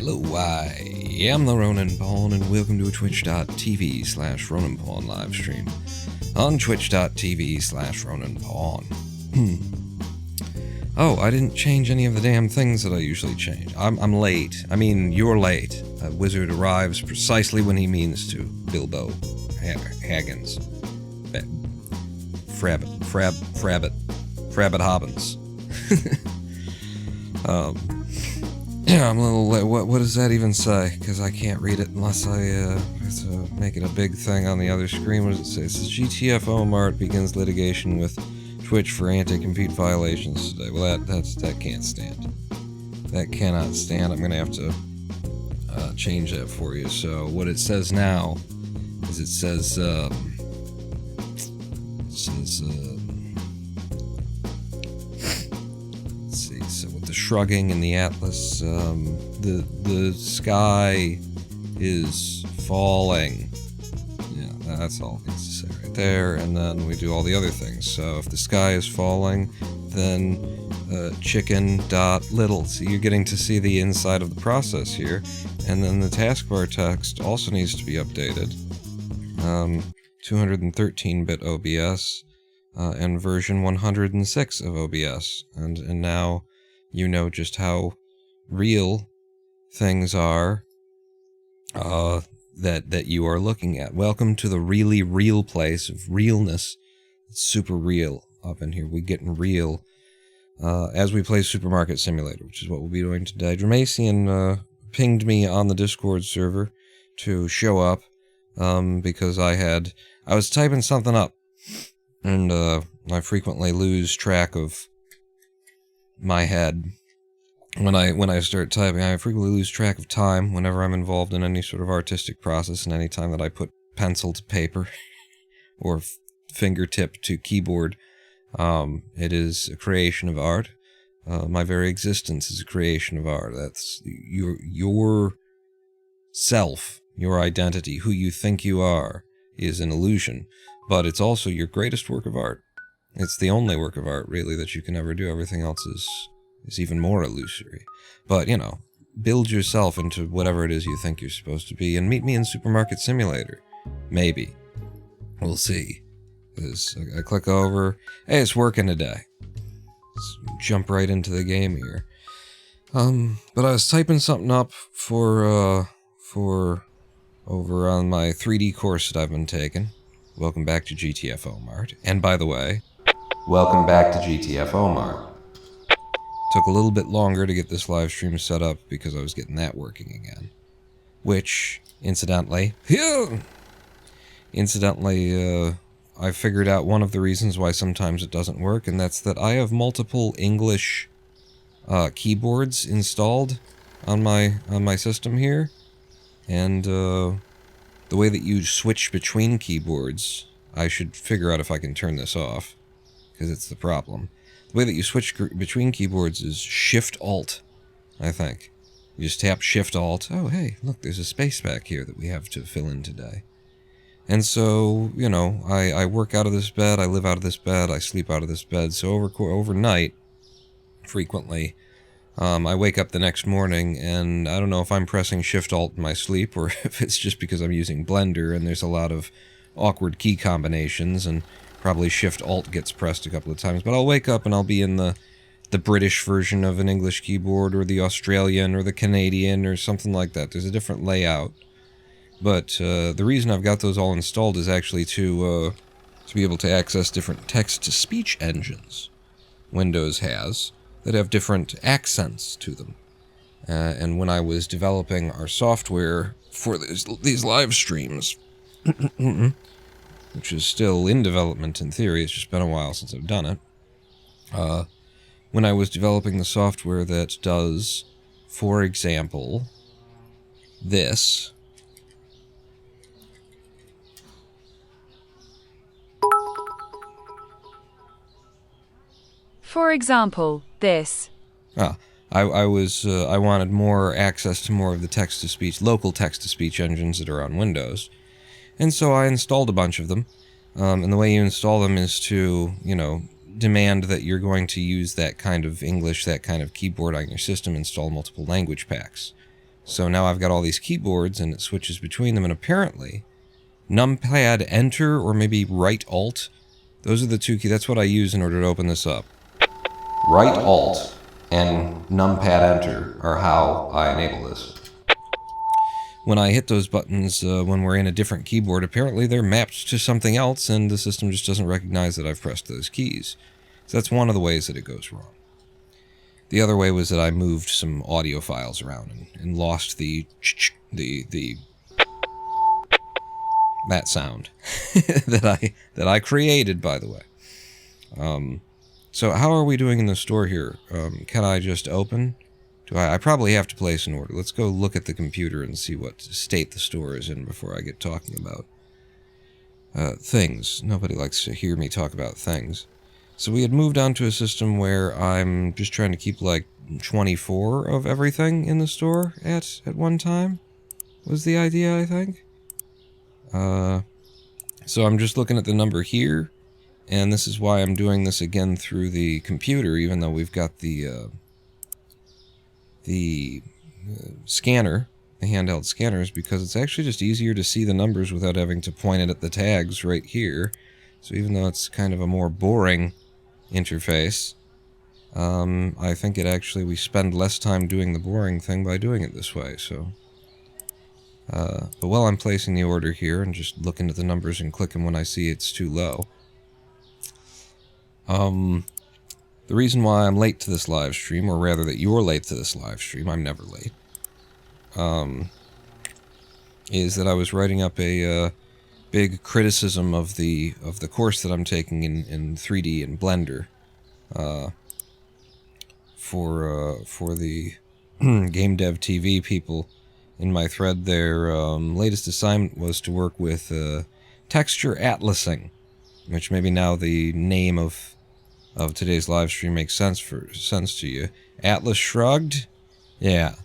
Hello, I am the Ronan Pawn, and welcome to a twitch.tv/Ronan Pawn live stream on twitch.tv/Ronan Pawn. Oh, I didn't change any of the damn things that I usually change. I'm late. I mean, you're late. A wizard arrives precisely when he means to. Bilbo Haggins. Frabbit Hobbins. Yeah, I'm a little late. What does that even say? Because I can't read it unless I have to make it a big thing on the other screen. What does it say? It says GTFO Mart begins litigation with Twitch for anti-compete violations today. Well, that can't stand. That cannot stand. I'm gonna have to change that for you. So what it says now is it says the shrugging and the atlas, the sky is falling. Yeah, that's all it needs to say right there, and then we do all the other things. So if the sky is falling, then chicken.little. So you're getting to see the inside of the process here, and then the taskbar text also needs to be updated. 213-bit OBS, and version 106 of OBS, and now you know just how real things are that you are looking at. Welcome to the really real place of realness. It's super real up in here. We're getting real as we play Supermarket Simulator, which is what we'll be doing today. Dramasian pinged me on the Discord server to show up because I was typing something up, and I frequently lose track of my head. When I start typing, I frequently lose track of time whenever I'm involved in any sort of artistic process, and any time that I put pencil to paper or fingertip to keyboard, it is a creation of art. My very existence is a creation of art. That's your self, your identity, who you think you are, is an illusion, but it's also your greatest work of art. It's the only work of art, really, that you can ever do. Everything else is even more illusory. But, you know, build yourself into whatever it is you think you're supposed to be, and meet me in Supermarket Simulator. Maybe. We'll see. I click over. Hey, it's working today. Let's jump right into the game here. But I was typing something up for over on my 3D course that I've been taking. Welcome back to GTFO Mart. And by the way, welcome back to GTFO Mart. Took a little bit longer to get this live stream set up because I was getting that working again. Which, incidentally, I figured out one of the reasons why sometimes it doesn't work, and that's that I have multiple English keyboards installed on my system here, and the way that you switch between keyboards, I should figure out if I can turn this off, because it's the problem. The way that you switch between keyboards is Shift-Alt, I think. You just tap Shift-Alt. Oh, hey, look, there's a space back here that we have to fill in today. And so, you know, I work out of this bed, I live out of this bed, I sleep out of this bed. So overnight, frequently, I wake up the next morning, and I don't know if I'm pressing Shift-Alt in my sleep, or if it's just because I'm using Blender, and there's a lot of awkward key combinations, and probably Shift-Alt gets pressed a couple of times, but I'll wake up and I'll be in the British version of an English keyboard, or the Australian, or the Canadian, or something like that. There's a different layout. But the reason I've got those all installed is actually to be able to access different text-to-speech engines Windows has that have different accents to them. And when I was developing our software for these live streams, which is still in development in theory, it's just been a while since I've done it. When I was developing the software that does, for example, this. For example, this. I wanted more access to more of the text-to-speech, local text-to-speech engines that are on Windows. And so I installed a bunch of them, and the way you install them is to, you know, demand that you're going to use that kind of English, that kind of keyboard on your system, install multiple language packs. So now I've got all these keyboards and it switches between them, and apparently numpad enter or maybe right alt, those are the two keys. That's what I use in order to open this up. Right alt and numpad enter are how I enable this. When I hit those buttons when we're in a different keyboard, apparently they're mapped to something else and the system just doesn't recognize that I've pressed those keys. So that's one of the ways that it goes wrong. The other way was that I moved some audio files around and lost that sound that I created, by the way. So how are we doing in the store here? Can I just open? I probably have to place an order. Let's go look at the computer and see what state the store is in before I get talking about things. Nobody likes to hear me talk about things. So we had moved on to a system where I'm just trying to keep like 24 of everything in the store at one time, was the idea, I think. So I'm just looking at the number here, and this is why I'm doing this again through the computer, even though we've got the scanner, the handheld scanners, because it's actually just easier to see the numbers without having to point it at the tags right here. So even though it's kind of a more boring interface, I think we spend less time doing the boring thing by doing it this way. So, but while I'm placing the order here and just looking at the numbers and clicking when I see it's too low, the reason why I'm late to this live stream, or rather that you're late to this live stream, I'm never late, is that I was writing up a big criticism of the course that I'm taking in 3D and Blender for the Game Dev TV people. In my thread, their latest assignment was to work with texture atlasing, which maybe now the name of today's live stream makes sense to you. Atlas Shrugged? Yeah.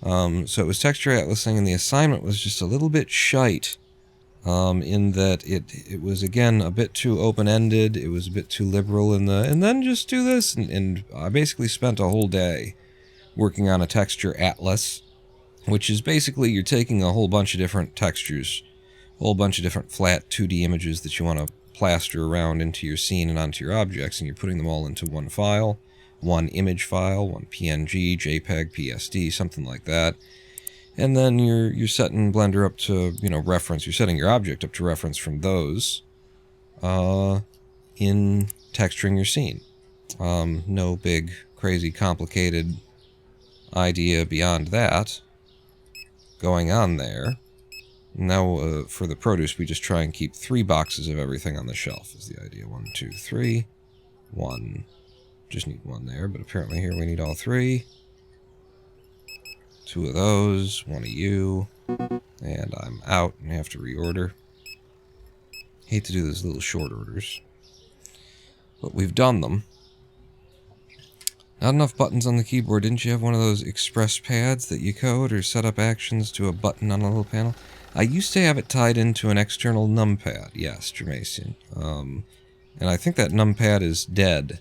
So it was texture atlasing, and the assignment was just a little bit shite, in that it was, again, a bit too open-ended, it was a bit too liberal in the, and then just do this, and I basically spent a whole day working on a texture atlas, which is basically you're taking a whole bunch of different textures, a whole bunch of different flat 2D images that you want to plaster around into your scene and onto your objects, and you're putting them all into one file, one image file, one PNG, JPEG, PSD, something like that. And then you're setting Blender up to, reference, you're setting your object up to reference from those in texturing your scene. No big, crazy, complicated idea beyond that going on there. Now, for the produce, we just try and keep 3 boxes of everything on the shelf, is the idea. 1, 2, 3. 1. Just need 1 there, but apparently here we need all 3. 2 of those, 1 of you, and I'm out and have to reorder. Hate to do those little short orders, but we've done them. Not enough buttons on the keyboard. Didn't you have one of those express pads that you code or set up actions to a button on a little panel? I used to have it tied into an external numpad. Yes, Jermasian. And I think that numpad is dead.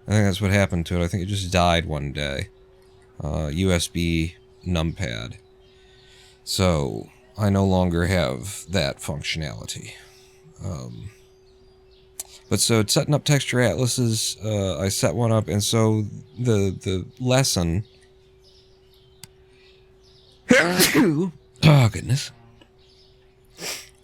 I think that's what happened to it. I think it just died one day. USB numpad. So, I no longer have that functionality. But so, setting up texture atlases, I set one up, and so the lesson... oh, goodness.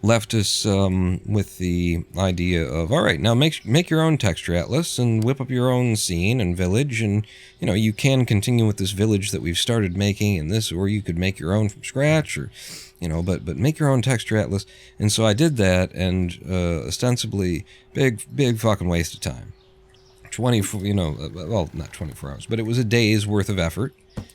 Left us with the idea of, all right, now make your own texture atlas and whip up your own scene and village, and you can continue with this village that we've started making and this, or you could make your own from scratch, or but make your own texture atlas. And so I did that, and ostensibly big fucking waste of time. 24, well, not 24 hours, but it was a day's worth of effort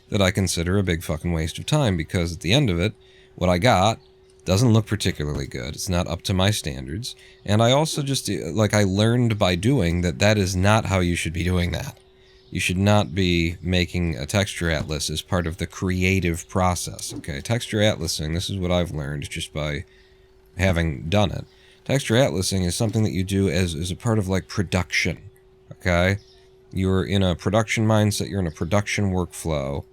that I consider a big fucking waste of time, because at the end of it, what I got doesn't look particularly good. It's not up to my standards. And I also just, I learned by doing that is not how you should be doing that. You should not be making a texture atlas as part of the creative process, okay? Texture atlasing, this is what I've learned just by having done it. Texture atlasing is something that you do as a part of, production, okay? You're in a production mindset, you're in a production workflow,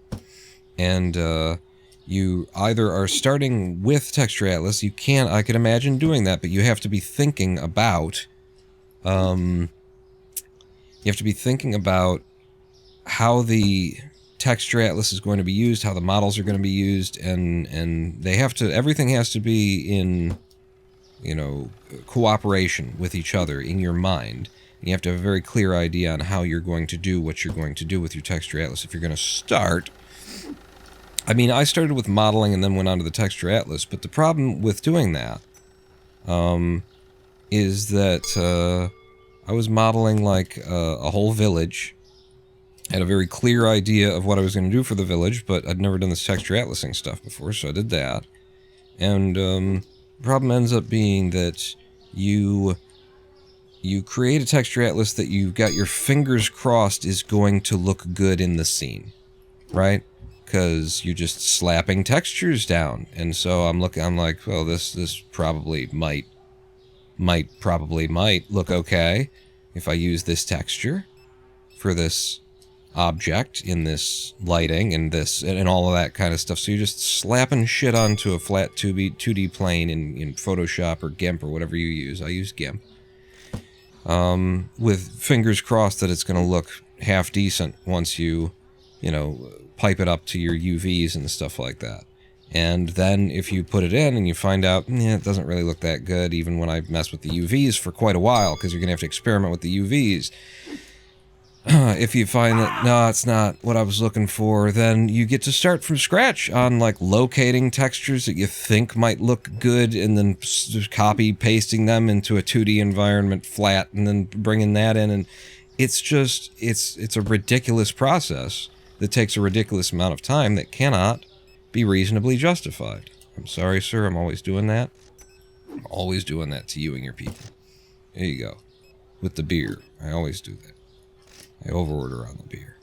and, you either are starting with Texture Atlas. I can imagine doing that, but you have to be thinking about, how the Texture Atlas is going to be used, how the models are going to be used, and everything has to be in, cooperation with each other in your mind. You have to have a very clear idea on how you're going to do what you're going to do with your Texture Atlas. If you're going to start... I mean, I started with modeling and then went on to the Texture Atlas, but the problem with doing that is that I was modeling like a whole village. I had a very clear idea of what I was going to do for the village, but I'd never done this Texture Atlasing stuff before, so I did that. And the problem ends up being that you create a Texture Atlas that you've got your fingers crossed is going to look good in the scene, right? Because you're just slapping textures down. And so I'm like, well, this probably might look okay if I use this texture for this object in this lighting and this and all of that kind of stuff. So you're just slapping shit onto a flat 2D plane in Photoshop or GIMP or whatever you use. I use GIMP. With fingers crossed that it's going to look half decent once you pipe it up to your UVs and stuff like that. And then if you put it in and you find out, it doesn't really look that good, even when I mess with the UVs for quite a while, because you're going to have to experiment with the UVs. If you find that, no, it's not what I was looking for, then you get to start from scratch on, like, locating textures that you think might look good and then just pasting them into a 2D environment flat and then bringing that in. And it's just, it's a ridiculous process that takes a ridiculous amount of time that cannot be reasonably justified. I'm sorry, sir, I'm always doing that. I'm always doing that to you and your people. There you go. With the beer. I always do that. I overorder on the beer.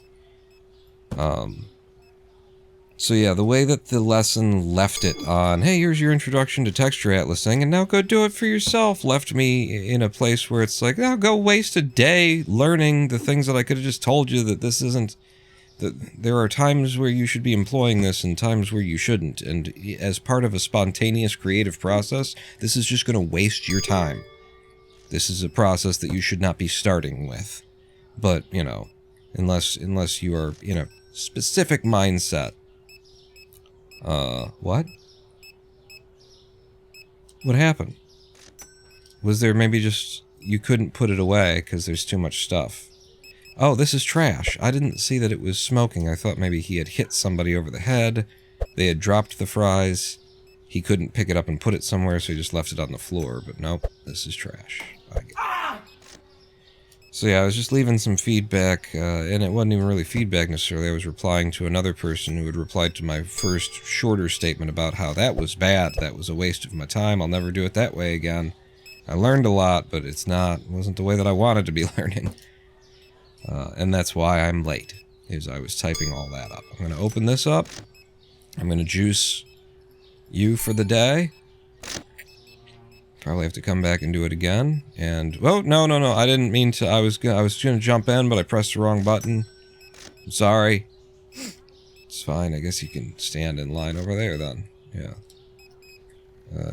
So yeah, the way that the lesson left it on, hey, here's your introduction to Texture Atlasing, and now go do it for yourself, left me in a place where it's like, go waste a day learning the things that I could have just told you that this isn't, that there are times where you should be employing this and times where you shouldn't, and as part of a spontaneous creative process, this is just going to waste your time. This is a process that you should not be starting with. But, unless you are in a specific mindset. What? What happened? Was there maybe just, you couldn't put it away because there's too much stuff? Oh, this is trash. I didn't see that it was smoking. I thought maybe he had hit somebody over the head. They had dropped the fries. He couldn't pick it up and put it somewhere, so he just left it on the floor. But nope, this is trash. I get it. So yeah, I was just leaving some feedback, and it wasn't even really feedback necessarily. I was replying to another person who had replied to my first shorter statement about how that was bad, that was a waste of my time, I'll never do it that way again. I learned a lot, but it wasn't the way that I wanted to be learning. And that's why I'm late, is I was typing all that up. I'm going to open this up. I'm going to juice you for the day. Probably have to come back and do it again. And, oh, no, I didn't mean to. I was gonna jump in, but I pressed the wrong button. I'm sorry. It's fine. I guess you can stand in line over there then. Yeah.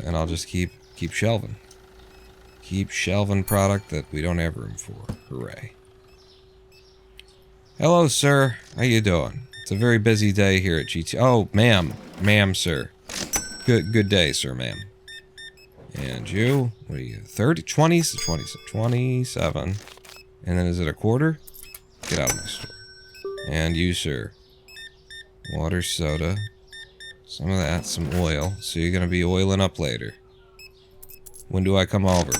And I'll just keep shelving. Keep shelving product that we don't have room for. Hooray. Hello, sir. How you doing? It's a very busy day here at GT. Oh, ma'am. Ma'am, sir. Good day, sir, ma'am. And you, what are you, 30, 20, 27. And then is it a quarter? Get out of my store. And you, sir. Water, soda. Some of that, some oil. So you're going to be oiling up later. When do I come over?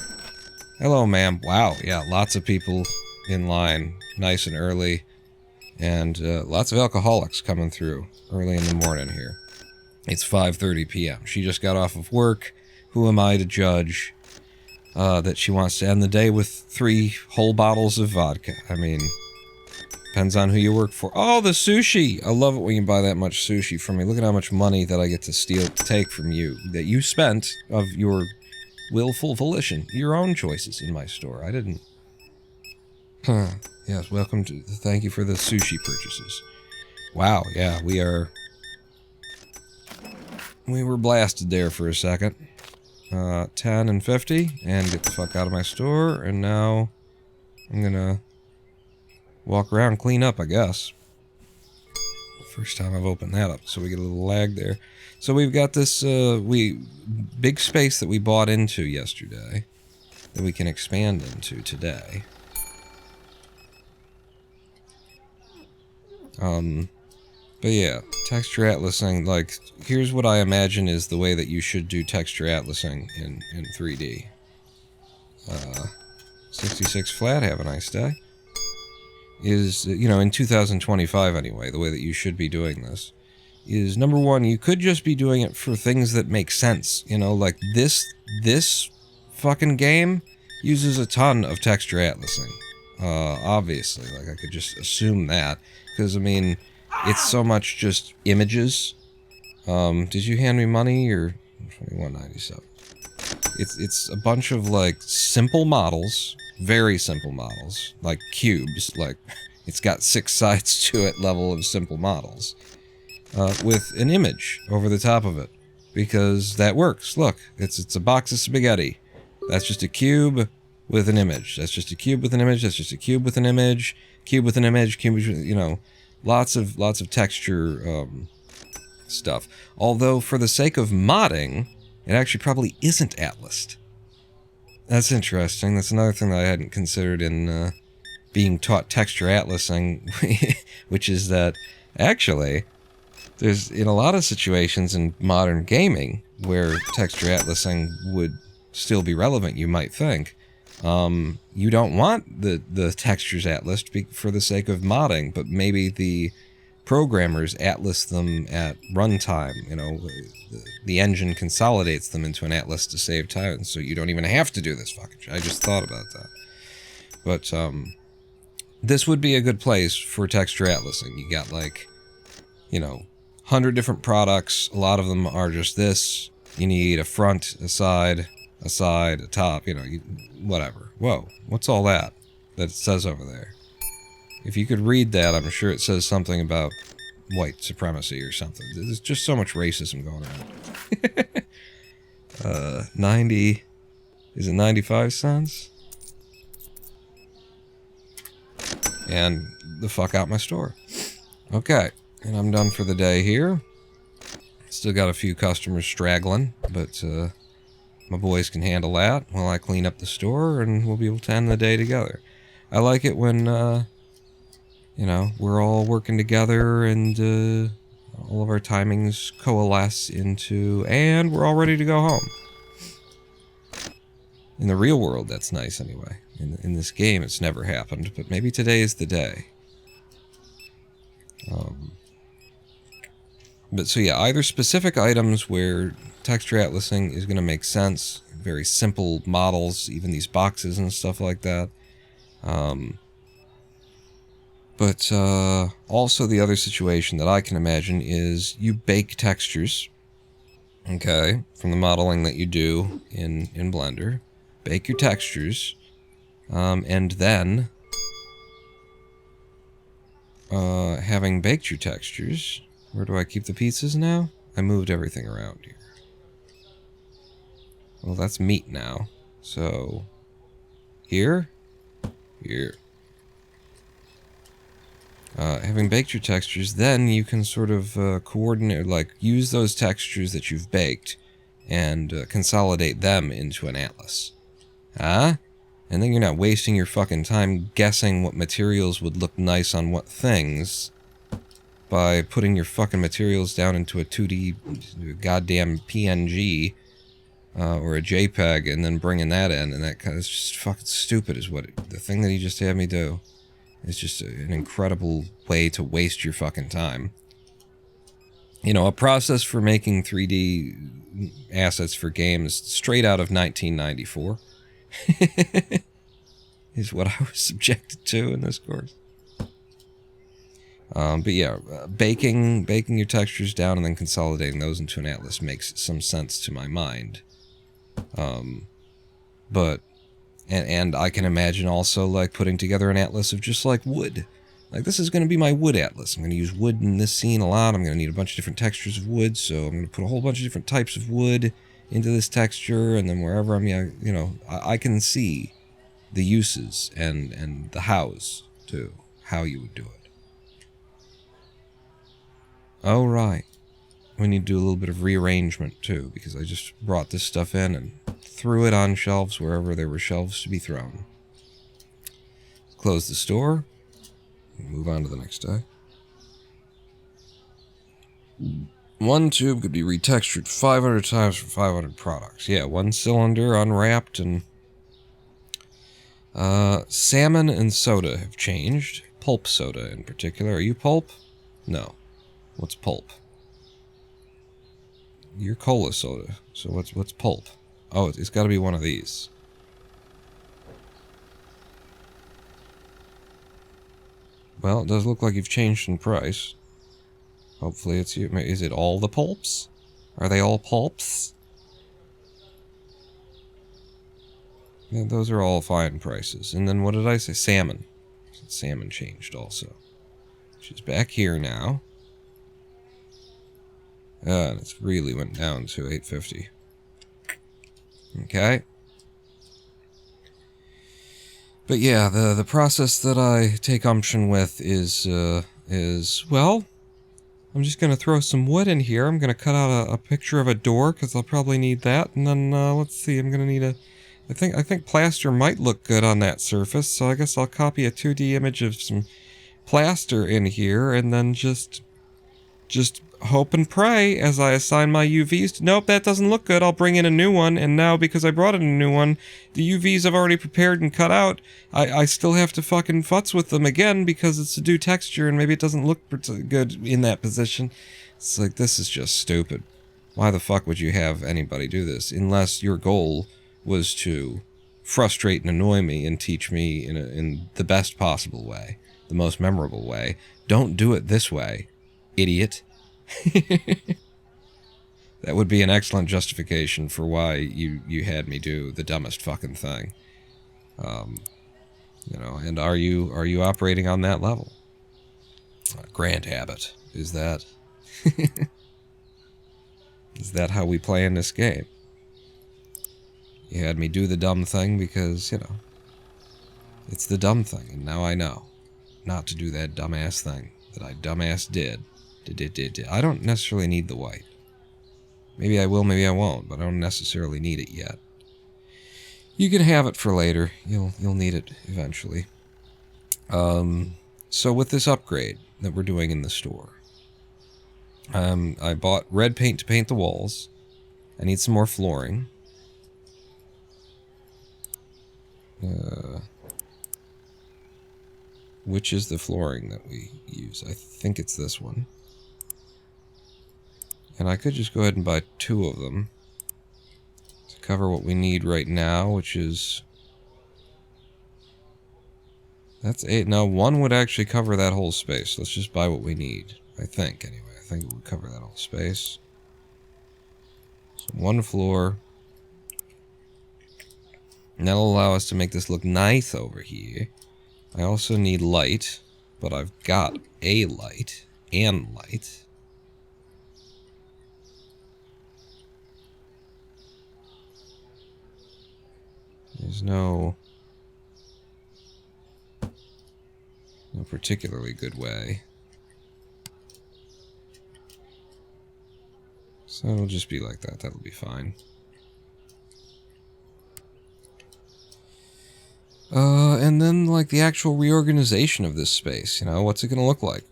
Hello, ma'am. Wow, yeah, lots of people in line. Nice and early. And lots of alcoholics coming through early in the morning here. It's 5:30 p.m. She just got off of work. Who am I to judge that she wants to end the day with 3 whole bottles of vodka? I mean, depends on who you work for. Oh, the sushi! I love it when you buy that much sushi from me. Look at how much money that I get to take from you, that you spent of your willful volition, your own choices in my store. I didn't. Yes, welcome to. Thank you for the sushi purchases. Wow, yeah, we are. we were blasted there for a second. 10 and 50, and get the fuck out of my store, and now I'm gonna walk around, clean up, I guess. First time I've opened that up, so we get a little lag there. So we've got this, big space that we bought into yesterday, that we can expand into today. But yeah, texture atlasing, like, here's what I imagine is the way that you should do texture atlasing in 3D. 66 flat, have a nice day. Is, you know, in 2025 anyway, the way that you should be doing this is, number one, you could just be doing it for things that make sense. You know, like this fucking game uses a ton of texture atlasing. Obviously, like, I could just assume that, because, I mean, it's so much just images. Did you hand me money, or 21.97? It's a bunch of, like, simple models, very simple models, like cubes, like, it's got 6 sides to it level of simple models, with an image over the top of it, because that works. Look, it's a box of spaghetti. That's just a cube with an image. That's just a cube with an image. That's just a cube with an image. Cube with an image. Cube, you know, lots of texture stuff. Although, for the sake of modding, it actually probably isn't atlased. That's interesting. That's another thing that I hadn't considered in being taught texture atlasing, which is that, actually, there's, in a lot of situations in modern gaming where texture atlasing would still be relevant, you might think. You don't want the textures atlased for the sake of modding, but maybe the programmers atlas them at runtime. You know, the engine consolidates them into an atlas to save time, so you don't even have to do this fucking shit. I just thought about that. But this would be a good place for texture atlasing. You got, like, you know, 100 different products. A lot of them are just this. You need a front, a side, a top, you know, whatever. Whoa, what's all that it says over there? If you could read that, I'm sure it says something about white supremacy or something. There's just so much racism going on. 90... Is it 95 cents? And the fuck out my store. Okay, and I'm done for the day here. Still got a few customers straggling, but my boys can handle that while I clean up the store, and we'll be able to end the day together. I like it when, you know, we're all working together and all of our timings coalesce into, and we're all ready to go home. In the real world, that's nice anyway. In this game, it's never happened, but maybe today is the day. But so yeah, either specific items where texture atlasing is going to make sense, very simple models, even these boxes and stuff like that. But also the other situation that I can imagine is you bake textures, okay, from the modeling that you do in Blender. Bake your textures, and then, having baked your textures, where do I keep the pizzas now? I moved everything around here. Well, that's meat now. So, here. Having baked your textures, then you can sort of coordinate, like, use those textures that you've baked and consolidate them into an atlas. Huh? And then you're not wasting your fucking time guessing what materials would look nice on what things by putting your fucking materials down into a 2D goddamn PNG or a JPEG and then bringing that in, and that kind of, it's just fucking stupid is what the thing that he just had me do. It's just an incredible way to waste your fucking time. You know, a process for making 3D assets for games straight out of 1994 is what I was subjected to in this course. But yeah, baking your textures down and then consolidating those into an atlas makes some sense to my mind. But I can imagine also, like, putting together an atlas of just, like, wood. Like, this is going to be my wood atlas. I'm going to use wood in this scene a lot. I'm going to need a bunch of different textures of wood, so I'm going to put a whole bunch of different types of wood into this texture, and then wherever I'm, you know, I can see the uses and the hows, too. How you would do it. Oh, right. We need to do a little bit of rearrangement, too, because I just brought this stuff in and threw it on shelves wherever there were shelves to be thrown. Close the store. Move on to the next day. One tube could be retextured 500 times for 500 products. Yeah, one cylinder unwrapped, and salmon and soda have changed. Pulp soda in particular. Are you pulp? No. What's pulp? You're cola soda. So what's pulp? Oh, it's got to be one of these. Well, it does look like you've changed in price. Hopefully it's you. Is it all the pulps? Are they all pulps? Yeah, those are all fine prices. And then what did I say? Salmon. Salmon changed also. Which is back here now. And it's really went down to $8.50. Okay. But yeah, the process that I take umption with is well, I'm just gonna throw some wood in here. I'm gonna cut out a picture of a door because I'll probably need that, and then let's see. I'm gonna need I think plaster might look good on that surface, so I guess I'll copy a 2D image of some plaster in here, and then just hope and pray as I assign my UVs. Nope, that doesn't look good. I'll bring in a new one, and now because I brought in a new one, the UVs I've already prepared and cut out, I still have to fucking futz with them again because it's a new texture and maybe it doesn't look good in that position. It's like, this is just stupid. Why the fuck would you have anybody do this? Unless your goal was to frustrate and annoy me and teach me in the best possible way, the most memorable way. Don't do it this way, idiot. That would be an excellent justification for why you had me do the dumbest fucking thing. You know, and are you operating on that level? Grand habit. Is that is that how we play in this game? You had me do the dumb thing because, you know, it's the dumb thing, and now I know not to do that dumbass thing that I dumbass did. I don't necessarily need the white. Maybe I will, maybe I won't, but I don't necessarily need it yet. You can have it for later. You'll need it eventually. So with this upgrade that we're doing in the store, I bought red paint to paint the walls. I need some more flooring. Which is the flooring that we use? I think it's this one. And I could just go ahead and buy 2 of them to cover what we need right now, which is... That's 8. Now, 1 would actually cover that whole space. Let's just buy what we need. I think, anyway. I think it would cover that whole space. So 1 floor. And that'll allow us to make this look nice over here. I also need light, but I've got a light and light. There's no particularly good way. So it'll just be like that. That'll be fine. And then, like, the actual reorganization of this space, you know, what's it gonna look like?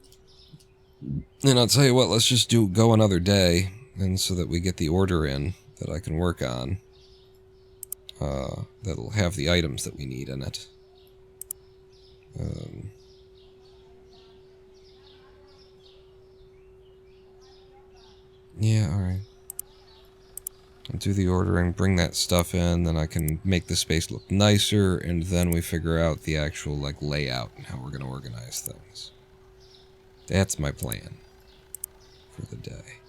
And I'll tell you what, let's just go another day, and so that we get the order in that I can work on. That'll have the items that we need in it. Yeah, alright. I'll do the ordering, bring that stuff in, then I can make the space look nicer, and then we figure out the actual, like, layout and how we're going to organize things. That's my plan for the day.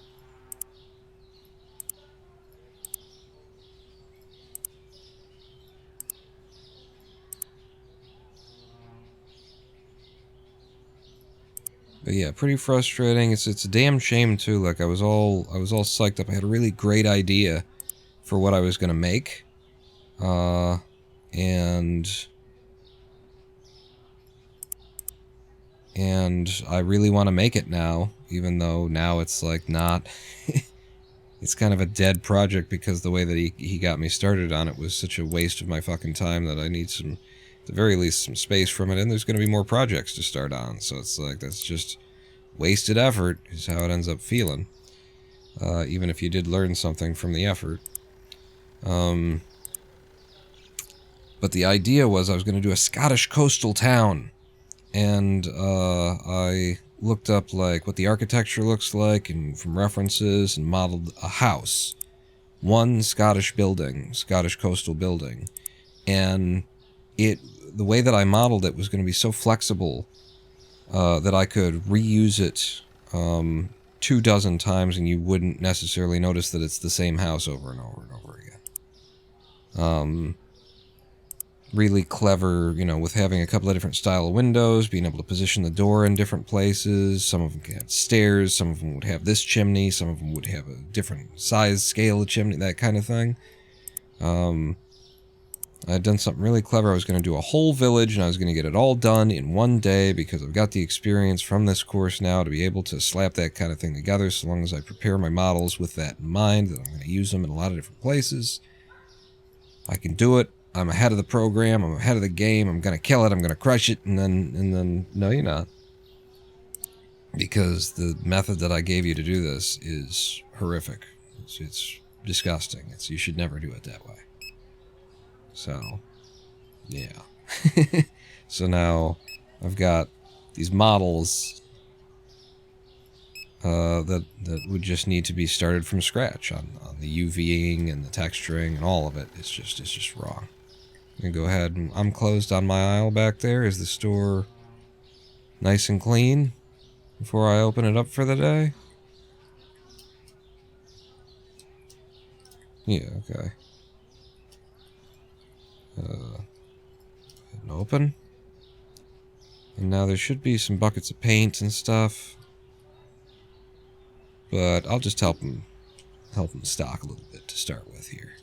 But yeah, pretty frustrating. It's a damn shame too. Like I was all psyched up. I had a really great idea for what I was gonna make, and I really want to make it now, even though now it's like not. It's kind of a dead project because the way that he got me started on it was such a waste of my fucking time that I need some, at the very least, some space from it. And there's going to be more projects to start on, so it's like that's just wasted effort is how it ends up feeling. Even if you did learn something from the effort. But the idea was I was going to do a Scottish coastal town. And I looked up like what the architecture looks like and from references and modeled a house. One Scottish building, Scottish coastal building. And the way that I modeled it was going to be so flexible that I could reuse it 24 times and you wouldn't necessarily notice that it's the same house over and over and over again. Really clever, you know, with having a couple of different style of windows, being able to position the door in different places. Some of them had stairs, some of them would have this chimney, some of them would have a different size, scale of chimney, that kind of thing. I had done something really clever. I was going to do a whole village, and I was going to get it all done in one day because I've got the experience from this course now to be able to slap that kind of thing together so long as I prepare my models with that in mind, that I'm going to use them in a lot of different places. I can do it. I'm ahead of the program. I'm ahead of the game. I'm going to kill it. I'm going to crush it. And then, no, you're not. Because the method that I gave you to do this is horrific. It's disgusting. You should never do it that way. So, yeah. So now I've got these models that would just need to be started from scratch on the UVing and the texturing and all of it. It's just wrong. I'm going to go ahead and I'm closed on my aisle back there. Is the store nice and clean before I open it up for the day? Yeah, okay. And open. And now there should be some buckets of paint and stuff. But I'll just help him stock a little bit to start with here.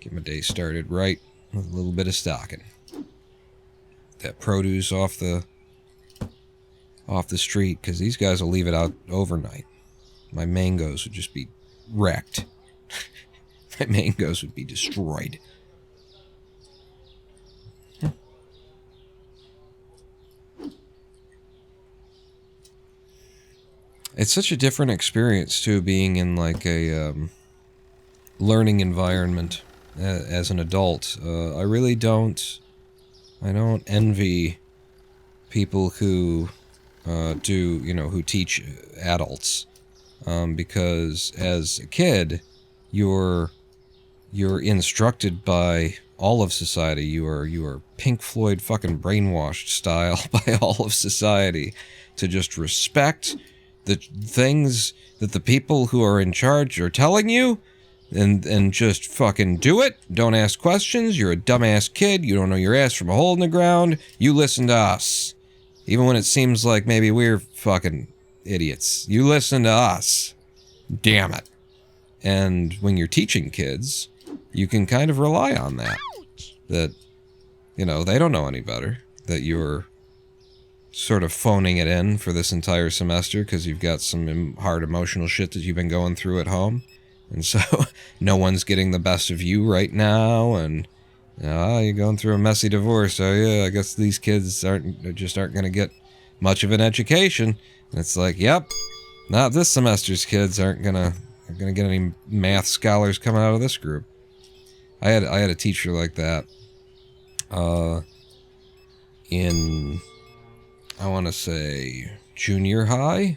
Get my day started right with a little bit of stocking. That produce off the street, because these guys will leave it out overnight. My mangoes would just be wrecked. My mangoes would be destroyed. It's such a different experience, too, being in like a learning environment as an adult. I really don't envy people who who teach adults, because as a kid, you're instructed by all of society. You are Pink Floyd fucking brainwashed style by all of society to just respect the things that the people who are in charge are telling you, and just fucking do it. Don't ask questions. You're a dumbass kid. You don't know your ass from a hole in the ground. You listen to us. Even when it seems like maybe we're fucking idiots. You listen to us. Damn it. And when you're teaching kids, you can kind of rely on that. That, they don't know any better. That you're sort of phoning it in for this entire semester because you've got some hard emotional shit that you've been going through at home. And so no one's getting the best of you right now. And, you're going through a messy divorce. Oh, yeah, I guess these kids aren't going to get much of an education. And it's like, yep, not this semester's kids aren't going to get any math scholars coming out of this group. I had a teacher like that in, I want to say, junior high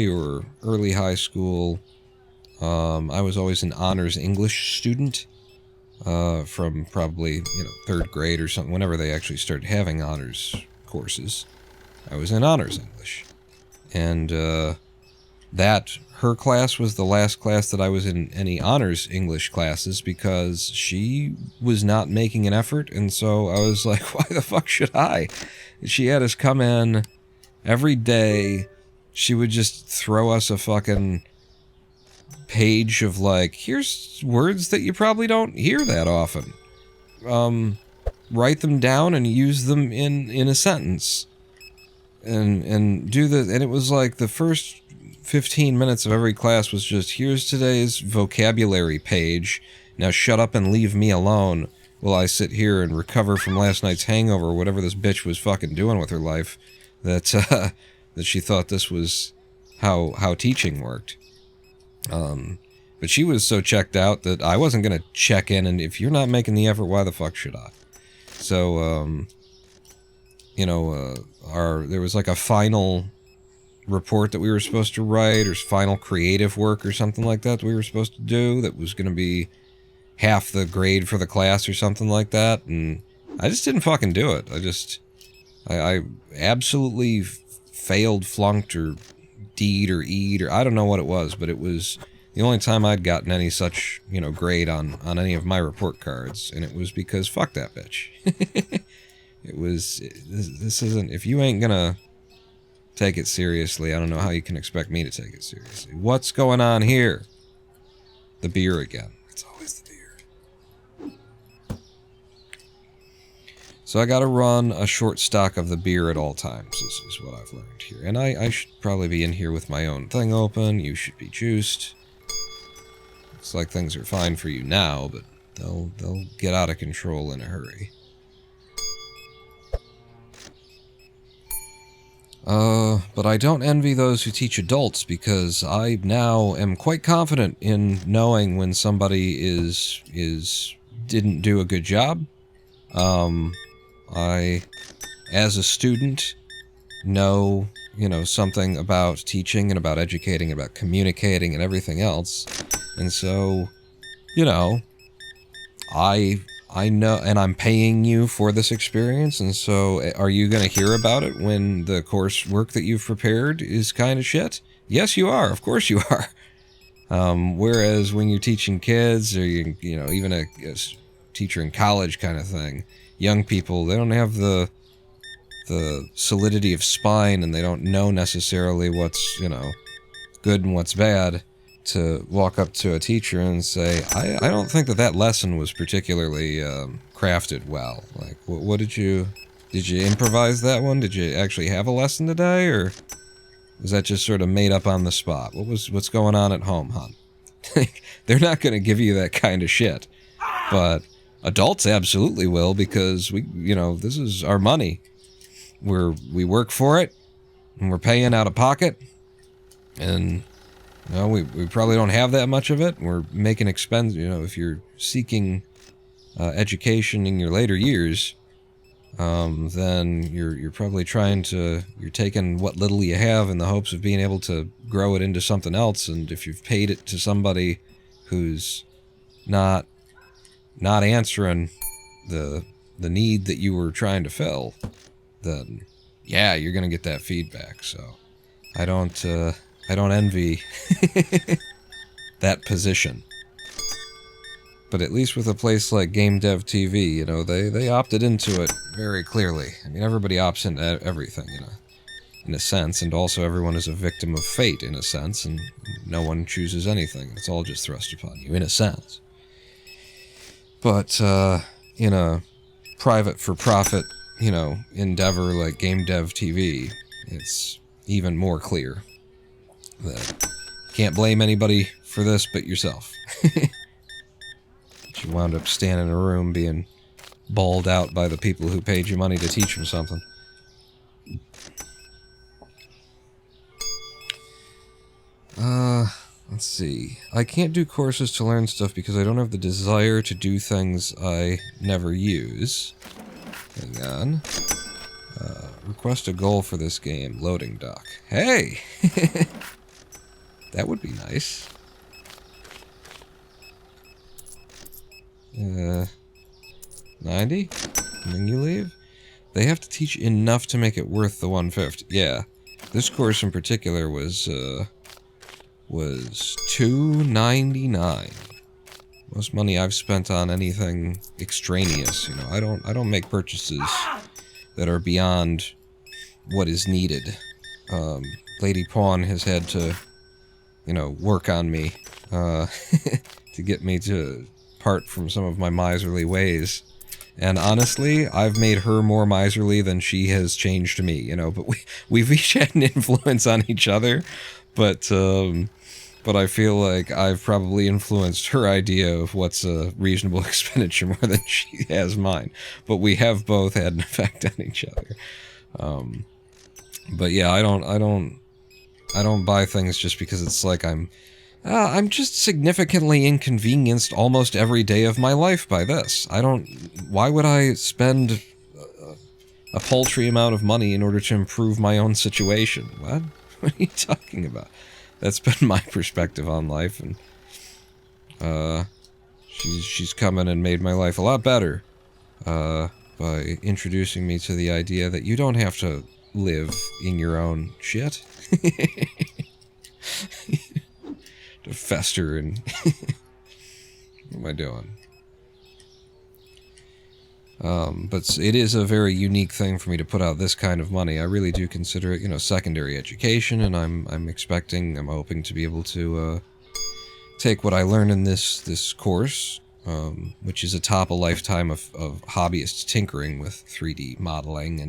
or early high school. I was always an honors English student from probably, third grade or something. Whenever they actually started having honors courses, I was in honors English. And her class was the last class that I was in any honors English classes because she was not making an effort, and so I was like, why the fuck should I? She had us come in every day. She would just throw us a fucking page of like, here's words that you probably don't hear that often. Write them down and use them in a sentence. And do the, and it was like the first 15 minutes of every class was just, here's today's vocabulary page. Now shut up and leave me alone while I sit here and recover from last night's hangover or whatever this bitch was fucking doing with her life. That she thought this was how teaching worked. But she was so checked out that I wasn't going to check in, and if you're not making the effort, why the fuck should I? So, there was like a final report that we were supposed to write, or final creative work or something like that we were supposed to do that was going to be half the grade for the class or something like that, and I just didn't fucking do it. I absolutely failed, flunked, or D'd or E'd, or I don't know what it was, but it was the only time I'd gotten any such, grade on any of my report cards, and it was because fuck that bitch. It was, this isn't, if you ain't gonna take it seriously, I don't know how you can expect me to take it seriously. What's going on here? The beer again. It's always the beer. So I gotta run a short stock of the beer at all times, is what I've learned here. And I should probably be in here with my own thing open. You should be juiced. Looks like things are fine for you now, but they'll get out of control in a hurry. But I don't envy those who teach adults, because I now am quite confident in knowing when somebody didn't do a good job. I, as a student, know, something about teaching and about educating, about communicating and everything else. And so, I know, and I'm paying you for this experience, and so are you going to hear about it when the coursework that you've prepared is kind of shit? Yes, you are. Of course you are. Whereas when you're teaching kids, or even a teacher in college kind of thing, young people, they don't have the solidity of spine, and they don't know necessarily what's, good and what's bad, to walk up to a teacher and say, I don't think that lesson was particularly crafted well. Like, what did you improvise that one? Did you actually have a lesson today, or was that just sort of made up on the spot? What's going on at home, hon? They're not going to give you that kind of shit, but adults absolutely will, because this is our money. We work for it, and we're paying out of pocket, and we probably don't have that much of it. We're making expense. If you're seeking education in your later years, then you're probably you're taking what little you have in the hopes of being able to grow it into something else. And if you've paid it to somebody who's not answering the need that you were trying to fill, then yeah, you're gonna get that feedback. So I don't envy that position. But at least with a place like Game Dev TV, they opted into it very clearly. I mean, everybody opts into everything, in a sense, and also everyone is a victim of fate, in a sense, and no one chooses anything. It's all just thrust upon you, in a sense. But, in a private for-profit, endeavor like Game Dev TV, it's even more clear that you can't blame anybody for this but yourself. You wound up standing in a room being bawled out by the people who paid you money to teach them something. Let's see. I can't do courses to learn stuff because I don't have the desire to do things I never use. Hang on. Request a goal for this game. Loading dock. Hey! That would be nice. 90? And then you leave? They have to teach enough to make it worth the 150. Yeah. This course in particular was, was $2.99. Most money I've spent on anything extraneous. You know, I don't make purchases that are beyond what is needed. Lady Pawn has had to, you know, work on me to get me to part from some of my miserly ways. And honestly, I've made her more miserly than she has changed me, you know, but we've each had an influence on each other, but I feel like I've probably influenced her idea of what's a reasonable expenditure more than she has mine. But we have both had an effect on each other. But yeah, I don't buy things just because it's like I'm just significantly inconvenienced almost every day of my life by this. Why would I spend a paltry amount of money in order to improve my own situation? What? What are you talking about? That's been my perspective on life, and she's come in and made my life a lot better by introducing me to the idea that you don't have to live in your own shit. To fester and what am I doing? But it is a very unique thing for me to put out this kind of money. I really do consider it, you know, secondary education, and I'm hoping to be able to take what I learned in this course, which is atop a lifetime of hobbyist tinkering with 3D modeling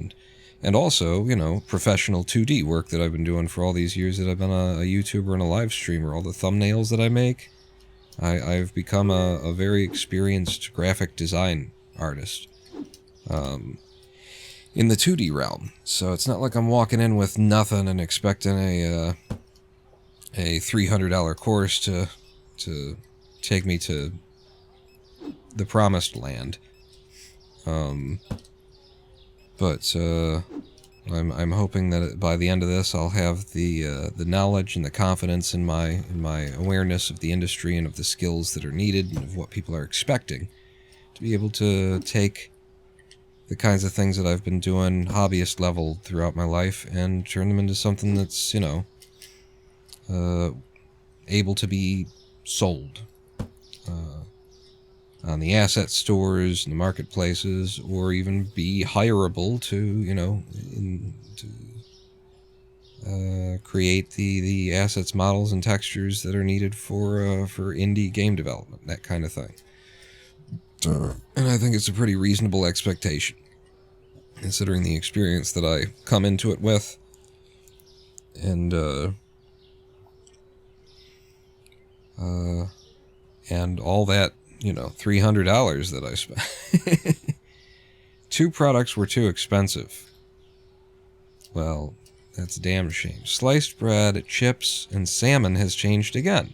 and also, you know, professional 2D work that I've been doing for all these years that I've been a YouTuber and a live streamer. All the thumbnails that I make, I've become a very experienced graphic design artist in the 2D realm. So it's not like I'm walking in with nothing and expecting a $300 course to take me to the promised land. But I'm hoping that by the end of this, I'll have the knowledge and the confidence in my awareness of the industry and of the skills that are needed and of what people are expecting to be able to take the kinds of things that I've been doing hobbyist level throughout my life and turn them into something that's, you know, able to be sold on the asset stores and the marketplaces, or even be hireable to, you know, create the assets, models, and textures that are needed for indie game development, that kind of thing. And I think it's a pretty reasonable expectation, considering the experience that I come into it with, and all that, you know, $300 that I spent. 2 products were too expensive. Well, that's a damn shame. Sliced bread, chips, and salmon has changed again.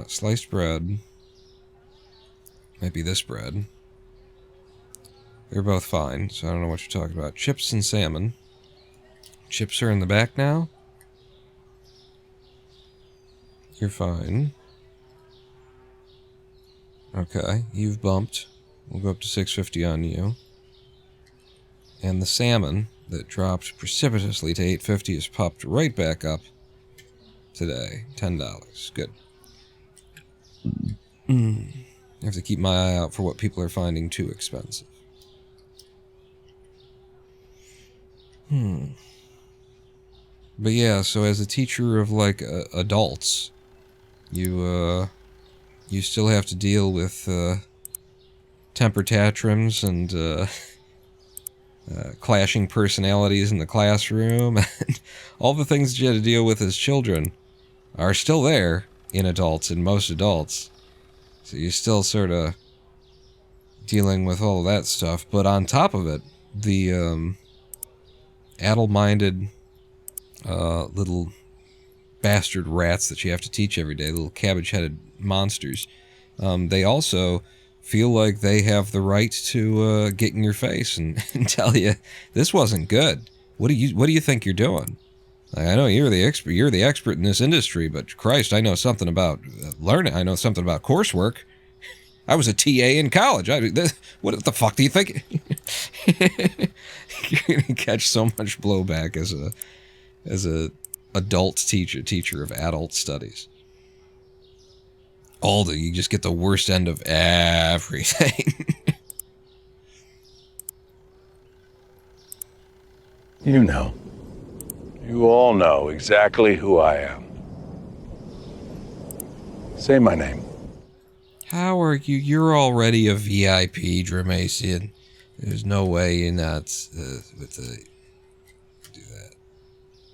Sliced bread might be this bread. They're both fine, so I don't know what you're talking about. Chips and salmon. Chips are in the back now. You're fine. Okay, you've bumped. We'll go up to $6.50 on you. And the salmon that dropped precipitously to $8.50 has popped right back up today. $10. Good. I have to keep my eye out for what people are finding too expensive. But yeah, so as a teacher of, like, adults, you still have to deal with temper tantrums and clashing personalities in the classroom, and all the things that you had to deal with as children are still there in adults, in most adults. So you're still sort of dealing with all of that stuff. But on top of it, the addle-minded little bastard rats that you have to teach every day, little cabbage-headed monsters, they also feel like they have the right to get in your face and tell you this wasn't good. What do you think you're doing? Like, I know you're the expert in this industry, but Christ, I know something about learning. I know something about coursework. I was a TA in college. What the fuck do you think? You're gonna catch so much blowback as a adult teacher of adult studies. You just get the worst end of everything. You know. You all know exactly who I am. Say my name. How are you? You're already a VIP, Dramasian. There's no way you're not with the do that.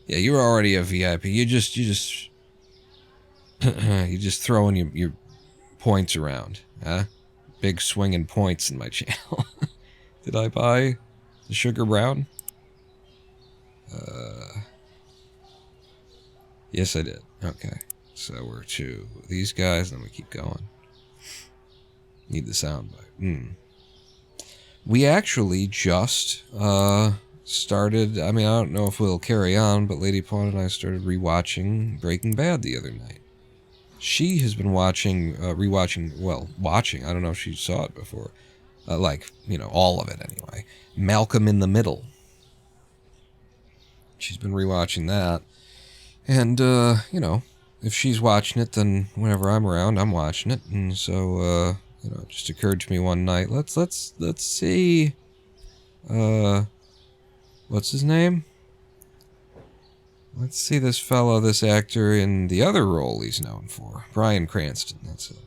Yeah, you're already a VIP. You just you're just throwing your points around, huh? Big swinging points in my channel. Did I buy the sugar brown? Yes, I did. Okay, so we're to these guys, and then we keep going. Need the soundbite. We actually just started. I mean, I don't know if we'll carry on, but Lady Pawn and I started rewatching Breaking Bad the other night. She has been watching. I don't know if she saw it before. All of it anyway. Malcolm in the Middle. She's been rewatching that. And, if she's watching it, then whenever I'm around, I'm watching it. And so, it just occurred to me one night, let's see, what's his name? Let's see this fellow, this actor, in the other role he's known for. Bryan Cranston, that's it.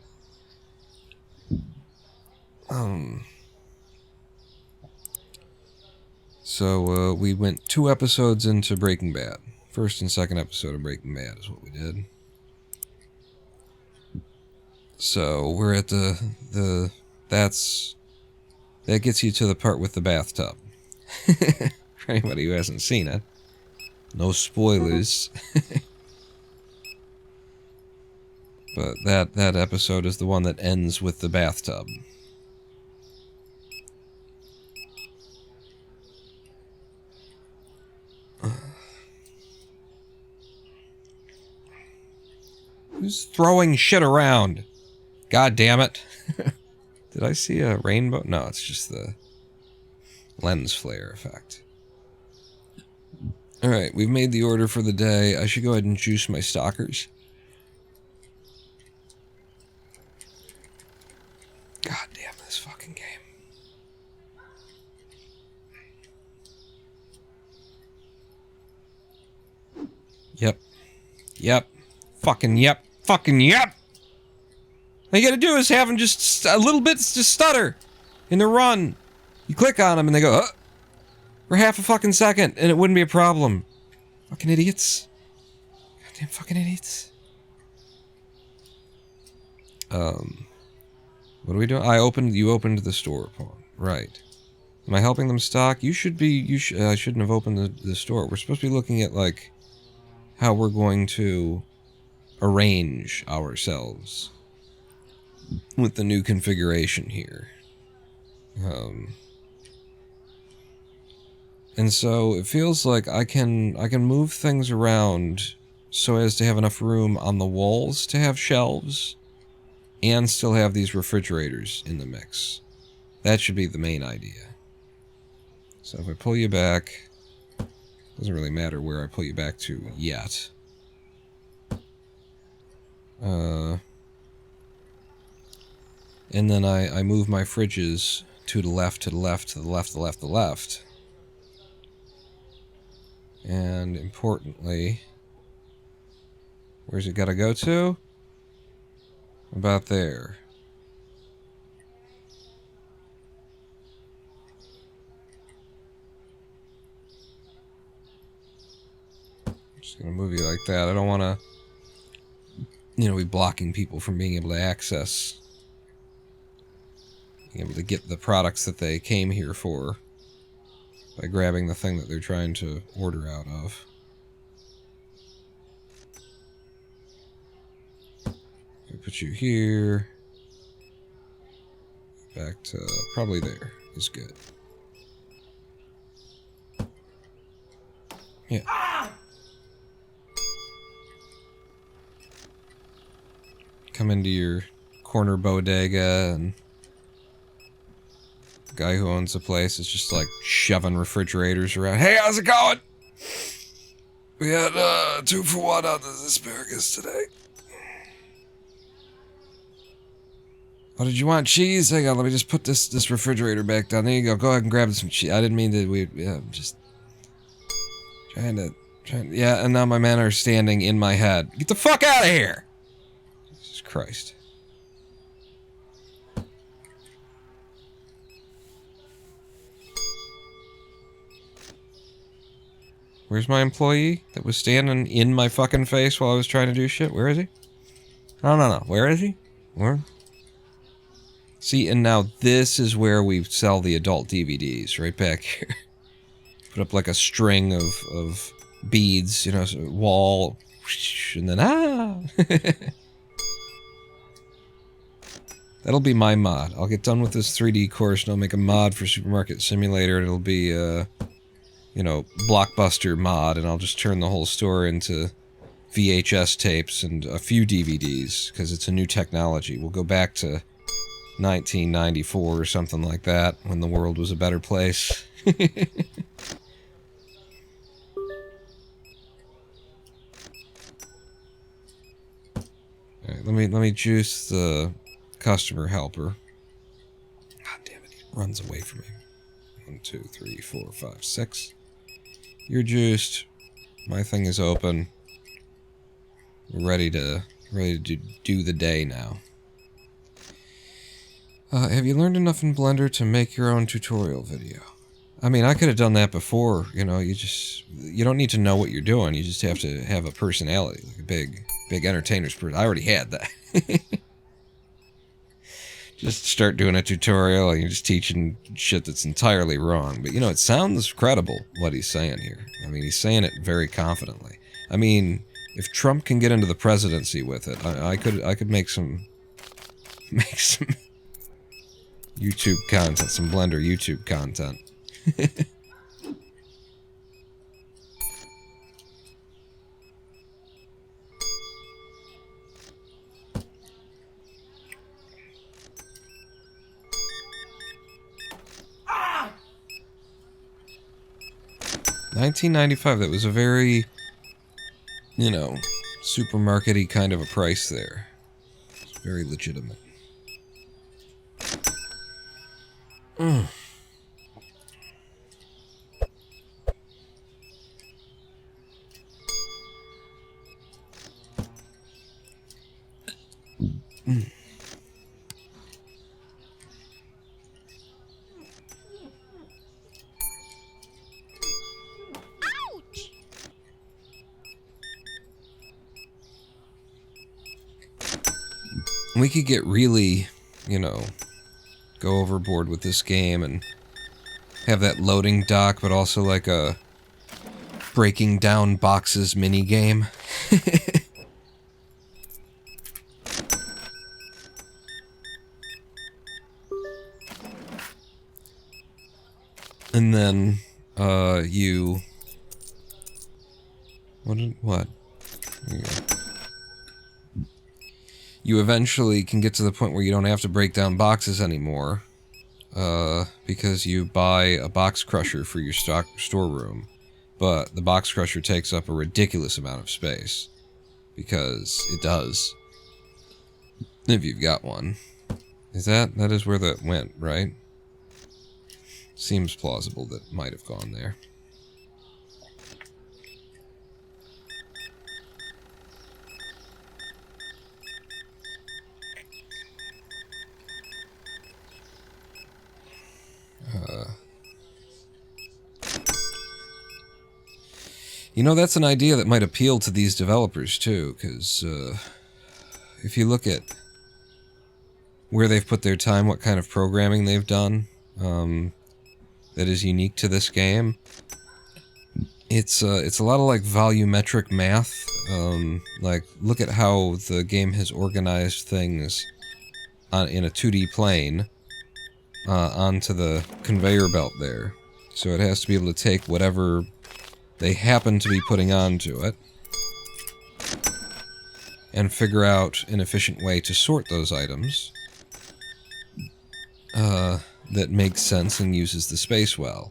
So, we went 2 episodes into Breaking Bad. First and second episode of Breaking Bad is what we did. So, we're at that gets you to the part with the bathtub. For anybody who hasn't seen it. No spoilers. But that episode is the one that ends with the bathtub. Who's throwing shit around? God damn it. Did I see a rainbow? No, it's just the lens flare effect. Alright, we've made the order for the day. I should go ahead and juice my stalkers. God damn this fucking game. Yep. Fucking yep. All you gotta do is have them just a little bit just stutter in the run. You click on them and they go, for half a fucking second, and it wouldn't be a problem. Fucking idiots. Goddamn fucking idiots. What are we doing? You opened the store, Pawn. Right. Am I helping them stock? I shouldn't have opened the store. We're supposed to be looking at, like, how we're going to arrange ourselves with the new configuration here. And so it feels like I can move things around so as to have enough room on the walls to have shelves and still have these refrigerators in the mix. That should be the main idea. So if I pull you back, doesn't really matter where I pull you back to yet. And then I move my fridges to the left, to the left, to the left, the left, the left. And importantly, where's it gotta go to? About there. Just gonna move you like that. I don't wanna, be blocking people from being able to access, being able to get the products that they came here for by grabbing the thing that they're trying to order out of. I put you here. Back to probably there is good. Yeah. Come into your corner bodega, and the guy who owns the place is just like shoving refrigerators around. Hey, how's it going? We had 2 for 1 on the asparagus today. Oh, did you want cheese? Hang on, let me just put this refrigerator back down. There you go. Go ahead and grab some cheese. I didn't mean to. I'm just trying to. Yeah, and now my men are standing in my head. Get the fuck out of here! Jesus Christ. Where's my employee that was standing in my fucking face while I was trying to do shit? Where is he? No. Where is he? Where? See, and now this is where we sell the adult DVDs, right back here. Put up like a string of beads, you know, wall, and then That'll be my mod. I'll get done with this 3D course and I'll make a mod for Supermarket Simulator. It'll be, you know, Blockbuster mod, and I'll just turn the whole store into VHS tapes and a few DVDs, because it's a new technology. We'll go back to 1994 or something like that, when the world was a better place. Alright, let me juice the customer helper. God damn it, he runs away from me. 1, 2, 3, 4, 5, 6. You're juiced. My thing is open. We're ready to do the day now. Have you learned enough in Blender to make your own tutorial video? I mean, I could have done that before, you know, you don't need to know what you're doing, you just have to have a personality, like a big entertainer's person. I already had that. Just start doing a tutorial and you're just teaching shit that's entirely wrong. But, you know, it sounds credible, what he's saying here. I mean, he's saying it very confidently. I mean, if Trump can get into the presidency with it, I could make some YouTube content, some Blender YouTube content. Ah! 1995, that was a very, you know, supermarket-y kind of a price there. It's very legitimate. We could get really, you know, go overboard with this game and have that loading dock, but also like a breaking down boxes mini game. And then, you... What? There you go. You eventually can get to the point where you don't have to break down boxes anymore, because you buy a box crusher for your storeroom, but the box crusher takes up a ridiculous amount of space, because it does, if you've got one. That is where that went, right? Seems plausible that might have gone there. You know, that's an idea that might appeal to these developers too, because if you look at where they've put their time, what kind of programming they've done that is unique to this game, it's a lot of like volumetric math. Like, look at how the game has organized things in a 2D plane onto the conveyor belt there. So it has to be able to take whatever they happen to be putting onto it and figure out an efficient way to sort those items that makes sense and uses the space well.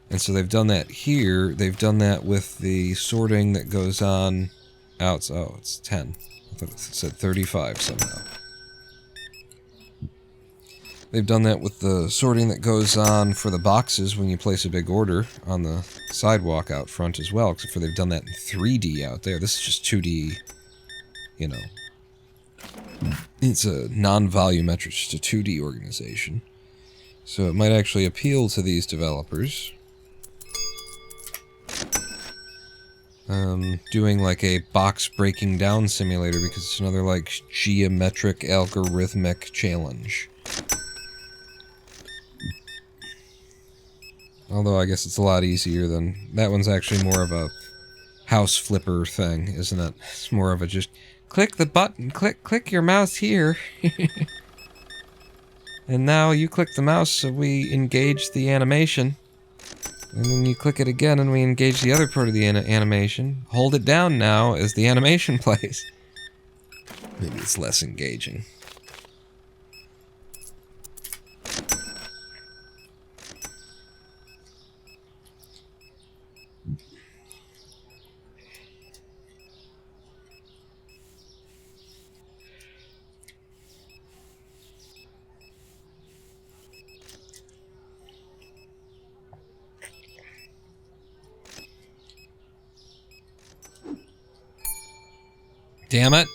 And so they've done that here. They've done that with the sorting that goes on out. Oh, it's 10. I thought it said 35 somehow. They've done that with the sorting that goes on for the boxes when you place a big order on the sidewalk out front as well, except for they've done that in 3D out there. This is just 2D, you know. It's a non-volumetric, just a 2D organization. So it might actually appeal to these developers. Doing like a box breaking down simulator because it's another like geometric algorithmic challenge. Although I guess it's a lot easier than... That one's actually more of a house flipper thing, isn't it? It's more of a just... Click the button, click your mouse here. And now you click the mouse so we engage the animation. And then you click it again and we engage the other part of the animation. Hold it down now as the animation plays. Maybe it's less engaging. Damn it.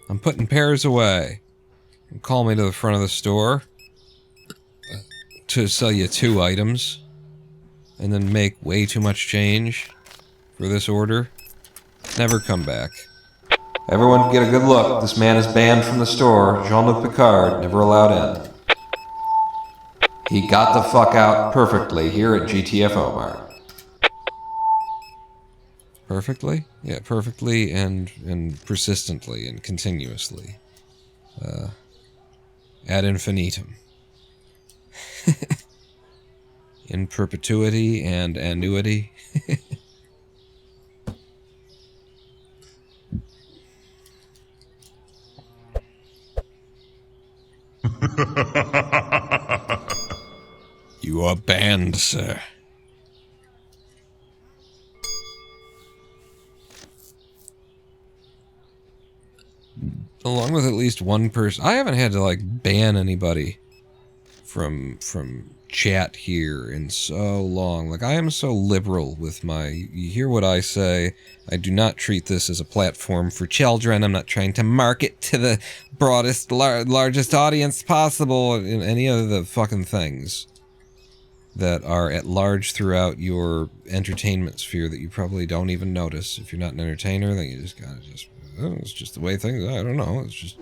I'm putting pears away. Call me to the front of the store to sell you 2 items and then make way too much change for this order. Never come back. Everyone get a good look. This man is banned from the store. Jean-Luc Picard, never allowed in. He got the fuck out perfectly here at GTFO Mart. Perfectly? Yeah, perfectly and persistently and continuously. Ad infinitum. In perpetuity and annuity. You are banned, sir. Along with at least one person. I haven't had to like ban anybody from chat here in so long. Like, I am so liberal with my... You hear what I say. I do not treat this as a platform for children. I'm not trying to market to the broadest, largest audience possible in any of the fucking things that are at large throughout your entertainment sphere that you probably don't even notice. If you're not an entertainer, then you just gotta just... Oh, it's just the way things... I don't know. It's just...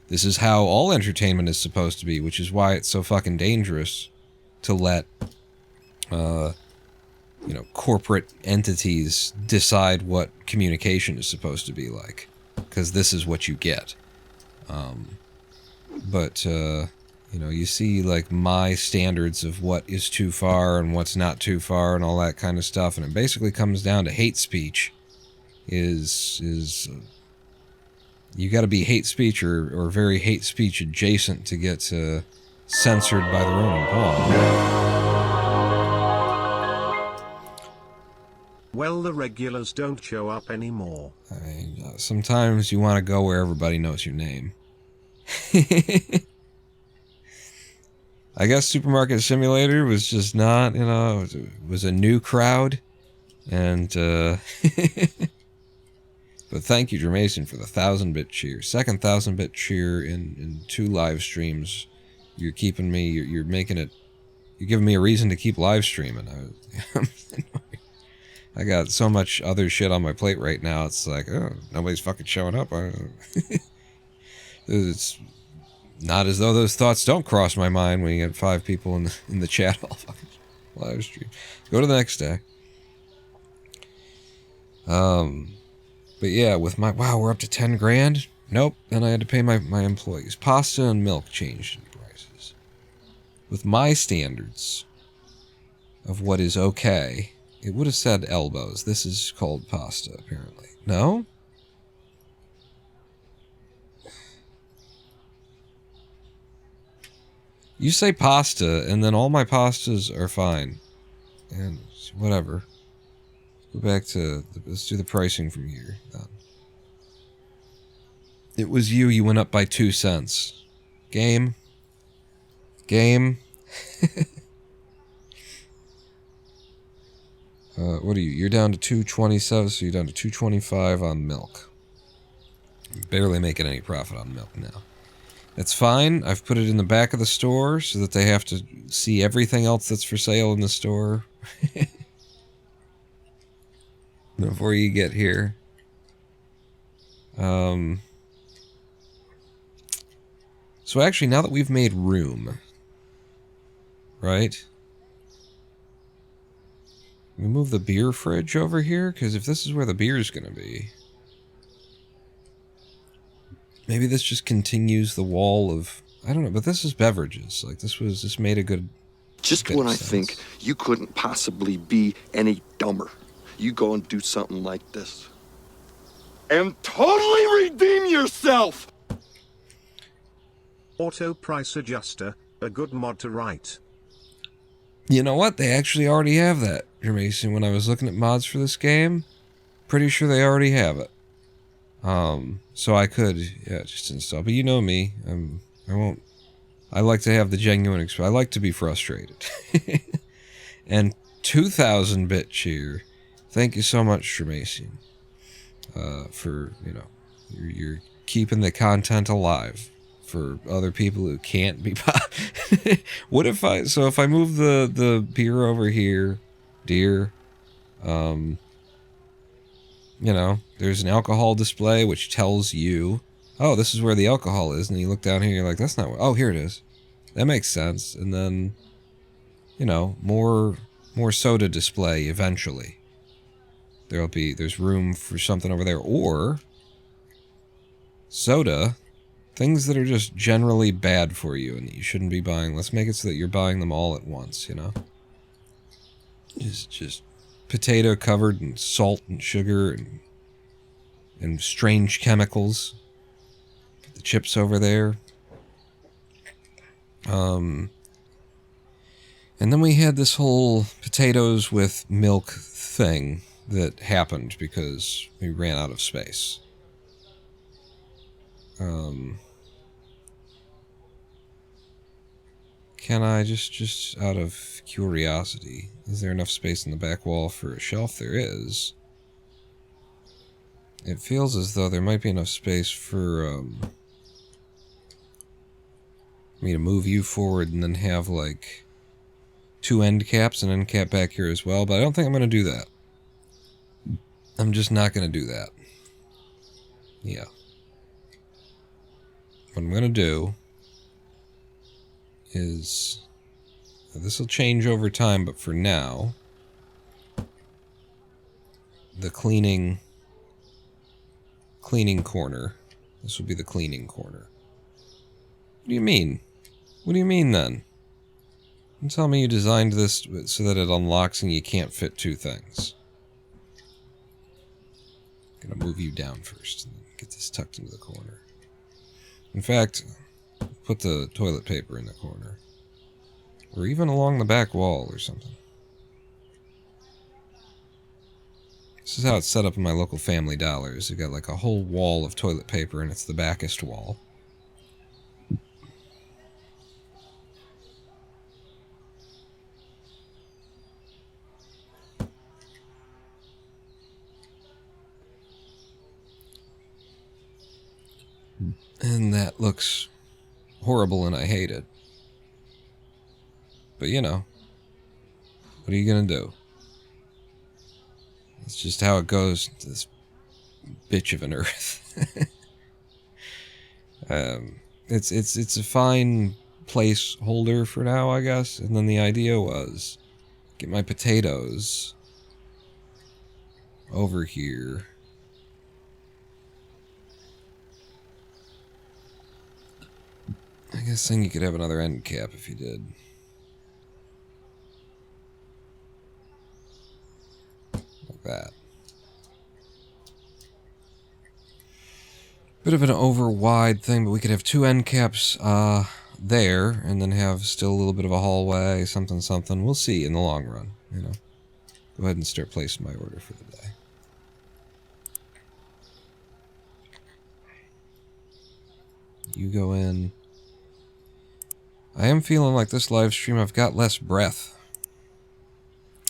This is how all entertainment is supposed to be, which is why it's so fucking dangerous to let, you know, corporate entities decide what communication is supposed to be like. Because this is what you get. You know, you see, like, my standards of what is too far and what's not too far and all that kind of stuff, and it basically comes down to hate speech. You got to be hate speech or very hate speech adjacent to get censored by the Roman Paul. Well, the regulars don't show up anymore. Sometimes you want to go where everybody knows your name. I guess Supermarket Simulator was just not, you know, it was a new crowd, and but thank you, Jermason, for the 1,000-bit cheer. Second 1,000-bit cheer in 2 live streams. You're keeping me... You're making it... You're giving me a reason to keep live streaming. I got so much other shit on my plate right now. It's like, oh, nobody's fucking showing up. It's not as though those thoughts don't cross my mind when you get 5 people in the chat all fucking live stream. Go to the next day. But yeah, with my... Wow, we're up to 10 grand? Nope. Then I had to pay my employees. Pasta and milk changed in prices. With my standards of what is okay, it would have said elbows. This is called pasta, apparently. No? You say pasta, and then all my pastas are fine. And whatever. Go back to... Let's do the pricing from here. It was you. You went up by 2 cents. Game. What are you? You're down to 227, so you're down to 225 on milk. Barely making any profit on milk now. That's fine. I've put it in the back of the store so that they have to see everything else that's for sale in the store before you get here. So actually, now that we've made room, right? We move the beer fridge over here, because if this is where the beer is going to be, maybe this just continues the wall of, I don't know, but this is beverages. Like, this made a good... Just when I think you couldn't possibly be any dumber, you go and do something like this. And totally redeem yourself! Auto price adjuster, a good mod to write. You know what? They actually already have that, Mason. When I was looking at mods for this game, pretty sure they already have it. So I could, yeah, just install. But you know me, I won't. I like to have the genuine experience. I like to be frustrated. And 2,000-bit cheer. Thank you so much, Tremacian, for, you know, you're keeping the content alive for other people who can't be... What if if I move the beer over here, dear, you know, there's an alcohol display which tells you, oh, this is where the alcohol is, and you look down here, you're like, that's not where... Oh, here it is. That makes sense. And then, you know, more soda display eventually. There's room for something over there. Or soda, things that are just generally bad for you and that you shouldn't be buying. Let's make it so that you're buying them all at once, you know? Just potato covered in salt and sugar and strange chemicals. Put the chips over there. And then we had this whole potatoes with milk thing that happened because we ran out of space. Can I just out of curiosity, is there enough space in the back wall for a shelf? There is. It feels as though there might be enough space for me to move you forward and then have like 2 end caps and end cap back here as well, but I don't think I'm going to do that. I'm just not going to do that. Yeah. What I'm going to do is, this will change over time, but for now, the cleaning corner, this will be the cleaning corner. What do you mean? What do you mean then? You tell me you designed this so that it unlocks and you can't fit 2 things. I'm gonna move you down first and get this tucked into the corner. In fact, put the toilet paper in the corner. Or even along the back wall or something. This is how it's set up in my local Family Dollars. They've got like a whole wall of toilet paper and it's the backest wall. And that looks horrible and I hate it. But you know, what are you gonna do? It's just how it goes to this bitch of an earth. It's a fine placeholder for now, I guess. And then the idea was get my potatoes over here. I guess then you could have another end cap if you did. Like that. Bit of an over-wide thing, but we could have 2 end caps there, and then have still a little bit of a hallway, something. We'll see in the long run. you know, go ahead and start placing my order for the day. You go in. I am feeling like this live stream I've got less breath.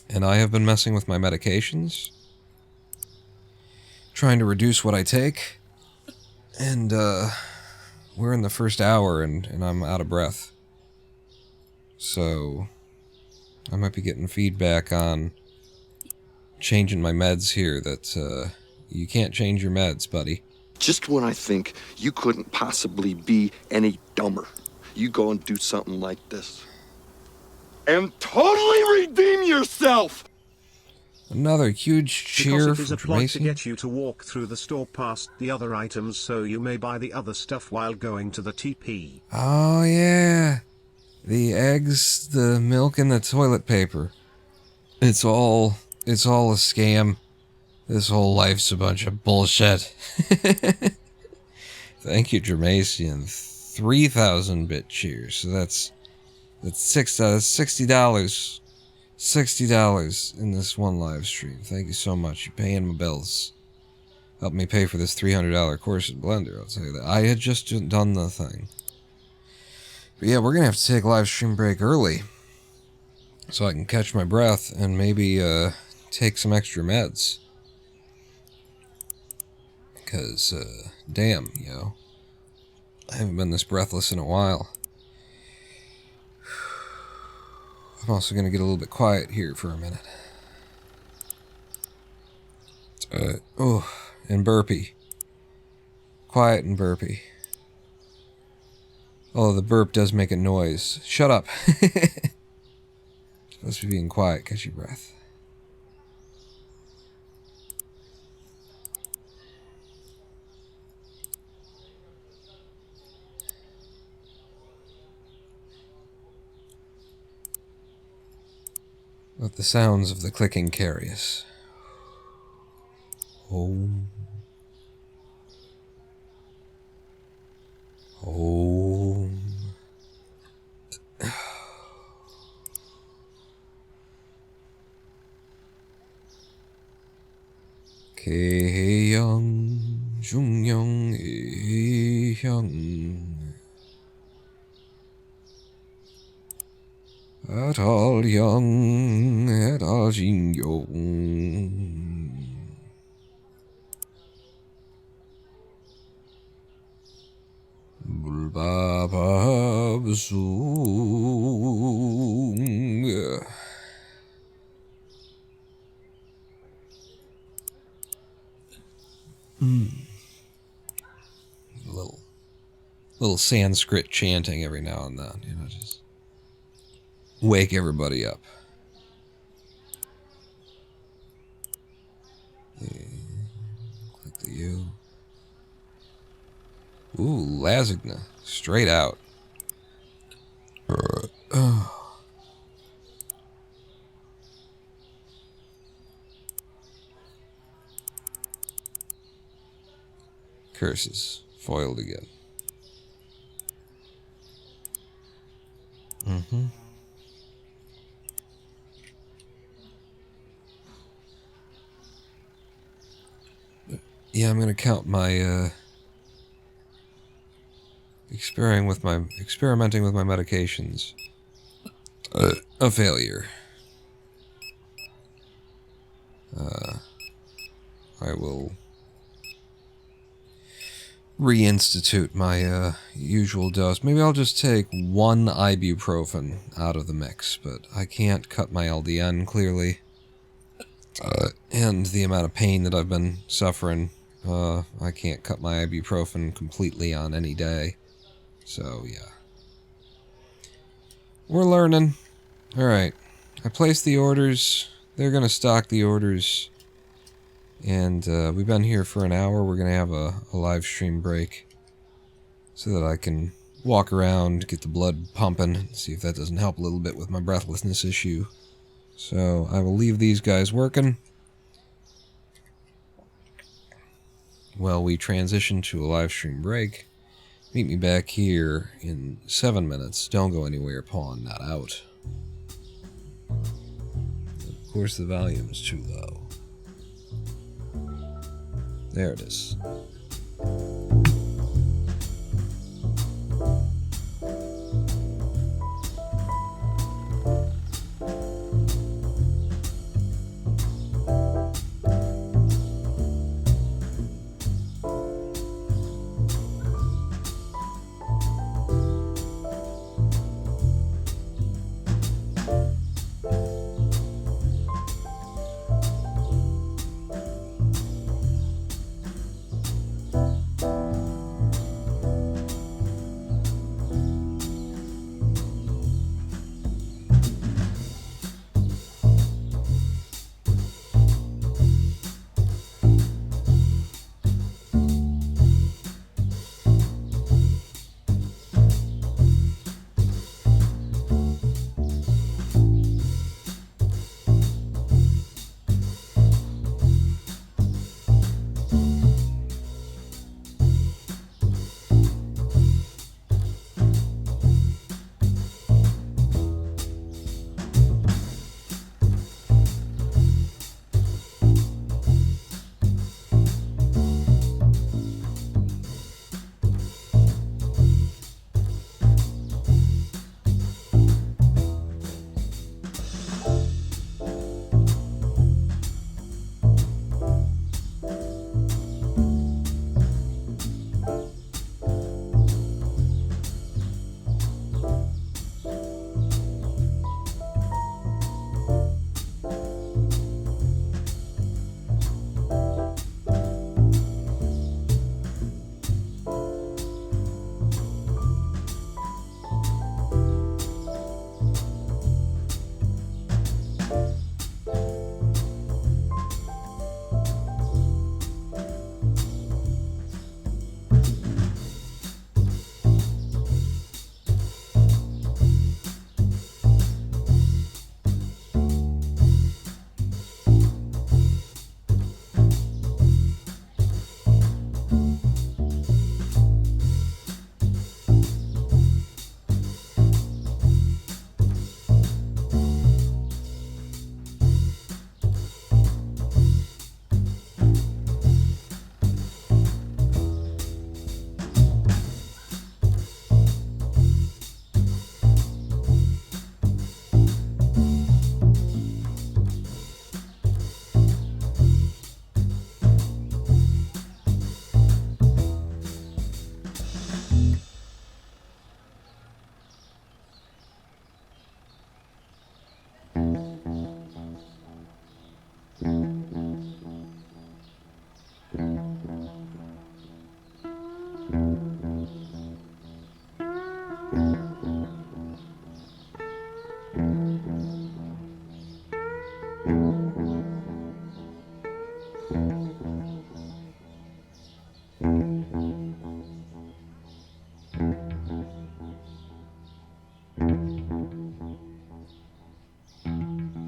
And I have been messing with my medications. Trying to reduce what I take. And, we're in the first hour and I'm out of breath. So, I might be getting feedback on changing my meds here that, you can't change your meds, buddy. Just when I think you couldn't possibly be any dumber, you go and do something like this. And totally redeem yourself! Another huge cheer Because it is for a ploy to Mason. get you to walk through the store past the other items so you may buy the other stuff while going to the TP. Oh, yeah. The eggs, the milk, and the toilet paper. It's all a scam. This whole life's a bunch of bullshit. Thank you, Jermasian. 3,000-bit cheers. So that's $60. $60 in this one live stream. Thank you so much. You're paying my bills. Help me pay for this $300 course at Blender, I'll tell you that. I had just done the thing. But yeah, we're gonna have to take a live stream break early. So I can catch my breath and maybe take some extra meds. Because, damn, yo. I haven't been this breathless in a while. I'm also going to get a little bit quiet here for a minute. Oh, and burpee. Quiet and burpee. Oh, the burp does make a noise. Shut up. Supposed to be being quiet. Catch your breath. Let the sounds of the clicking carry us. Home. Home. Kei Young, Jung Young, Young. At all young, at all jing young. Bulbaba zoom. Little Sanskrit chanting every now and then, you know, just wake everybody up. Yeah. Click the U. Ooh, lasagna. Straight out. Curses. Foiled again. Mm-hmm. Yeah, I'm gonna count my experimenting with my medications a failure. I will reinstitute my usual dose. Maybe I'll just take one ibuprofen out of the mix, but I can't cut my LDN clearly. And the amount of pain that I've been suffering, I can't cut my ibuprofen completely on any day. So, yeah. We're learning. Alright. I placed the orders. They're gonna stock the orders. And, we've been here for an hour. We're gonna have a live stream break. So that I can walk around, get the blood pumping, see if that doesn't help a little bit with my breathlessness issue. So, I will leave these guys working while we transition to a live stream break. Meet me back here in 7 minutes. Don't go anywhere, Pawn, not out. course the volume's too low. There it is.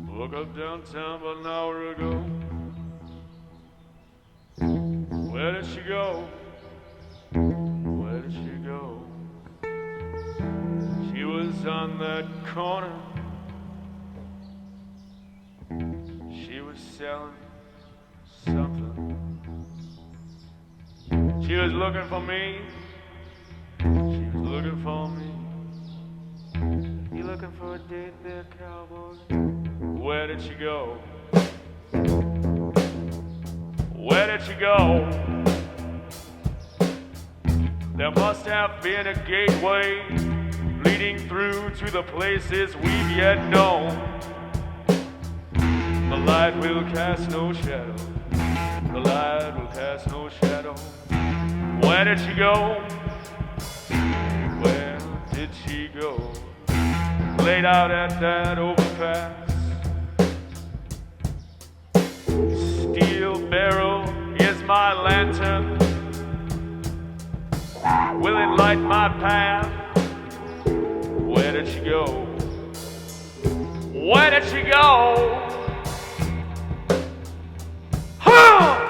Woke up downtown about an hour ago. Where did she go? Where did she go? She was on that corner. She was selling something. She was looking for me. She was looking for me. You looking for a date there, cowboy? Where did she go? Where did she go? There must have been a gateway leading through to the places we've yet known. The light will cast no shadow. The light will cast no shadow. Where did she go? Where did she go? Laid out at that overpass. Steel barrel is my lantern. Will it light my path? Where did she go? Where did she go? Huh!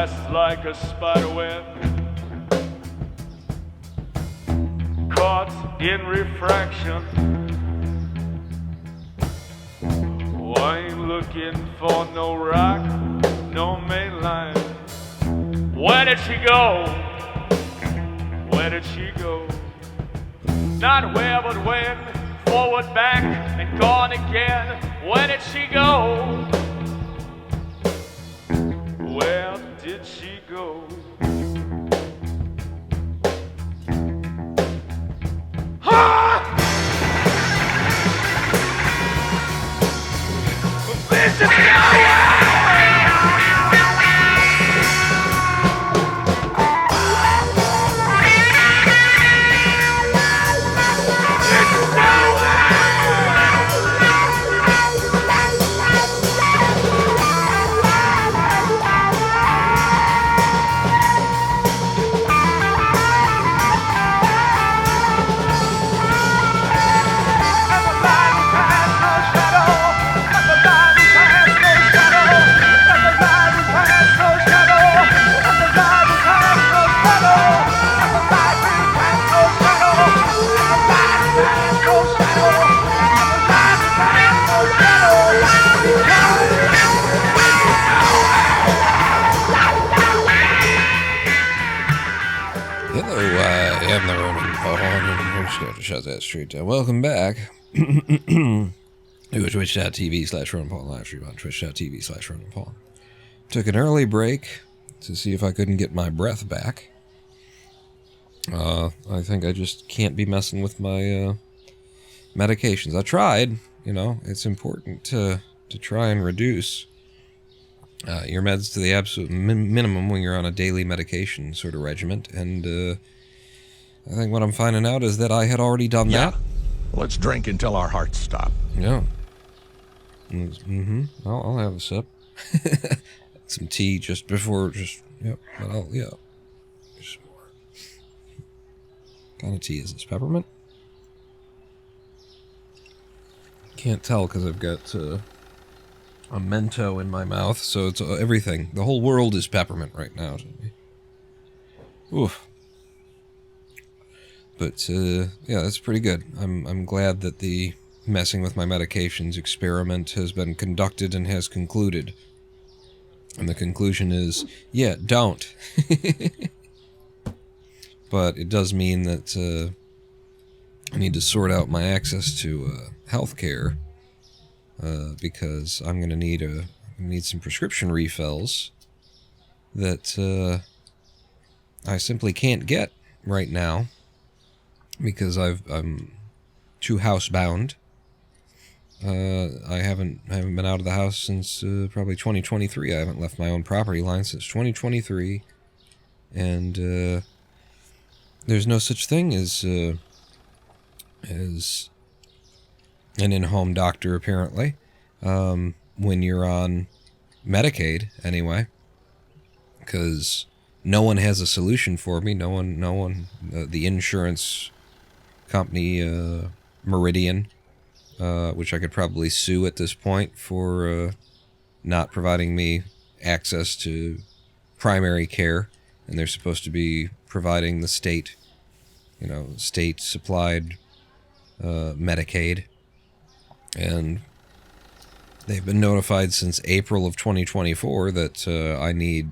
just like a spider web caught in refraction. Oh, I ain't looking for no rock, no main line. Where did she go? Where did she go? Not where but when, forward, back, and gone again. Where did she go? Where did she go? Ha! This is shut that straight down. Welcome back to twitch.tv/RonPaul live stream on twitch.tv/RonPaul. Took an early break to see if I couldn't get my breath back. I think I just can't be messing with my medications. I tried, you know, it's important to try and reduce your meds to the absolute minimum when you're on a daily medication sort of regimen, and I think what I'm finding out is that I had already done that. Let's drink until our hearts stop. Yeah. I'll have a sip. Some tea just before, yep. But yeah. Just more. What kind of tea is this? Peppermint? Can't tell because I've got a Mento in my mouth, so it's everything. The whole world is peppermint right now to me. Oof. But, yeah, that's pretty good. I'm glad that the messing with my medications experiment has been conducted and has concluded. And the conclusion is, yeah, don't. But it does mean that I need to sort out my access to health care, because I'm going to need some prescription refills that I simply can't get right now. Because I'm too housebound. I haven't been out of the house since probably 2023. I haven't left my own property line since 2023, and there's no such thing as an in-home doctor apparently when you're on Medicaid anyway, because no one has a solution for me. No one. The insurance company, Meridian, which I could probably sue at this point for not providing me access to primary care, and they're supposed to be providing the state supplied Medicaid, and they've been notified since April of 2024 that I need,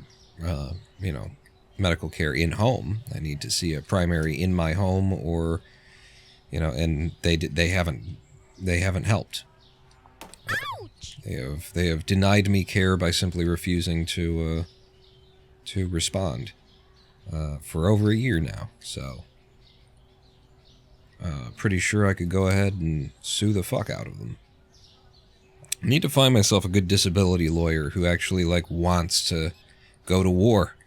medical care in home. I need to see a primary in my home, or and they haven't helped. Ouch! They have denied me care by simply refusing to respond for over a year now. So pretty sure I could go ahead and sue the fuck out of them. I need to find myself a good disability lawyer who actually wants to go to war,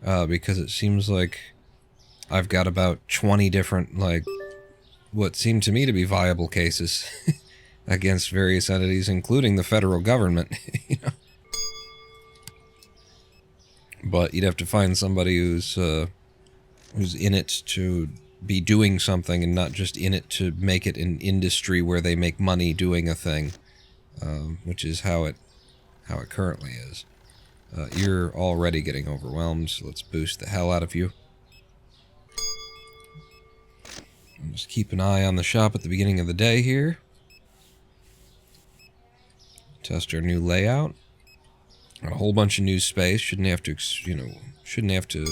because it seems like I've got about 20 different what seem to me to be viable cases against various entities, including the federal government. But you'd have to find somebody who's in it to be doing something, and not just in it to make it an industry where they make money doing a thing, which is how it currently is. You're already getting overwhelmed, so let's boost the hell out of you. Just keep an eye on the shop at the beginning of the day here. Test our new layout. A whole bunch of new space. Shouldn't have to, shouldn't have to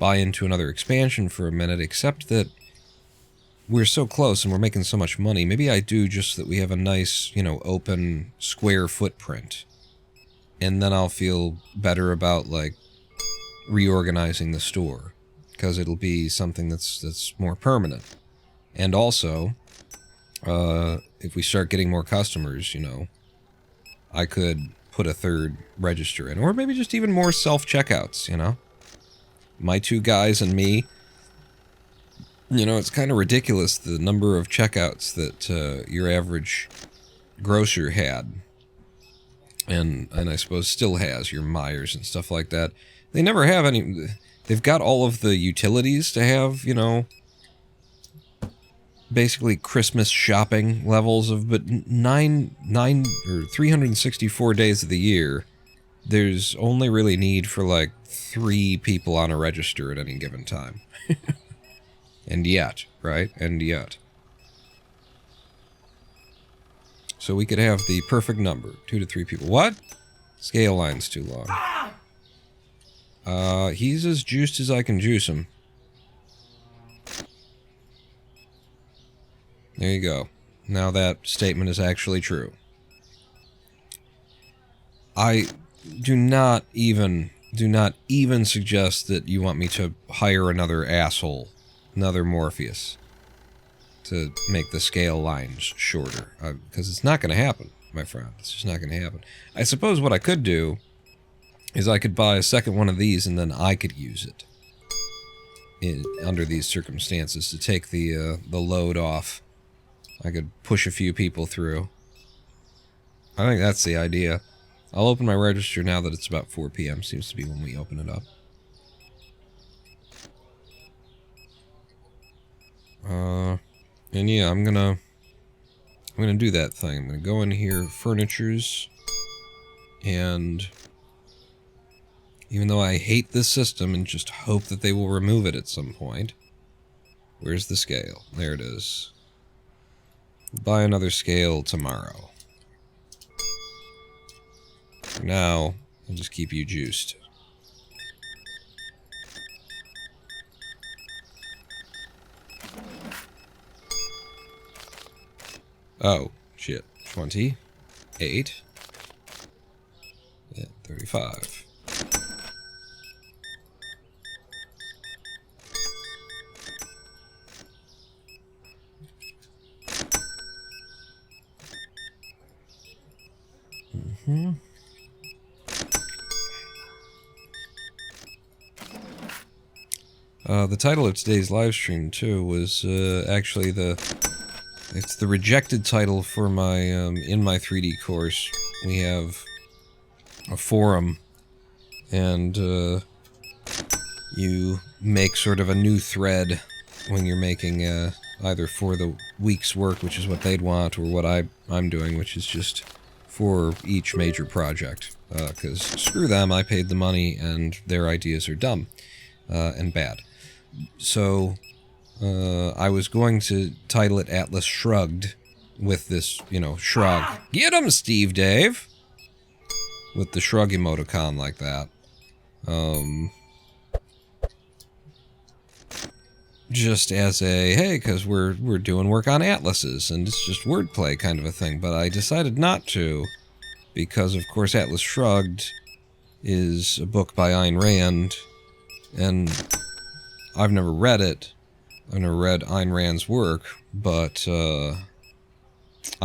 buy into another expansion for a minute, except that we're so close and we're making so much money. Maybe I do just so that we have a nice, open square footprint. And then I'll feel better about, like, reorganizing the store. Because it'll be something that's more permanent. And also, if we start getting more customers, I could put a third register in. Or maybe just even more self-checkouts, My 2 guys and me. It's kind of ridiculous the number of checkouts that your average grocer had. And I suppose still has, your Myers and stuff like that. They never have any... They've got all of the utilities to have, basically Christmas shopping levels of, but 364 days of the year, there's only really need for like 3 people on a register at any given time. And yet, right? And yet. So we could have the perfect number, 2 to 3 people. What? Scale line's too long. He's as juiced as I can juice him. There you go. Now that statement is actually true. I do not even suggest that you want me to hire another asshole, another Morpheus, to make the scale lines shorter. Because it's not going to happen, my friend. It's just not going to happen. I suppose what I could do is I could buy a second one of these and then I could use it under these circumstances to take the load off. I could push a few people through. I think that's the idea. I'll open my register now that it's about 4 p.m. Seems to be when we open it up. And yeah, I'm gonna do that thing. I'm gonna go in here, furnitures, and even though I hate this system and just hope that they will remove it at some point. Where's the scale? There it is. Buy another scale tomorrow. For now, I'll just keep you juiced. Oh, shit. 28. Yeah, 35. The title of today's live stream, too, was actually it's the rejected title for my, in my 3D course. We have a forum, and you make sort of a new thread when you're making either for the week's work, which is what they'd want, or what I'm doing, which is just for each major project. Because screw them, I paid the money, and their ideas are dumb and bad. So, I was going to title it Atlas Shrugged, with this, shrug. Get 'em, Steve Dave! With the shrug emoticon like that. Just as a, hey, because we're doing work on atlases, and it's just wordplay kind of a thing, but I decided not to, because, of course, Atlas Shrugged is a book by Ayn Rand, and I've never read it. I've never read Ayn Rand's work, but I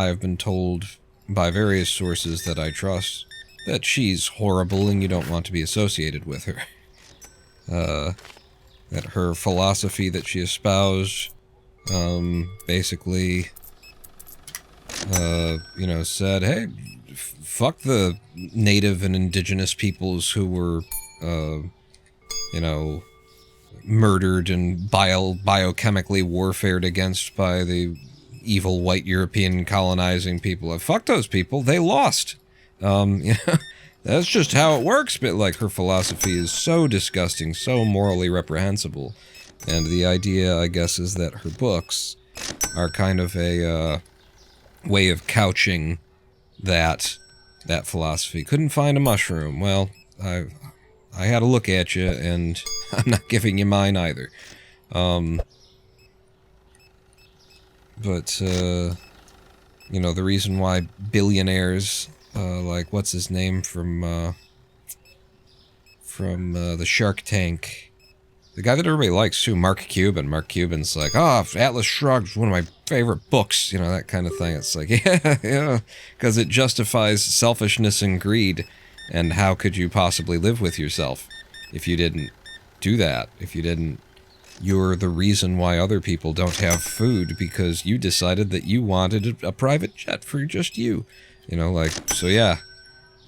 have been told by various sources that I trust that she's horrible and you don't want to be associated with her. That her philosophy that she espoused, basically, said, hey, fuck the native and indigenous peoples who were, murdered and biochemically warfared against by the evil white European colonizing people. Fuck those people. They lost. that's just how it works. But like, her philosophy is so disgusting, so morally reprehensible. And the idea, I guess, is that her books are kind of a way of couching that philosophy. Couldn't find a mushroom. Well, I had a look at you, and I'm not giving you mine either. But you know, the reason why billionaires, like, what's his name from the Shark Tank, the guy that everybody likes too, Mark Cuban. Mark Cuban's like, oh, Atlas Shrugged is one of my favorite books, you know, that kind of thing. It's like, yeah, because it justifies selfishness and greed. And how could you possibly live with yourself if you didn't do that? If you didn't, you're the reason why other people don't have food, because you decided that you wanted a private jet for just you. You know, like, so yeah,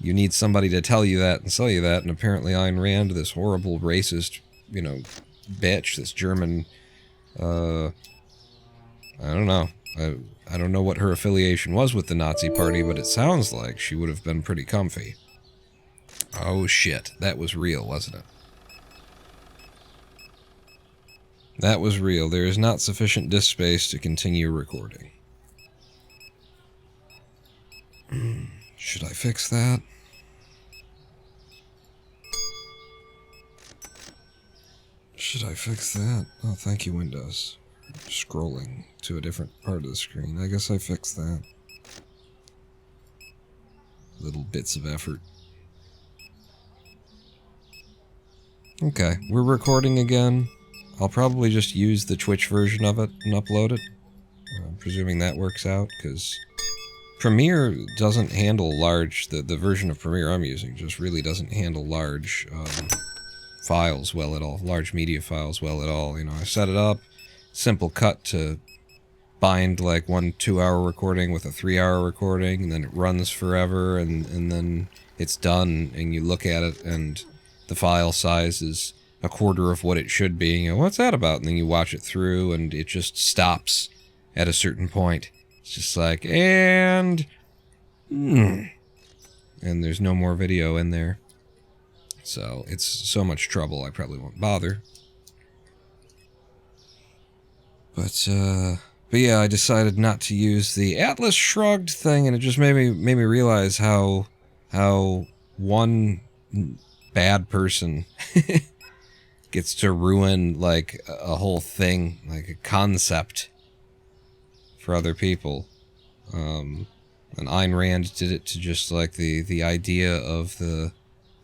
you need somebody to tell you that and sell you that. And apparently Ayn Rand, this horrible racist, you know, bitch, this German, I don't know. I don't know what her affiliation was with the Nazi Party, but it sounds like she would have been pretty comfy. Oh shit, that was real, wasn't it? That was real. There is not sufficient disk space to continue recording. Should I fix that? Should I fix that? Oh, thank you, Windows. Scrolling to a different part of the screen. I guess I fixed that. Little bits of effort. Okay, we're recording again. I'll probably just use the Twitch version of it and upload it. Presuming that works out, because Premiere doesn't handle large... The version of Premiere I'm using just really doesn't handle large files well at all. Large media files well at all. You know, I set it up, simple cut to bind like 1 2-hour recording with a 3-hour recording, and then it runs forever, and then it's done, and you look at it, and the file size is a quarter of what it should be. You know, what's that about? And then you watch it through, and it just stops at a certain point. It's just like, and there's no more video in there. So it's so much trouble, I probably won't bother. But yeah, I decided not to use the Atlas Shrugged thing, and it just made me realize how one bad person gets to ruin like a whole thing, like a concept for other people. And Ayn Rand did it to just like the idea of the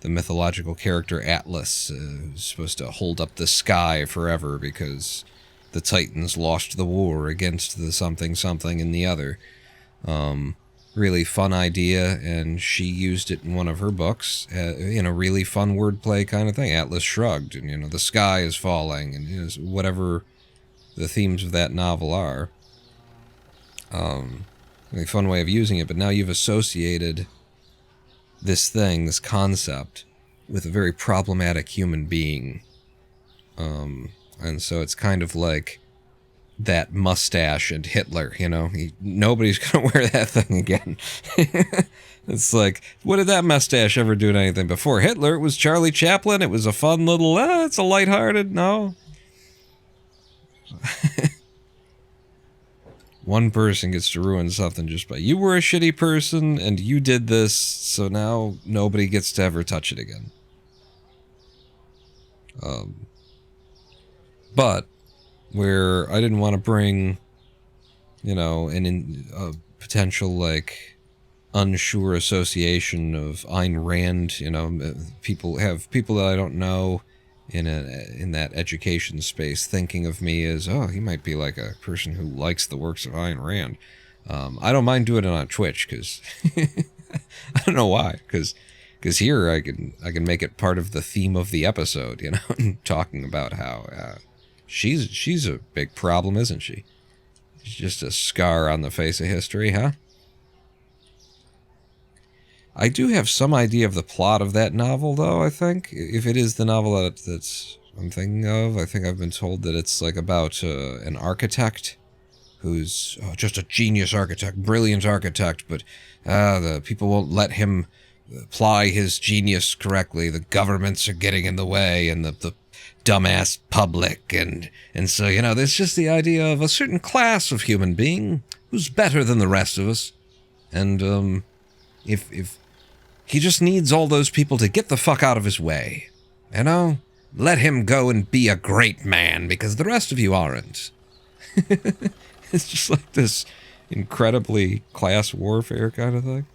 mythological character Atlas, who's supposed to hold up the sky forever because the Titans lost the war against the something and the other. Really fun idea, and she used it in one of her books in a really fun wordplay kind of thing. Atlas Shrugged, and you know, the sky is falling, and you know, whatever the themes of that novel are. Really fun way of using it, but now you've associated this thing, this concept, with a very problematic human being. And so it's kind of like that mustache and Hitler, you know? Nobody's gonna wear that thing again. It's like, what did that mustache ever do to anything? Before Hitler, it was Charlie Chaplin. It was a fun little, it's a lighthearted, no. One person gets to ruin something just by, you were a shitty person, and you did this, so now nobody gets to ever touch it again. But where I didn't want to bring, you know, a potential, like, unsure association of Ayn Rand, you know, people that I don't know in that education space thinking of me as, oh, he might be like a person who likes the works of Ayn Rand. I don't mind doing it on Twitch, because I don't know why, because here I can make it part of the theme of the episode, you know, talking about how she's a big problem, isn't she? She's just a scar on the face of history, huh? I do have some idea of the plot of that novel, though, I think. If it is the novel that's I'm thinking of, I think I've been told that it's like about an architect who's just a genius architect, brilliant architect, but the people won't let him apply his genius correctly, the governments are getting in the way, and the dumbass public, and so, you know, there's just the idea of a certain class of human being who's better than the rest of us, and if he just needs all those people to get the fuck out of his way, you know, let him go and be a great man, because the rest of you aren't. It's just like this incredibly class warfare kind of thing.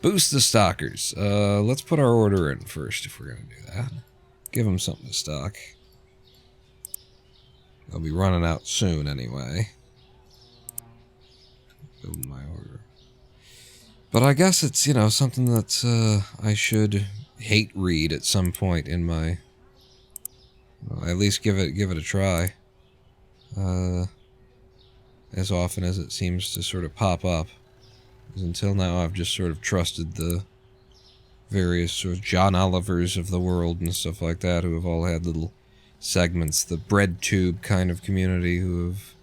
Boost the stockers. Let's put our order in first if we're going to do that. Give them something to stock. They'll be running out soon anyway. Build my order. But I guess it's, you know, something that I should hate read at some point in my... Well, at least give it a try. As often as it seems to sort of pop up. Because until now I've just sort of trusted the various sort of John Olivers of the world and stuff like that, who have all had little segments, the bread tube kind of community, who have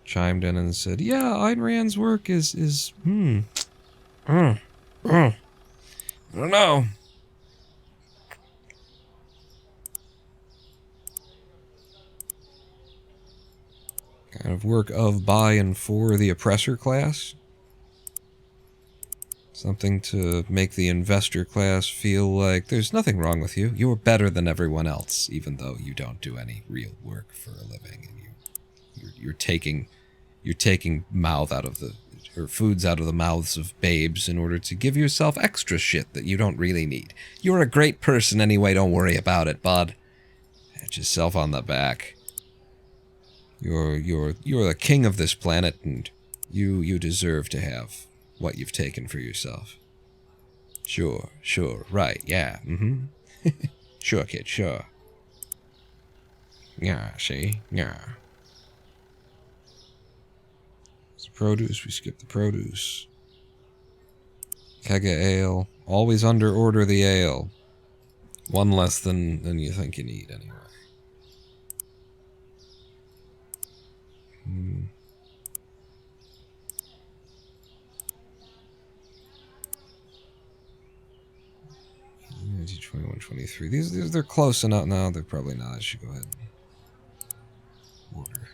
chimed in and said, yeah, Ayn Rand's work is I don't know. Kind of work of, by, and for the oppressor class. Something to make the investor class feel like there's nothing wrong with you. You're better than everyone else, even though you don't do any real work for a living, and you're taking mouth out of the, or foods out of the mouths of babes in order to give yourself extra shit that you don't really need. You're a great person anyway. Don't worry about it, bud. Pat yourself on the back. You're the king of this planet, and you deserve to have what you've taken for yourself. Sure, right, yeah, Sure, kid, sure. Yeah, see? Yeah. It's the produce, we skip the produce. Keg of ale. Always under order the ale. One less than you think you need, anyway. 21, 23. These they're close enough now. They're probably not. I should go ahead and order.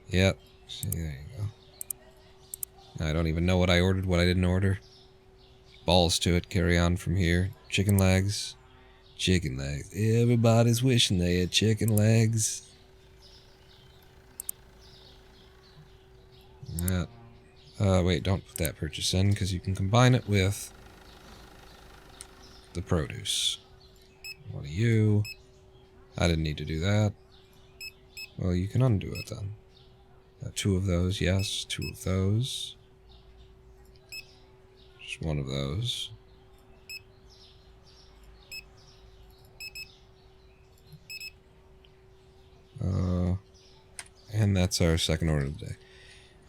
Yep. See, there you go. I don't even know what I ordered, what I didn't order. Balls to it. Carry on from here. Chicken legs. Chicken legs. Everybody's wishing they had chicken legs. Yeah. Wait, don't put that purchase in, because you can combine it with the produce. One of you. I didn't need to do that. Well, you can undo it then. 2 of those, yes. 2 of those. Just 1 of those. And that's our second order of the day.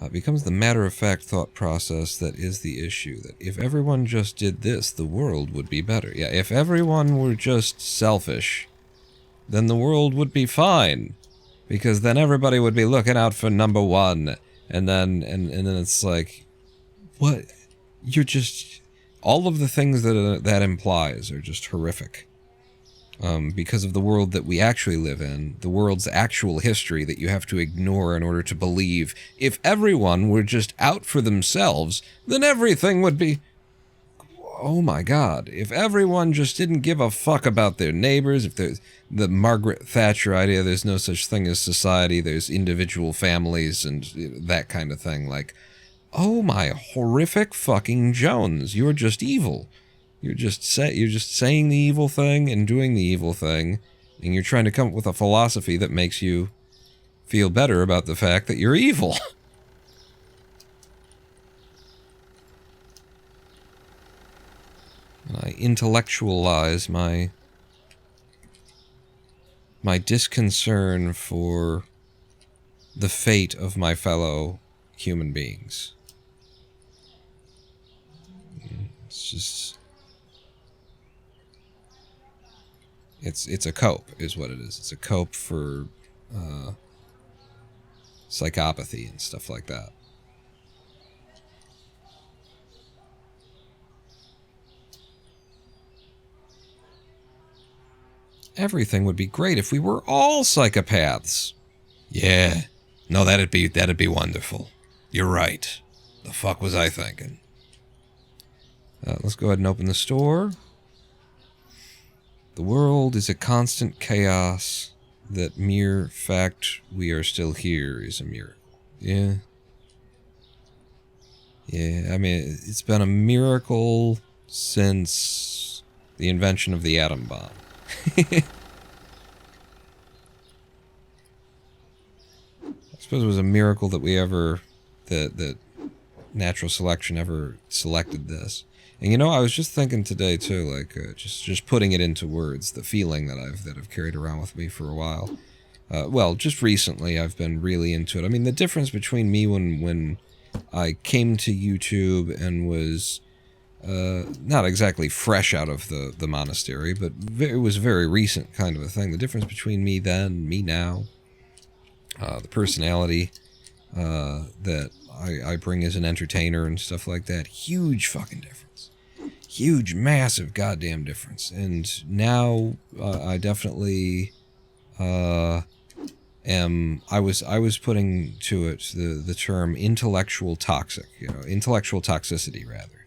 It becomes the matter-of-fact thought process that is the issue. That if everyone just did this, the world would be better. Yeah, if everyone were just selfish, then the world would be fine. Because then everybody would be looking out for number 1. And then it's like, what? You're just... All of the things that implies are just horrific. Because of the world that we actually live in, the world's actual history that you have to ignore in order to believe. If everyone were just out for themselves, then everything would be... Oh my god. If everyone just didn't give a fuck about their neighbors, if there's the Margaret Thatcher idea, there's no such thing as society, there's individual families and that kind of thing, like, oh my horrific fucking Jones, you're just evil. You're just saying the evil thing and doing the evil thing, and you're trying to come up with a philosophy that makes you feel better about the fact that you're evil. And I intellectualize my disconcern for the fate of my fellow human beings. It's just... It's a cope, is what it is. It's a cope for psychopathy and stuff like that. Everything would be great if we were all psychopaths. Yeah. No, that'd be wonderful. You're right. The fuck was I thinking? Let's go ahead and open the store. The world is a constant chaos. That mere fact we are still here is a miracle. Yeah. Yeah, I mean, it's been a miracle since the invention of the atom bomb. I suppose it was a miracle that we ever, that natural selection ever selected this. And you know, I was just thinking today too, like just putting it into words, the feeling that I've carried around with me for a while. Well, just recently I've been really into it. I mean, the difference between me when I came to YouTube and was not exactly fresh out of the monastery, but it was a very recent kind of a thing. The difference between me then, me now, the personality that I bring as an entertainer and stuff like that, huge fucking difference. Huge, massive goddamn difference. And now I definitely I was putting to it the term intellectual toxic, you know, intellectual toxicity rather.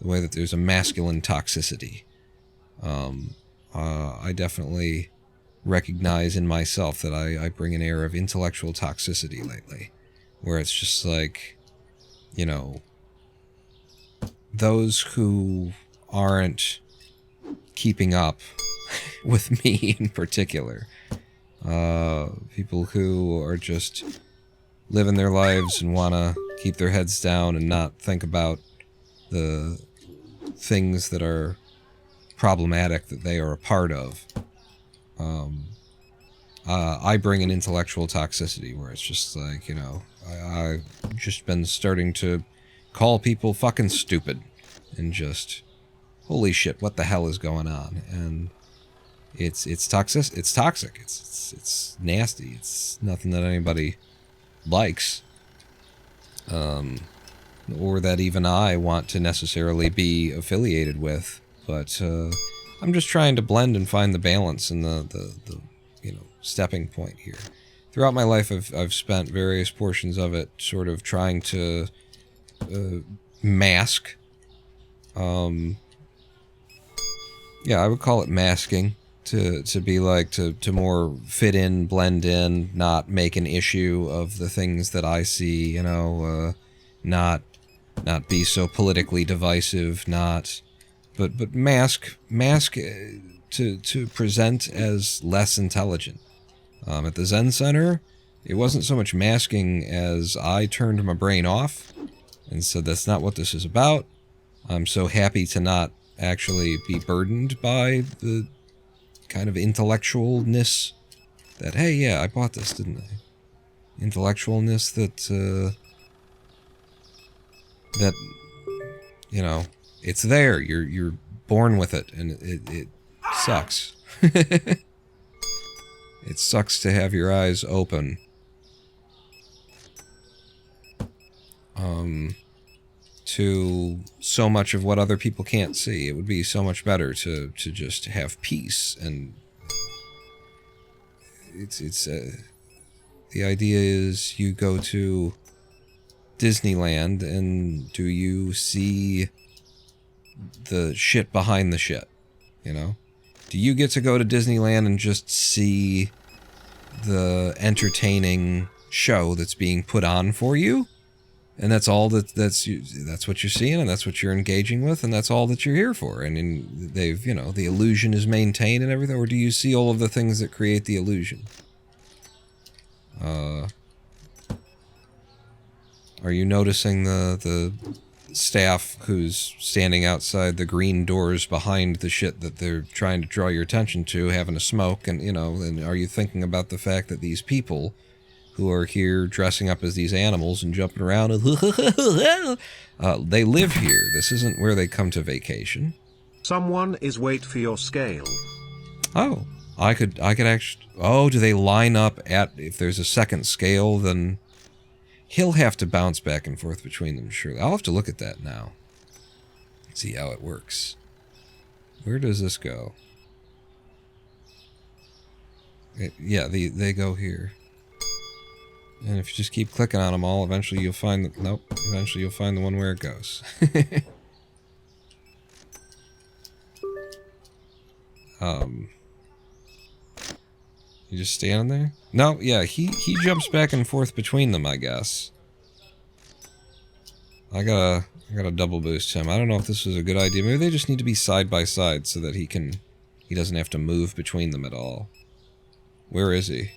The way that there's a masculine toxicity. I definitely recognize in myself that I bring an air of intellectual toxicity lately. Where it's just like, you know, those who aren't keeping up with me in particular, people who are just living their lives and want to keep their heads down and not think about the things that are problematic that they are a part of. I bring an intellectual toxicity where it's just like, you know, I've just been starting to call people fucking stupid and just, holy shit, what the hell is going on? And it's toxic. It's toxic. It's nasty. It's nothing that anybody likes, or that even I want to necessarily be affiliated with. But I'm just trying to blend and find the balance and the you know, stepping point here. Throughout my life, I've spent various portions of it sort of trying to mask. Yeah, I would call it masking. To be like, to more fit in, blend in, not make an issue of the things that I see, you know, not be so politically divisive, but mask to present as less intelligent. At the Zen Center, it wasn't so much masking as I turned my brain off and said that's not what this is about. I'm so happy to not actually be burdened by the kind of intellectualness that, hey, yeah, I bought this, didn't I? Intellectualness that, you know, it's there. You're born with it, and it sucks. It sucks to have your eyes open. To so much of what other people can't see. It would be so much better to just have peace, and it's the idea is you go to Disneyland and do you see the shit behind the shit, you know? Do you get to go to Disneyland and just see the entertaining show that's being put on for you? And that's all that's what you're seeing, and that's what you're engaging with, and that's all that you're here for. And they've, you know, the illusion is maintained and everything. Or do you see all of the things that create the illusion? Are you noticing the staff who's standing outside the green doors behind the shit that they're trying to draw your attention to, having a smoke, and, you know, and are you thinking about the fact that these people who are here dressing up as these animals and jumping around and they live here. This isn't where they come to vacation. Someone is wait for your scale. Oh, I could actually. Oh, do they line up at, if there's a second scale, then he'll have to bounce back and forth between them, surely. I'll have to look at that now. See how it works. Where does this go? Yeah, they go here. And if you just keep clicking on them all, eventually you'll find the... Nope. Eventually you'll find the one where it goes. You just standing there? No, yeah, he jumps back and forth between them, I guess. I gotta double boost him. I don't know if this was a good idea. Maybe they just need to be side by side so that he doesn't have to move between them at all. Where is he?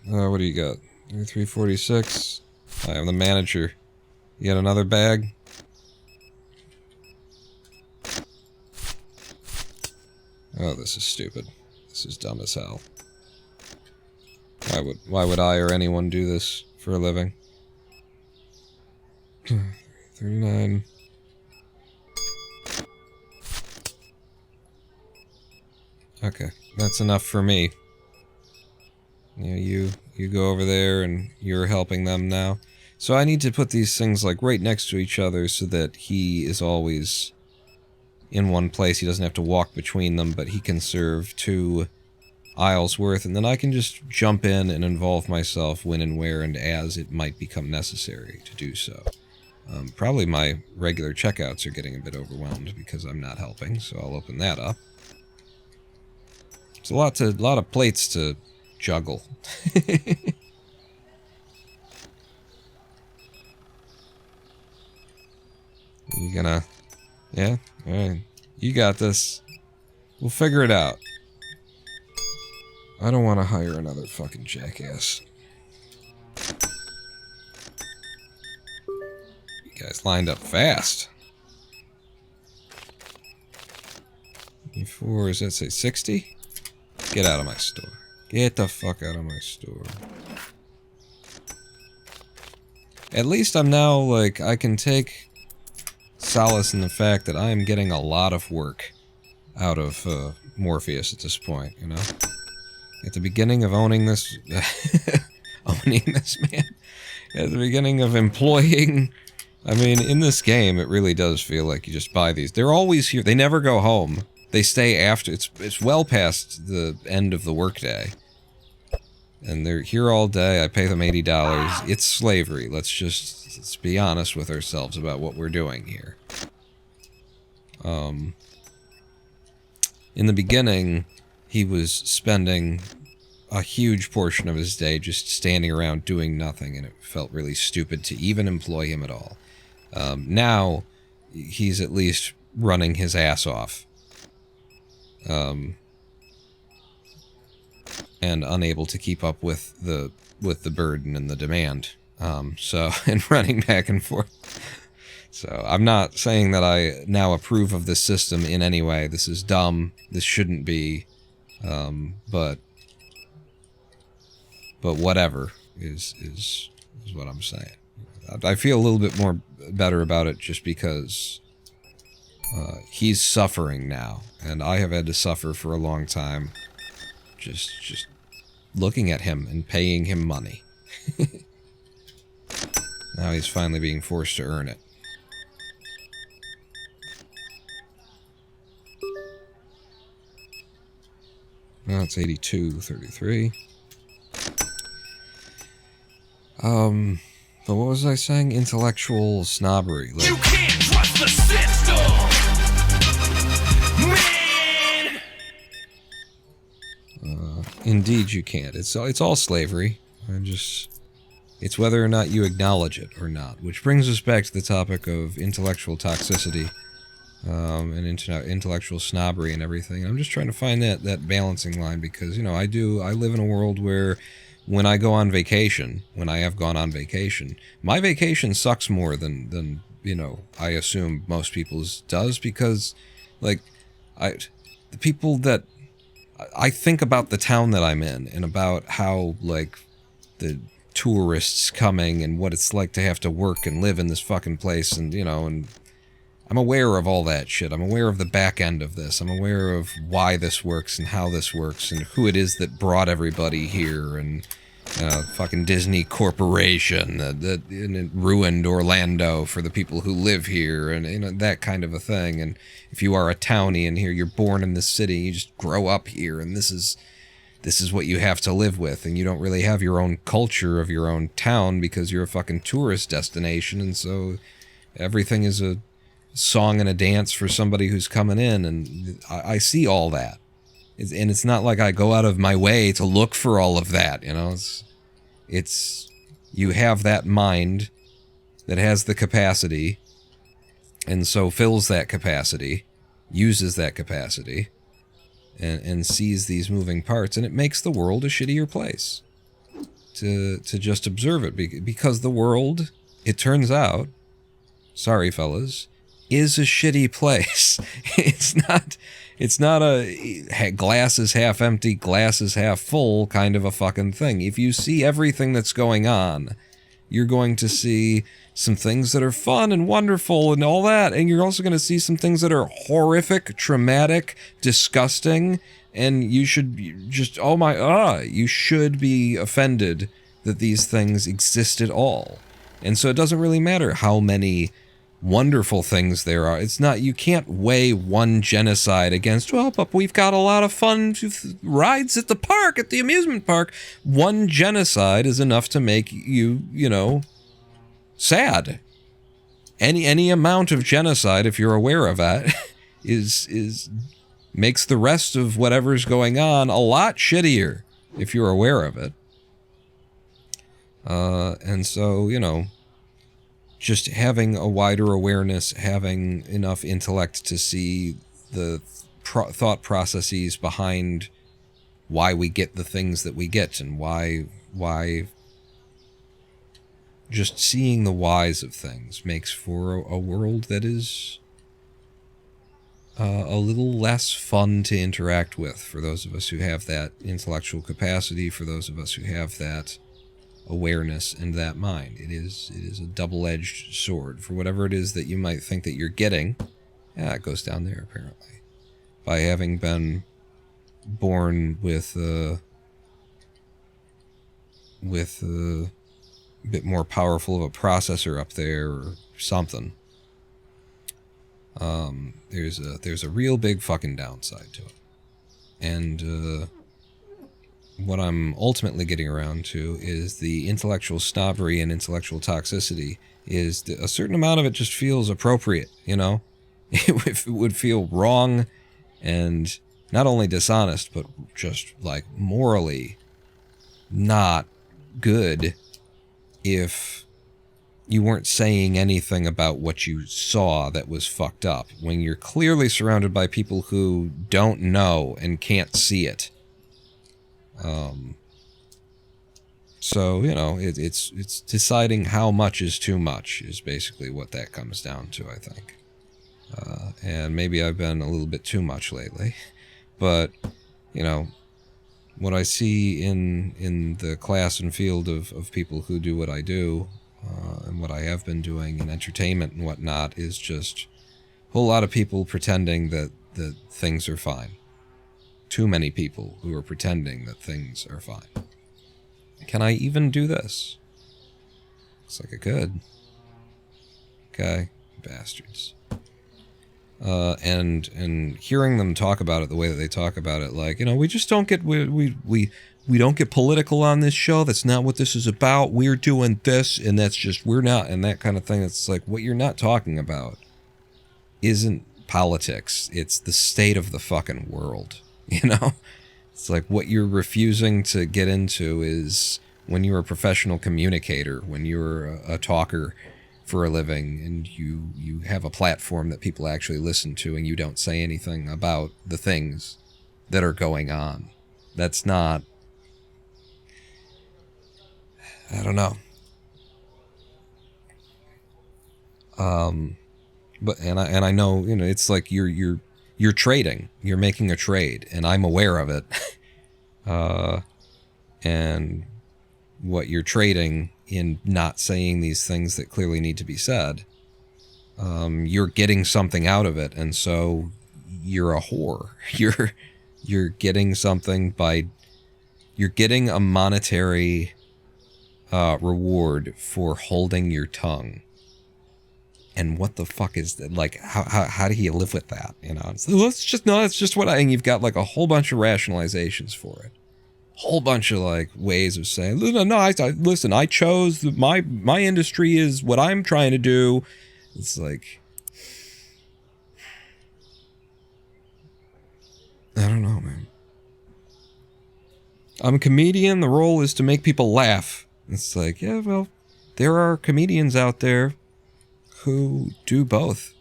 What do you got? 346. I am the manager. You got another bag? Oh, this is stupid. This is dumb as hell. Why would I or anyone do this for a living? 39. Okay, that's enough for me. You go over there and you're helping them now. So I need to put these things like right next to each other so that he is always in one place. He doesn't have to walk between them, but he can serve 2 aisles worth, and then I can just jump in and involve myself when and where and as it might become necessary to do so. Probably my regular checkouts are getting a bit overwhelmed because I'm not helping, so I'll open that up. It's a lot of plates to juggle. You gonna... Yeah? Alright. You got this. We'll figure it out. I don't want to hire another fucking jackass. You guys lined up fast. 4, does that say 60? Get out of my store. Get the fuck out of my store. At least I'm now, like, I can take solace in the fact that I am getting a lot of work out of Morpheus at this point, you know? At the beginning of owning this... owning this man. At the beginning of employing... I mean, in this game, it really does feel like you just buy these. They're always here. They never go home. They stay after... It's well past the end of the workday. And they're here all day. I pay them $80. It's slavery. Let's be honest with ourselves about what we're doing here. In the beginning, he was spending a huge portion of his day just standing around doing nothing, and it felt really stupid to even employ him at all. Now, he's at least running his ass off. And unable to keep up with the burden and the demand. And running back and forth. So, I'm not saying that I now approve of this system in any way. This is dumb. This shouldn't be. But whatever is what I'm saying. I feel a little bit more better about it just because he's suffering now, and I have had to suffer for a long time. Just looking at him and paying him money. Now he's finally being forced to earn it. Now it's 82.33. But what was I saying? Intellectual snobbery. Like, You can't trust the system, man. indeed you can't. It's all slavery. It's whether or not you acknowledge it or not. Which brings us back to the topic of intellectual toxicity, and intellectual snobbery and everything. And I'm just trying to find that balancing line because, you know, I live in a world where when I go on vacation, when I have gone on vacation, my vacation sucks more than you know, I assume most people's does, because, like, the people that I think about the town that I'm in and about how, like, the tourists coming and what it's like to have to work and live in this fucking place, and, you know, and I'm aware of all that shit. I'm aware of the back end of this. I'm aware of why this works and how this works and who it is that brought everybody here and fucking Disney Corporation that ruined Orlando for the people who live here, and that kind of a thing. And if you are a townie in here, you're born in this city, you just grow up here, and this is what you have to live with, and you don't really have your own culture of your own town because you're a fucking tourist destination, and so everything is a song and a dance for somebody who's coming in, and I see all that. And it's not like I go out of my way to look for all of that, It's you have that mind that has the capacity, and so fills that capacity, uses that capacity, and sees these moving parts, and it makes the world a shittier place to just observe it, because the world, it turns out, sorry fellas, is a shitty place. It's not a glass is half empty, glass is half full kind of a fucking thing. If you see everything that's going on, you're going to see some things that are fun and wonderful and all that, and you're also going to see some things that are horrific, traumatic, disgusting, and you should just, you should be offended that these things exist at all. And so it doesn't really matter how many wonderful things there are. It's not, you can't weigh one genocide against, but we've got a lot of fun rides at the park, at the amusement park. One genocide is enough to make you, sad. Any amount of genocide, if you're aware of that, is makes the rest of whatever's going on a lot shittier, if you're aware of it. And so, just having a wider awareness, having enough intellect to see the thought processes behind why we get the things that we get, and why just seeing the whys of things makes for a world that is a little less fun to interact with for those of us who have that intellectual capacity, for those of us who have that awareness and that mind. It is a double-edged sword. For whatever it is that you might think that you're getting, it goes down there apparently. By having been born with a bit more powerful of a processor up there or something, there's a real big fucking downside to it. And what I'm ultimately getting around to is the intellectual snobbery and intellectual toxicity is a certain amount of it just feels appropriate, It would feel wrong and not only dishonest, but just like morally not good if you weren't saying anything about what you saw that was fucked up, when you're clearly surrounded by people who don't know and can't see it. So, it's deciding how much is too much is basically what that comes down to, I think. And maybe I've been a little bit too much lately, but, what I see in the class and field of people who do what I do, and what I have been doing in entertainment and whatnot, is just a whole lot of people pretending that things are fine. Too many people who are pretending that things are fine. Can I even do this? Looks like I could. Okay, bastards. And hearing them talk about it the way that they talk about it, like, we just don't get we don't get political on this show. That's not what this is about. We're doing this, and that's just we're not, and that kind of thing. It's like, what you're not talking about isn't politics. It's the state of the fucking world. It's like what you're refusing to get into is when you're a professional communicator, when you're a talker for a living, and you have a platform that people actually listen to, and you don't say anything about the things that are going on. That's not, I don't know. But I know, it's like you're trading. You're making a trade, and I'm aware of it. And what you're trading in not saying these things that clearly need to be said, you're getting something out of it, and so you're a whore. You're getting something you're getting a monetary reward for holding your tongue. And what the fuck is that? Like, how do you live with that? You know, it's just what and you've got like a whole bunch of rationalizations for it. Whole bunch of like ways of saying, listen, I chose my industry is what I'm trying to do. It's like, I don't know, man. I'm a comedian. The role is to make people laugh. It's like, yeah, well, there are comedians out there who do both,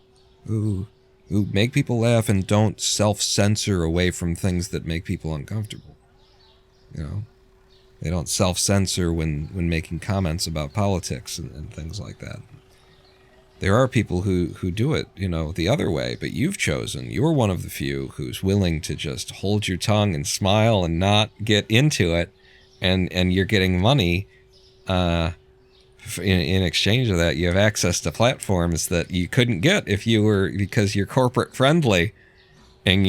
who make people laugh and don't self-censor away from things that make people uncomfortable. You know, they don't self-censor when making comments about politics and things like that. There are people who do it, you know, the other way, but you're one of the few who's willing to just hold your tongue and smile and not get into it, and you're getting money in exchange of that. You have access to platforms that you couldn't get if you were, because you're corporate friendly, and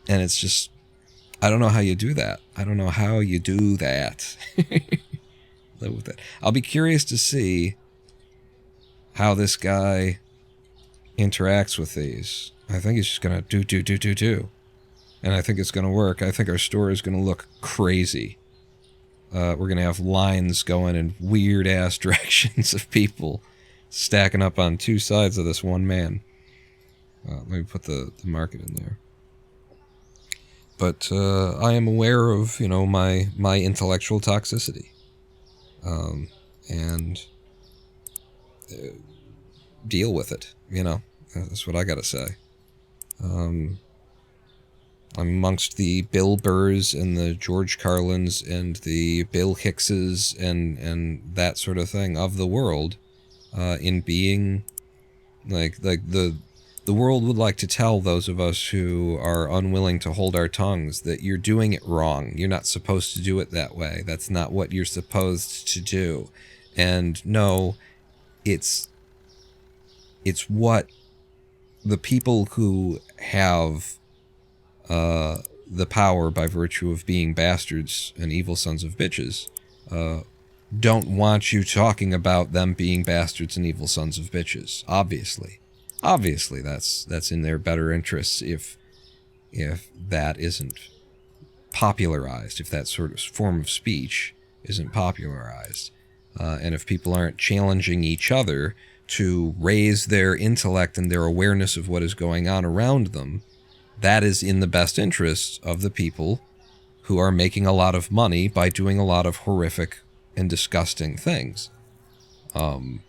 it's just, I don't know how you do that. Live with it. I'll be curious to see how this guy interacts with these. I think he's just gonna do. And I think it's gonna work. I think our store is gonna look crazy. We're gonna have lines going in weird ass directions of people stacking up on two sides of this one man. Let me put the market in there. But I am aware of, you know, my intellectual toxicity. And deal with it, you know. That's what I gotta say. I'm amongst the Bill Burrs and the George Carlins and the Bill Hickses and that sort of thing of the world, in being like the world would like to tell those of us who are unwilling to hold our tongues that you're doing it wrong. You're not supposed to do it that way. That's not what you're supposed to do. And no, it's what the people who have the power by virtue of being bastards and evil sons of bitches don't want you talking about them being bastards and evil sons of bitches. Obviously that's in their better interests if that isn't popularized, if that sort of form of speech isn't popularized, and if people aren't challenging each other to raise their intellect and their awareness of what is going on around them. That is in the best interest of the people who are making a lot of money by doing a lot of horrific and disgusting things. And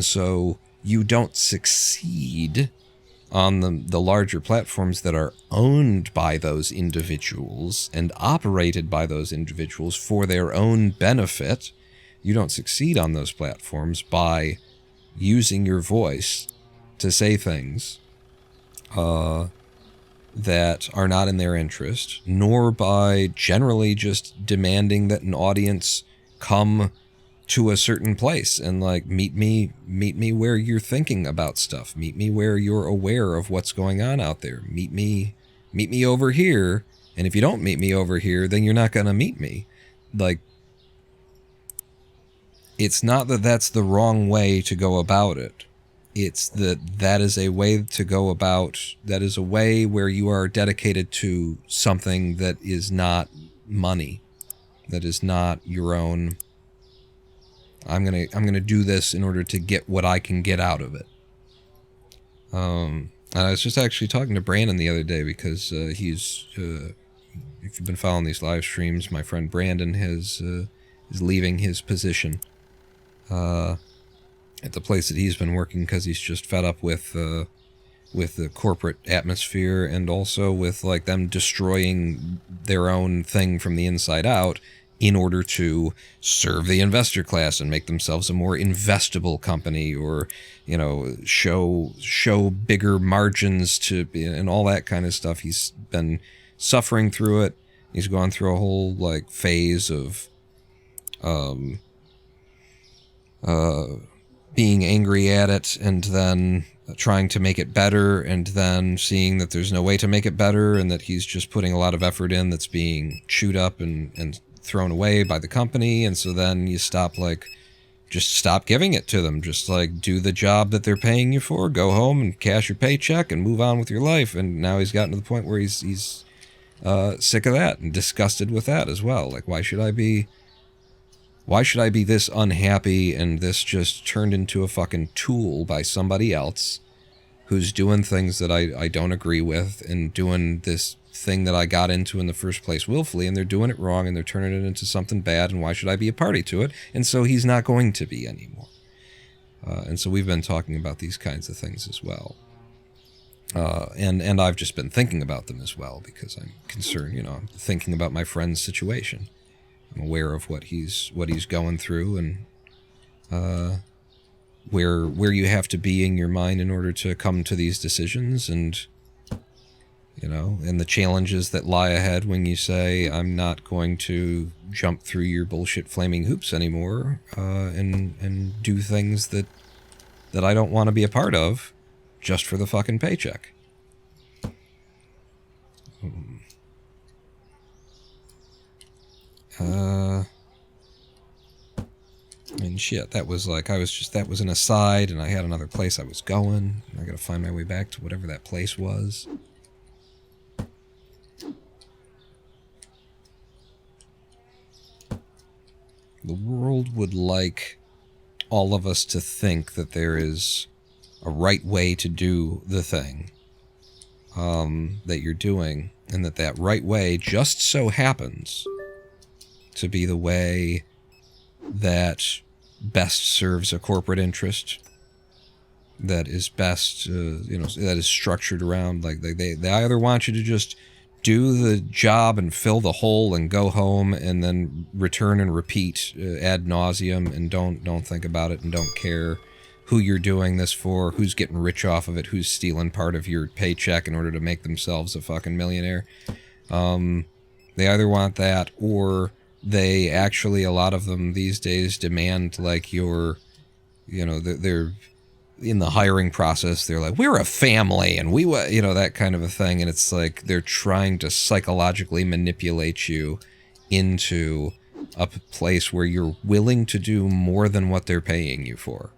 so you don't succeed on the larger platforms that are owned by those individuals and operated by those individuals for their own benefit. You don't succeed on those platforms by using your voice to say things that are not in their interest, nor by generally just demanding that an audience come to a certain place and like meet me where you're thinking about stuff, meet me where you're aware of what's going on out there, meet me over here, and if you don't meet me over here, then you're not gonna meet me. Like, it's not that that's the wrong way to go about it. It's that is a way to go about, that is a way where you are dedicated to something that is not money, that is not your own, I'm gonna do this in order to get what I can get out of it. And I was just actually talking to Brandon the other day because he's, if you've been following these live streams, my friend Brandon is leaving his position at the place that he's been working because he's just fed up with the corporate atmosphere and also with like them destroying their own thing from the inside out in order to serve the investor class and make themselves a more investable company, or, you know, show bigger margins to, and all that kind of stuff. He's been suffering through it. He's gone through a whole like phase of being angry at it and then trying to make it better, and then seeing that there's no way to make it better and that he's just putting a lot of effort in that's being chewed up and thrown away by the company, and so then you stop, like, just stop giving it to them. Just, like, do the job that they're paying you for, go home and cash your paycheck and move on with your life. And now he's gotten to the point where he's sick of that and disgusted with that as well. Like, why should I be this unhappy and this just turned into a fucking tool by somebody else who's doing things that I don't agree with and doing this thing that I got into in the first place willfully, and they're doing it wrong and they're turning it into something bad, and why should I be a party to it? And so he's not going to be anymore. And so we've been talking about these kinds of things as well. And I've just been thinking about them as well because I'm concerned, I'm thinking about my friend's situation. I'm aware of what he's going through, and where you have to be in your mind in order to come to these decisions, and and the challenges that lie ahead when you say, I'm not going to jump through your bullshit flaming hoops anymore, and do things that I don't want to be a part of just for the fucking paycheck. And shit, that was like, that was an aside, and I had another place I was going. I gotta find my way back to whatever that place was. The world would like all of us to think that there is a right way to do the thing that you're doing, and that right way just so happens to be the way that best serves a corporate interest, that is best, that is structured around, like, they either want you to just do the job and fill the hole and go home and then return and repeat ad nauseum and don't think about it and don't care who you're doing this for, who's getting rich off of it, who's stealing part of your paycheck in order to make themselves a fucking millionaire. They either want that, or they actually, a lot of them these days, demand, like, they're in the hiring process, they're like, we're a family, and that kind of a thing, and it's like they're trying to psychologically manipulate you into a place where you're willing to do more than what they're paying you for,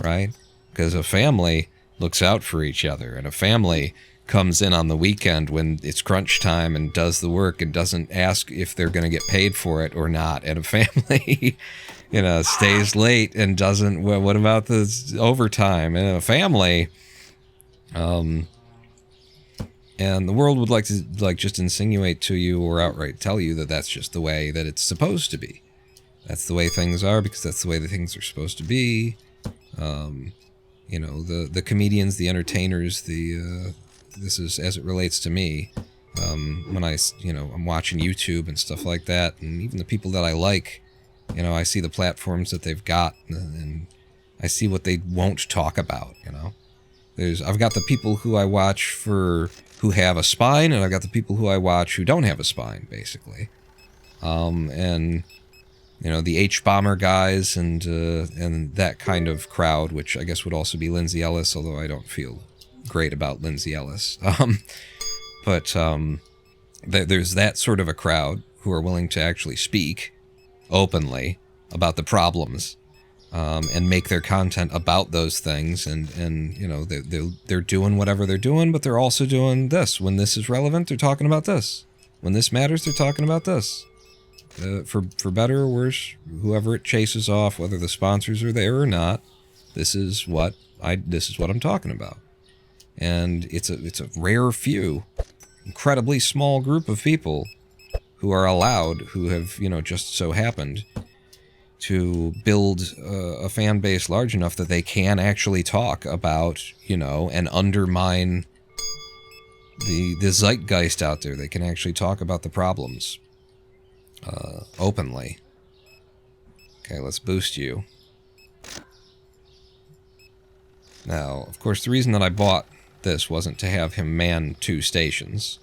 right? Because a family looks out for each other, and a family comes in on the weekend when it's crunch time and does the work and doesn't ask if they're going to get paid for it or not. And a family, stays late and doesn't, well, what about the overtime? And a family, and the world would like to, like, just insinuate to you or outright tell you that that's just the way that it's supposed to be. That's the way things are because that's the way that things are supposed to be. The comedians, the entertainers, this is as it relates to me. When I'm watching YouTube and stuff like that, and even the people that I like, I see the platforms that they've got, and I see what they won't talk about, I've got the people who I watch who have a spine, and I've got the people who I watch who don't have a spine, basically. And the H-bomber guys and that kind of crowd, which I guess would also be Lindsay Ellis, although I don't feel great about Lindsay Ellis. But there's that sort of a crowd who are willing to actually speak openly about the problems, and make their content about those things, and they're doing whatever they're doing, but they're also doing this. When this is relevant, they're talking about this. When this matters, they're talking about this. For better or worse, whoever it chases off, whether the sponsors are there or not, this is what I'm talking about. And it's a rare few, incredibly small group of people who are allowed, who have, just so happened to build a fan base large enough that they can actually talk about, and undermine the zeitgeist out there. They can actually talk about the problems openly. Okay, let's boost you. Now, of course, the reason that I bought this wasn't to have him man 2 stations.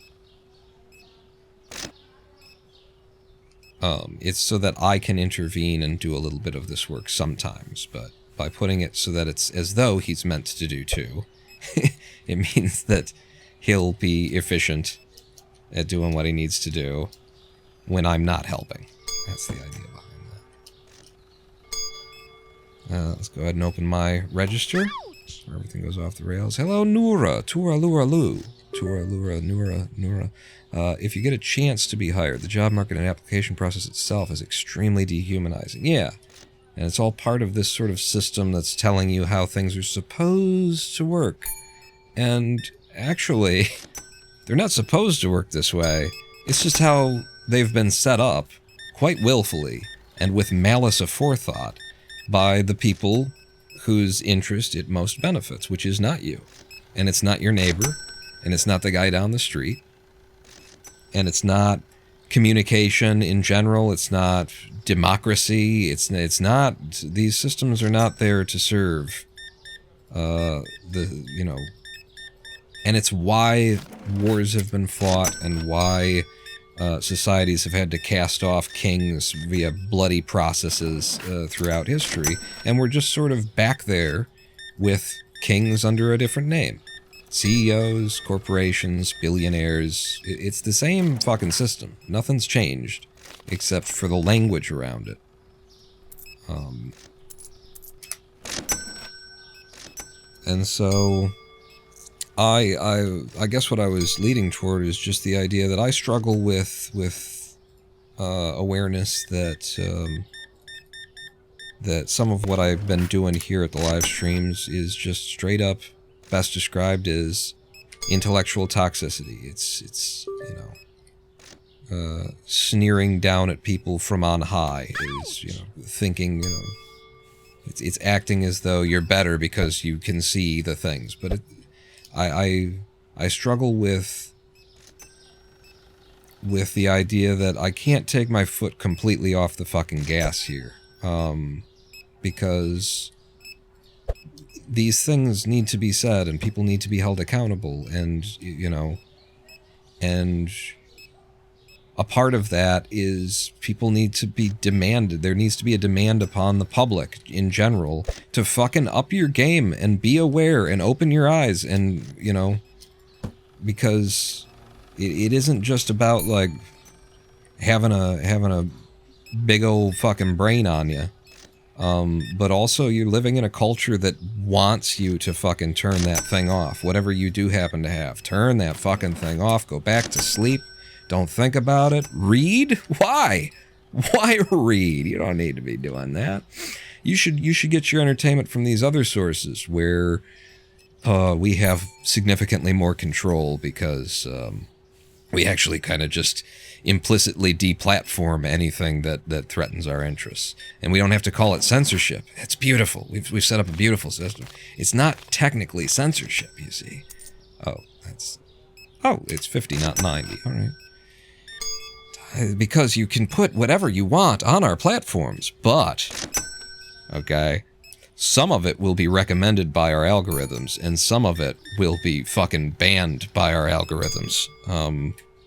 It's so that I can intervene and do a little bit of this work sometimes, but by putting it so that it's as though he's meant to do 2, it means that he'll be efficient at doing what he needs to do when I'm not helping. That's the idea behind that. Let's go ahead and open my register. Where everything goes off the rails. Hello, Noora. Tura Lura Lu. Tura Lura Noora. If you get a chance to be hired, the job market and application process itself is extremely dehumanizing. Yeah. And it's all part of this sort of system that's telling you how things are supposed to work. And actually, they're not supposed to work this way. It's just how they've been set up, quite willfully, and with malice aforethought, by the people whose interest it most benefits, which is not you. And it's not your neighbor, and it's not the guy down the street, and it's not communication in general, it's not democracy, it's not, these systems are not there to serve, and it's why wars have been fought, and why societies have had to cast off kings via bloody processes throughout history, and we're just sort of back there with kings under a different name. CEOs, corporations, billionaires, it's the same fucking system. Nothing's changed, except for the language around it. And so, I guess what I was leading toward is just the idea that I struggle with awareness that that some of what I've been doing here at the live streams is just straight up best described as intellectual toxicity. It's sneering down at people from on high. Is thinking it's acting as though you're better because you can see the things, but I struggle with the idea that I can't take my foot completely off the fucking gas here, because these things need to be said and people need to be held accountable, and and a part of that is people need to be demanded. There needs to be a demand upon the public in general to fucking up your game and be aware and open your eyes, and because it isn't just about like having a big old fucking brain on you, but also you're living in a culture that wants you to fucking turn that thing off. Whatever you do happen to have, turn that fucking thing off. Go back to sleep. Don't think about it. Read? Why? Why read? You don't need to be doing that. You should get your entertainment from these other sources where we have significantly more control, because we actually kind of just implicitly deplatform anything that threatens our interests. And we don't have to call it censorship. It's beautiful. We've set up a beautiful system. It's not technically censorship, you see. It's 50, not 90. All right. Because you can put whatever you want on our platforms, but, okay, some of it will be recommended by our algorithms, and some of it will be fucking banned by our algorithms.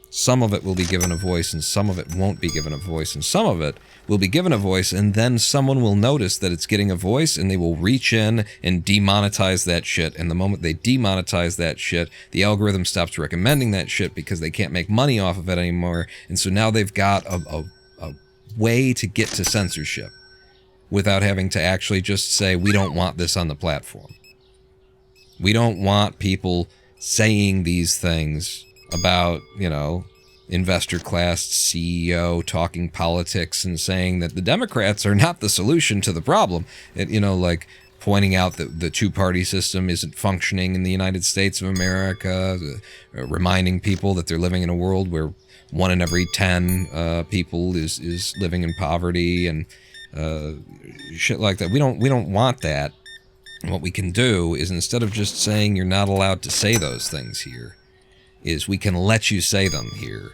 Some of it will be given a voice, and some of it won't be given a voice, and some of it will be given a voice, and then someone will notice that it's getting a voice, and they will reach in and demonetize that shit, and the moment they demonetize that shit, the algorithm stops recommending that shit because they can't make money off of it anymore, and so now they've got a way to get to censorship without having to actually just say, we don't want this on the platform. We don't want people saying these things about, investor class CEO talking politics and saying that the Democrats are not the solution to the problem. Like pointing out that the two-party system isn't functioning in the United States of America, reminding people that they're living in a world where 1 in every 10 people is living in poverty, and shit like that. We don't want that. And what we can do is, instead of just saying you're not allowed to say those things here, is we can let you say them here,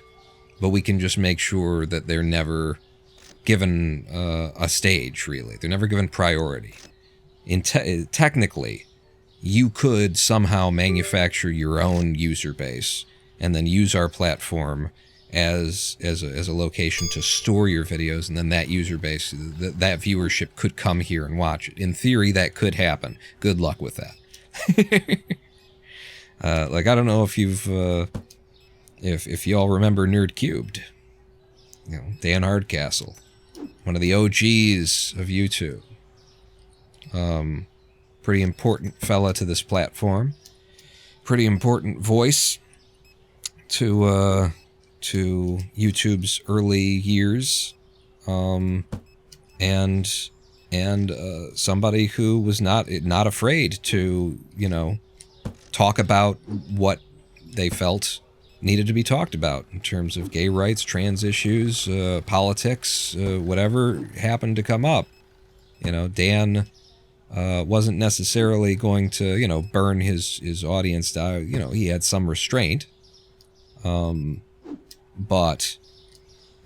but we can just make sure that they're never given a stage, really. They're never given priority. Technically, you could somehow manufacture your own user base and then use our platform as a location to store your videos, and then that user base, that viewership could come here and watch it. In theory, that could happen. Good luck with that. I don't know if you've, if y'all remember Nerd Cubed, Dan Hardcastle. one of the OGs of YouTube. Pretty important fella to this platform. Pretty important voice to YouTube's early years. And somebody who was not afraid to, talk about what they felt needed to be talked about in terms of gay rights, trans issues, politics, whatever happened to come up. Dan wasn't necessarily going to, burn his audience down. He had some restraint. But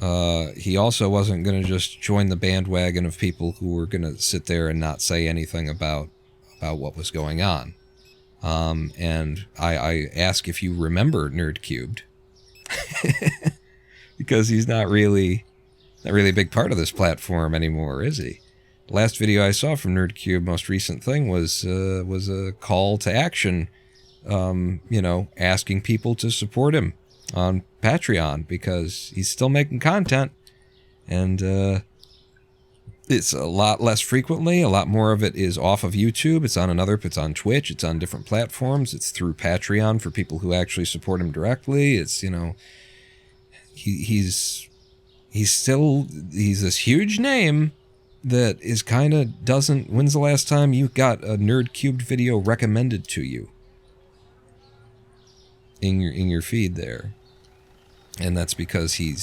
he also wasn't going to just join the bandwagon of people who were going to sit there and not say anything about what was going on. And I ask if you remember Nerd Cubed, because he's not really a big part of this platform anymore, is he? The last video I saw from Nerd Cube, most recent thing, was a call to action, asking people to support him on Patreon, because he's still making content, and it's a lot less frequently. A lot more of it is off of YouTube. It's on Twitch. It's on different platforms. It's through Patreon for people who actually support him directly. It's, he's this huge name that is kind of doesn't. When's the last time you got a Nerd Cubed video recommended to you in your feed there? And that's because he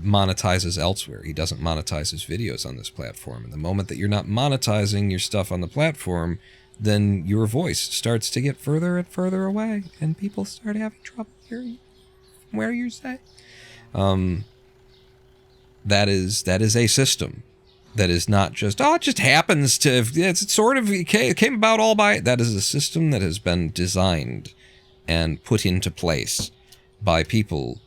monetizes elsewhere. He doesn't monetize his videos on this platform. And the moment that you're not monetizing your stuff on the platform, then your voice starts to get further and further away, and people start having trouble hearing where you say. That is a system that is not just, it just happens to, it's sort of, it came about all by, that is a system that has been designed and put into place by people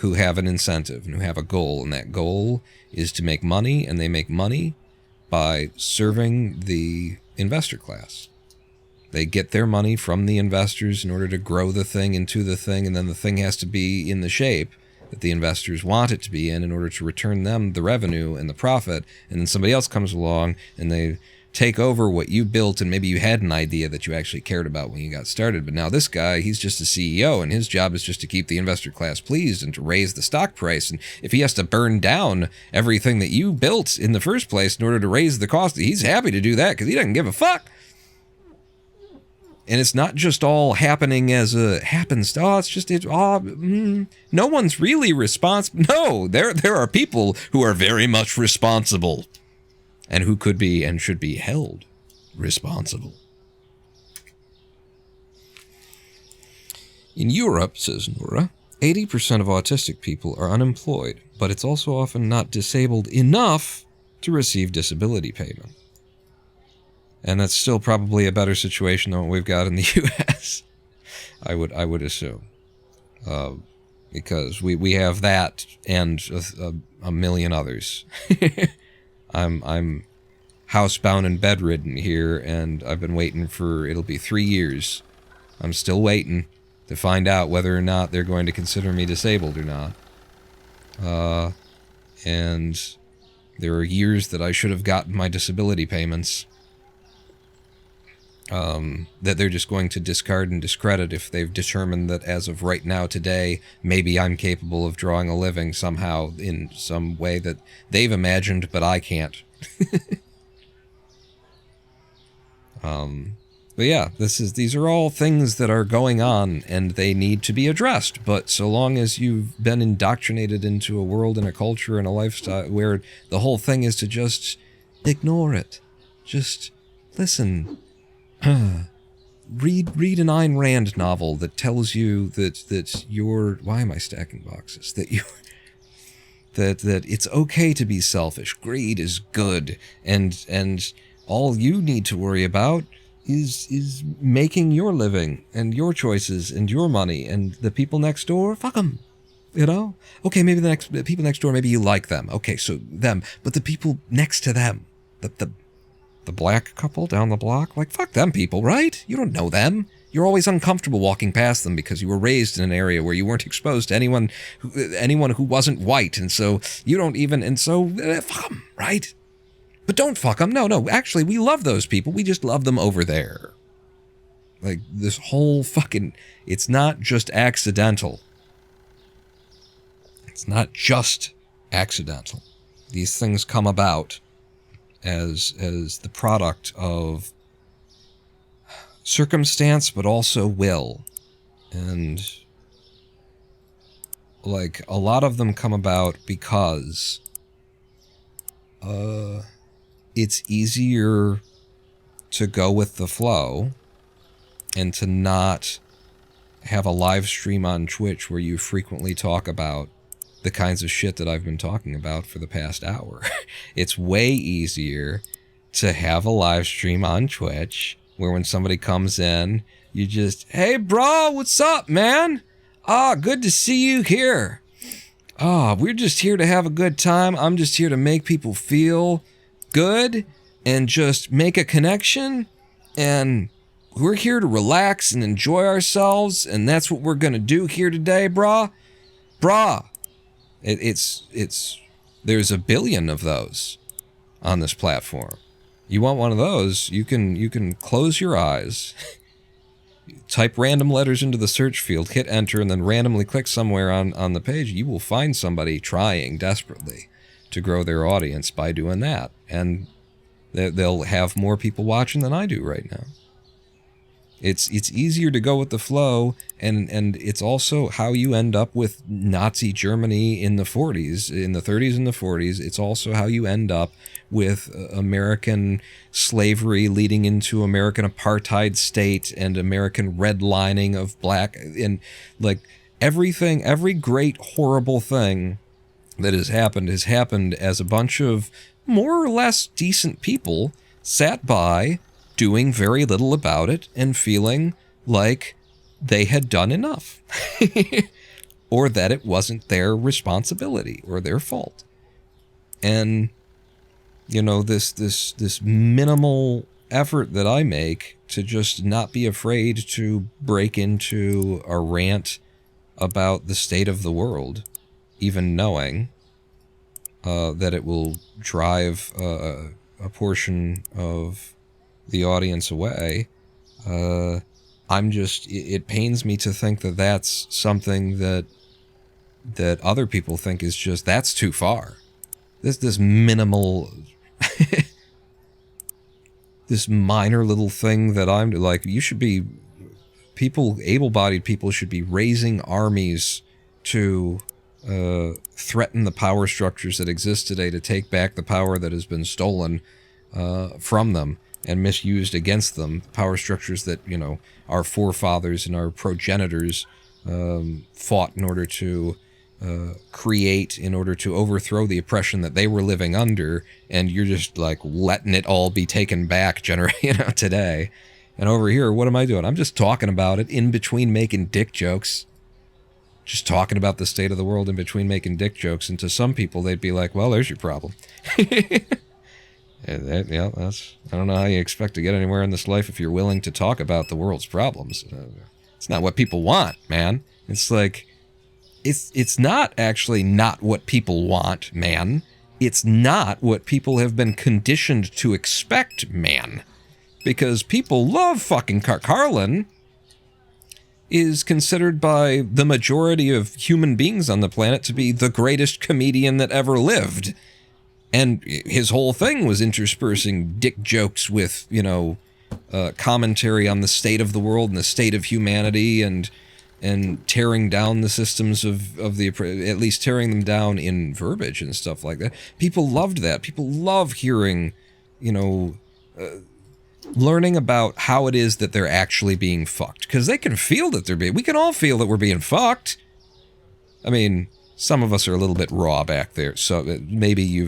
who have an incentive and who have a goal, and that goal is to make money, and they make money by serving the investor class. They get their money from the investors in order to grow the thing into the thing, and then the thing has to be in the shape that the investors want it to be in order to return them the revenue and the profit, and then somebody else comes along and they take over what you built, and maybe you had an idea that you actually cared about when you got started, but now this guy, he's just a CEO, and his job is just to keep the investor class pleased and to raise the stock price. And if he has to burn down everything that you built in the first place in order to raise the cost, he's happy to do that because he doesn't give a fuck. And it's not just all happening as a happenstance. No one's really responsible. No, there are people who are very much responsible, and who could be and should be held responsible. In Europe, says Nora, 80% of autistic people are unemployed, but it's also often not disabled enough to receive disability payment. And that's still probably a better situation than what we've got in the U.S., I would assume. Because we have that and a million others. I'm housebound and bedridden here, and I've been waiting it'll be 3 years. I'm still waiting to find out whether or not they're going to consider me disabled or not. And there are years that I should have gotten my disability payments, that they're just going to discard and discredit if they've determined that as of right now today, maybe I'm capable of drawing a living somehow in some way that they've imagined, but I can't. But yeah, these are all things that are going on, and they need to be addressed. But so long as you've been indoctrinated into a world and a culture and a lifestyle where the whole thing is to just ignore it, just listen, read an Ayn Rand novel that tells you that you're, why am I stacking boxes? That it's okay to be selfish. Greed is good, and all you need to worry about is making your living and your choices and your money, and the people next door, fuck them. Okay, maybe the people next door, maybe you like them. Okay, so them, but the people next to them, the black couple down the block, like, fuck them people, right? You don't know them. You're always uncomfortable walking past them because you were raised in an area where you weren't exposed to anyone who wasn't white, and so you don't even, and so fuck them, right? But don't fuck them. No, actually, we love those people. We just love them over there. Like, this whole fucking, it's not just accidental. It's not just accidental. These things come about as the product of circumstance, but also will. And, like, a lot of them come about because it's easier to go with the flow and to not have a live stream on Twitch where you frequently talk about the kinds of shit that I've been talking about for the past hour. It's way easier to have a live stream on Twitch where when somebody comes in, you just, hey bro, what's up, man? Good to see you here. We're just here to have a good time. I'm just here to make people feel good and just make a connection, and we're here to relax and enjoy ourselves, and that's what we're gonna do here today, brah. It's there's a billion of those on this platform. You want one of those, you can close your eyes, type random letters into the search field, hit enter, and then randomly click somewhere on the page. You will find somebody trying desperately to grow their audience by doing that, and they'll have more people watching than I do right now. It's easier to go with the flow, and it's also how you end up with Nazi Germany in the 40s, in the 30s and the 40s. It's also how you end up with American slavery leading into American apartheid state and American redlining of black, and like everything, every great horrible thing that has happened as a bunch of more or less decent people sat by doing very little about it and feeling like they had done enough or that it wasn't their responsibility or their fault. And, you know, this minimal effort that I make to just not be afraid to break into a rant about the state of the world, even knowing that it will drive a portion of the audience away, it pains me to think that that's something that other people think is just, that's too far. This minimal, this minor little thing that I'm like, you should be, able-bodied people should be raising armies to threaten the power structures that exist today, to take back the power that has been stolen from them and misused against them, power structures that, you know, our forefathers and our progenitors fought in order to create, in order to overthrow the oppression that they were living under, and you're just like letting it all be taken back today. And over here, what am I doing? I'm just talking about it in between making dick jokes. Just talking about the state of the world in between making dick jokes, and to some people they'd be like, well, there's your problem. Yeah, I don't know how you expect to get anywhere in this life if you're willing to talk about the world's problems. It's not what people want, man. It's like, it's not actually not what people want, man. It's not what people have been conditioned to expect, man. Because people love fucking Carlin is considered by the majority of human beings on the planet to be the greatest comedian that ever lived. And his whole thing was interspersing dick jokes with, you know, commentary on the state of the world and the state of humanity, and tearing down the systems of the, at least tearing them down in verbiage and stuff like that. People loved that. People love hearing, you know, learning about how it is that they're actually being fucked. Because they can feel that we can all feel that we're being fucked. I mean, some of us are a little bit raw back there, so maybe you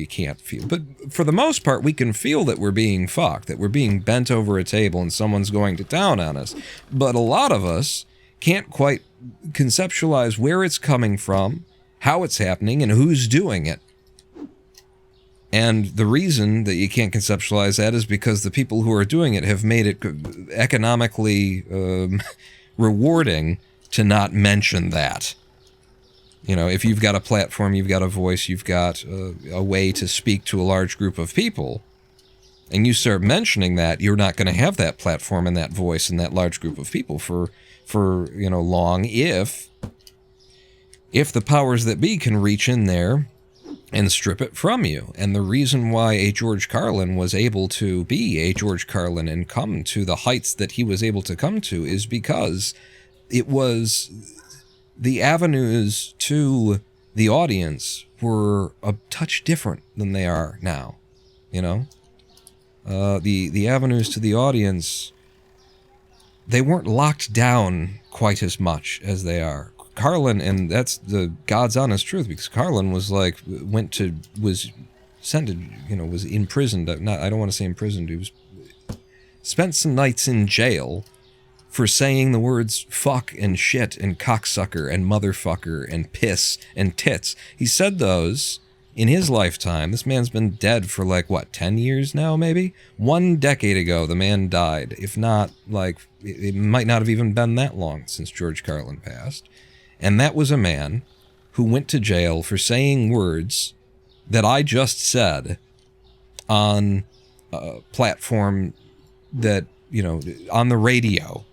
can't feel. But for the most part, we can feel that we're being fucked, that we're being bent over a table and someone's going to town on us. But a lot of us can't quite conceptualize where it's coming from, how it's happening, and who's doing it. And the reason that you can't conceptualize that is because the people who are doing it have made it economically rewarding to not mention that. You know, if you've got a platform, you've got a voice, you've got a way to speak to a large group of people, and you start mentioning that, you're not going to have that platform and that voice and that large group of people for long if the powers that be can reach in there and strip it from you. And the reason why a George Carlin was able to be a George Carlin and come to the heights that he was able to come to is because it was the avenues to the audience were a touch different than they are now, you know? The avenues to the audience, they weren't locked down quite as much as they are. Carlin, and that's the God's honest truth, because Carlin was like, was sent to, was imprisoned. I don't want to say imprisoned. He was spent some nights in jail for saying the words fuck and shit and cocksucker and motherfucker and piss and tits. He said those in his lifetime. This man's been dead for 10 years now, maybe? 1 decade ago, the man died. If not, it might not have even been that long since George Carlin passed. And that was a man who went to jail for saying words that I just said on a platform that, on the radio.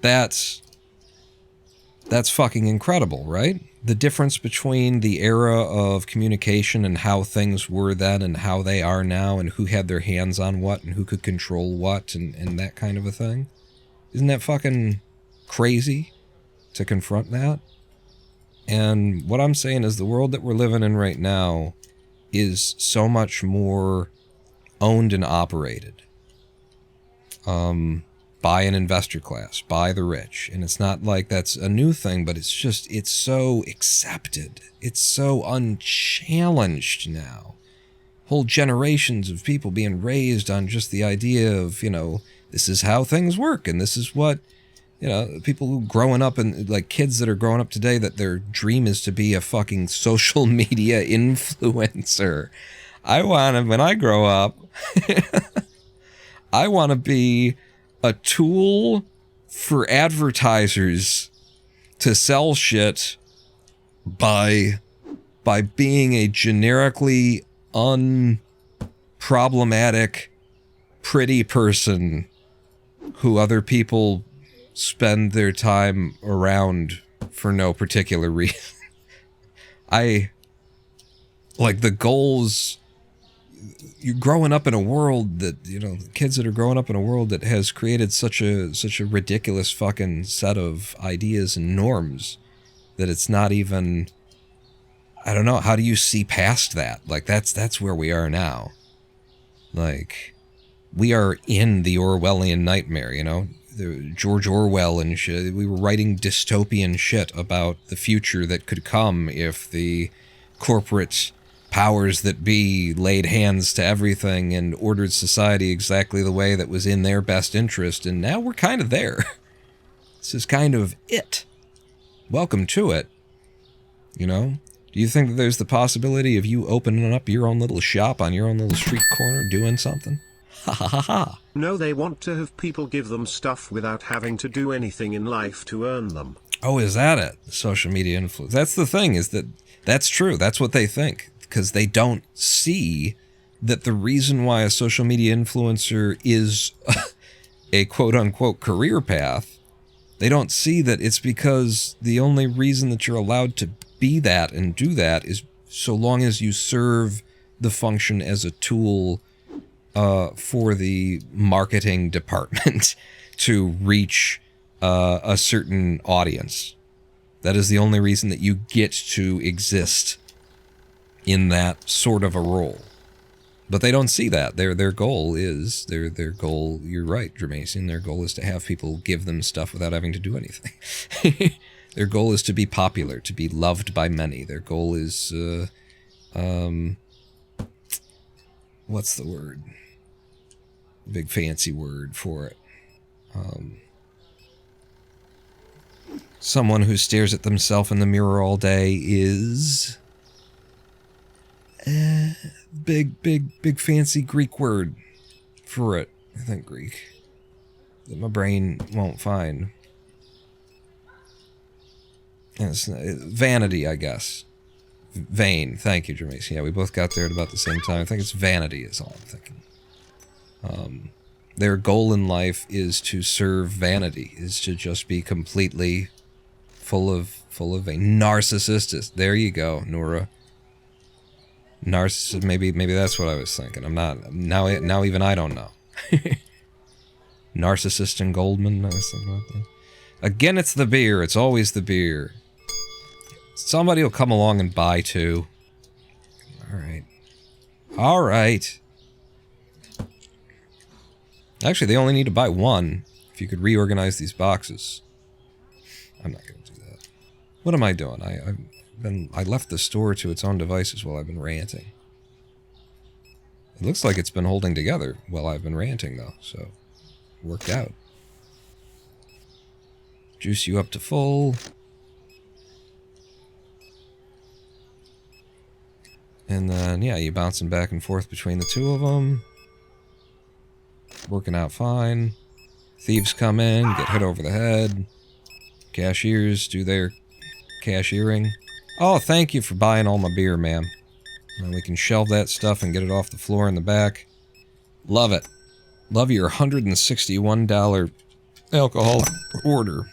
That's fucking incredible, right? The difference between the era of communication and how things were then and how they are now, and who had their hands on what and who could control what and that kind of a thing. Isn't that fucking crazy to confront that? And what I'm saying is the world that we're living in right now is so much more owned and operated by an investor class, by the rich. And it's not like that's a new thing, but it's so accepted. It's so unchallenged now. Whole generations of people being raised on just the idea of, this is how things work, and this is what, people who growing up and kids that are growing up today, that their dream is to be a fucking social media influencer. When I grow up, I want to be a tool for advertisers to sell shit by being a generically unproblematic, pretty person who other people spend their time around for no particular reason. The goals. You're growing up in a world that, kids that are growing up in a world that has created such a ridiculous fucking set of ideas and norms that it's not even, I don't know, how do you see past that? That's where we are now. We are in the Orwellian nightmare, the George Orwell and shit. We were writing dystopian shit about the future that could come if the corporate powers that be laid hands to everything and ordered society exactly the way that was in their best interest, and now we're kind of there. This is kind of it. Welcome to it. Do you think that there's the possibility of you opening up your own little shop on your own little street corner doing something? Ha ha ha ha. No, they want to have people give them stuff without having to do anything in life to earn them. Oh, is that it? Social media influence. That's the thing, is that's true. That's what they think. Because they don't see that the reason why a social media influencer is a quote-unquote career path, they don't see that it's because the only reason that you're allowed to be that and do that is so long as you serve the function as a tool for the marketing department to reach a certain audience. That is the only reason that you get to exist in that sort of a role. But they don't see that. Their goal is, their goal, you're right, Jermaine, their goal is to have people give them stuff without having to do anything. Their goal is to be popular, to be loved by many. Their goal is, what's the word? Big fancy word for it. Someone who stares at themselves in the mirror all day is big fancy Greek word for it. I think Greek. That my brain won't find. It's vanity, I guess. Vain. Thank you, Jermaine. Yeah, we both got there at about the same time. I think it's vanity is all I'm thinking. Their goal in life is to serve vanity, is to just be completely full of vain. Narcissistic. There you go, Nora. Narcissist. Maybe that's what I was thinking. I'm not. Now even I don't know. Narcissist and Goldman. I was thinking about that. Again, it's the beer. It's always the beer. Somebody will come along and buy two. Alright. Alright. Actually, they only need to buy one. If you could reorganize these boxes. I'm not going to do that. What am I doing? I left the store to its own devices while I've been ranting. It looks like it's been holding together while I've been ranting, though, so worked out. Juice you up to full. And then, yeah, you bouncing back and forth between the two of them. Working out fine. Thieves come in, get hit over the head. Cashiers do their cashiering. Oh, thank you for buying all my beer, ma'am. And we can shelve that stuff and get it off the floor in the back. Love it. Love your $161 alcohol order.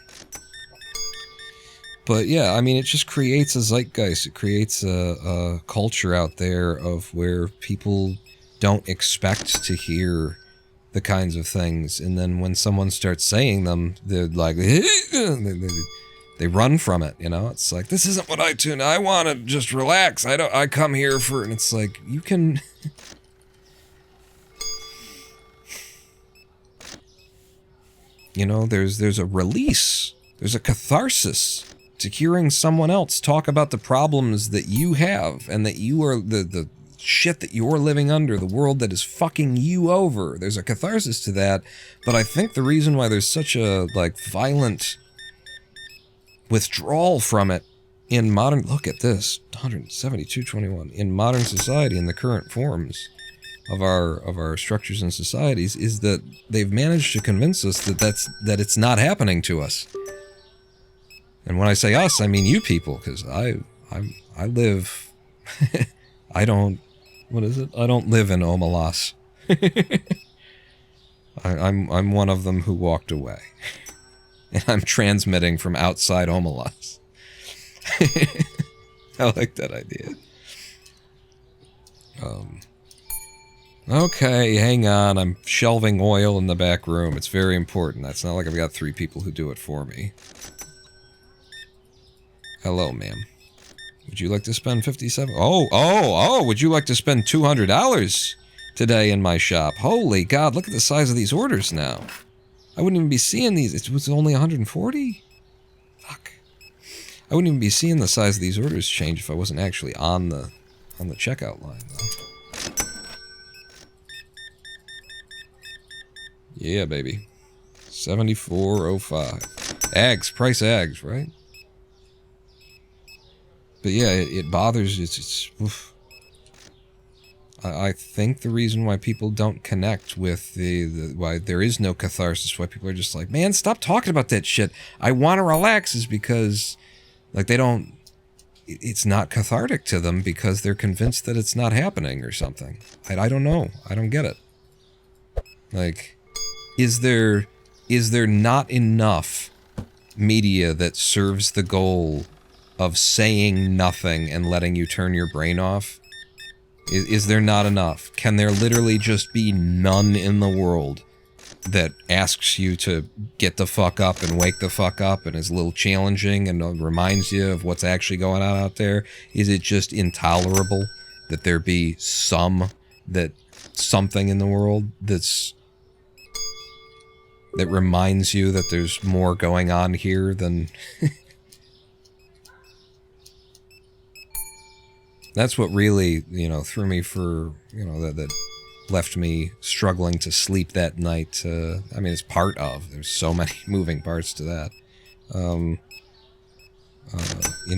But yeah, I mean, it just creates a zeitgeist. It creates a culture out there of where people don't expect to hear the kinds of things. And then when someone starts saying them, they're like, they run from it, you know? It's like, this isn't what I tune. I want to just relax. I come here for, and it's like, you can... You know, there's a release. There's a catharsis to hearing someone else talk about the problems that you have and that you are the shit that you're living under, the world that is fucking you over. There's a catharsis to that, but I think the reason why there's such a, like, violent withdrawal from it in modern... Look at this. 172.21. In modern society, in the current forms of our structures and societies, is that they've managed to convince us that it's not happening to us. And when I say us, I mean you people, because I live... I don't... What is it? I don't live in Omelas. I'm one of them who walked away. And I'm transmitting from outside Omelas. I like that idea. Okay, hang on. I'm shelving oil in the back room. It's very important. It's not like I've got 3 people who do it for me. Hello, ma'am. Would you like to spend $57? Oh, would you like to spend $200 today in my shop? Holy God, look at the size of these orders now. I wouldn't even be seeing these. It was only 140? Fuck. I wouldn't even be seeing the size of these orders change if I wasn't actually on the checkout line, though. Yeah, baby. 74.05. Ags, price Ags, right? But yeah, it bothers. It's oof. I think the reason why people don't connect with why there is no catharsis, why people are just like, man, stop talking about that shit. I want to relax, is because, like, they don't. It's not cathartic to them because they're convinced that it's not happening or something. I don't know. I don't get it. Like, is there not enough media that serves the goal of saying nothing and letting you turn your brain off? Is there not enough? Can there literally just be none in the world that asks you to get the fuck up and wake the fuck up and is a little challenging and reminds you of what's actually going on out there? Is it just intolerable that there be something in the world that reminds you that there's more going on here than... That's what really, threw me for, that left me struggling to sleep that night. I mean, it's part of. There's so many moving parts to that. In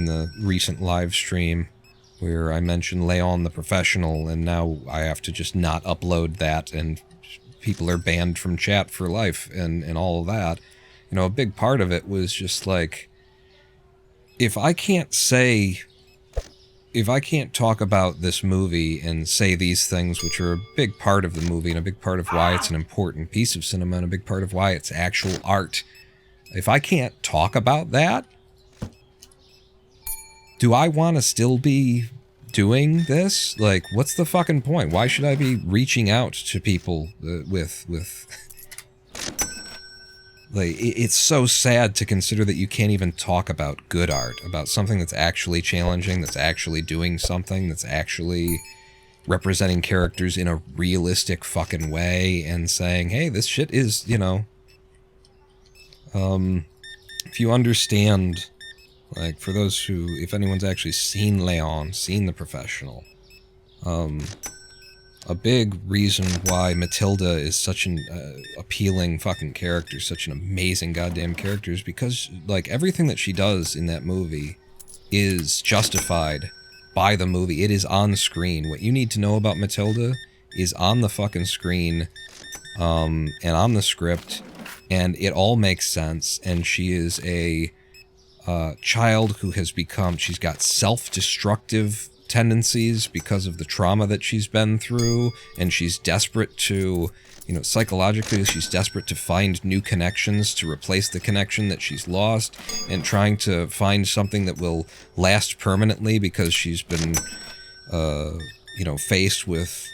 the recent live stream, where I mentioned Leon the Professional, and now I have to just not upload that, and people are banned from chat for life, and all of that. You know, a big part of it was just like, if I can't talk about this movie and say these things, which are a big part of the movie and a big part of why it's an important piece of cinema and a big part of why it's actual art, if I can't talk about that, do I want to still be doing this? Like, what's the fucking point? Why should I be reaching out to people with like, it's so sad to consider that you can't even talk about good art, about something that's actually challenging, that's actually doing something, that's actually representing characters in a realistic fucking way, and saying, hey, this shit is, you know, if you understand, like, for those who, if anyone's actually seen Leon, seen The Professional, a big reason why Matilda is such an appealing fucking character, such an amazing goddamn character, is because, like, everything that she does in that movie is justified by the movie. It is on screen. What you need to know about Matilda is on the fucking screen, and on the script, and it all makes sense, and she is a child who has become, she's got self-destructive tendencies because of the trauma that she's been through, and she's desperate to, you know, psychologically, she's desperate to find new connections to replace the connection that she's lost, and trying to find something that will last permanently, because she's been, you know, faced with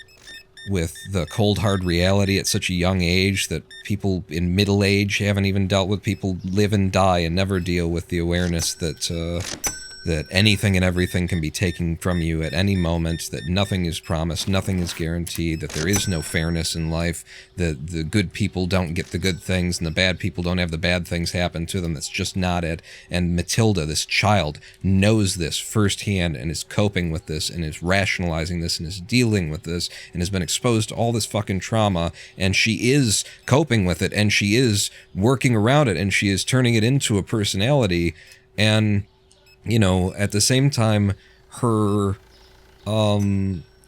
the cold hard reality at such a young age that people in middle age haven't even dealt with. People live and die and never deal with the awareness that that anything and everything can be taken from you at any moment, that nothing is promised, nothing is guaranteed, that there is no fairness in life, that the good people don't get the good things and the bad people don't have the bad things happen to them. That's just not it. And Matilda, this child, knows this firsthand and is coping with this and is rationalizing this and is dealing with this and has been exposed to all this fucking trauma, and she is coping with it, and she is working around it, and she is turning it into a personality. And, you know, at the same time, her,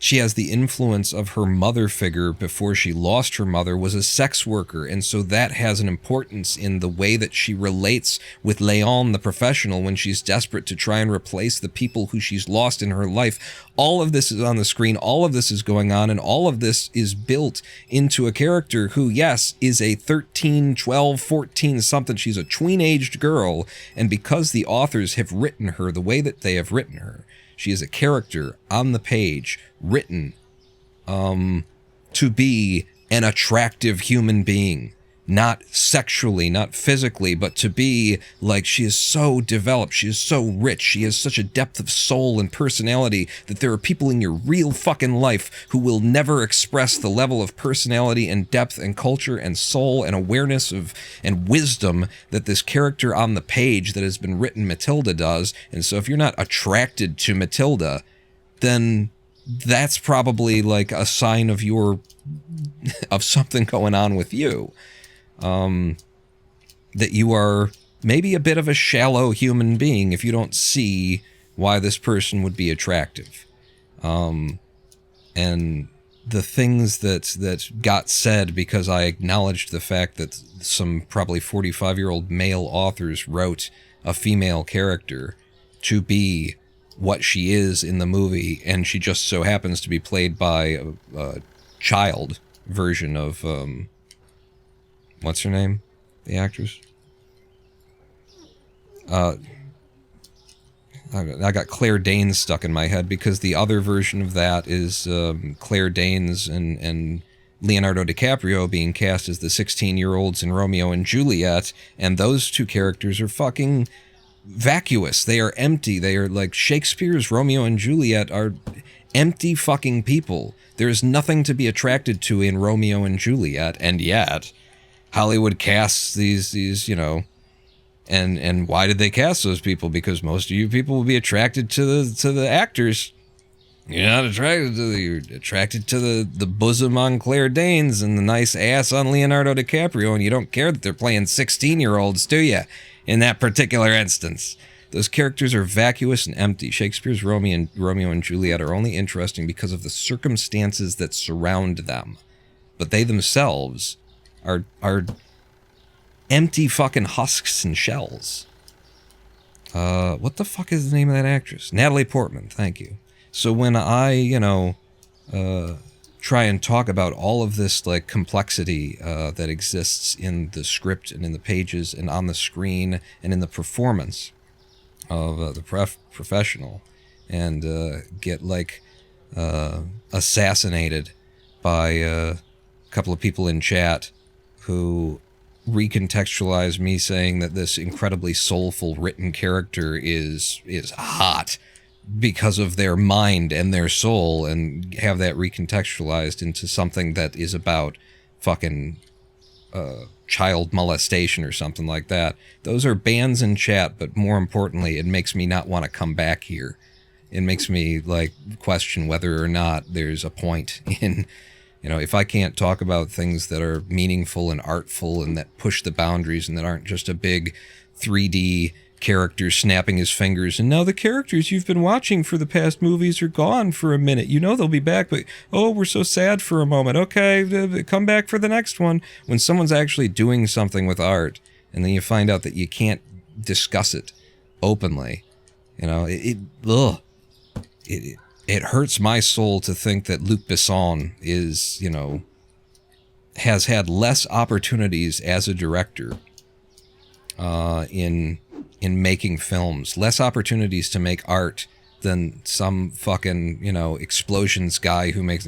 she has the influence of her mother figure before she lost her mother was a sex worker, and so that has an importance in the way that she relates with Leon the Professional when she's desperate to try and replace the people who she's lost in her life. All of this is on the screen, all of this is going on, and all of this is built into a character who, yes, is a 13, 12, 14 something, she's a tween-aged girl, and because the authors have written her the way that they have written her, she is a character on the page, written to be an attractive human being. Not sexually, not physically, but to be, like, she is so developed, she is so rich, she has such a depth of soul and personality that there are people in your real fucking life who will never express the level of personality and depth and culture and soul and awareness of and wisdom that this character on the page that has been written, Matilda, does. And so if you're not attracted to Matilda, then that's probably like a sign of of something going on with you. That you are maybe a bit of a shallow human being if you don't see why this person would be attractive. And the things that got said because I acknowledged the fact that some probably 45-year-old male authors wrote a female character to be what she is in the movie, and she just so happens to be played by a child version of, what's her name? The actress? I got Claire Danes stuck in my head because the other version of that is Claire Danes and Leonardo DiCaprio being cast as the 16-year-olds in Romeo and Juliet, and those two characters are fucking vacuous. They are empty. They are like Shakespeare's Romeo and Juliet are empty fucking people. There's nothing to be attracted to in Romeo and Juliet, and yet Hollywood casts these, you know, and why did they cast those people? Because most of you people will be attracted to the actors. You're not attracted to you're attracted to the bosom on Claire Danes and the nice ass on Leonardo DiCaprio, and you don't care that they're playing 16-year-olds, do you? In that particular instance. Those characters are vacuous and empty. Shakespeare's Romeo and Juliet are only interesting because of the circumstances that surround them. But they themselves are empty fucking husks and shells. What the fuck is the name of that actress? Natalie Portman, thank you. So when I, try and talk about all of this like complexity that exists in the script and in the pages and on the screen and in the performance of the professional, and get like assassinated by a couple of people in chat who recontextualize me saying that this incredibly soulful written character is hot because of their mind and their soul, and have that recontextualized into something that is about fucking child molestation or something like that. Those are bans in chat, but more importantly, it makes me not want to come back here. It makes me like question whether or not there's a point in, if I can't talk about things that are meaningful and artful and that push the boundaries and that aren't just a big 3D character snapping his fingers, and now the characters you've been watching for the past movies are gone for a minute. They'll be back, but oh, we're so sad for a moment. Okay, come back for the next one. When someone's actually doing something with art, and then you find out that you can't discuss it openly, it hurts my soul to think that Luc Besson is, has had less opportunities as a director in making films, less opportunities to make art than some fucking, explosions guy who makes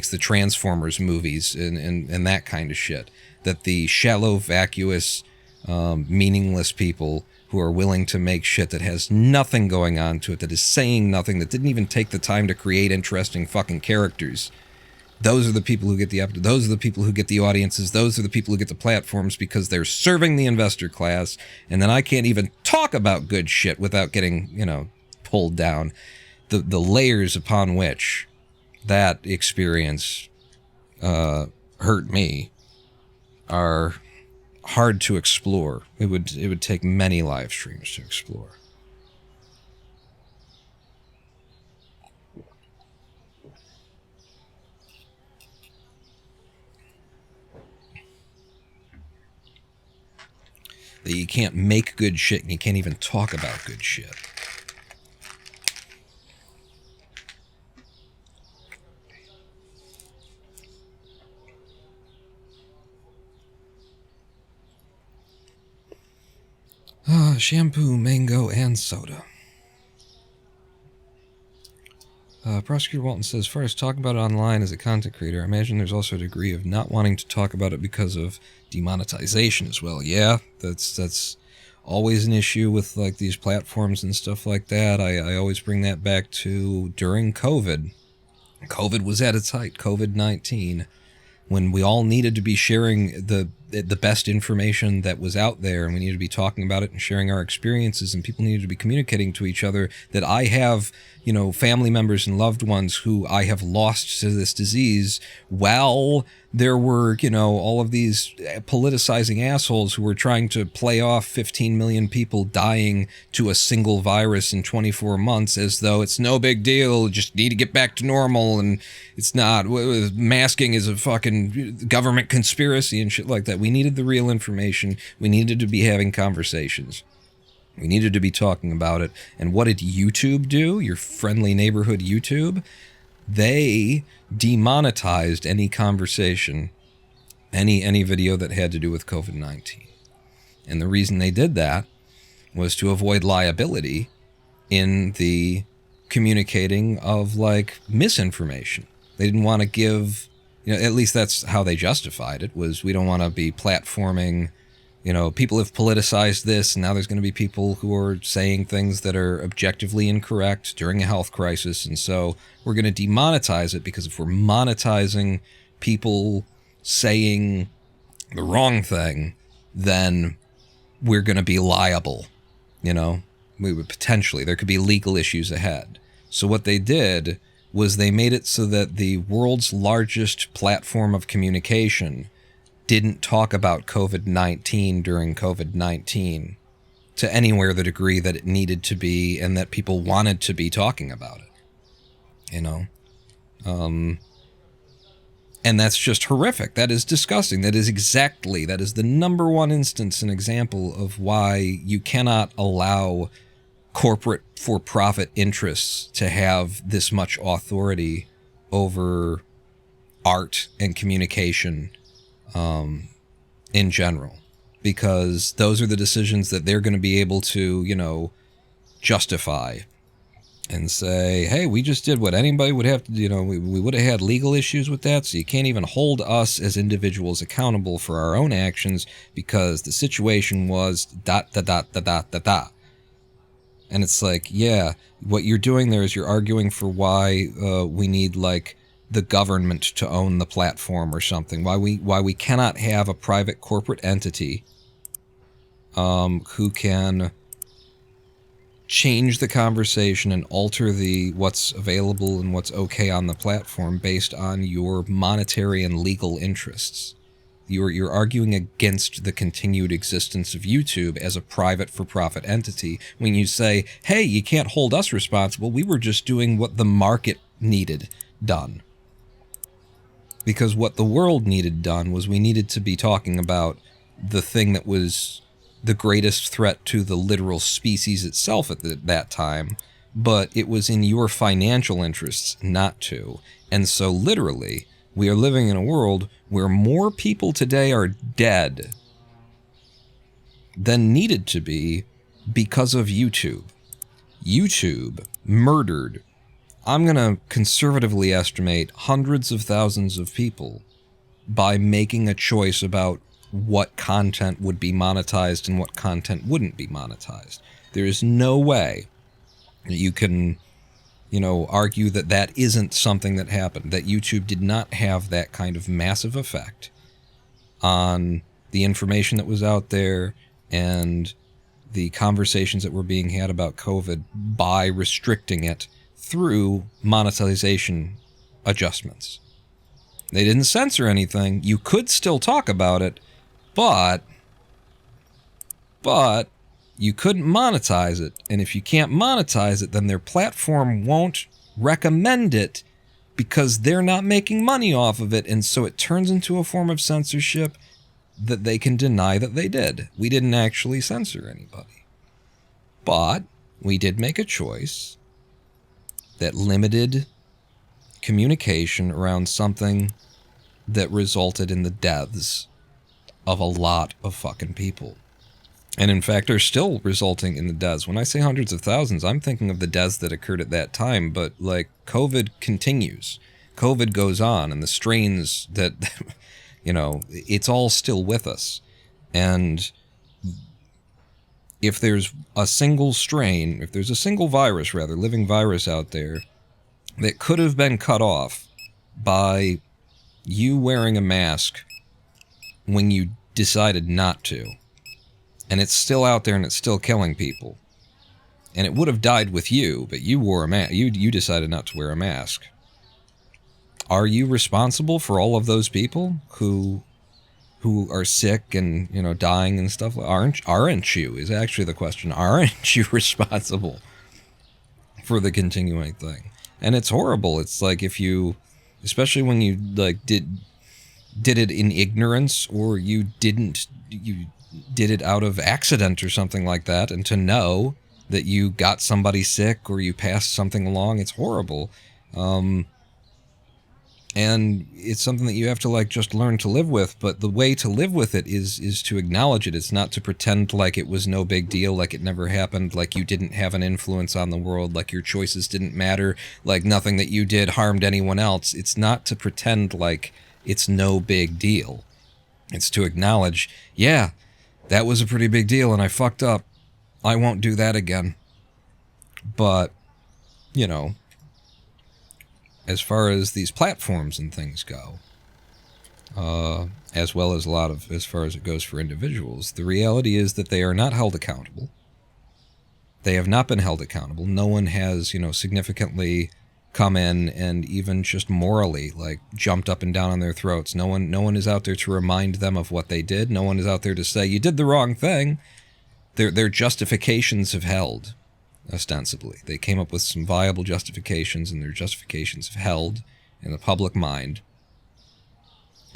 the Transformers movies and that kind of shit. That the shallow, vacuous, meaningless people who are willing to make shit that has nothing going on to it, that is saying nothing, that didn't even take the time to create interesting fucking characters. Those are the people who get those are the people who get the audiences, those are the people who get the platforms because they're serving the investor class, and then I can't even talk about good shit without getting, pulled down. The layers upon which that experience hurt me are hard to explore. It would take many live streams to explore. That you can't make good shit and you can't even talk about good shit. Shampoo, mango, and soda. Prosecutor Walton says, first, talk about it online as a content creator. I imagine there's also a degree of not wanting to talk about it because of demonetization as well. Yeah, that's always an issue with like these platforms and stuff like that. I always bring that back to during COVID. COVID was at its height, COVID-19, when we all needed to be sharing the best information that was out there, and we needed to be talking about it and sharing our experiences, and people needed to be communicating to each other that I have, family members and loved ones who I have lost to this disease, while there were, all of these politicizing assholes who were trying to play off 15 million people dying to a single virus in 24 months as though it's no big deal, just need to get back to normal, and it's not. Masking is a fucking government conspiracy and shit like that. We needed the real information. We needed to be having conversations. We needed to be talking about it. And what did YouTube do? Your friendly neighborhood YouTube? They demonetized any conversation, any video that had to do with COVID-19. And the reason they did that was to avoid liability in the communicating of like misinformation. They didn't want to give, at least that's how they justified it, was we don't want to be platforming, people have politicized this, and now there's going to be people who are saying things that are objectively incorrect during a health crisis, and so we're going to demonetize it, because if we're monetizing people saying the wrong thing, then we're going to be liable, we would potentially, there could be legal issues ahead. So what they did was they made it so that the world's largest platform of communication didn't talk about COVID-19 during COVID-19 to anywhere the degree that it needed to be and that people wanted to be talking about it. You know? And that's just horrific. That is disgusting. That is the number one instance and example of why you cannot allow corporate for-profit interests to have this much authority over art and communication in general. Because those are the decisions that they're going to be able to, you know, justify and say, hey, we just did what anybody would have to do. You know, we would have had legal issues with that, so you can't even hold us as individuals accountable for our own actions because the situation was ... And it's like, yeah, what you're doing there is you're arguing for why we need, like, the government to own the platform or something. Why we cannot have a private corporate entity who can change the conversation and alter what's available and what's okay on the platform based on your monetary and legal interests. You're arguing against the continued existence of YouTube as a private for-profit entity when you say, hey, you can't hold us responsible. We were just doing what the market needed done. Because what the world needed done was we needed to be talking about the thing that was the greatest threat to the literal species itself at that time, but it was in your financial interests not to. And so literally, we are living in a world where more people today are dead than needed to be because of YouTube. YouTube murdered, I'm going to conservatively estimate, hundreds of thousands of people by making a choice about what content would be monetized and what content wouldn't be monetized. There is no way that you can, you know, argue that that isn't something that happened, that YouTube did not have that kind of massive effect on the information that was out there and the conversations that were being had about COVID by restricting it through monetization adjustments. They didn't censor anything. You could still talk about it, but you couldn't monetize it. And if you can't monetize it, then their platform won't recommend it because they're not making money off of it. And so it turns into a form of censorship that they can deny that they did. We didn't actually censor anybody. But we did make a choice that limited communication around something that resulted in the deaths of a lot of fucking people. And in fact are still resulting in the deaths. When I say hundreds of thousands, I'm thinking of the deaths that occurred at that time, but like COVID continues. COVID goes on, and the strains that, you know, it's all still with us. And if there's a single strain, if there's a single virus, rather, living virus out there that could have been cut off by you wearing a mask when you decided not to, and it's still out there and it's still killing people, and it would have died with you, but you wore a mask. You decided not to wear a mask. Are you responsible for all of those people who are sick and, you know, dying and stuff? Aren't you? Is actually the question. Aren't you responsible for the continuing thing? And it's horrible. It's like if you, especially when you like did it in ignorance, or you did it out of accident or something like that, and to know that you got somebody sick or you passed something along, it's horrible. And it's something that you have to, like, just learn to live with. But the way to live with it is to acknowledge it. It's not to pretend like it was no big deal, like it never happened, like you didn't have an influence on the world, like your choices didn't matter, like nothing that you did harmed anyone else. It's not to pretend like it's no big deal. It's to acknowledge, yeah, that was a pretty big deal and I fucked up. I won't do that again. But, you know, as far as these platforms and things go, as well as as far as it goes for individuals, the reality is that they are not held accountable. They have not been held accountable. No one has, you know, significantly come in and even just morally, like, jumped up and down on their throats. No one is out there to remind them of what they did. No one is out there to say, you did the wrong thing. their justifications have held, ostensibly. They came up with some viable justifications, and their justifications have held in the public mind.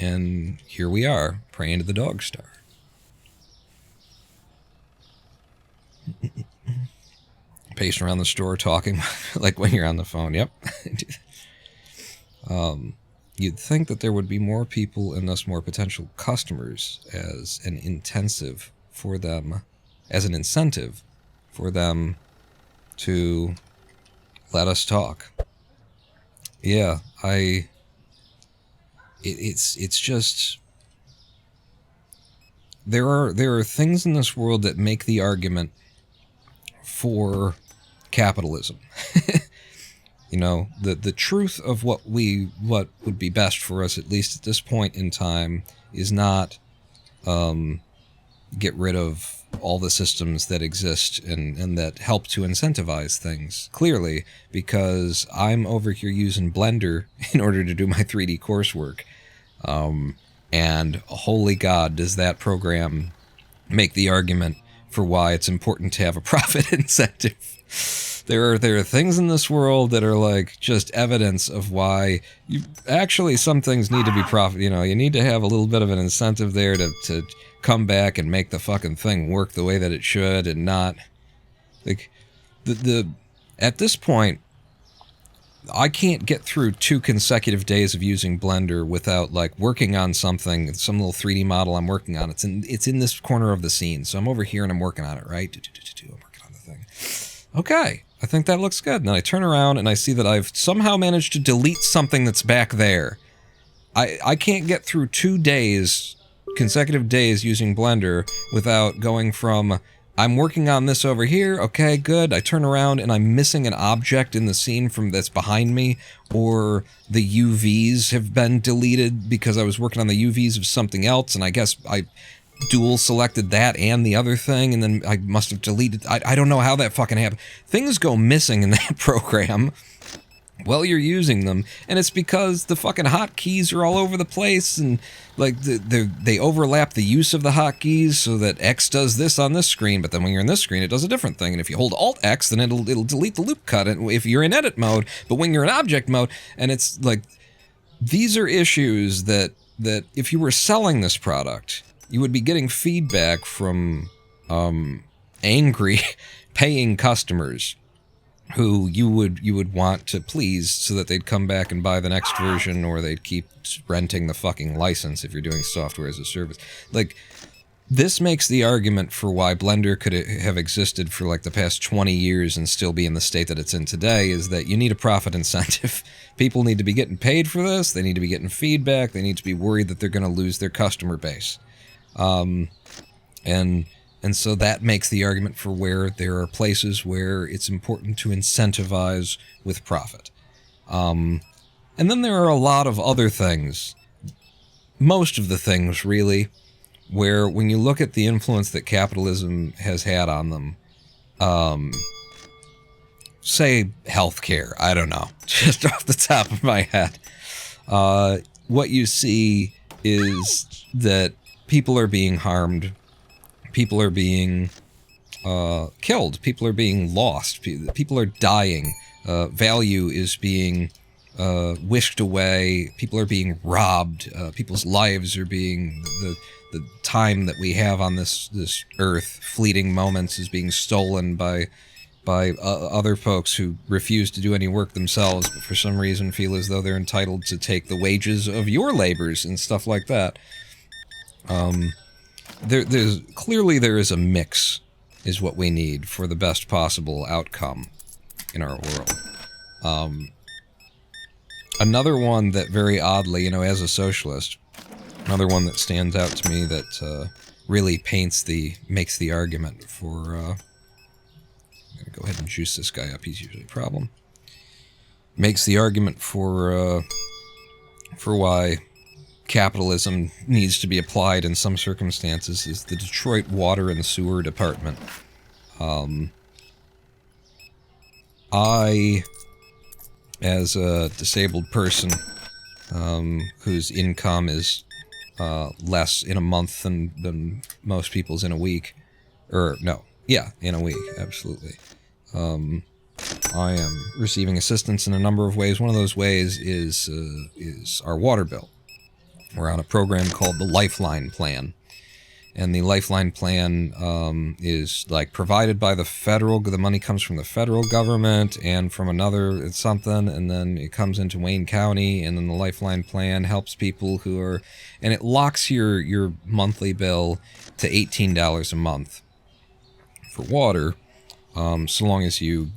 And here we are, praying to the dog star. Pacing around the store talking like when you're on the phone. Yep. You'd think that there would be more people and thus more potential customers as an incentive for them to let us talk. Yeah, it's just, there are things in this world that make the argument for capitalism. You know, the truth of what would be best for us, at least at this point in time, is not get rid of all the systems that exist and that help to incentivize things, clearly, because I'm over here using Blender in order to do my 3D coursework. And holy God, does that program make the argument for why it's important to have a profit incentive. There are things in this world that are like just evidence of why some things need to be profit. You know, you need to have a little bit of an incentive there to come back and make the fucking thing work the way that it should, and not like at this point, I can't get through 2 consecutive days of using Blender without like working on something, some little 3D model I'm working on. It's in this corner of the scene, so I'm over here and I'm working on it, right? I'm working on the thing. Okay, I think that looks good. And then I turn around and I see that I've somehow managed to delete something that's back there. I can't get through 2 days, consecutive days using Blender without going from, I'm working on this over here, okay, good. I turn around and I'm missing an object in the scene that's behind me, or the UVs have been deleted because I was working on the UVs of something else, and I guess I dual selected that and the other thing, and then I must have deleted. I don't know how that fucking happened. Things go missing in that program while you're using them, and it's because the fucking hotkeys are all over the place, and like they overlap the use of the hotkeys so that X does this on this screen, but then when you're in this screen, it does a different thing. And if you hold Alt X, then it'll delete the loop cut if you're in edit mode. But when you're in object mode, and it's like, these are issues that if you were selling this product, you would be getting feedback from angry paying customers who you would want to please so that they'd come back and buy the next version, or they'd keep renting the fucking license if you're doing software as a service. Like, this makes the argument for why Blender could have existed for like the past 20 years and still be in the state that it's in today, is that you need a profit incentive. People need to be getting paid for this, they need to be getting feedback, they need to be worried that they're going to lose their customer base. And so that makes the argument for where there are places where it's important to incentivize with profit. And then there are a lot of other things, most of the things really, where when you look at the influence that capitalism has had on them, say healthcare, I don't know, just off the top of my head, what you see is that people are being harmed. People are being killed. People are being lost. People are dying. Value is being whisked away. People are being robbed. People's lives are being, the time that we have on this earth, fleeting moments, is being stolen by other folks who refuse to do any work themselves, but for some reason feel as though they're entitled to take the wages of your labors and stuff like that. There's clearly there is a mix, is what we need for the best possible outcome in our world. Another one that very oddly, as a socialist, another one that stands out to me that really makes the argument for, I'm gonna go ahead and juice this guy up, he's usually a problem. Makes the argument for why capitalism needs to be applied in some circumstances is the Detroit Water and Sewer Department. I, as a disabled person whose income is less in a month than most people's in a week, or no, Yeah, in a week, absolutely. I am receiving assistance in a number of ways. One of those ways is our water bill. We're on a program called the Lifeline Plan. And the Lifeline Plan is like provided by the money comes from the federal government and from another something, and then it comes into Wayne County, and then the Lifeline Plan helps people who are, and it locks your monthly bill to $18 a month for water, so long as you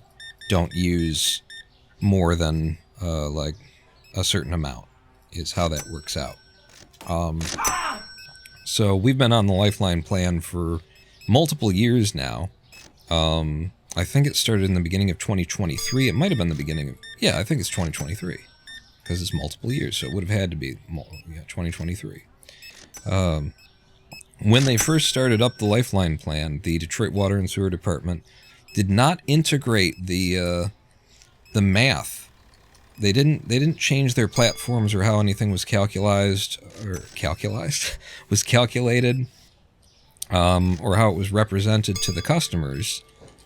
don't use more than like a certain amount, is how that works out. So we've been on the Lifeline Plan for multiple years now. I think it started in the beginning of 2023. It might have been the beginning of... Yeah, I think it's 2023. Because it's multiple years, so it would have had to be 2023. When they first started up the Lifeline Plan, the Detroit Water and Sewer Department did not integrate the math. They didn't change their platforms or how anything was calculated, or how it was represented to the customers.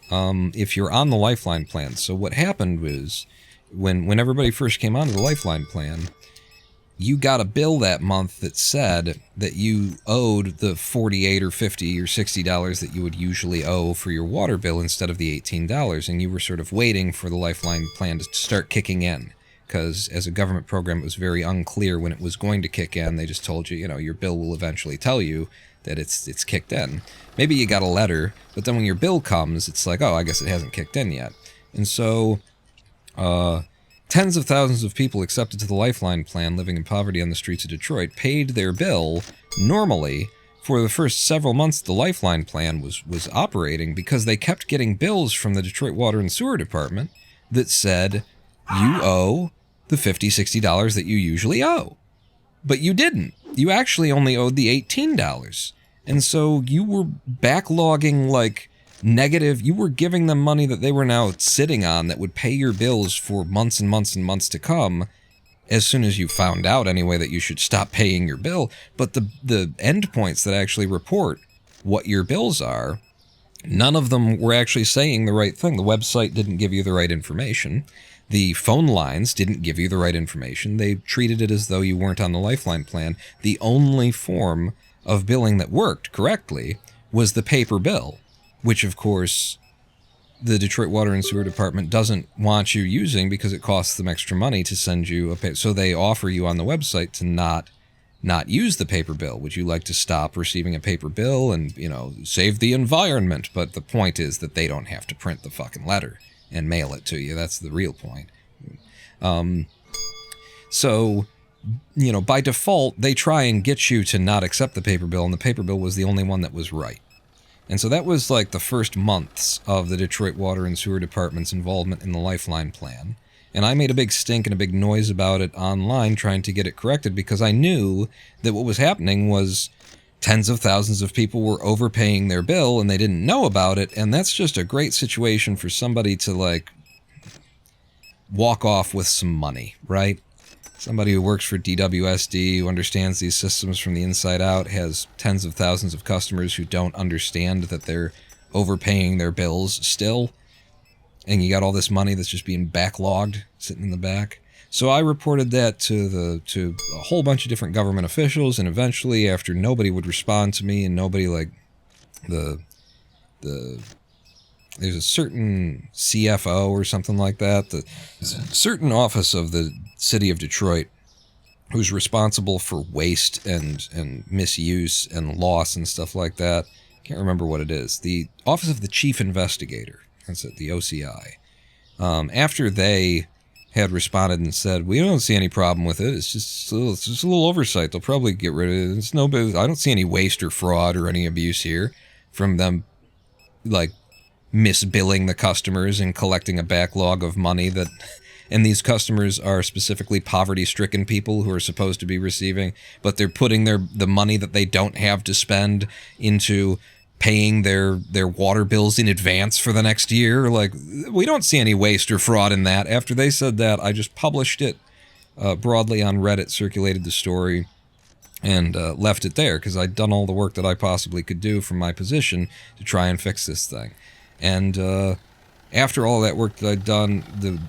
If you're on the Lifeline Plan, so what happened was when everybody first came onto the Lifeline Plan, you got a bill that month that said that you owed the $48 or $50 or $60 that you would usually owe for your water bill instead of the $18, and you were sort of waiting for the Lifeline Plan to start kicking in. Because as a government program, it was very unclear when it was going to kick in. They just told you, your bill will eventually tell you that it's kicked in. Maybe you got a letter, but then when your bill comes, it's like, oh, I guess it hasn't kicked in yet. And so tens of thousands of people accepted to the Lifeline Plan living in poverty on the streets of Detroit paid their bill normally for the first several months the Lifeline Plan was operating, because they kept getting bills from the Detroit Water and Sewer Department that said, you owe the $50, $60 that you usually owe. But you didn't. You actually only owed the $18. And so you were backlogging like negative. You were giving them money that they were now sitting on that would pay your bills for months and months and months to come, as soon as you found out anyway that you should stop paying your bill. But the endpoints that actually report what your bills are, none of them were actually saying the right thing. The website didn't give you the right information. The phone lines didn't give you the right information. They treated it as though you weren't on the Lifeline Plan. The only form of billing that worked correctly was the paper bill, which, of course, the Detroit Water and Sewer Department doesn't want you using because it costs them extra money to send you a paper. So they offer you on the website to not use the paper bill. Would you like to stop receiving a paper bill and, save the environment? But the point is that they don't have to print the fucking letter and mail it to you. That's the real point. So, by default, they try and get you to not accept the paper bill, and the paper bill was the only one that was right. And so that was like the first months of the Detroit Water and Sewer Department's involvement in the Lifeline Plan. And I made a big stink and a big noise about it online trying to get it corrected, because I knew that what was happening was tens of thousands of people were overpaying their bill and they didn't know about it. And that's just a great situation for somebody to walk off with some money, right? Somebody who works for DWSD, who understands these systems from the inside out, has tens of thousands of customers who don't understand that they're overpaying their bills still. And you got all this money that's just being backlogged, sitting in the back. So I reported that to a whole bunch of different government officials, and eventually, after nobody would respond to me, and nobody there's a certain CFO or something like that, there's a certain office of the city of Detroit who's responsible for waste and misuse and loss and stuff like that. Can't remember what it is. The Office of the Chief Investigator. That's it, the OCI. After they had responded and said, we don't see any problem with it. It's just a little oversight. They'll probably get rid of it. It's no big. I don't see any waste or fraud or any abuse here from them, misbilling the customers and collecting a backlog of money that, and these customers are specifically poverty-stricken people who are supposed to be receiving, but they're putting the money that they don't have to spend into paying their water bills in advance for the next year. We don't see any waste or fraud in that. After they said that, I just published it broadly on Reddit, circulated the story, and left it there because I'd done all the work that I possibly could do from my position to try and fix this thing. And after all that work that I'd done, the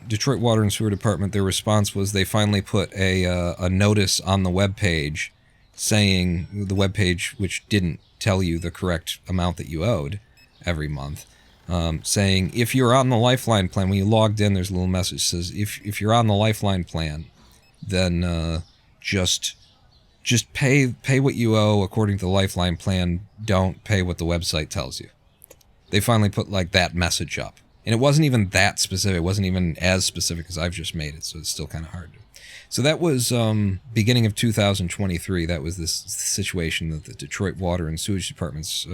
Detroit Water and Sewer Department, their response was they finally put a notice on the webpage saying, the webpage which didn't tell you the correct amount that you owed every month, saying if you're on the Lifeline plan, when you logged in, there's a little message that says if you're on the Lifeline plan, then just pay what you owe according to the Lifeline plan. Don't pay what the website tells you. They finally put like that message up. And it wasn't even that specific. It wasn't even as specific as I've just made it, so it's still kind of hard to. So that was beginning of 2023. That was this situation that the Detroit Water and Sewage Department's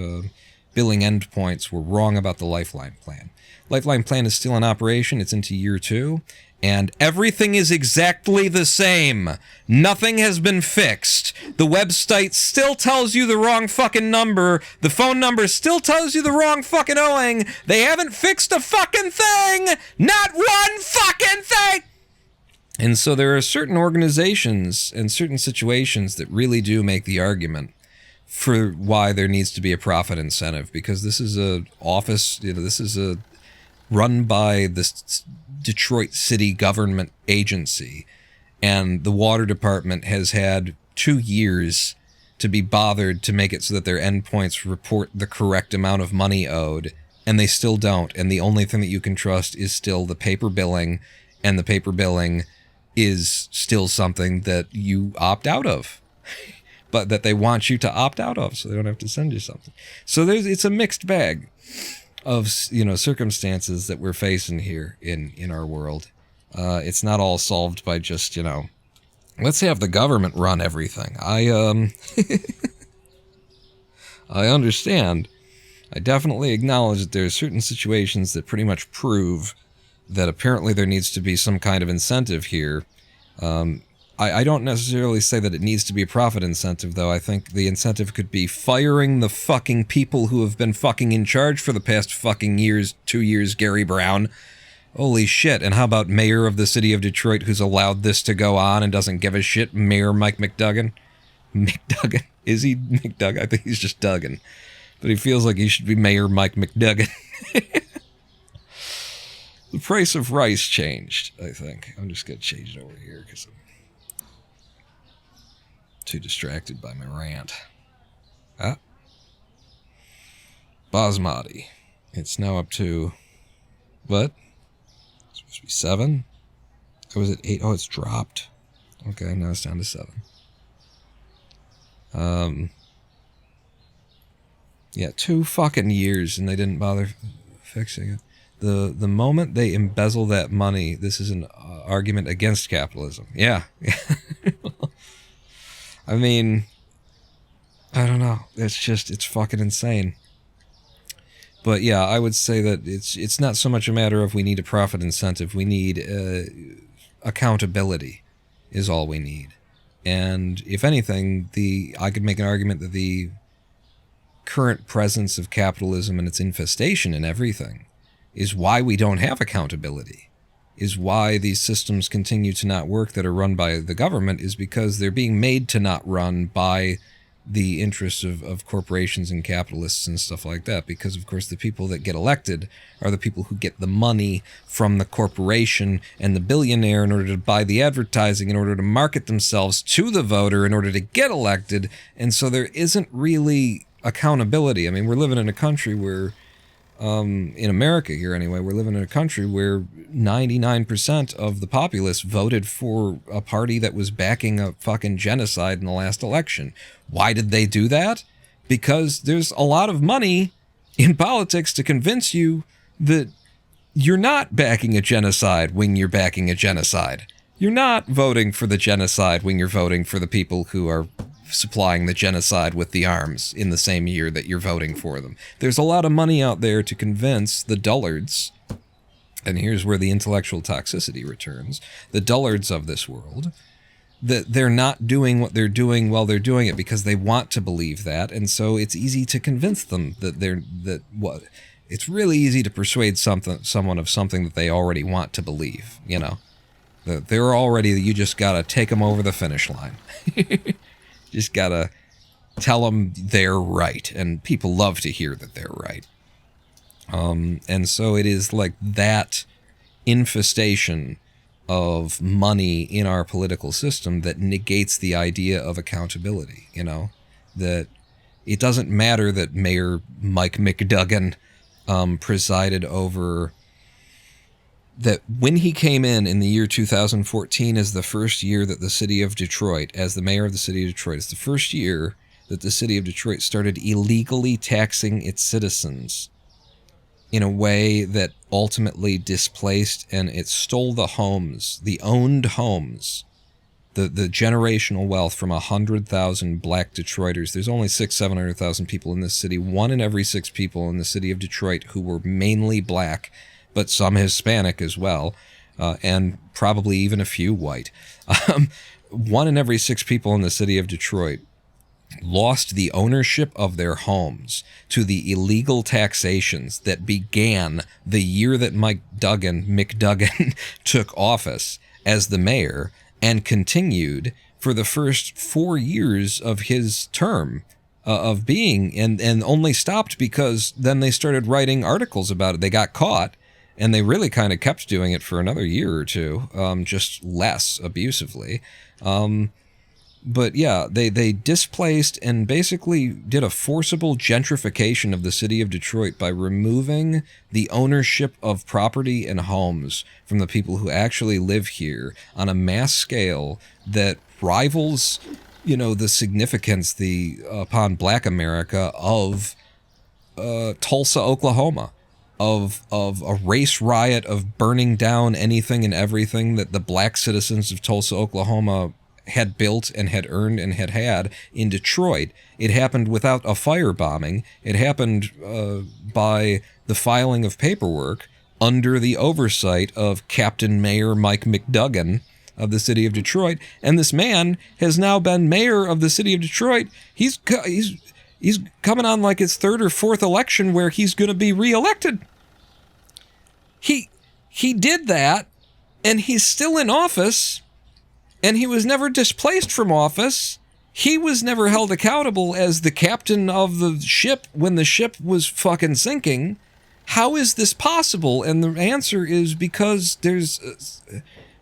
billing endpoints were wrong about the Lifeline plan. Lifeline plan is still in operation. It's into year 2. And everything is exactly the same. Nothing has been fixed. The website still tells you the wrong fucking number. The phone number still tells you the wrong fucking owing. They haven't fixed a fucking thing. Not one fucking thing. And so there are certain organizations and certain situations that really do make the argument for why there needs to be a profit incentive, because this is a office, this is a run by the Detroit city government agency, and the water department has had 2 years to be bothered to make it so that their endpoints report the correct amount of money owed, and they still don't. And the only thing that you can trust is still the paper billing, and the paper billing is still something that you opt out of, but that they want you to opt out of so they don't have to send you something. So it's a mixed bag of, circumstances that we're facing here in our world. It's not all solved by just, let's have the government run everything. I understand. I definitely acknowledge that there are certain situations that pretty much prove that apparently there needs to be some kind of incentive here. I don't necessarily say that it needs to be a profit incentive, though. I think the incentive could be firing the fucking people who have been fucking in charge for the past fucking 2 years, Gary Brown. Holy shit. And how about mayor of the city of Detroit who's allowed this to go on and doesn't give a shit? Mayor Mike McDuggan? McDuggan? Is he McDuggan? I think he's just Duggan. But he feels like he should be Mayor Mike McDuggan. The price of rice changed, I think. I'm just going to change it over here because I'm too distracted by my rant. Basmati. It's now up to, what? It's supposed to be 7? Or was it 8? Oh, it's dropped. Okay, now it's down to 7. Yeah, 2 fucking years and they didn't bother fixing it. The moment they embezzle that money, this is an argument against capitalism. Yeah. I mean, I don't know. It's fucking insane. But yeah, I would say that it's not so much a matter of we need a profit incentive. We need accountability is all we need. And if anything, I could make an argument that the current presence of capitalism and its infestation in everything is why we don't have accountability, is why these systems continue to not work that are run by the government, is because they're being made to not run by the interests of corporations and capitalists and stuff like that. Because, of course, the people that get elected are the people who get the money from the corporation and the billionaire in order to buy the advertising, in order to market themselves to the voter, in order to get elected. And so there isn't really accountability. I mean, we're living in a country where, in America here anyway, we're living in a country where 99% of the populace voted for a party that was backing a fucking genocide in the last election. Why did they do that? Because there's a lot of money in politics to convince you that you're not backing a genocide when you're backing a genocide. You're not voting for the genocide when you're voting for the people who are supplying the genocide with the arms in the same year that you're voting for them. There's a lot of money out there to convince the dullards, and here's where the intellectual toxicity returns, the dullards of this world, that they're not doing what they're doing while they're doing it because they want to believe that, and so it's easy to convince them it's really easy to persuade someone of something that they already want to believe, that they're already, you just gotta take them over the finish line. Just gotta tell them they're right, and people love to hear that they're right. And so it is like that infestation of money in our political system that negates the idea of accountability, you know? That it doesn't matter that Mayor Mike McDuggan presided over... That when he came in the year 2014 as the first year that the city of Detroit, as the mayor of the city of Detroit, it's the first year that the city of Detroit started illegally taxing its citizens in a way that ultimately displaced and it stole the homes, the owned homes, the generational wealth from 100,000 black Detroiters. There's only 700,000 people in this city. 1 in every 6 people in the city of Detroit who were mainly black, but some Hispanic as well, and probably even a few white. 1 in every 6 people in the city of Detroit lost the ownership of their homes to the illegal taxations that began the year that McDuggan took office as the mayor and continued for the first 4 years of his term of being, and only stopped because then they started writing articles about it. They got caught, and they really kind of kept doing it for another year or two, just less abusively. But yeah, they displaced and basically did a forcible gentrification of the city of Detroit by removing the ownership of property and homes from the people who actually live here on a mass scale that rivals, you know, the significance upon Black America of Tulsa, Oklahoma. Of a race riot of burning down anything and everything that the black citizens of Tulsa, Oklahoma had built and had earned and had in Detroit. It happened without a firebombing. It happened by the filing of paperwork under the oversight of Captain Mayor Mike McDuggan of the city of Detroit. And this man has now been mayor of the city of Detroit. He's coming on like his 3rd or 4th election where he's going to be reelected. He did that, and he's still in office, and he was never displaced from office. He was never held accountable as the captain of the ship when the ship was fucking sinking. How is this possible? And the answer is because there's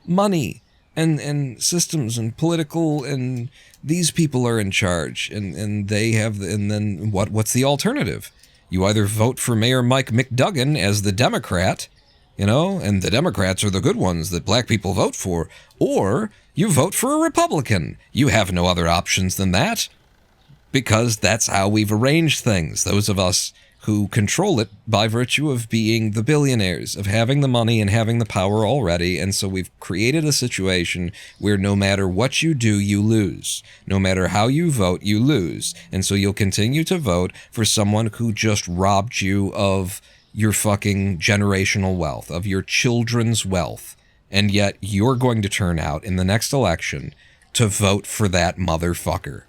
money and systems and political, and these people are in charge, and they have, and then what's the alternative? You either vote for Mayor Mike McDuggan as the Democrat, you know, and the Democrats are the good ones that black people vote for, or you vote for a Republican. You have no other options than that, because that's how we've arranged things. Those of us who control it by virtue of being the billionaires, of having the money and having the power already. And so we've created a situation where no matter what you do, you lose. No matter how you vote, you lose. And so you'll continue to vote for someone who just robbed you of your fucking generational wealth, of your children's wealth. And yet you're going to turn out in the next election to vote for that motherfucker.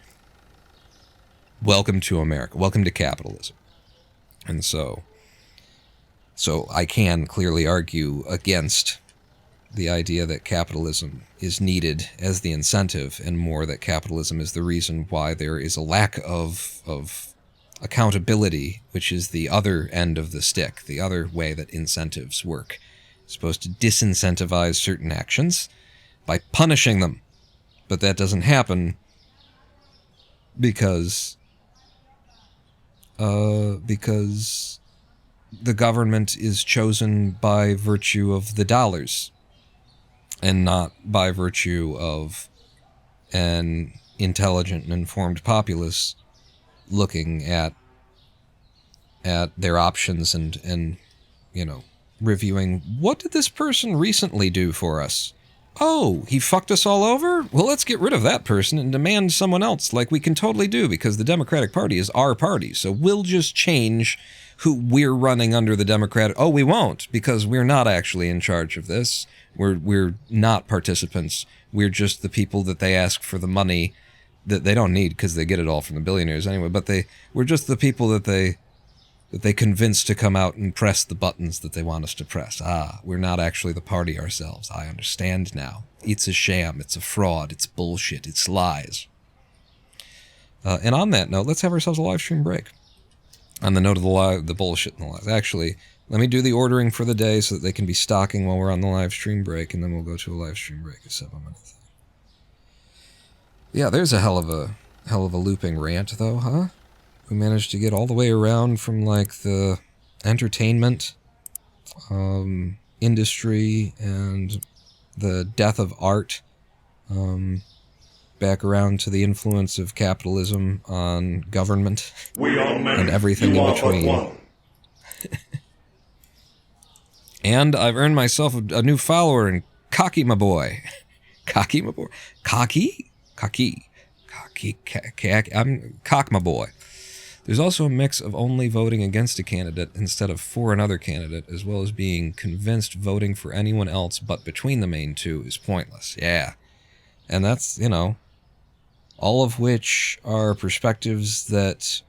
Welcome to America. Welcome to capitalism. And so I can clearly argue against the idea that capitalism is needed as the incentive, and more that capitalism is the reason why there is a lack of accountability, which is the other end of the stick, the other way that incentives work. It's supposed to disincentivize certain actions by punishing them. But that doesn't happen because the government is chosen by virtue of the dollars and not by virtue of an intelligent and informed populace looking at their options and you know, reviewing, what did this person recently do for us? Oh, he fucked us all over? Well, let's get rid of that person and demand someone else, like we can totally do, because the Democratic Party is our party. So we'll just change who we're running under the Democratic... Oh, we won't, because we're not actually in charge of this. We're not participants. We're just the people that they ask for the money that they don't need, because they get it all from the billionaires anyway. But we're just the people that they convince to come out and press the buttons that they want us to press. We're not actually the party ourselves. I understand now. It's a sham. It's a fraud. It's bullshit. It's lies. And on that note, let's have ourselves a live stream break. On the note of the bullshit in the live. Actually, let me do the ordering for the day so that they can be stocking while we're on the live stream break, and then we'll go to a live stream break. A 7-minute thing. Yeah, there's a hell of a looping rant, though, huh? We managed to get all the way around from, like, the entertainment industry and the death of art, back around to the influence of capitalism on government and everything in between. And I've earned myself a new follower in Cocky, my boy. Cocky, my boy. Cocky? I'm Cock, my boy. There's also a mix of only voting against a candidate instead of for another candidate, as well as being convinced voting for anyone else but between the main two is pointless. Yeah. And that's, all of which are perspectives that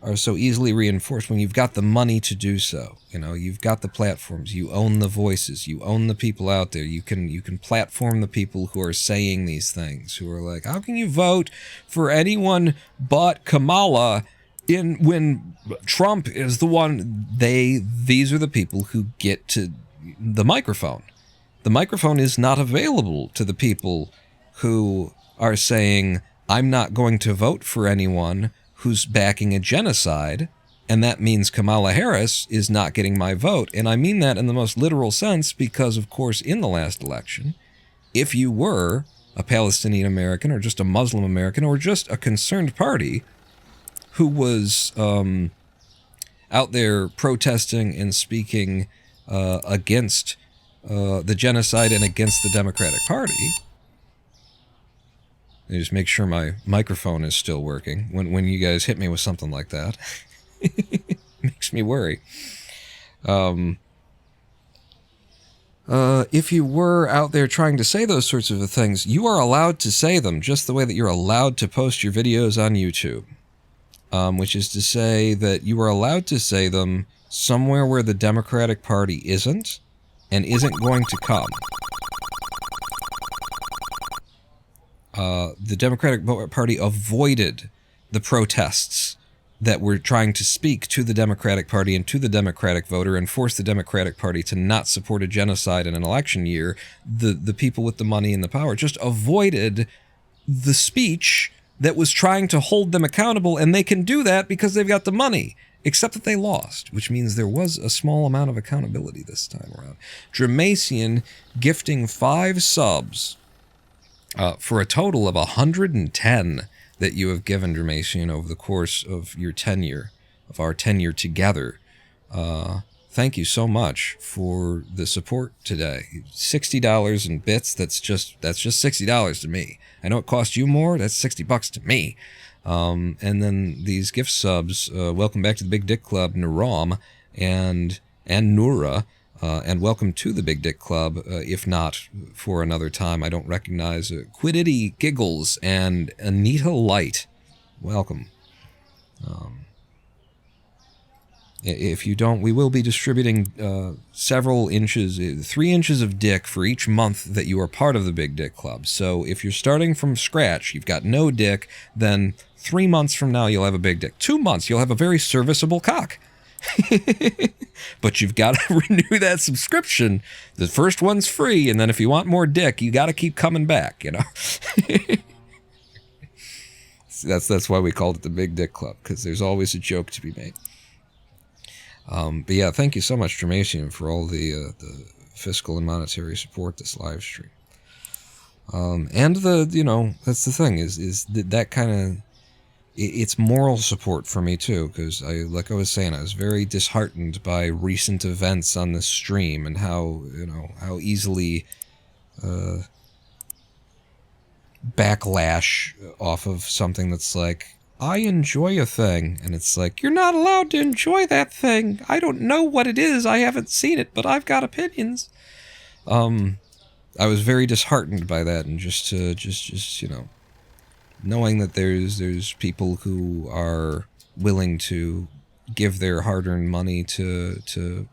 are so easily reinforced when you've got the money to do so. You've got the platforms, you own the voices, you own the people out there. You can platform the people who are saying these things, who are like, how can you vote for anyone but Kamala when Trump is the one? These are the people who get to the microphone. The microphone is not available to the people who are saying, I'm not going to vote for anyone who's backing a genocide, and that means Kamala Harris is not getting my vote. And I mean that in the most literal sense because, of course, in the last election, if you were a Palestinian American or just a Muslim American or just a concerned party who was out there protesting and speaking against the genocide and against the Democratic Party. I just make sure my microphone is still working when you guys hit me with something like that. Makes me worry. If you were out there trying to say those sorts of things, you are allowed to say them just the way that you're allowed to post your videos on YouTube. Which is to say that you are allowed to say them somewhere where the Democratic Party isn't and isn't going to come. The Democratic Party avoided the protests that were trying to speak to the Democratic Party and to the Democratic voter and force the Democratic Party to not support a genocide in an election year. The people with the money and the power just avoided the speech that was trying to hold them accountable, and they can do that because they've got the money, except that they lost, which means there was a small amount of accountability this time around. Dramacian gifting 5 subs for a total of 110 that you have given, Dramacian, over the course of your tenure, of our tenure together. Thank you so much for the support today. $60 in bits, that's just $60 to me. I know it cost you more, that's $60 to me. And then these gift subs, welcome back to the Big Dick Club, Naram and Nura. And welcome to the Big Dick Club, if not for another time. I don't recognize Quiddity Giggles and Anita Light. Welcome. If you don't, we will be distributing several inches, 3 inches of dick for each month that you are part of the Big Dick Club. So if you're starting from scratch, you've got no dick, then 3 months from now you'll have a big dick. 2 months, you'll have a very serviceable cock. But you've got to renew that subscription. The first one's free, and then if you want more dick, you got to keep coming back, That's why we called it the Big Dick Club, because there's always a joke to be made. But yeah, thank you so much, Dramacian, for all the fiscal and monetary support this live stream. And that's the thing is that kind of, it's moral support for me too, because like I was saying, I was very disheartened by recent events on this stream and how easily backlash off of something that's like, I enjoy a thing, and it's like, you're not allowed to enjoy that thing. I don't know what it is. I haven't seen it, but I've got opinions. I was very disheartened by that, and just knowing that there's people who are willing to give their hard-earned money to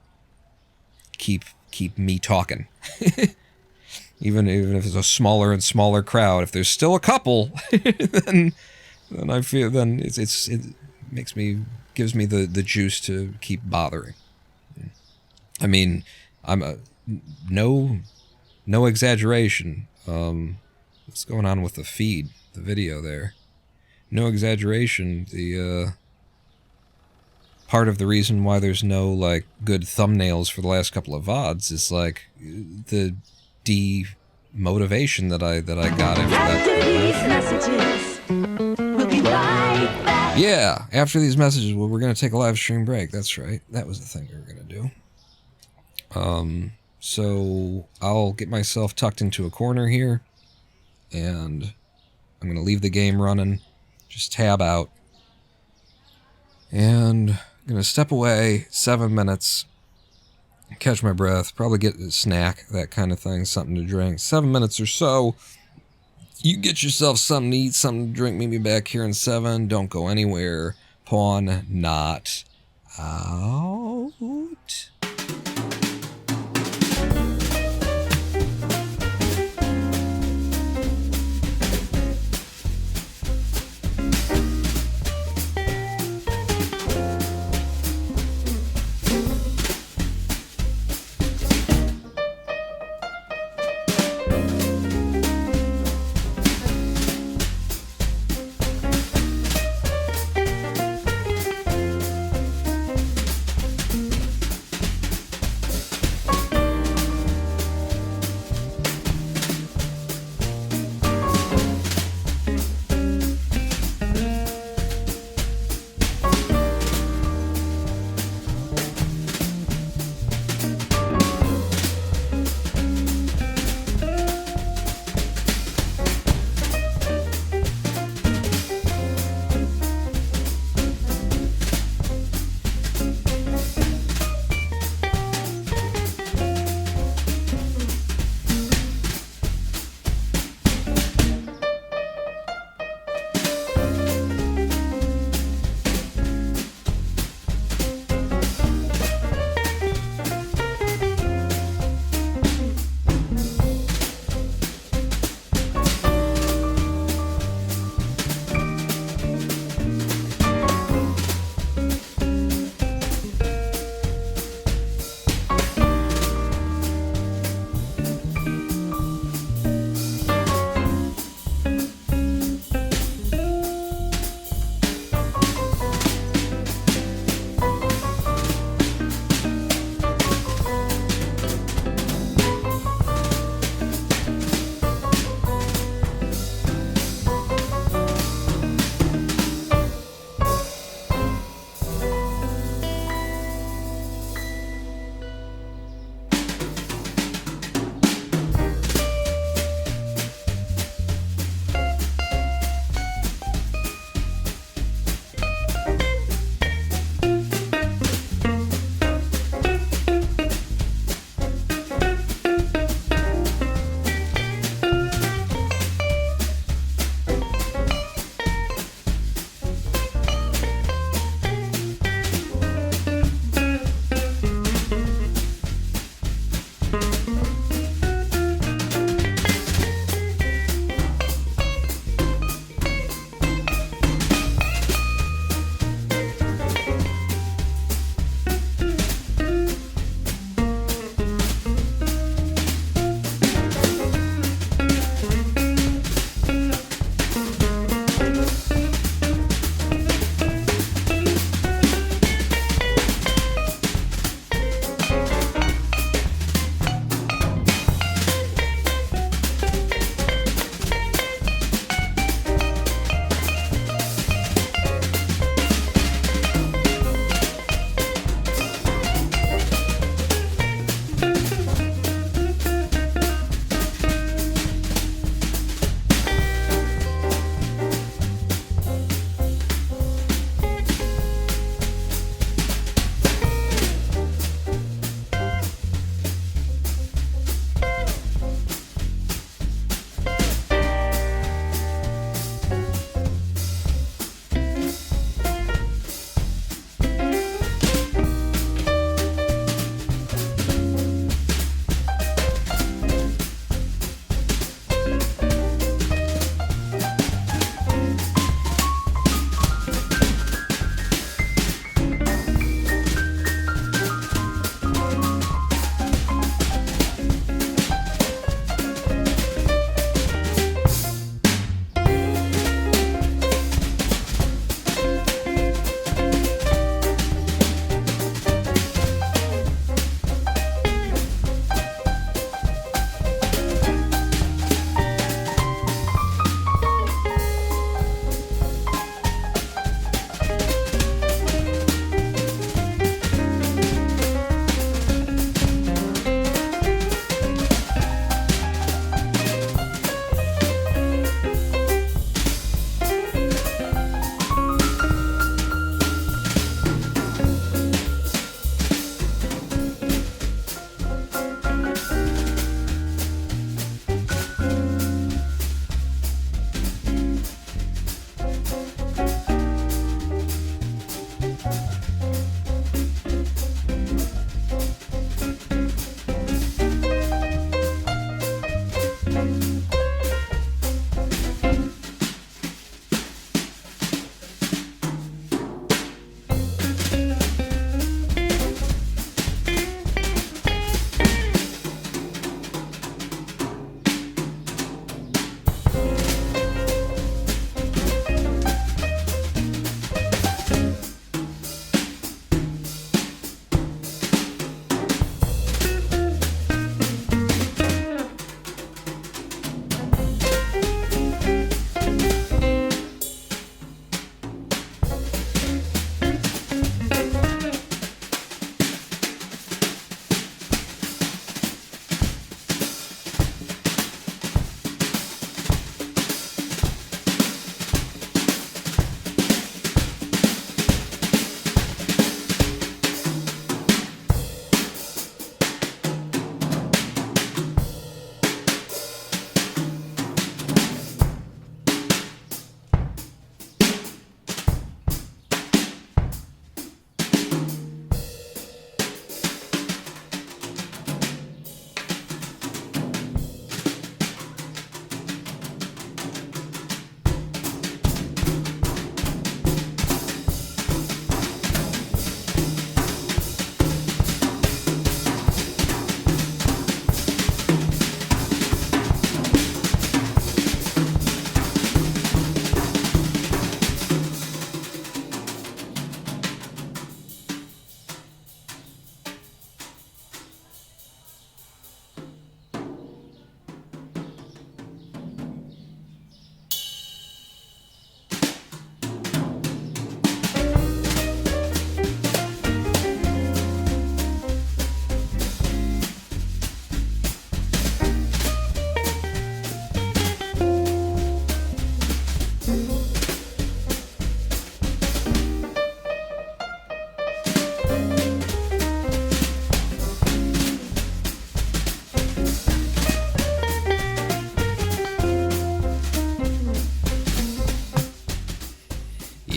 keep me talking. Even if it's a smaller and smaller crowd, if there's still a couple, then then I feel then it makes me gives me the juice to keep bothering. I mean, I'm no exaggeration. What's going on with the feed, the video there? No exaggeration. The part of the reason why there's no like good thumbnails for the last couple of VODs is like the demotivation that I got after that. We'll be right back. Yeah, after these messages, well, we're gonna take a live stream break. That's right. That was the thing we were gonna do. So I'll get myself tucked into a corner here, and I'm gonna leave the game running, just tab out, and I'm gonna step away 7 minutes, catch my breath, probably get a snack, that kind of thing, something to drink. 7 minutes or so. You get yourself something to eat, something to drink. Meet me back here in 7. Don't go anywhere. Pawn not out.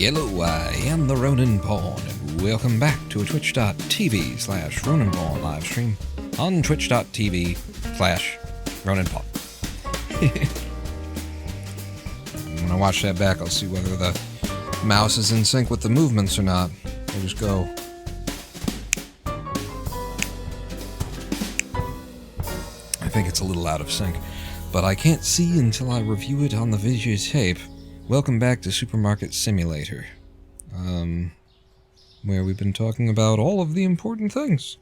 Hello, I am the Ronin Pawn, and welcome back to a twitch.tv/Ronin Pawn live stream on twitch.tv/Ronin Pawn. When I watch that back, I'll see whether the mouse is in sync with the movements or not. I'll just go. I think it's a little out of sync, but I can't see until I review it on the videotape. Welcome back to Supermarket Simulator, where we've been talking about all of the important things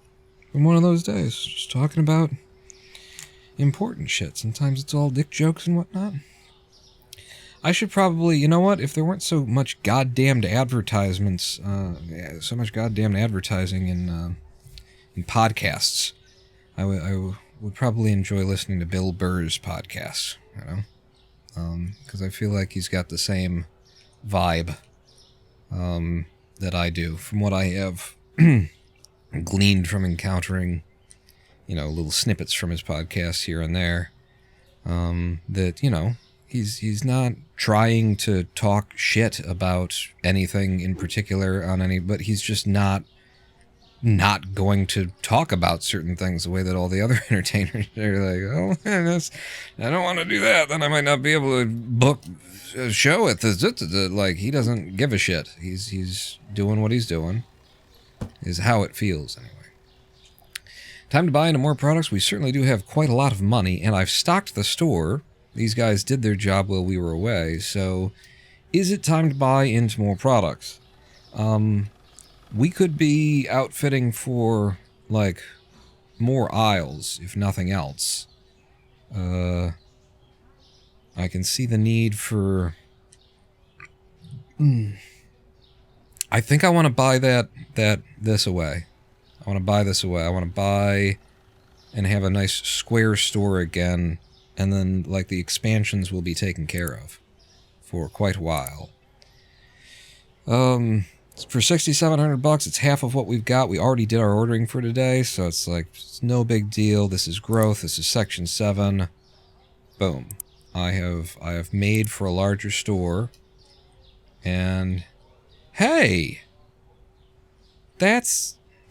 from one of those days. Just talking about important shit. Sometimes it's all dick jokes and whatnot. I should probably, you know what, if there weren't so much goddamned advertisements, so much goddamn advertising in podcasts, I would probably enjoy listening to Bill Burr's podcast, you know? Because I feel like he's got the same vibe that I do, from what I have gleaned from encountering, you know, little snippets from his podcast here and there. That, you know, he's not trying to talk shit about anything in particular on any, but he's just not going to talk about certain things the way that all the other entertainers are like, oh, man, I don't want to do that, then I might not be able to book a show at the like, he doesn't give a shit. He's doing what he's doing, is how it feels anyway. Time to buy into more products. We certainly do have quite a lot of money, and I've stocked the store. These guys did their job while we were away, so is it time to buy into more products? We could be outfitting for, like, more aisles, if nothing else. I can see the need for... I think I want to buy this away. I want to buy this away. I want to buy and have a nice square store again, and then, like, the expansions will be taken care of for quite a while. For $6,700, it's half of what we've got. We already did our ordering for today, so it's like, it's no big deal. This is growth. This is Section 7. Boom. I have made for a larger store. And, hey! Did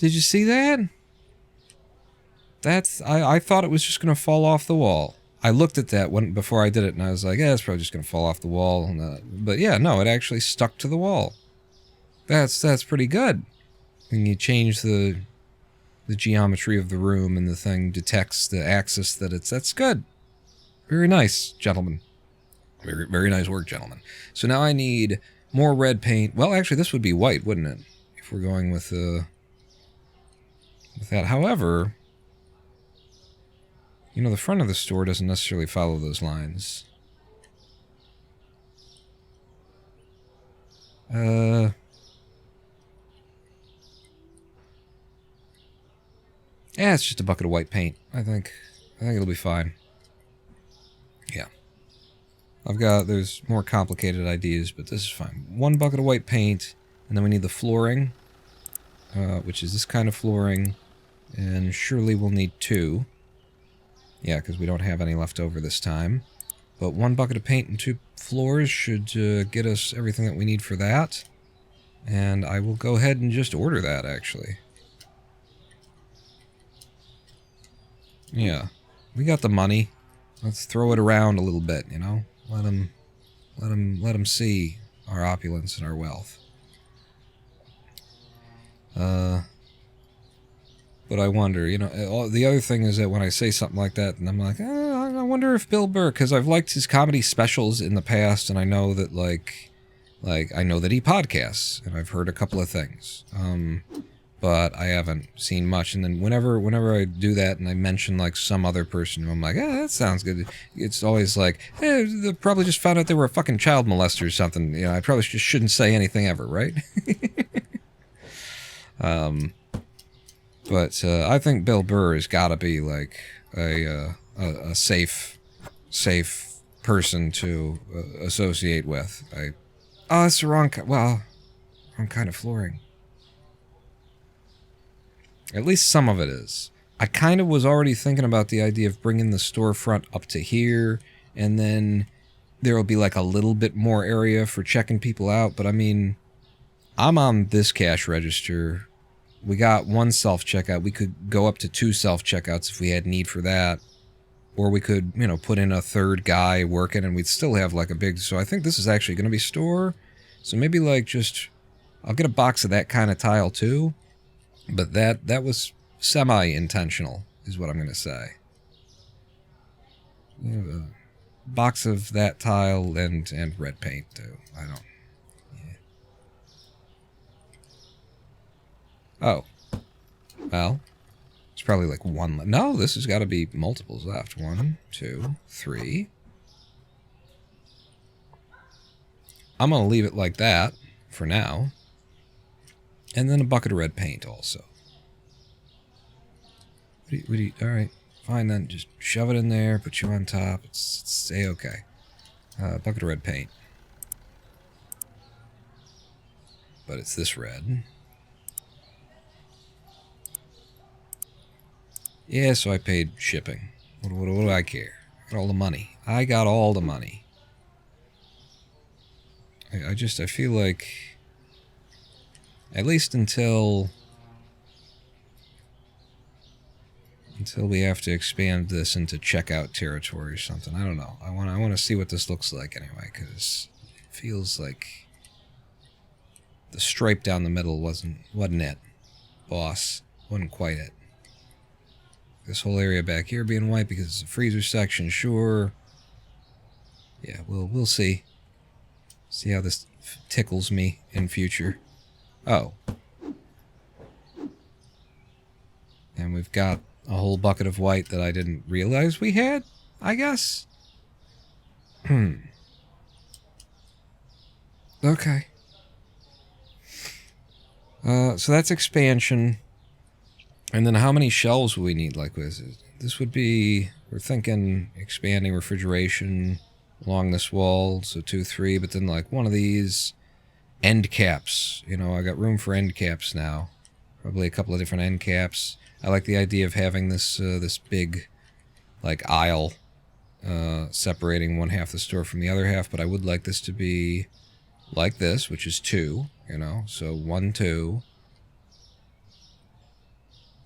you see that? I thought it was just going to fall off the wall. I looked at that before I did it, and I was like, yeah, it's probably just going to fall off the wall. But yeah, no, it actually stuck to the wall. That's pretty good. When you change the geometry of the room and the thing detects the axis that's good. Very nice, gentlemen. Very, very nice work, gentlemen. So now I need more red paint. Well, actually, this would be white, wouldn't it? If we're going with that. However, you know, the front of the store doesn't necessarily follow those lines. Yeah, it's just a bucket of white paint. I think it'll be fine. Yeah. There's more complicated ideas, but this is fine. One bucket of white paint, and then we need the flooring, which is this kind of flooring, and surely we'll need 2. Yeah, because we don't have any left over this time. But 1 bucket of paint and 2 floors should get us everything that we need for that. And I will go ahead and just order that, actually. Yeah, we got the money. Let's throw it around a little bit, you know? Let them see our opulence and our wealth. But I wonder, you know, the other thing is that when I say something like that, and I'm like, I wonder if Bill Burr, because I've liked his comedy specials in the past, and I know that, like I know that he podcasts, and I've heard a couple of things. But I haven't seen much, and then whenever I do that and I mention, like, some other person who I'm like, that sounds good, it's always like, they probably just found out they were a fucking child molester or something. You know, I probably just shouldn't say anything ever, right? But I think Bill Burr has got to be, like, a safe person to associate with. Oh, that's the wrong kind of flooring. At least some of it is. I kind of was already thinking about the idea of bringing the storefront up to here, and then there will be like a little bit more area for checking people out, but I mean, I'm on this cash register. We got one self-checkout. We could go up to 2 self-checkouts if we had need for that. Or we could, you know, put in a 3rd guy working and we'd still have like a big... So I think this is actually going to be store. So maybe like just... I'll get a box of that kind of tile too. But that was semi-intentional, is what I'm going to say. A box of that tile and red paint too. I don't... Oh. Well, it's probably like one... No, this has got to be multiples left. 1, 2, 3. I'm going to leave it like that for now. And then a bucket of red paint also. Alright, fine then. Just shove it in there, put you on top. It's A-okay. Bucket of red paint. But it's this red. Yeah, so I paid shipping. What do I care? I got all the money. I got all the money. I feel like... At least until we have to expand this into checkout territory or something. I don't know. I want to see what this looks like anyway, because it feels like the stripe down the middle wasn't it, boss. Wasn't quite it. This whole area back here being white because it's a freezer section, sure. Yeah, we'll see. See how this tickles me in future. Oh. And we've got a whole bucket of white that I didn't realize we had, I guess. Okay. So that's expansion. And then how many shelves will we need? Like this would be, we're thinking expanding refrigeration along this wall, so 2, 3, but then like one of these end caps. You know, I got room for end caps now. Probably a couple of different end caps. I like the idea of having this this big like aisle separating one half the store from the other half, but I would like this to be like this, which is 2, you know, so 1, 2.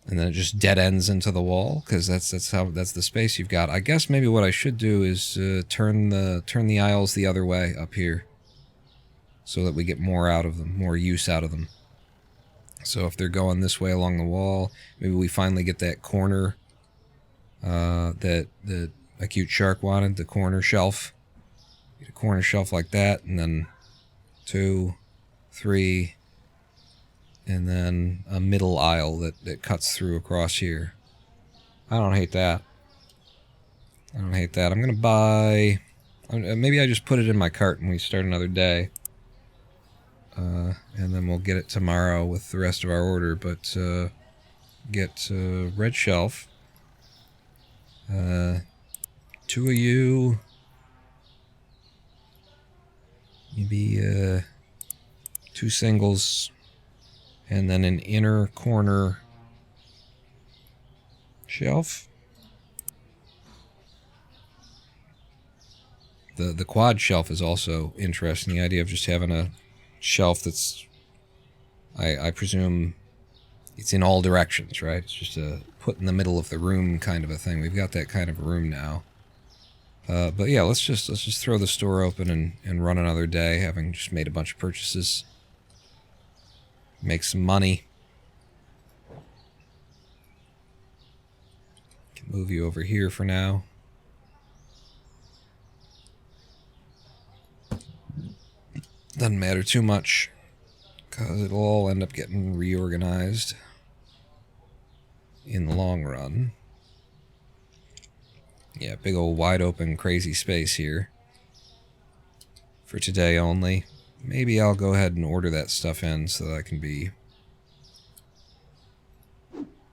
And then it just dead ends into the wall, because that's the space you've got. I guess maybe what I should do is turn the aisles the other way up here, so that we get more out of them, more use out of them. So if they're going this way along the wall, maybe we finally get that corner that the Acute Shark wanted, the corner shelf. Get a corner shelf like that, and then 2, 3. And then a middle aisle that cuts through across here. I don't hate that. I don't hate that. I'm going to buy... Maybe I just put it in my cart and we start another day. And then we'll get it tomorrow with the rest of our order. But get red shelf. 2 of you. Maybe 2 singles. And then an inner corner shelf. The quad shelf is also interesting. The idea of just having a shelf that's, I presume, it's in all directions, right? It's just a put in the middle of the room kind of a thing. We've got that kind of a room now. But yeah, let's just throw the store open and run another day, having just made a bunch of purchases. Make some money. Can move you over here for now. Doesn't matter too much, because it'll all end up getting reorganized in the long run. Yeah, big old wide open crazy space here. For today only. Maybe I'll go ahead and order that stuff in so that I can be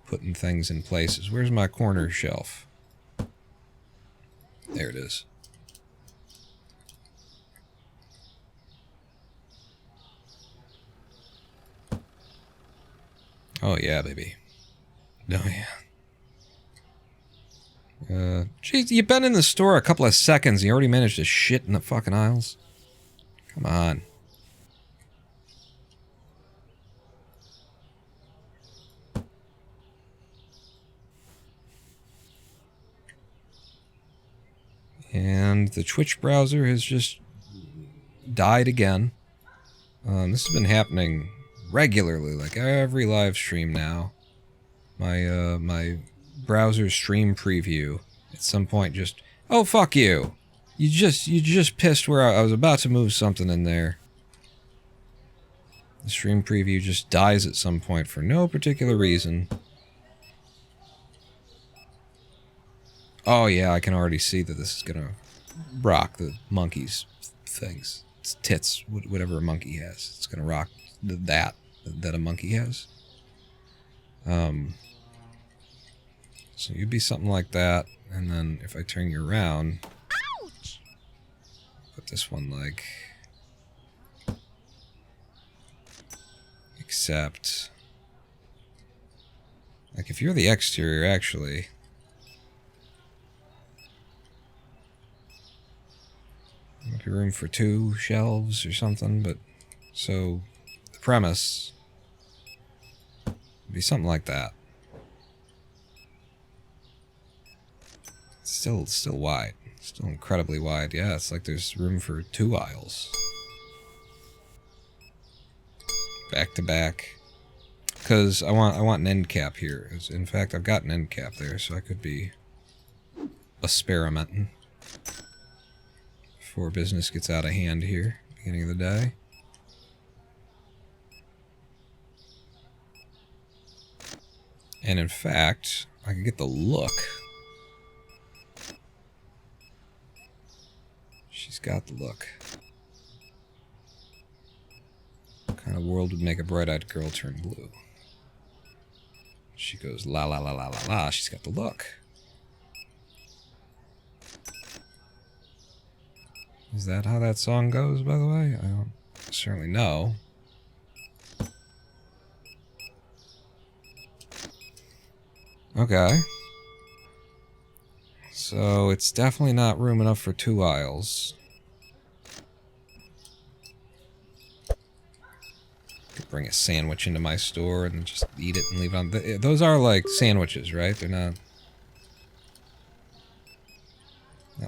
putting things in places. Where's my corner shelf? There it is. Oh yeah, baby. Oh yeah. Jeez, you've been in the store a couple of seconds and you already managed to shit in the fucking aisles? Come on. And the Twitch browser has just died again. This has been happening regularly, like every live stream now. My browser stream preview at some point just, oh fuck you. You just pissed where I was about to move something in there. The stream preview just dies at some point for no particular reason. Oh yeah, I can already see that this is gonna rock the monkey's things. It's tits, whatever a monkey has. It's gonna rock that a monkey has. So you'd be something like that, and then if I turn you around, ouch! Put this one like, except, like if you're the exterior, actually. Might be room for 2 shelves or something, but so the premise would be something like that. Still wide. Still incredibly wide. Yeah, it's like there's room for 2 aisles. Back to back. Because I want an end cap here. In fact, I've got an end cap there, so I could be experimenting. Before business gets out of hand here, beginning of the day. And in fact, I could get the look. She's got the look. What kind of world would make a bright-eyed girl turn blue? She goes la la la la la la. She's got the look. Is that how that song goes, by the way? I don't certainly know. Okay. So it's definitely not room enough for 2 aisles. Could bring a sandwich into my store and just eat it and leave it on. Those are like sandwiches, right? They're not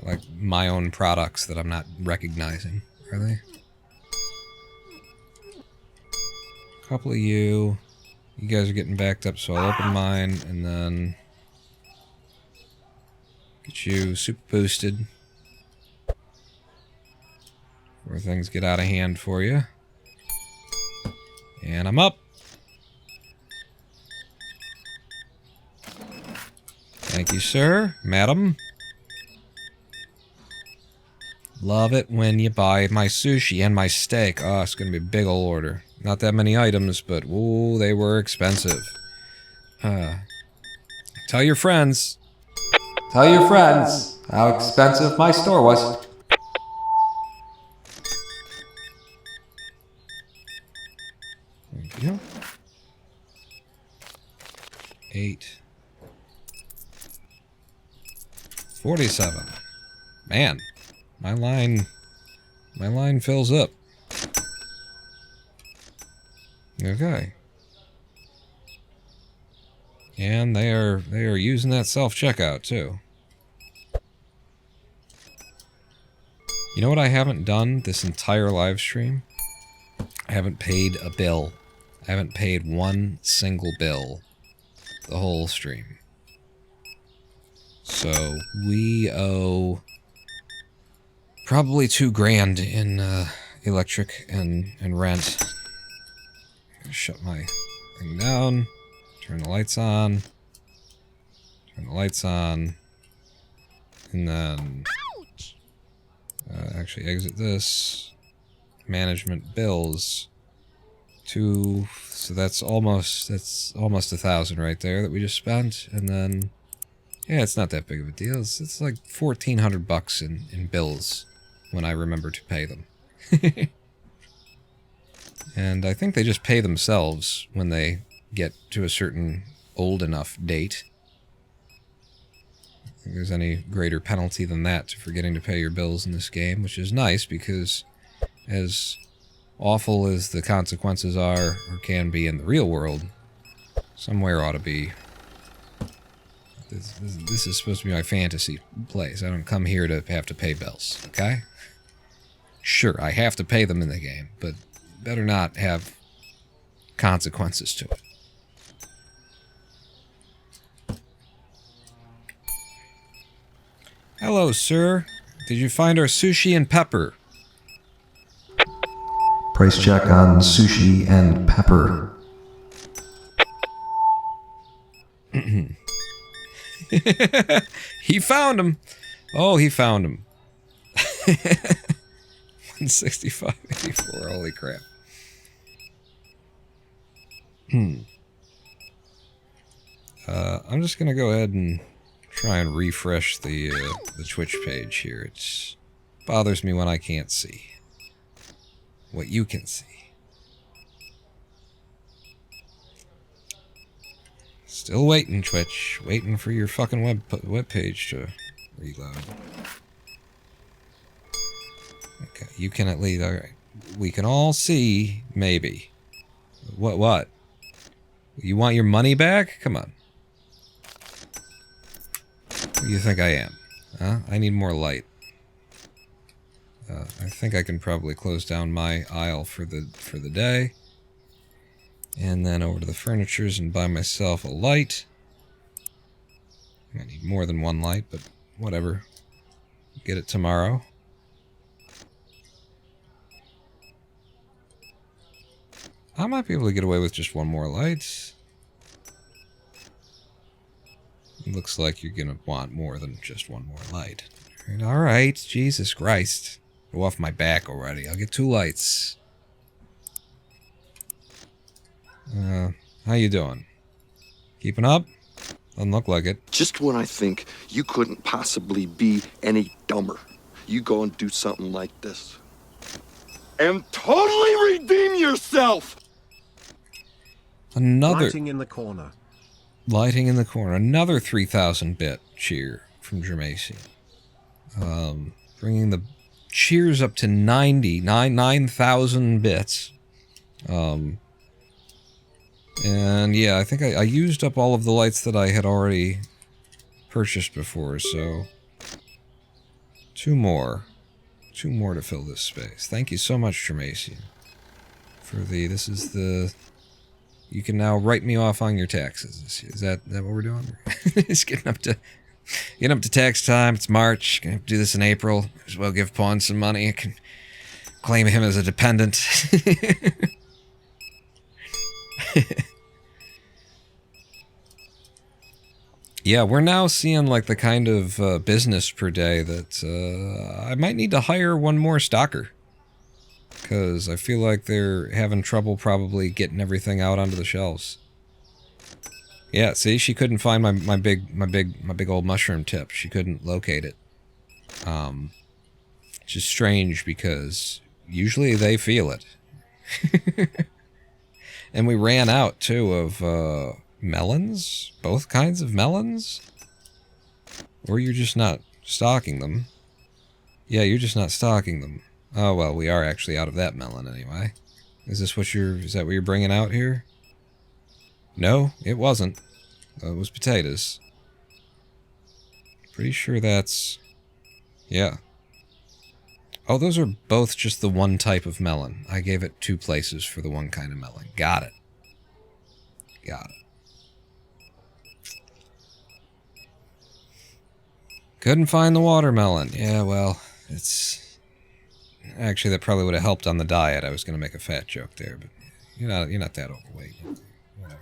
like my own products that I'm not recognizing, are they? A couple of you. You guys are getting backed up, so I'll open mine and then get you super boosted before things get out of hand for you. And I'm up. Thank you, sir, madam. Love it when you buy my sushi and my steak. Oh, it's gonna be a big ol' order. Not that many items, but ooh, they were expensive. Tell your friends. Tell your friends how expensive my store was. Thank you. 8. 47. Man. My line fills up. Okay. And they are using that self-checkout too. You know what I haven't done this entire live stream? I haven't paid a bill. I haven't paid one single bill the whole stream. So we owe probably $2,000 in electric and rent. Shut my thing down. Turn the lights on. Turn the lights on. And then actually exit this. Management bills. So that's almost 1,000 right there that we just spent. And then yeah, it's not that big of a deal. It's like $1,400 in bills when I remember to pay them. And I think they just pay themselves when they get to a certain old enough date. think there's any greater penalty than that to forgetting to pay your bills in this game, which is nice because as awful as the consequences are or can be in the real world, somewhere ought to be. This is supposed to be my fantasy place. I don't come here to have to pay bills, okay? Sure, I have to pay them in the game, but better not have consequences to it. Hello, sir. Did you find our sushi and pepper? Price check on sushi and pepper. He found him. Oh, he found him. 165.84. Holy crap. I'm just gonna go ahead and try and refresh the Twitch page here. It bothers me when I can't see what you can see. Still waiting, Twitch. Waiting for your fucking web page to reload. Okay, you can at least... Alright. We can all see, maybe. What? You want your money back? Come on. Who do you think I am? Huh? I need more light. I think I can probably close down my aisle for the day. And then over to the furnitures and buy myself a light. I need more than one light, but whatever. Get it tomorrow. I might be able to get away with just one more light. It looks like you're gonna want more than just one more light. Alright, Jesus Christ. Go off my back already. I'll get 2 lights. How you doing? Keeping up? Doesn't look like it. Just when I think you couldn't possibly be any dumber, you go and do something like this. And totally redeem yourself! Another... Lighting in the corner. Lighting in the corner. Another 3,000-bit cheer from Jermacy. Bringing the cheers up to 9,000 bits. And yeah, I think I used up all of the lights that I had already purchased before, so 2 more. 2 more to fill this space. Thank you so much, Jermacy. This is the... You can now write me off on your taxes. Is that what we're doing? It's getting up to tax time. It's March. Gonna have to do this in April. Might as well give Pawn some money. I can claim him as a dependent. Yeah, we're now seeing like the kind of business per day that I might need to hire one more stocker. Because I feel like they're having trouble probably getting everything out onto the shelves. Yeah, see, she couldn't find my big old mushroom tip. She couldn't locate it. Which is strange because usually they feel it. And we ran out too of melons, both kinds of melons. Or you're just not stocking them. Yeah, you're just not stocking them. Oh, well, we are actually out of that melon anyway. Is that what you're bringing out here? No, it wasn't. It was potatoes. Pretty sure that's... Yeah. Oh, those are both just the one type of melon. I gave it 2 places for the one kind of melon. Got it. Got it. Couldn't find the watermelon. Yeah, well, it's... Actually, that probably would have helped on the diet. I was going to make a fat joke there, but you're not that overweight. Whatever.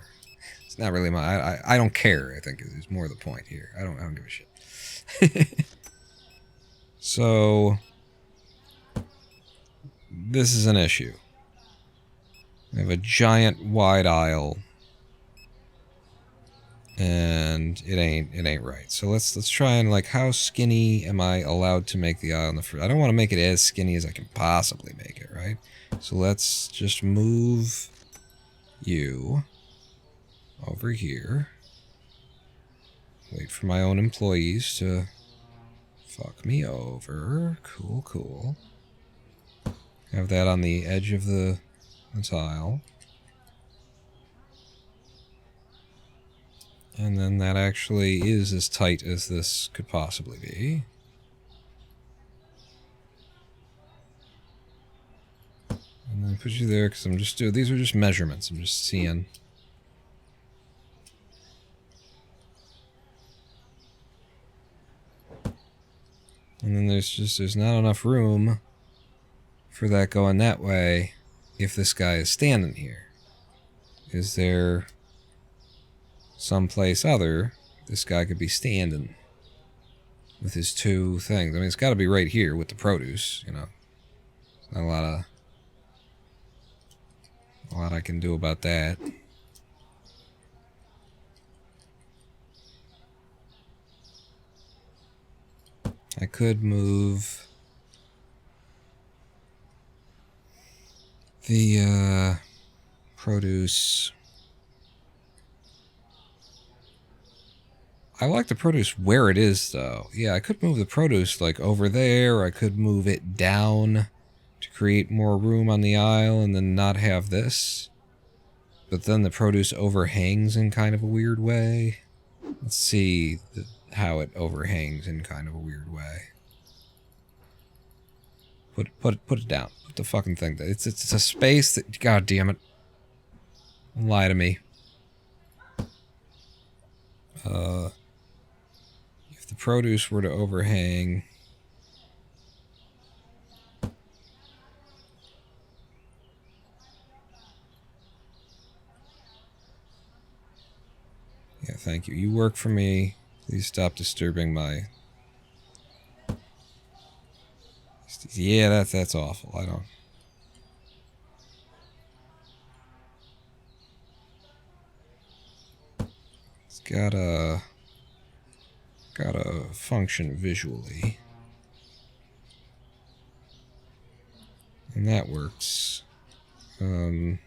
It's not really my... I don't care, I think, is more the point here. I don't give a shit. So... This is an issue. We have a giant wide aisle. And it ain't right. So let's try and, like, how skinny am I allowed to make the aisle in the first? I don't want to make it as skinny as I can possibly make it, right? So let's just move you over here Wait for my own employees to fuck me over. Cool, cool. Have that on the edge of the tile. And then that actually is as tight as this could possibly be. And then put you there because I'm just doing, these are just measurements. I'm just seeing. And then there's not enough room for that going that way if this guy is standing here. Is there someplace other this guy could be standing with his two things? I mean, it's got to be right here with the produce, you know. Not a lot I can do about that. I could move the produce. I like the produce where it is, though. Yeah, I could move the produce, like, over there. I could move it down to create more room on the aisle and then not have this. But then the produce overhangs in kind of a weird way. Let's see how it overhangs in kind of a weird way. Put it down. Put the fucking thing down. It's a space that... God damn it. Don't lie to me. If the produce were to overhang... Yeah, thank you. You work for me. Please stop disturbing my... Yeah, that's awful. I don't... It's gotta function visually. And that works. A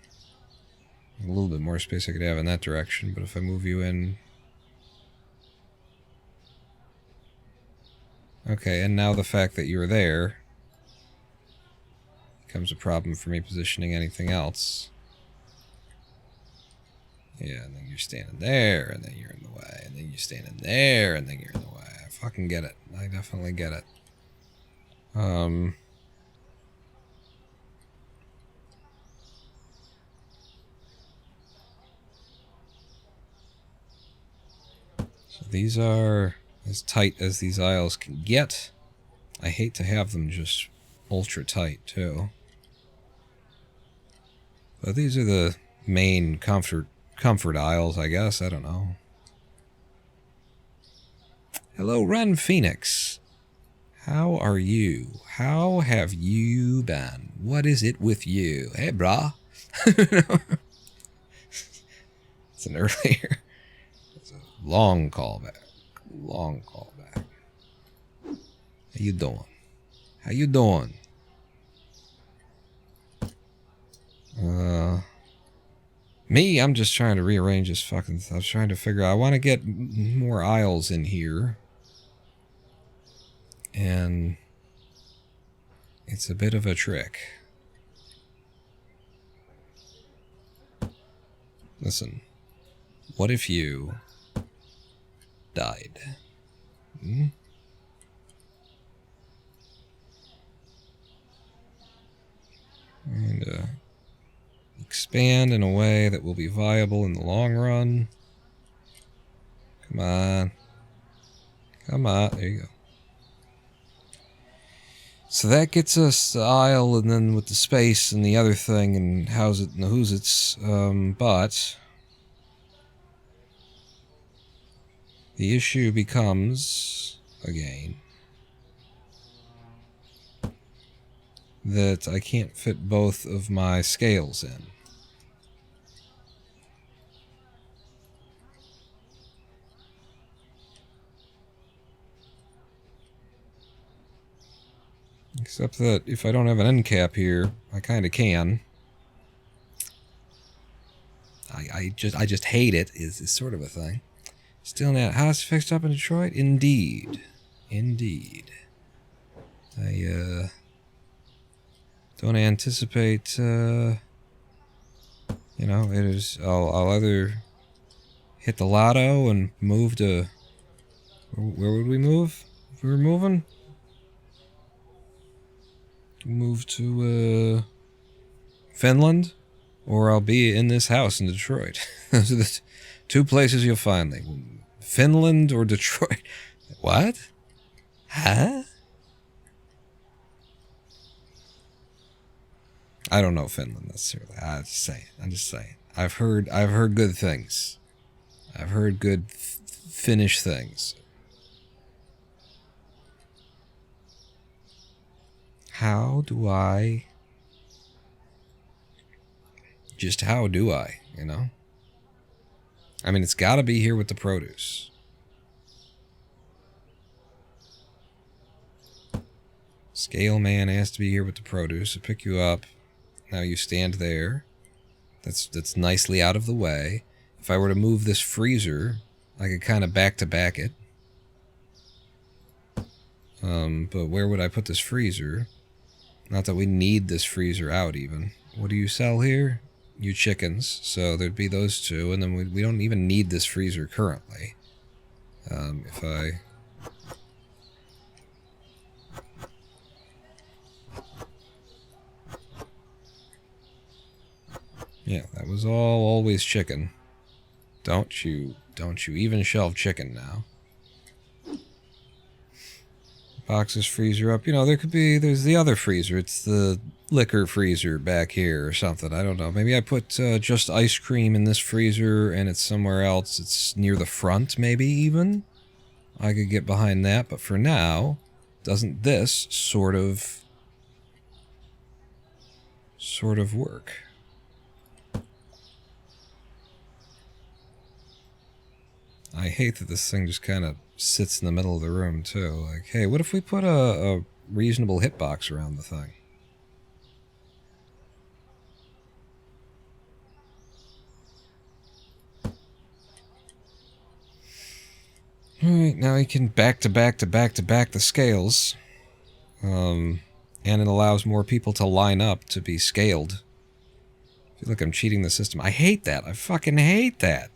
little bit more space I could have in that direction, but if I move you in... Okay, and now the fact that you're there becomes a problem for me positioning anything else. Yeah, and then you're standing there, and then you're in the way, and then you're standing there, and then you're in the way. I fucking get it. I definitely get it. So these are as tight as these aisles can get. I hate to have them just ultra tight, too. But these are the main comfort aisles, I guess. I don't know. Hello, Ren Phoenix. How are you? How have you been? What is it with you? Hey, brah. It's an earlier... It's a long callback. Long callback. How you doing? How you doing? Me, I'm just trying to rearrange this fucking... I was trying to figure out... I want to get more aisles in here. And... it's a bit of a trick. Listen. What if you... died? Hmm? And, expand in a way that will be viable in the long run. Come on. Come on. There you go. So that gets us the aisle, and then with the space and the other thing, and how's it and the who's it's, but the issue becomes, again, that I can't fit both of my scales in. Except that if I don't have an end cap here, I kind of can. I just hate it, is sort of a thing. Still in that house fixed up in Detroit? Indeed. Indeed. I, don't anticipate, you know, it is, I'll either hit the lotto and move to, where would we move if we were moving? Move to, Finland, or I'll be in this house in Detroit. Those are the two places you'll find me. Finland or Detroit. What? Huh? I don't know Finland necessarily. I'm just saying. I've heard good things. I've heard good Finnish things. How do I? Just how do I, you know? I mean, it's got to be here with the produce. Scale man has to be here with the produce. I'll pick you up. Now you stand there. That's nicely out of the way. If I were to move this freezer, I could kind of back-to-back it. But where would I put this freezer? Not that we need this freezer out, even. What do you sell here? You chickens. So there'd be those two, and then we don't even need this freezer currently. If I... Yeah, that was always chicken. Don't you even shelve chicken now. Box this freezer up. You know, there's the other freezer. It's the liquor freezer back here or something. I don't know. Maybe I put just ice cream in this freezer and it's somewhere else. It's near the front, maybe even. I could get behind that, but for now, doesn't this sort of work? I hate that this thing just kind of sits in the middle of the room, too. Like, hey, what if we put a reasonable hitbox around the thing? Alright, now you can back-to-back the scales. And it allows more people to line up to be scaled. I feel like I'm cheating the system. I hate that. I fucking hate that.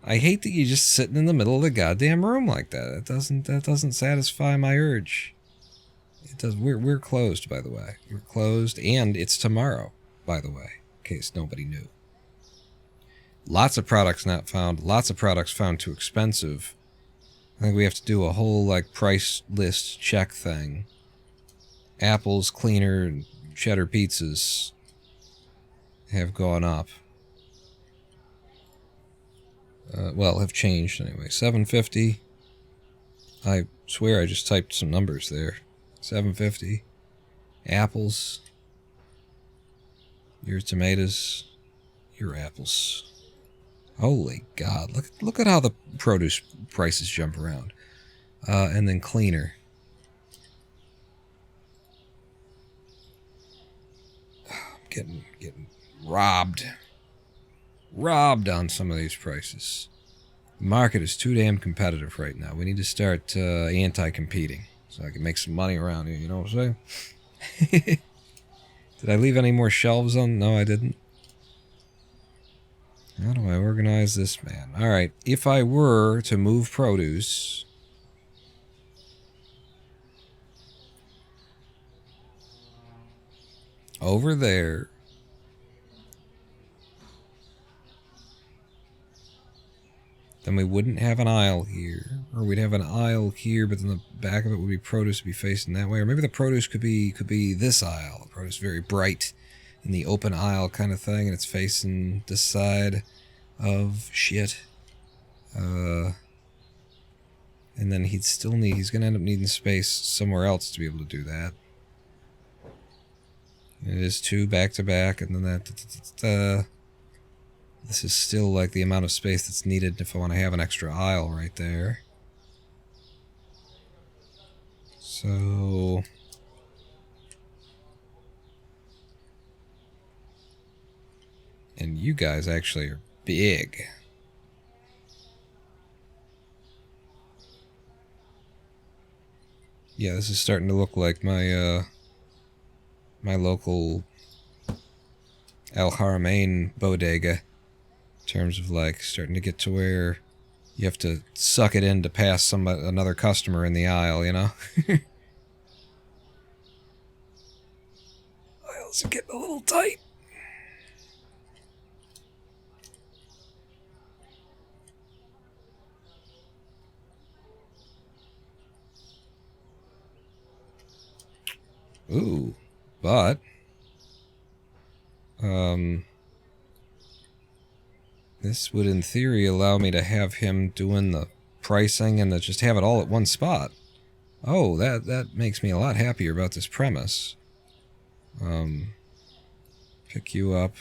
I hate that you're just sitting in the middle of the goddamn room like that. That doesn't satisfy my urge. It does. We're closed, by the way. We're closed, and it's tomorrow, by the way, in case nobody knew. Lots of products not found. Lots of products found too expensive. I think we have to do a whole like price list check thing. Apples, cleaner, and cheddar pizzas have gone up. Well, have changed anyway. $7.50. I swear I just typed some numbers there. $7.50. Apples. Your tomatoes. Your apples. Holy God! Look at how the produce prices jump around. And then cleaner. I'm getting robbed. Robbed on some of these prices. The market is too damn competitive right now. We need to start anti-competing so I can make some money around here, you know what I'm saying? Did I leave any more shelves on? No, I didn't. How do I organize this, man? Alright, if I were to move produce... over there... then we wouldn't have an aisle here. Or we'd have an aisle here, but then the back of it would be produce would be facing that way. Or maybe the produce could be this aisle. The produce very bright in the open aisle kind of thing, and it's facing this side of shit. And then he's going to end up needing space somewhere else to be able to do that. It is two back-to-back, and then that... This is still like the amount of space that's needed if I want to have an extra aisle right there. So... and you guys actually are big. Yeah, this is starting to look like my, my local Al Haramain bodega. In terms of, like, starting to get to where you have to suck it in to pass another customer in the aisle, you know? Aisles are getting a little tight. Ooh, but this would in theory allow me to have him doing the pricing and to just have it all at one spot. Oh, that makes me a lot happier about this premise. Pick you up,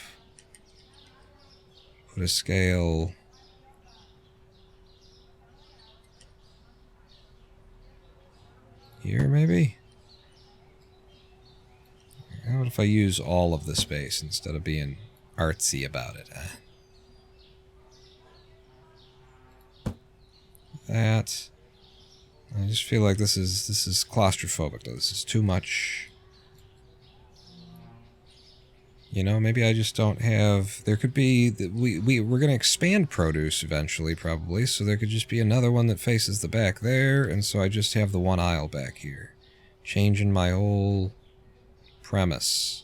put a scale here maybe? How about if I use all of the space instead of being artsy about it? That. I just feel like this is claustrophobic though. This is too much. You know, maybe I just don't have. There could be. We're gonna expand produce eventually, probably. So there could just be another one that faces the back there, and so I just have the one aisle back here, changing my whole premise.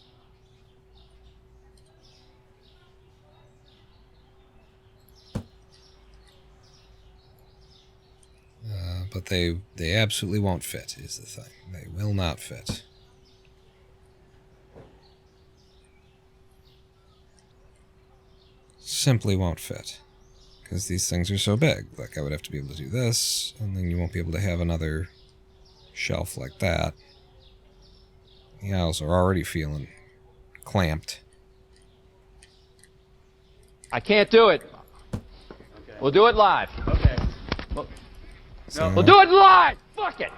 But they absolutely won't fit, is the thing. They will not fit. Simply won't fit. Because these things are so big. Like, I would have to be able to do this, and then you won't be able to have another shelf like that. The aisles are already feeling clamped. I can't do it. Okay. We'll do it live. Okay. We'll do it live! Fuck it!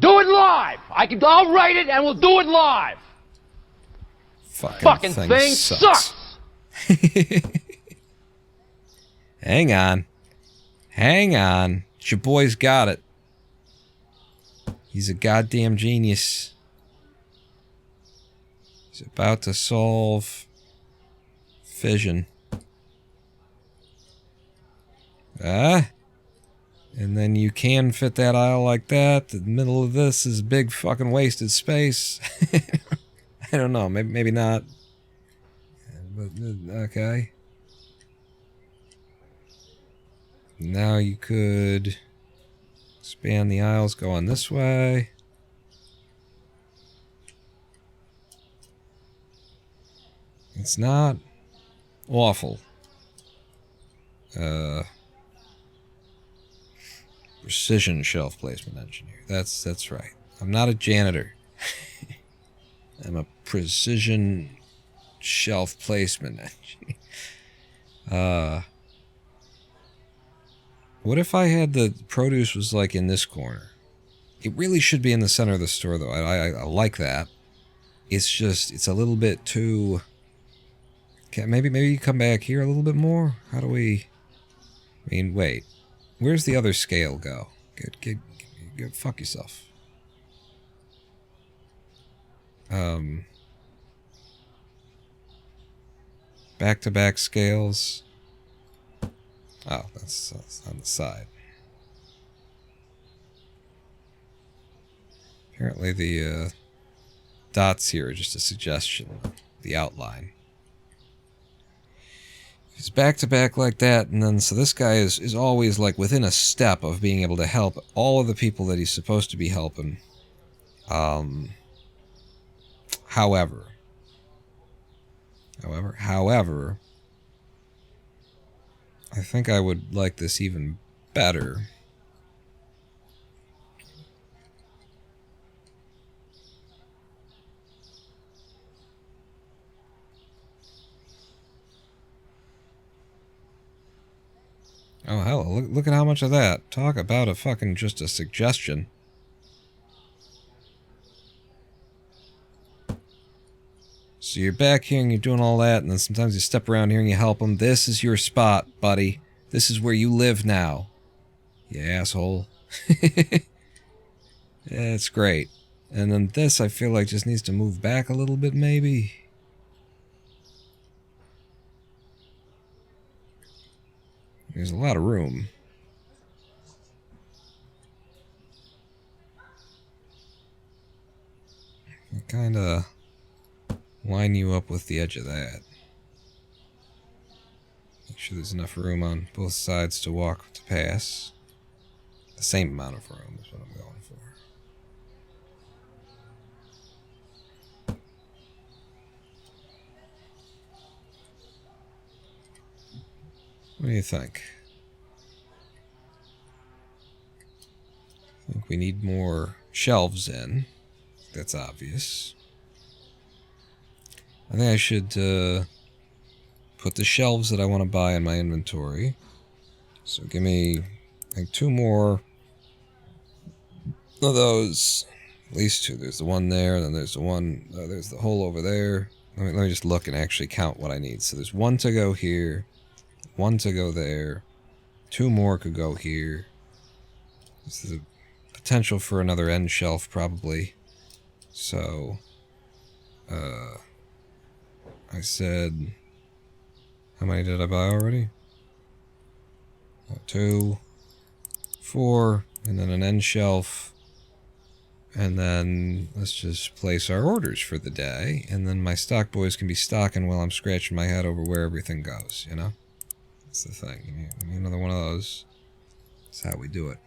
Do it live! I'll write it and we'll do it live! Fucking thing sucks! Hang on. Hang on. Your boy's got it. He's a goddamn genius. He's about to solve fission. And then you can fit that aisle like that. The middle of this is big fucking wasted space. I don't know. Maybe not. But, okay. Now you could expand the aisles going this way. It's not awful. Precision shelf placement engineer. That's right. I'm not a janitor. I'm a precision shelf placement engineer. What if I had the produce was like in this corner? It really should be in the center of the store though. I like that. It's just, it's a little bit too... Maybe you come back here a little bit more? How do we... I mean, wait. Where's the other scale go? Go fuck yourself. Back-to-back scales. Oh, that's on the side. Apparently the dots here are just a suggestion. The outline. It's back to back like that, and then so this guy is always like within a step of being able to help all of the people that he's supposed to be helping. However, I think I would like this even better. Oh, hell, look at how much of that. Talk about a fucking just a suggestion. So you're back here and you're doing all that, and then sometimes you step around here and you help them. This is your spot, buddy. This is where you live now. You asshole. Yeah, it's great. And then this, I feel like, just needs to move back a little bit, maybe. There's a lot of room. I kind of line you up with the edge of that. Make sure there's enough room on both sides to walk to pass. The same amount of room is what I'm going for. What do you think? I think we need more shelves in. That's obvious. I think I should put the shelves that I want to buy in my inventory. So give me like 2 more of those. At least 2. There's the one there, and then there's the one, there's the hole over there. Let me just look and actually count what I need. So there's 1 to go here, 1 to go there, 2 more could go here. This is a potential for another end shelf, probably. So, I said, how many did I buy already? 2, 4, and then an end shelf. And then let's just place our orders for the day, and then my stock boys can be stocking while I'm scratching my head over where everything goes, you know? That's the thing. Give me another one of those. That's how we do it.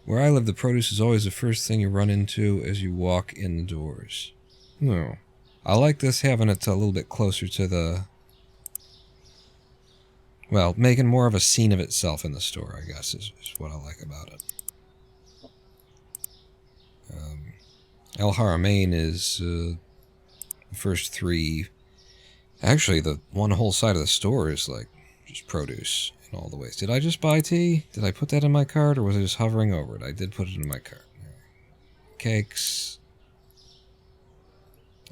Where I live, the produce is always the first thing you run into as you walk in the doors. No. I like this, having it a little bit closer to the... Well, making more of a scene of itself in the store, I guess, is what I like about it. El Haramain is the first 3... Actually, the one whole side of the store is like just produce in all the ways. Did I just buy tea? Did I put that in my cart, or was I just hovering over it? I did put it in my cart. Cakes.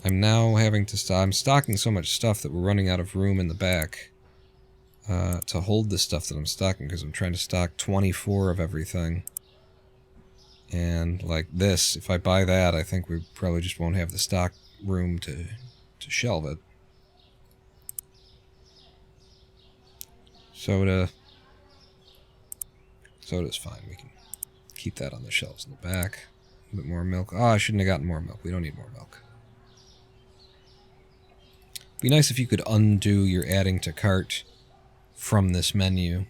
I'm now having to I'm stocking so much stuff that we're running out of room in the back to hold the stuff that I'm stocking, because I'm trying to stock 24 of everything. And like this, if I buy that, I think we probably just won't have the stock room to shelve it. Soda's fine. We can keep that on the shelves in the back. A bit more milk. Oh, I shouldn't have gotten more milk. We don't need more milk. Be nice if you could undo your adding to cart from this menu.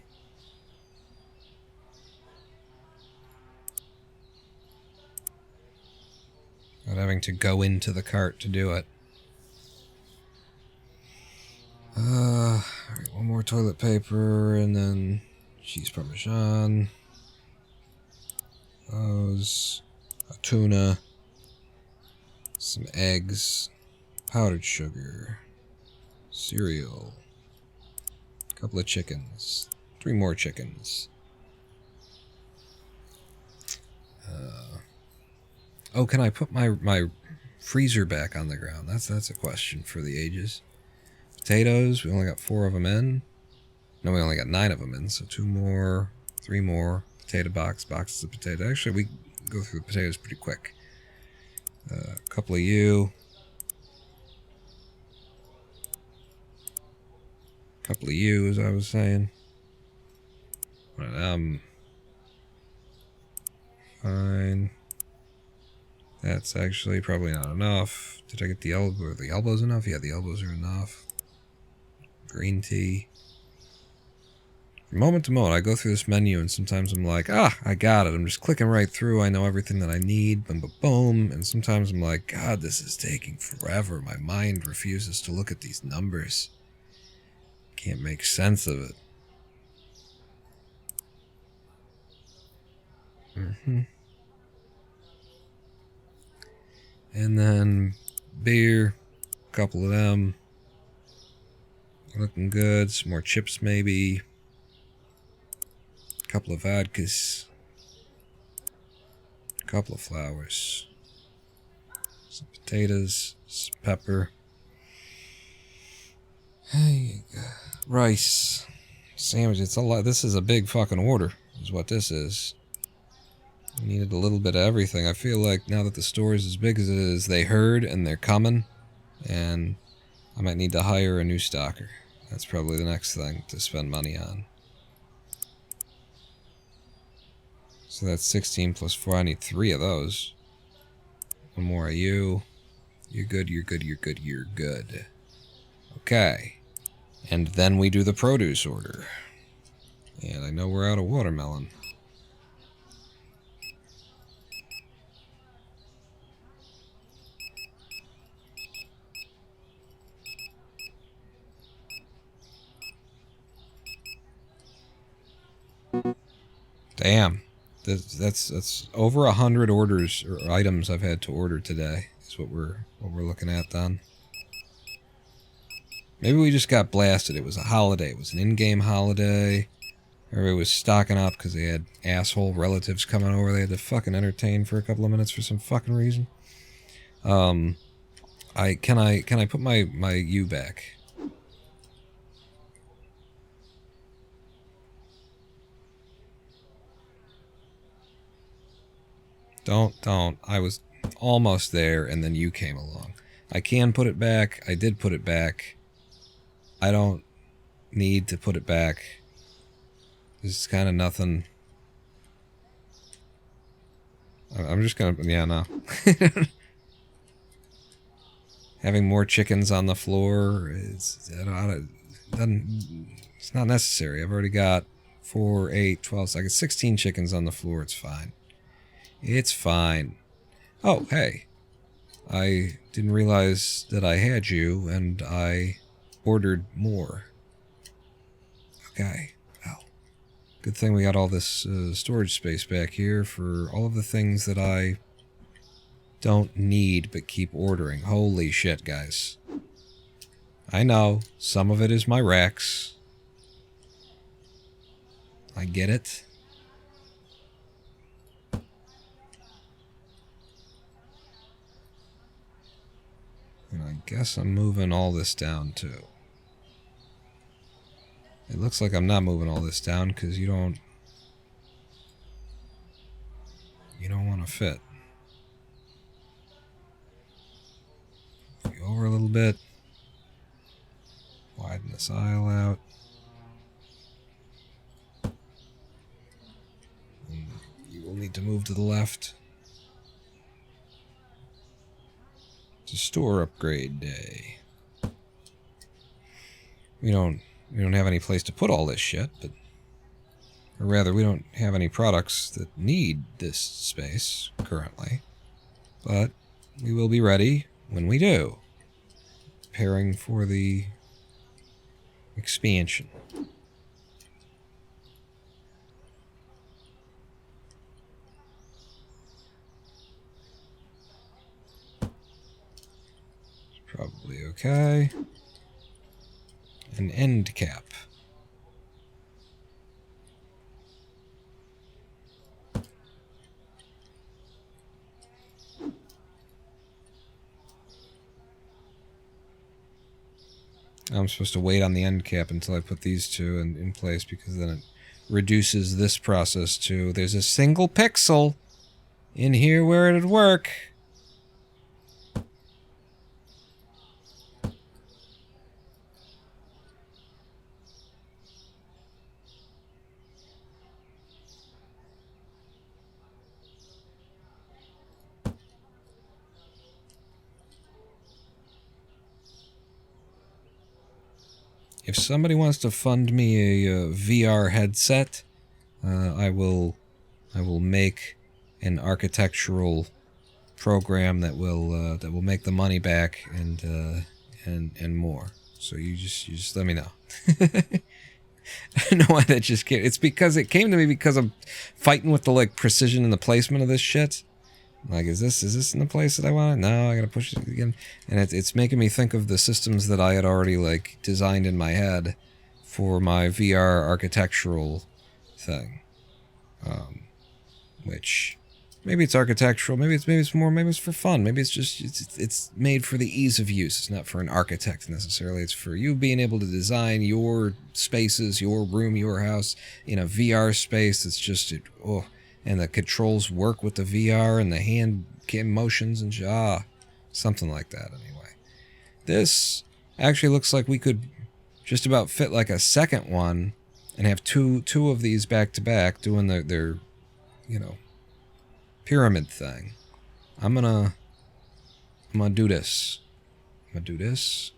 Not having to go into the cart to do it. Alright, 1 more toilet paper, and then cheese parmesan. Those. A tuna. Some eggs. Powdered sugar. Cereal. A couple of chickens. 3 more chickens. Oh, can I put my freezer back on the ground? That's a question for the ages. Potatoes, we only got 4 of them in. No, we only got 9 of them in, so 2 more, 3 more. Potato boxes of potatoes. Actually, we go through the potatoes pretty quick. A couple of you. A couple of you, as I was saying. One of them. Fine. That's actually probably not enough. Did I get the elbow? Are the elbows enough? Yeah, the elbows are enough. Green tea. From moment to moment, I go through this menu and sometimes I'm like, I got it. I'm just clicking right through. I know everything that I need. Boom, boom, boom. And sometimes I'm like, God, this is taking forever. My mind refuses to look at these numbers. Can't make sense of it. And then beer, a couple of them. Looking good. Some more chips maybe. A couple of vodkas. A couple of flowers. Some potatoes. Some pepper. Hey, rice. Sandwich. It's a lot. This is a big fucking order, is what this is. We needed a little bit of everything. I feel like now that the store is as big as it is, they heard and they're coming. And I might need to hire a new stocker. That's probably the next thing to spend money on. So that's 16 plus 4. I need 3 of those. One more of you. You're good, you're good, you're good, you're good. Okay. And then we do the produce order. And I know we're out of watermelon. Damn. That's over 100 orders or items I've had to order today. Is what we're looking at then. Maybe we just got blasted. It was a holiday. It was an in-game holiday. Everybody was stocking up because they had asshole relatives coming over. They had to fucking entertain for a couple of minutes for some fucking reason. Can I put my U back? Don't. I was almost there, and then you came along. I can put it back. I did put it back. I don't need to put it back. This is kind of nothing. I'm just gonna... Yeah, no. Having more chickens on the floor is... it's not necessary. I've already got 4, 8, 12... So I got 16 chickens on the floor. It's fine. It's fine. Oh, hey. I didn't realize that I had you, and I ordered more. Okay. Well, good thing we got all this storage space back here for all of the things that I don't need but keep ordering. Holy shit, guys. I know, some of it is my racks. I get it. And I guess I'm moving all this down, too. It looks like I'm not moving all this down, because you don't want to fit. Go over a little bit. Widen this aisle out. And you will need to move to the left. It's a store upgrade day. We don't have any place to put all this shit, but... Or rather, we don't have any products that need this space, currently. But we will be ready when we do. Preparing for the expansion. It's probably okay. An end cap. I'm supposed to wait on the end cap until I put these two in place, because then it reduces this process to there's a single pixel in here where it'd work. If somebody wants to fund me a VR headset, I will make an architectural program that will make the money back and more. So you just let me know. I don't know why that just came. It's because it came to me because I'm fighting with the like precision and the placement of this shit. Like, is this in the place that I want? No, I gotta push it again. And it's making me think of the systems that I had already, like, designed in my head for my VR architectural thing. Which, maybe it's architectural, maybe it's for fun, maybe it's just, it's made for the ease of use. It's not for an architect necessarily, it's for you being able to design your spaces, your room, your house, in a VR space. It's just, and the controls work with the VR and the hand motions and something like that anyway. This actually looks like we could just about fit like a second one and have two of these back to back doing their you know, pyramid thing. I'm gonna do this. I'm gonna do this.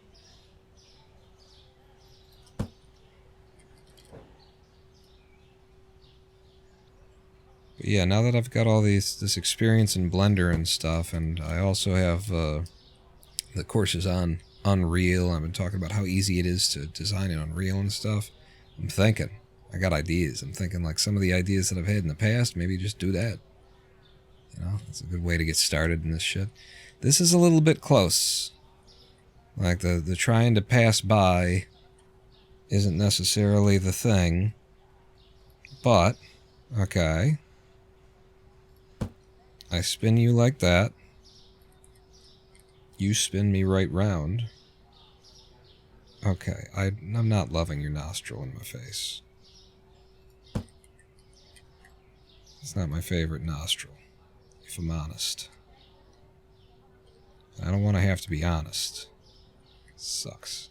But yeah, now that I've got all this experience in Blender and stuff, and I also have the courses on Unreal, I've been talking about how easy it is to design in Unreal and stuff. I'm thinking, I got ideas. I'm thinking like some of the ideas that I've had in the past, maybe just do that. You know, that's a good way to get started in this shit. This is a little bit close. Like the trying to pass by isn't necessarily the thing. But, okay. I spin you like that. You spin me right round. Okay, I'm not loving your nostril in my face. It's not my favorite nostril, if I'm honest. I don't want to have to be honest. It sucks.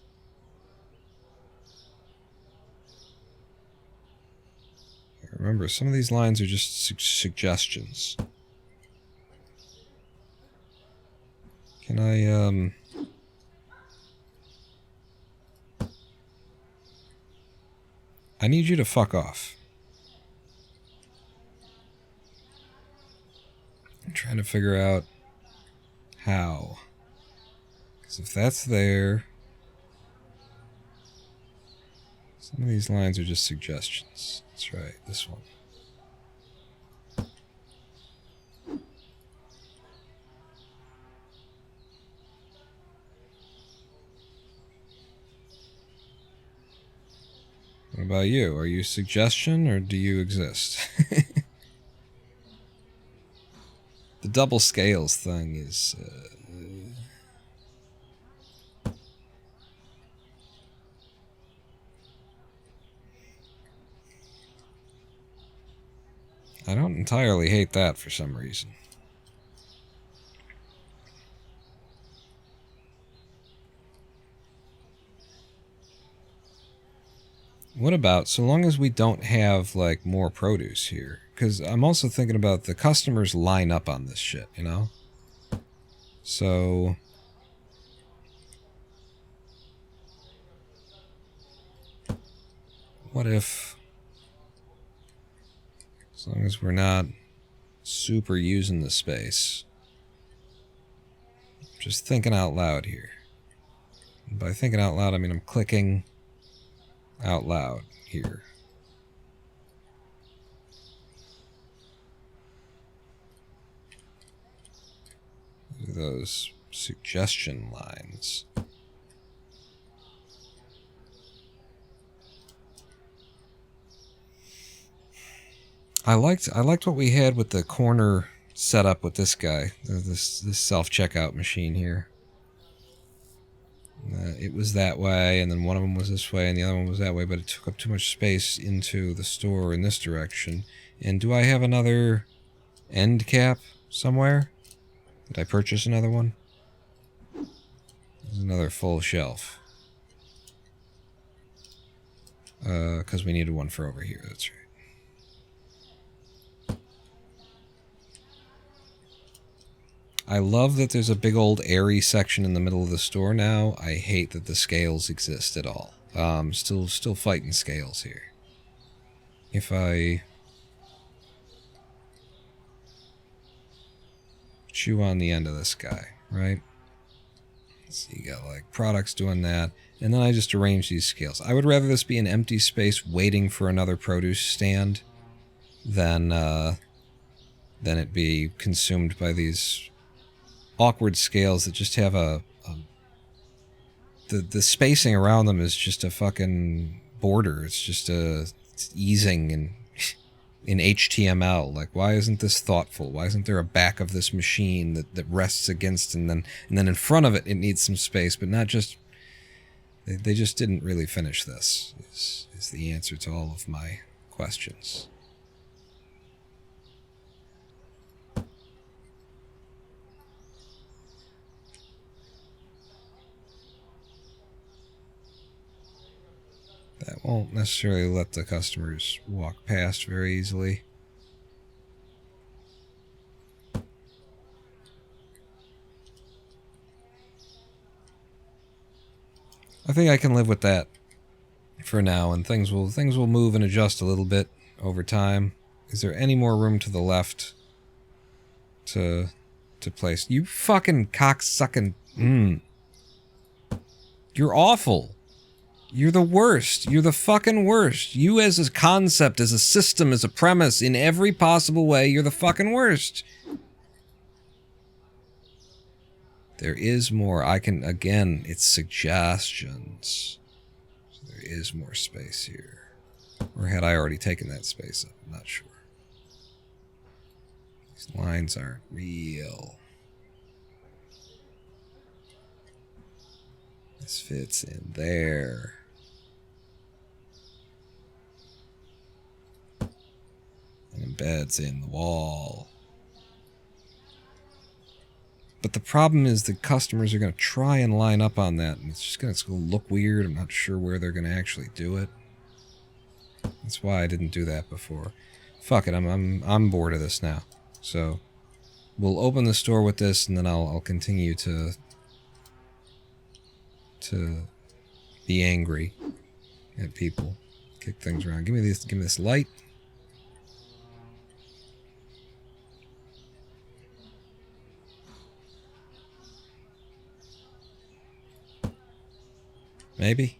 Remember, some of these lines are just suggestions. Can I, I need you to fuck off. I'm trying to figure out how. Because if that's there... Some of these lines are just suggestions. That's right, this one. What about you? Are you a suggestion or do you exist? The double scales thing is... I don't entirely hate that for some reason. What about, so long as we don't have, like, more produce here? Because I'm also thinking about the customers line up on this shit, you know? So... what if... as long as we're not super using the space. Just thinking out loud here. And by thinking out loud, I mean I'm clicking out loud here. Those suggestion lines. I liked what we had with the corner setup with this guy, this self-checkout machine here. It was that way, and then one of them was this way, and the other one was that way, but it took up too much space into the store in this direction. And do I have another end cap somewhere? Did I purchase another one? There's another full shelf. Because we needed one for over here, that's right. I love that there's a big old airy section in the middle of the store now. I hate that the scales exist at all. Still fighting scales here. If I chew on the end of this guy, right? So you got like products doing that, and then I just arrange these scales. I would rather this be an empty space waiting for another produce stand than it be consumed by these awkward scales that just have the spacing around them is just a fucking border. It's just it's easing in HTML. Like, why isn't this thoughtful? Why isn't there a back of this machine that rests against, and then in front of it needs some space, but not just... They just didn't really finish this, is the answer to all of my questions. won't necessarily let the customers walk past very easily. I think I can live with that for now, and things will move and adjust a little bit over time. Is there any more room to the left to place? You fucking cocksucking. You're awful. You're the worst. You're the fucking worst. You as a concept, as a system, as a premise, in every possible way, you're the fucking worst. There is more. I can, again, it's suggestions. So there is more space here. Or had I already taken that space up? I'm not sure. These lines aren't real. This fits in there. And embeds in the wall. But the problem is the customers are going to try and line up on that, and it's going to look weird. I'm not sure where they're going to actually do it. That's why I didn't do that before. Fuck it, I'm bored of this now. So we'll open the store with this, and then I'll continue to be angry at people, kick things around. Give me this light. Maybe.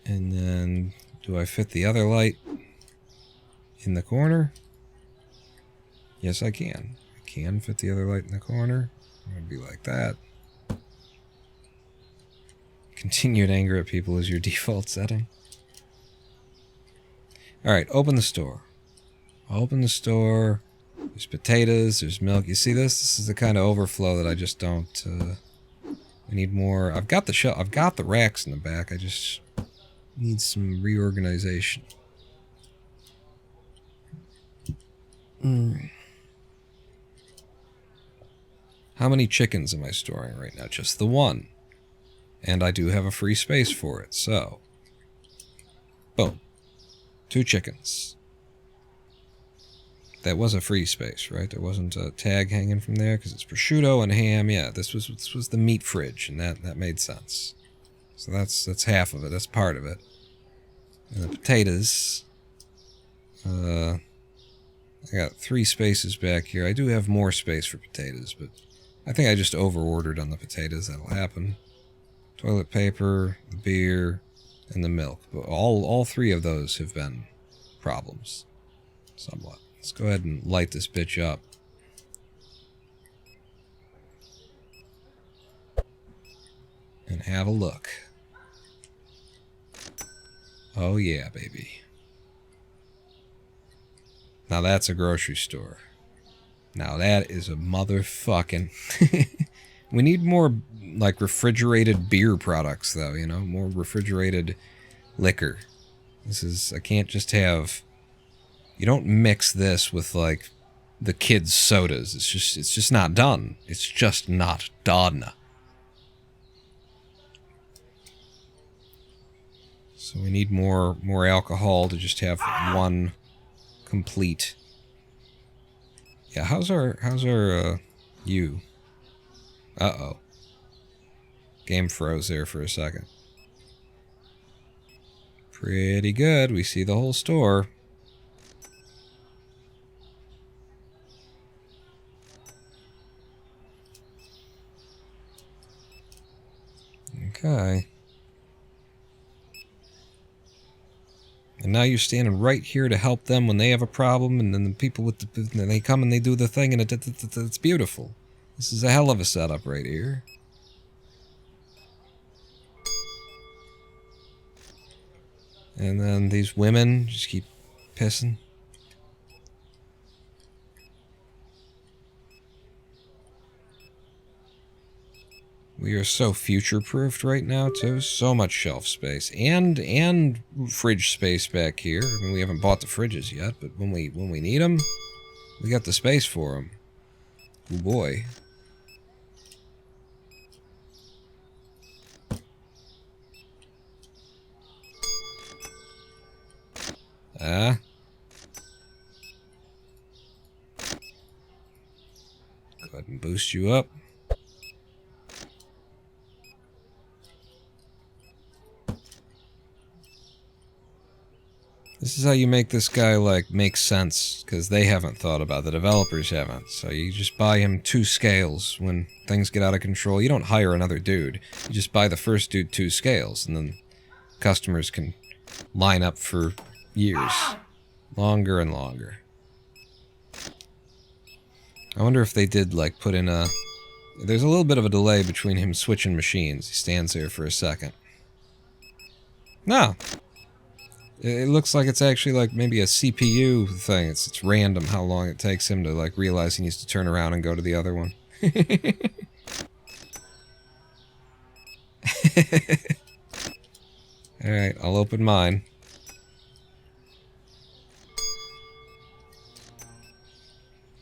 And then, do I fit the other light in the corner? Yes, I can. I can fit the other light in the corner. It would be like that. Continued anger at people is your default setting. Alright, open the store. Open the store. There's potatoes, there's milk. You see this? This is the kind of overflow that I just don't... I need more. I've got the shelf. I've got the racks in the back. I just need some reorganization. How many chickens am I storing right now? Just the one. And I do have a free space for it, so... Boom. 2 chickens. That was a free space, right? There wasn't a tag hanging from there, because it's prosciutto and ham. Yeah, this was the meat fridge, and that made sense. So that's half of it. That's part of it. And the potatoes... I got 3 spaces back here. I do have more space for potatoes, but I think I just over-ordered on the potatoes. That'll happen. Toilet paper, the beer, and the milk. But all 3 of those have been problems. Somewhat. Let's go ahead and light this bitch up. And have a look. Oh yeah, baby. Now that's a grocery store. Now that is a motherfucking... We need more, like, refrigerated beer products, though, you know? More refrigerated liquor. This is... I can't just have... You don't mix this with, like, the kids' sodas. It's just not done. It's just not done. So we need more alcohol to just have one complete... Yeah, how's our you? Uh-oh. Game froze there for a second. Pretty good. We see the whole store. Okay. And now you're standing right here to help them when they have a problem, and then the people with the... They come and they do the thing, and it's beautiful. This is a hell of a setup right here. And then these women just keep pissing. We are so future-proofed right now, too. So much shelf space. And fridge space back here. I mean, we haven't bought the fridges yet, but when we need them, we got the space for them. Oh boy. Go ahead and boost you up. This is how you make this guy, like, make sense, because they haven't thought about it. The developers haven't. So you just buy him 2 scales when things get out of control. You don't hire another dude. You just buy the first dude 2 scales, and then customers can line up for years. Longer and longer. I wonder if they did, like, put in a... There's a little bit of a delay between him switching machines. He stands there for a second. No. It looks like it's actually like maybe a CPU thing. It's random how long it takes him to like realize he needs to turn around and go to the other one. Alright, I'll open mine.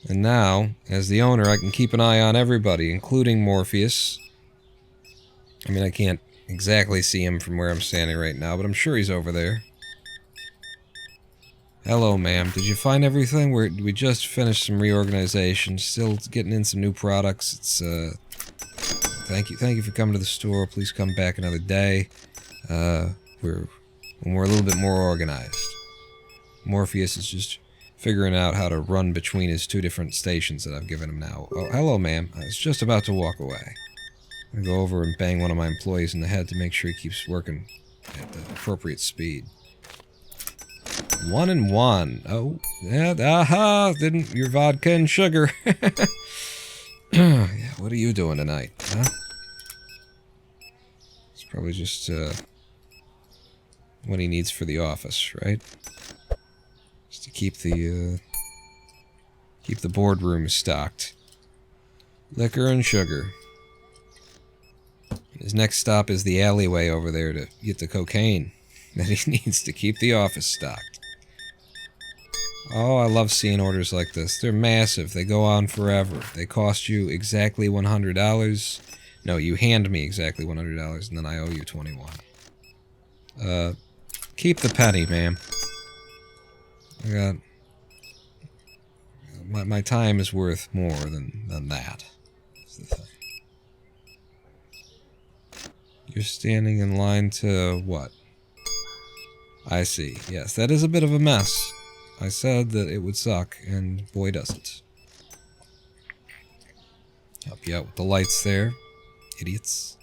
And now, as the owner, I can keep an eye on everybody, including Morpheus. I mean, I can't exactly see him from where I'm standing right now, but I'm sure he's over there. Hello, ma'am. Did you find everything? We just finished some reorganization. Still getting in some new products. It's, thank you for coming to the store. Please come back another day. When we're a little bit more organized. Morpheus is just figuring out how to run between his 2 different stations that I've given him now. Oh, hello, ma'am. I was just about to walk away. I'm gonna go over and bang one of my employees in the head to make sure he keeps working at the appropriate speed. 1 and 1. Oh, yeah, aha! Didn't your vodka and sugar? Yeah, what are you doing tonight, huh? It's probably just what he needs for the office, right? Just to keep the boardroom stocked. Liquor and sugar. His next stop is the alleyway over there to get the cocaine that he needs to keep the office stocked. Oh, I love seeing orders like this. They're massive. They go on forever. They cost you exactly $100. No, you hand me exactly $100, and then I owe you $21. Keep the penny, ma'am. I got... My time is worth more than that. That's the thing. You're standing in line to what? I see. Yes, that is a bit of a mess. I said that it would suck, and boy does it. Help you out with the lights there, idiots.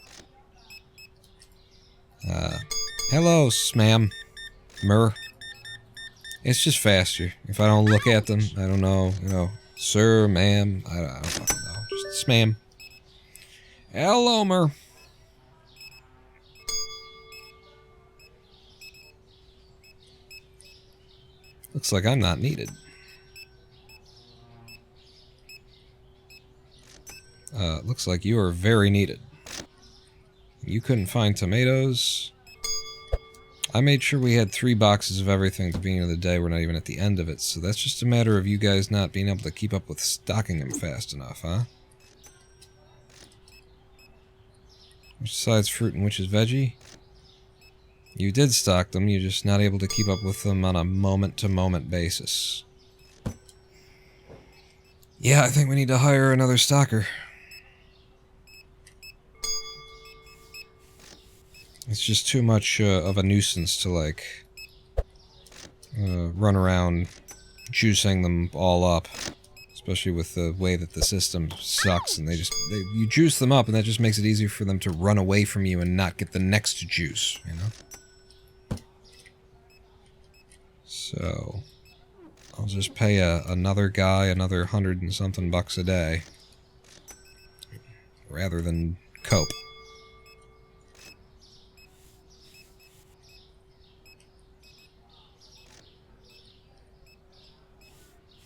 Hello, ma'am. It's just faster. If I don't look at them, I don't know, sir, ma'am, I don't fucking know. Just ma'am. Hello, mer. Looks like I'm not needed. Looks like you are very needed. You couldn't find tomatoes. I made sure we had 3 boxes of everything at the beginning of the day. We're not even at the end of it, so that's just a matter of you guys not being able to keep up with stocking them fast enough, huh? Which side's fruit and which is veggie? You did stock them, you're just not able to keep up with them on a moment-to-moment basis. Yeah, I think we need to hire another stocker. It's just too much of a nuisance to, like, run around juicing them all up. Especially with the way that the system sucks, and you juice them up, and that just makes it easier for them to run away from you and not get the next juice, you know? So, I'll just pay another guy another $100 and something a day. Rather than cope.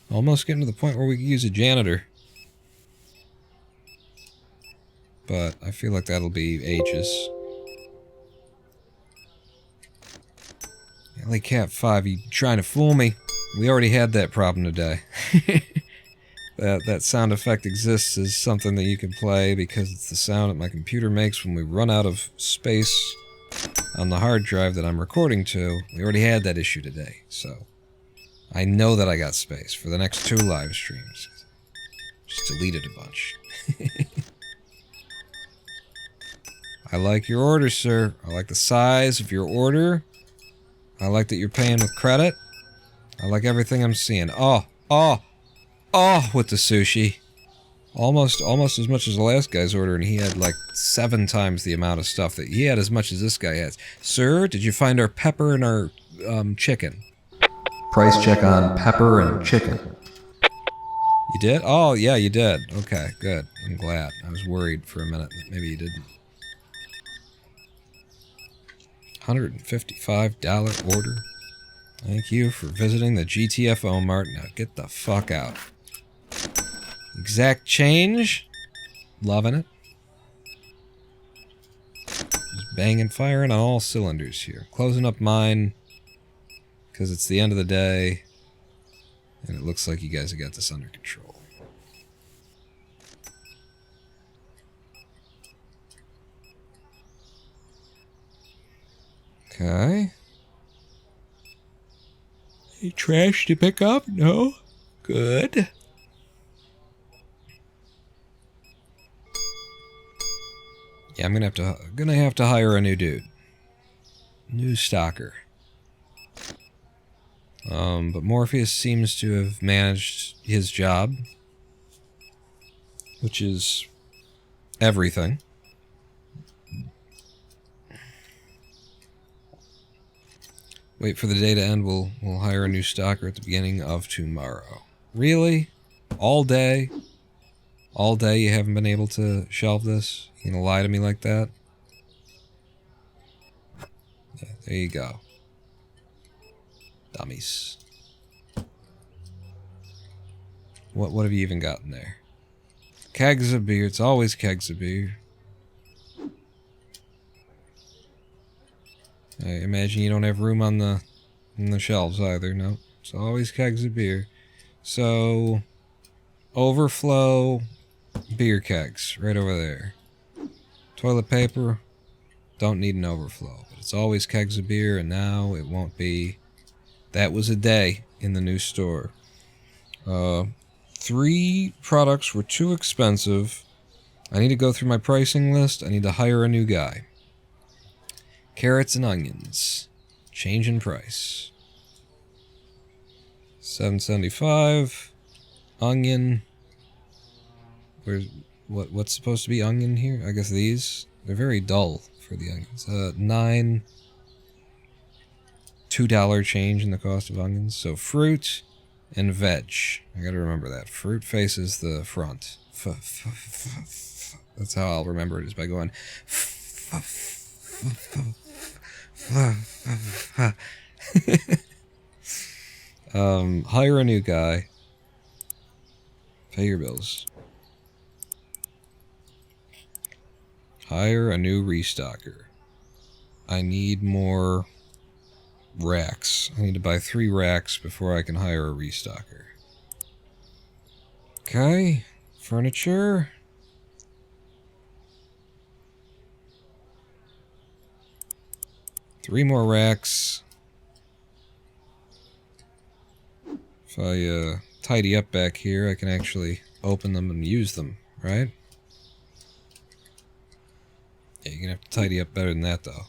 Almost getting to the point where we could use a janitor. But I feel like that'll be ages. Alley Cat 5, you trying to fool me? We already had that problem today. That sound effect exists as something that you can play because it's the sound that my computer makes when we run out of space on the hard drive that I'm recording to. We already had that issue today, so I know that I got space for the next 2 live streams. Just deleted a bunch. I like your order, sir. I like the size of your order. I like that you're paying with credit. I like everything I'm seeing. Oh, with the sushi. Almost as much as the last guy's order, and he had like 7 times the amount of stuff that he had as much as this guy has. Sir, did you find our pepper and our chicken? Price check on pepper and chicken. You did? Oh, yeah, you did. Okay, good. I'm glad. I was worried for a minute that maybe you didn't. $155 order. Thank you for visiting the GTFO Mart. Now get the fuck out. Exact change. Loving it. Just banging, firing on all cylinders here. Closing up mine because it's the end of the day. And it looks like you guys have got this under control. Okay. Any trash to pick up? No? Good. Yeah, I'm gonna have to hire a new dude. New stalker. But Morpheus seems to have managed his job, which is everything. Wait for the day to end. We'll hire a new stalker at the beginning of tomorrow. Really? All day? All day you haven't been able to shelve this? You gonna lie to me like that? Yeah, there you go. Dummies. What have you even got in there? Kegs of beer. It's always kegs of beer. I imagine you don't have room on the shelves either. No, it's always kegs of beer. So, overflow beer kegs right over there. Toilet paper, don't need an overflow, but it's always kegs of beer, and now it won't be. That was a day in the new store. 3 products were too expensive. I need to go through my pricing list. I need to hire a new guy. Carrots and onions. Change in price. $7.75. Onion. What's supposed to be onion here? I guess these. They're very dull for the onions. $9. $2 change in the cost of onions. So fruit and veg. I gotta remember that. Fruit faces the front. That's how I'll remember it, is by going. Hire a new guy. Pay your bills. Hire a new restocker. I need more racks. I need to buy 3 racks before I can hire a restocker. Okay. Furniture. Three more racks. If I tidy up back here, I can actually open them and use them, right? Yeah, you're gonna have to tidy up better than that, though.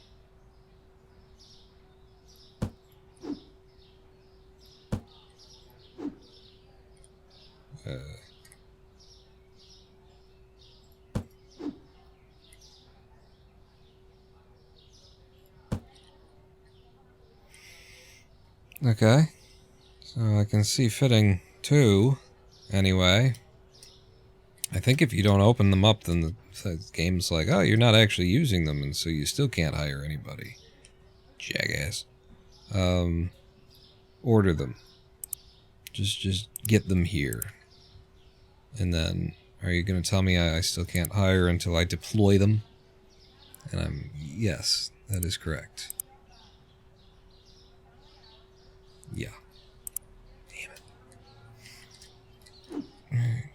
Okay. So I can see fitting 2, anyway. I think if you don't open them up, then the game's like, oh, you're not actually using them, and so you still can't hire anybody. Jackass. Order them. Just get them here. And then, are you going to tell me I still can't hire until I deploy them? And yes, that is correct. Yeah. Damn it. Alright.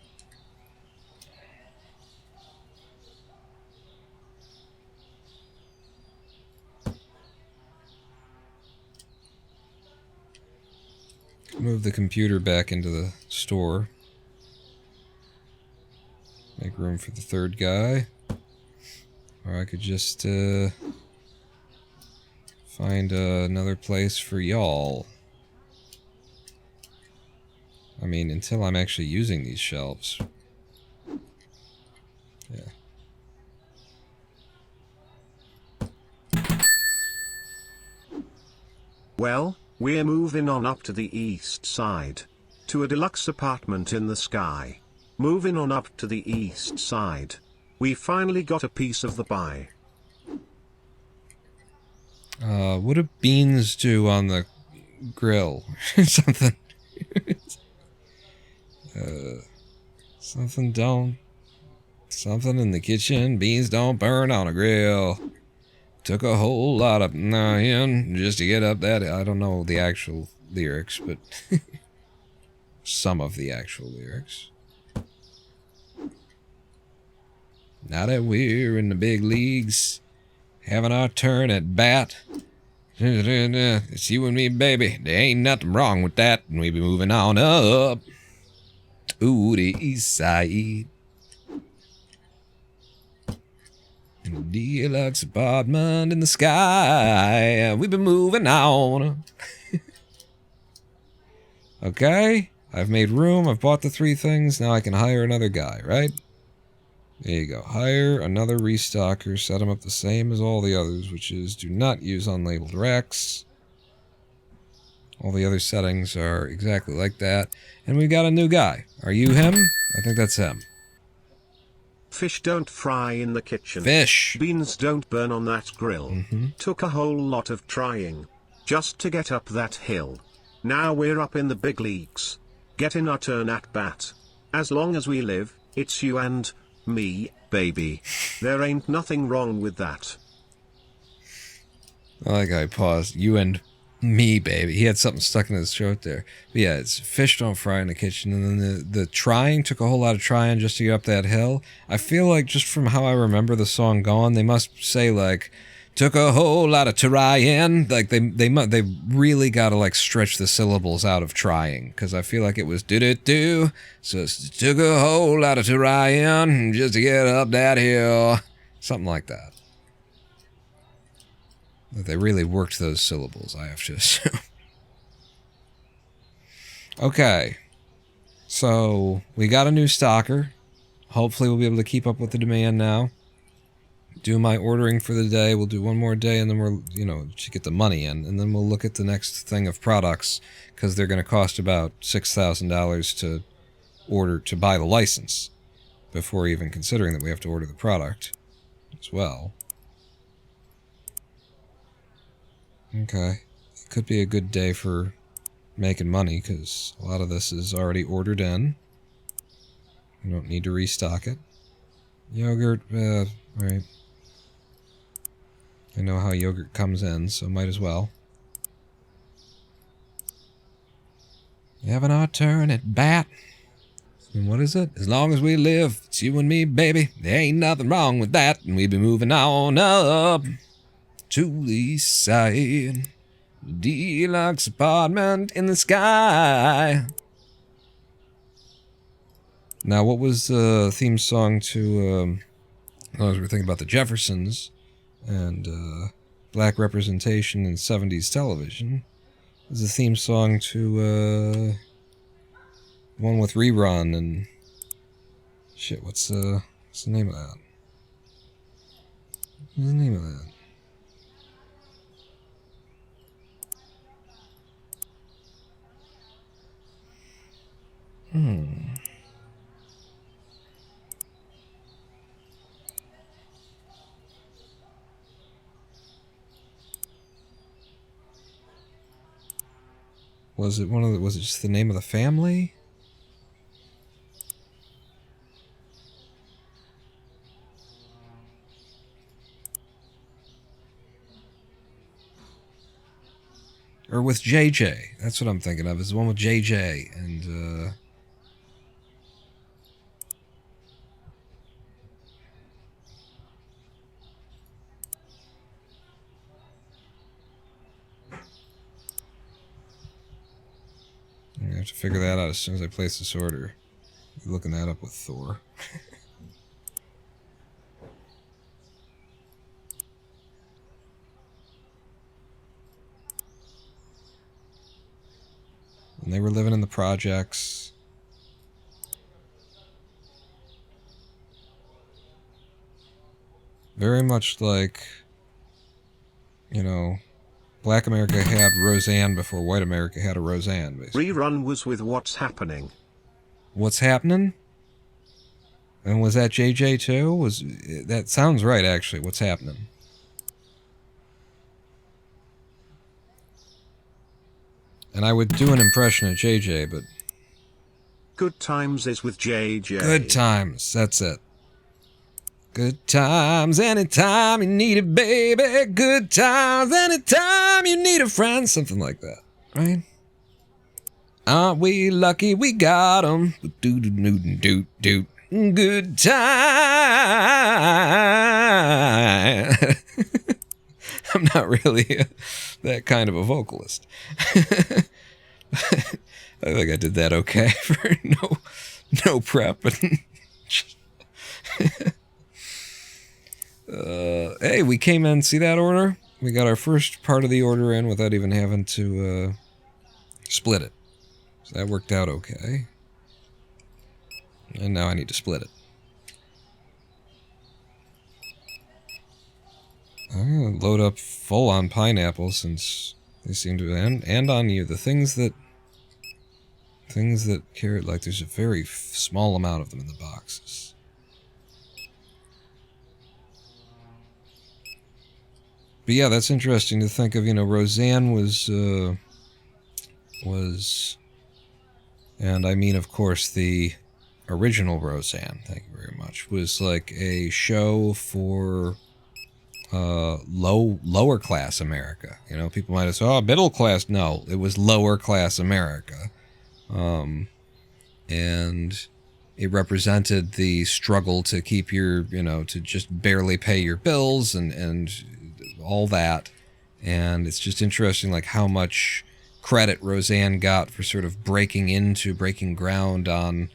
move the computer back into the store. Make room for the third guy. Or I could just find another place for y'all. I mean, until I'm actually using these shelves. Yeah. Well, we're moving on up to the east side. To a deluxe apartment in the sky. Moving on up to the east side. We finally got a piece of the pie. What do beans do on the grill? Something. Something in the kitchen. Beans don't burn on a grill. Took a whole lot of in just to get up that. I don't know the actual lyrics, but some of the actual lyrics. Now that we're in the big leagues, having our turn at bat. It's you and me, baby. There ain't nothing wrong with that. And we be moving on up to the east side. Deluxe apartment in the sky. We've been moving on. Okay, I've made room. I've bought the 3 things. Now I can hire another guy, right? There you go. Hire another restocker. Set him up the same as all the others, which is do not use unlabeled racks. All the other settings are exactly like that. And we got a new guy. Are you him? I think that's him. Fish don't fry in the kitchen. Fish. Beans don't burn on that grill. Took a whole lot of trying. Just to get up that hill. Now we're up in the big leagues. Getting our turn at bat. As long as we live, it's you and me, baby. There ain't nothing wrong with that. I like how I paused. You and me, baby. He had something stuck in his throat there. But yeah, it's fish don't fry in the kitchen. And then the trying took a whole lot of trying just to get up that hill. I feel like just from how I remember the song going, they must say like, took a whole lot of trying. Like they really got to like stretch the syllables out of trying. Because I feel like it was do-do-do. So it took a whole lot of trying just to get up that hill. Something like that. That they really worked those syllables, I have to assume. Okay. So, we got a new stocker. Hopefully we'll be able to keep up with the demand now. Do my ordering for the day. We'll do one more day and then we're, to get the money in. And then we'll look at the next thing of products. Because they're going to cost about $6,000 to order, to buy the license. Before even considering that we have to order the product as well. Okay, it could be a good day for making money, because a lot of this is already ordered in. We don't need to restock it. Yogurt, right. I know how yogurt comes in, so might as well. You having our turn at bat? And what is it? As long as we live, it's you and me, baby. There ain't nothing wrong with that, and we be moving on up to the east side. Deluxe apartment in the sky. Now, what was the theme song to, as we're thinking about the Jeffersons and black representation in 70s television, was the theme song to one with Rerun and shit, what's the name of that? What's the name of that? Was it just the name of the family? Or with JJ. That's what I'm thinking of. Is the one with JJ and to figure that out as soon as I place this order. I'm looking that up with Thor. And they were living in the projects. Very much like, you know, Black America had Roseanne before White America had a Roseanne, basically. Rerun was with What's Happening. What's Happening? And was that JJ too? That sounds right, actually. What's Happening? And I would do an impression of JJ, but... Good Times is with JJ. Good Times, that's it. Good times, anytime you need it, baby. Good times, anytime you need a friend. Something like that, right? Aren't we lucky we got 'em? Do-do-do-do-do. Good time. I'm not really that kind of a vocalist. I think I did that okay for no prep. Hey, we came in, see that order? We got our first part of the order in without even having to split it. So that worked out okay. And now I need to split it. I'm gonna load up full on pineapple since they seem to and on you. The things that carrot, like there's a very small amount of them in the boxes. But yeah, that's interesting to think of. You know, Roseanne was, and I mean, of course, the original Roseanne, thank you very much, was like a show for lower class America. You know, people might have said, oh, middle class. No, it was lower class America. And it represented the struggle to keep your, you know, to just barely pay your bills and all that. And it's just interesting, like, how much credit Roseanne got for sort of breaking ground on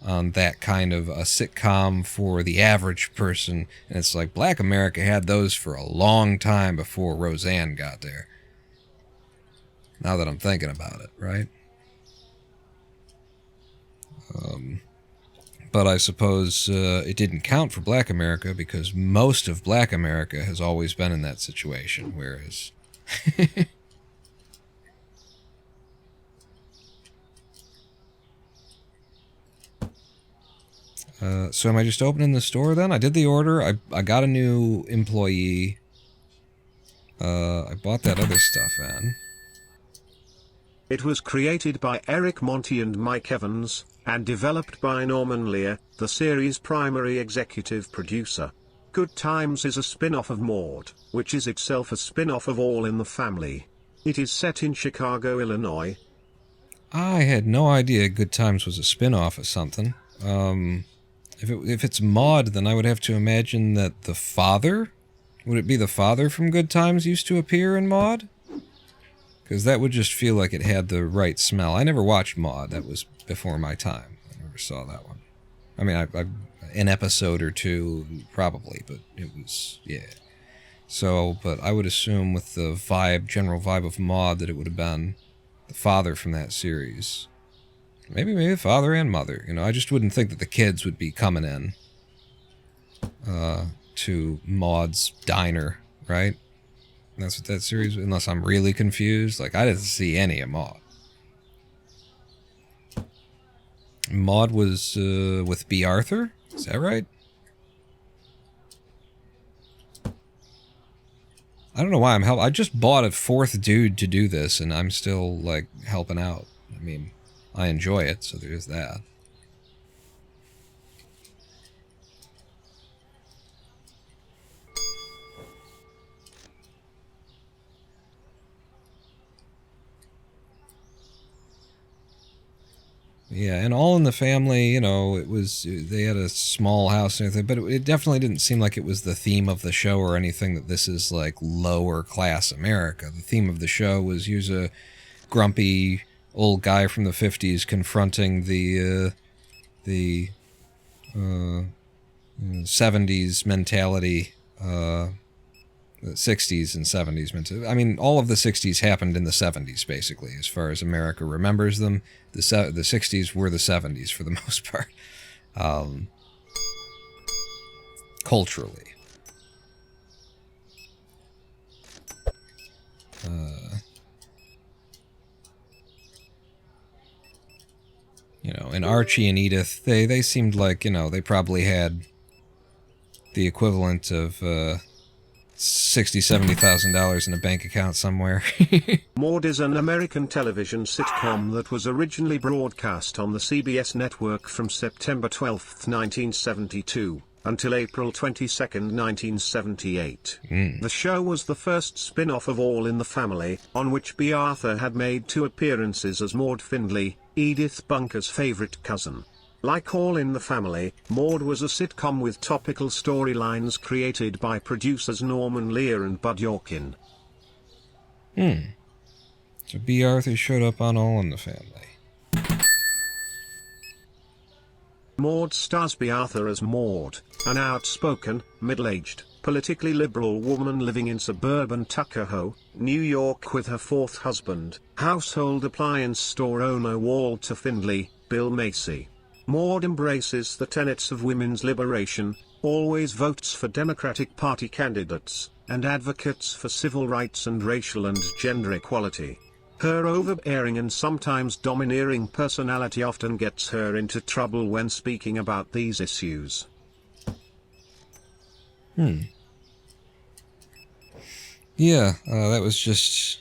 that kind of a sitcom for the average person. And it's like Black America had those for a long time before Roseanne got there. Now that I'm thinking about it, right? But I suppose it didn't count for Black America because most of Black America has always been in that situation, whereas... So am I just opening the store then? I did the order. I got a new employee. I bought that other stuff in. It was created by Eric Monty and Mike Evans, and developed by Norman Lear, the series' primary executive producer. Good Times is a spin-off of Maude, which is itself a spin-off of All in the Family. It is set in Chicago, Illinois. I had no idea Good Times was a spin-off of something. If it's Maude, then I would have to imagine that the father... Would it be the father from Good Times used to appear in Maude? Because that would just feel like it had the right smell. I never watched Maude. That was before my time. I never saw that one. I mean, an episode or two, probably, but it was, yeah. So, but I would assume with the general vibe of Maude, that it would have been the father from that series. Maybe the father and mother. You know, I just wouldn't think that the kids would be coming in to Maude's diner, right? That's what that series, unless I'm really confused. Like, I didn't see any of Maude. Maude was with B. Arthur? Is that right? I don't know why I'm helping. I just bought a fourth dude to do this, and I'm still, like, helping out. I mean, I enjoy it, so there's that. Yeah, and All in the Family, you know, they had a small house and everything, but it definitely didn't seem like it was the theme of the show or anything, that this is like lower class America. The theme of the show was use a grumpy old guy from the 50s confronting the 70s mentality, the 60s and 70s mentality. I mean, all of the 60s happened in the 70s, basically, as far as America remembers them. The 60s were the 70s for the most part, culturally. You know, and Archie and Edith, they seemed like, you know, they probably had the equivalent of $60,000-$70,000 in a bank account somewhere. Maude is an American television sitcom that was originally broadcast on the CBS network from September 12, 1972, until April 22, 1978. The show was the first spin-off of All in the Family, on which B. Arthur had made 2 appearances as Maude Findlay, Edith Bunker's favorite cousin. Like All in the Family, Maude was a sitcom with topical storylines created by producers Norman Lear and Bud Yorkin. So B. Arthur showed up on All in the Family. Maude stars B. Arthur as Maude, an outspoken, middle-aged, politically liberal woman living in suburban Tuckahoe, New York with her 4th husband, household appliance store owner Walter Findlay, Bill Macy. Maude embraces the tenets of women's liberation, always votes for Democratic Party candidates, and advocates for civil rights and racial and gender equality. Her overbearing and sometimes domineering personality often gets her into trouble when speaking about these issues. Yeah, that was just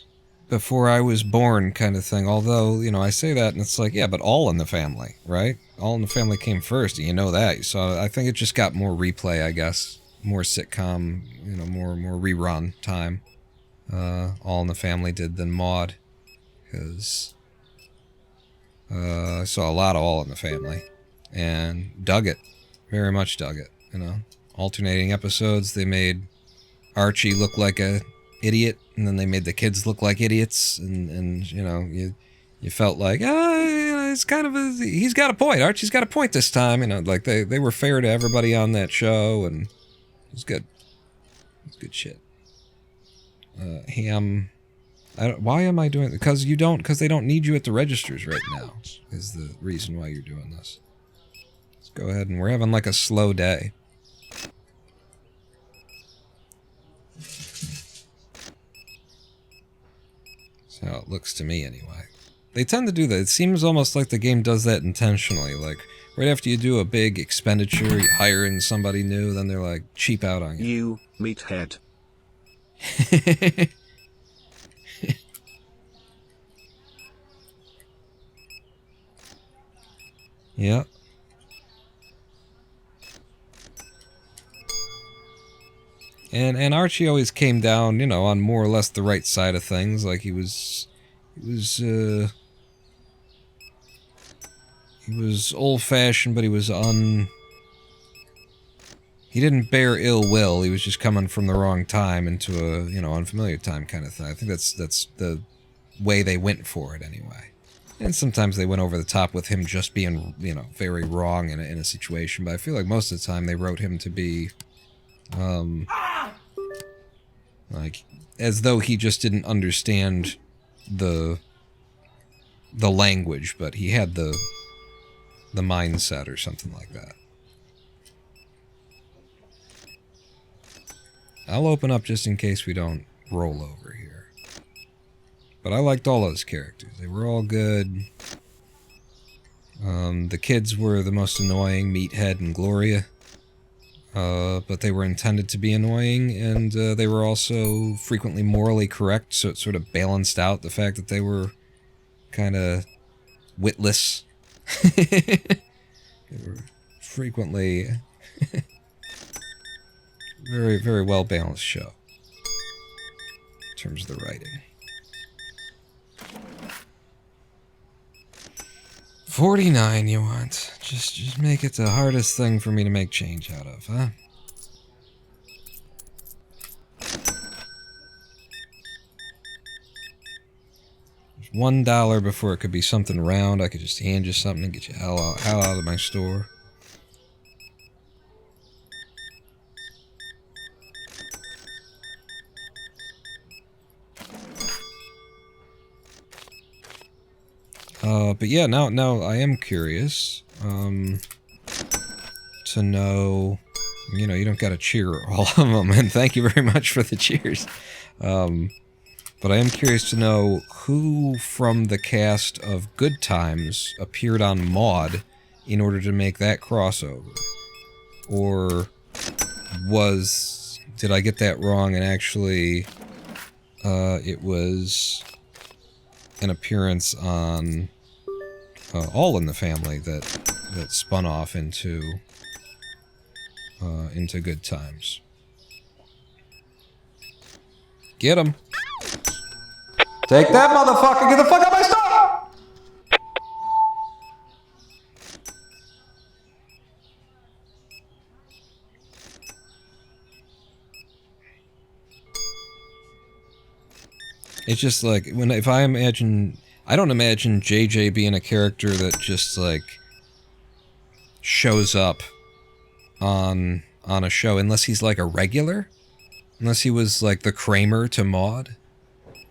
before I was born kind of thing. Although, you know, I say that and it's like, yeah, but All in the Family, right? All in the Family came first, and you know that. So I think it just got more replay, I guess. More sitcom, you know, more rerun time. All in the Family did than Maude. Because I saw a lot of All in the Family. And dug it. Very much dug it, you know. Alternating episodes, they made Archie look like a idiot, and then they made the kids look like idiots, and you know, you felt like, it's kind of he's got a point. Archie's got a point this time, you know, like they were fair to everybody on that show, and it was good. It was good shit. Why am I doing it? Because they don't need you at the registers right now, is the reason why you're doing this. Let's go ahead, and we're having like a slow day. How it looks to me, anyway. They tend to do that. It seems almost like the game does that intentionally. Like, right after you do a big expenditure, you hire in somebody new, then they're like, cheap out on you. You, meathead. Yeah. And Archie always came down, you know, on more or less the right side of things. Like he was old-fashioned, but he didn't bear ill will. He was just coming from the wrong time into a, you know, unfamiliar time kind of thing. I think that's the way they went for it anyway. And sometimes they went over the top with him just being, you know, very wrong in a situation. But I feel like most of the time they wrote him to be like, as though he just didn't understand the language, but he had the mindset or something like that. I'll open up just in case we don't roll over here. But I liked all those characters. They were all good. The kids were the most annoying, Meathead and Gloria. But they were intended to be annoying, and they were also frequently morally correct, so it sort of balanced out the fact that they were kind of witless. They were frequently very, very well balanced show in terms of the writing. 49 you want. Just make it the hardest thing for me to make change out of, huh? $1 before it could be something round. I could just hand you something and get you hell out of my store. But yeah, now I am curious, to know, you know, you don't gotta cheer all of them, and thank you very much for the cheers. But I am curious to know who from the cast of Good Times appeared on Maude in order to make that crossover. Or did I get that wrong and actually, it was an appearance on All in the Family that spun off into Good Times. Get him! Take that, motherfucker! Get the fuck out of my store! It's just like, if I imagine... I don't imagine JJ being a character that just, like, shows up on a show, unless he's, like, a regular? Unless he was, like, the Kramer to Maude?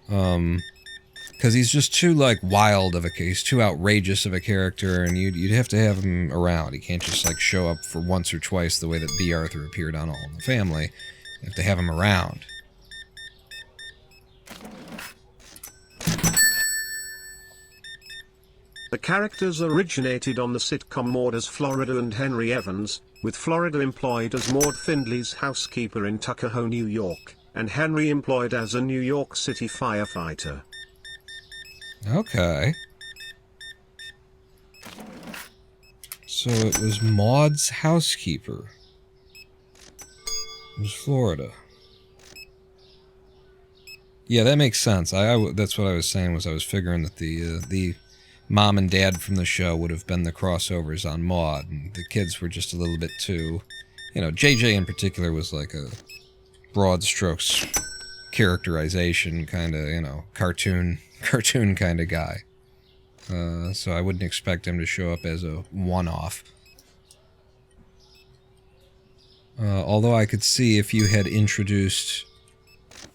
Because he's just too, like, wild of a case, too outrageous of a character, and you'd have to have him around. He can't just, like, show up for once or twice the way that B. Arthur appeared on All in the Family. You have to have him around. The characters originated on the sitcom Maude as Florida and Henry Evans, with Florida employed as Maude Findley's housekeeper in Tuckahoe, New York, and Henry employed as a New York City firefighter. Okay. So it was Maude's housekeeper. It was Florida. Yeah, that makes sense. That's what I was saying, was I was figuring that the mom and dad from the show would have been the crossovers on Maude, and the kids were just a little bit too... You know, JJ in particular was like a broad strokes characterization kind of, you know, cartoon kind of guy. So I wouldn't expect him to show up as a one-off. Although I could see if you had introduced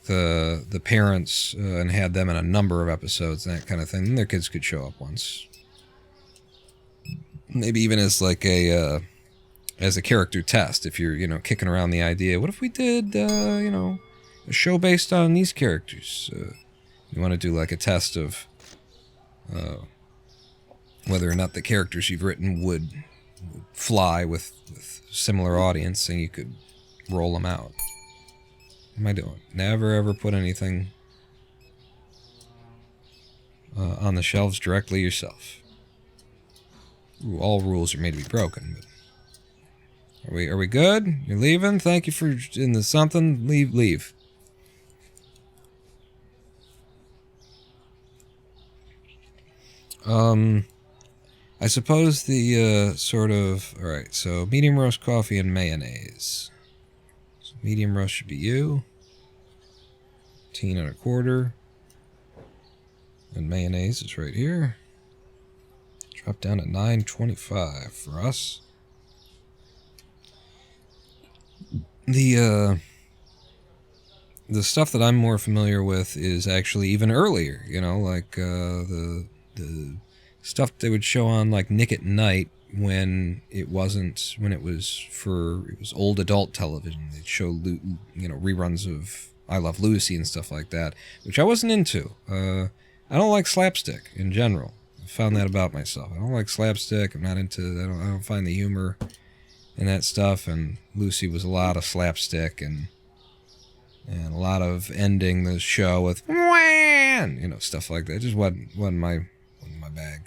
the parents and had them in a number of episodes and that kind of thing, then their kids could show up once. Maybe even as like a character test, if you're, you know, kicking around the idea, what if we did, you know, a show based on these characters? You want to do like a test of whether or not the characters you've written would fly with similar audience, and you could roll them out. What am I doing? Never ever put anything on the shelves directly yourself. Ooh, all rules are made to be broken. But are we good? You're leaving? Thank you for in the something. Leave. I suppose the sort of, all right. So medium roast coffee and mayonnaise. So medium roast should be you. 18.25. And mayonnaise is right here. Drop down at $9.25 for us. The stuff that I'm more familiar with is actually even earlier, you know, like the stuff they would show on like Nick at Night when it was old adult television. They'd show, you know, reruns of I Love Lucy and stuff like that, which I wasn't into. I don't like slapstick in general. I found that about myself. I don't like slapstick. I'm not into. I don't find the humor in that stuff. And Lucy was a lot of slapstick and a lot of ending the show with "Whan!" You know, stuff like that. It just wasn't my bag.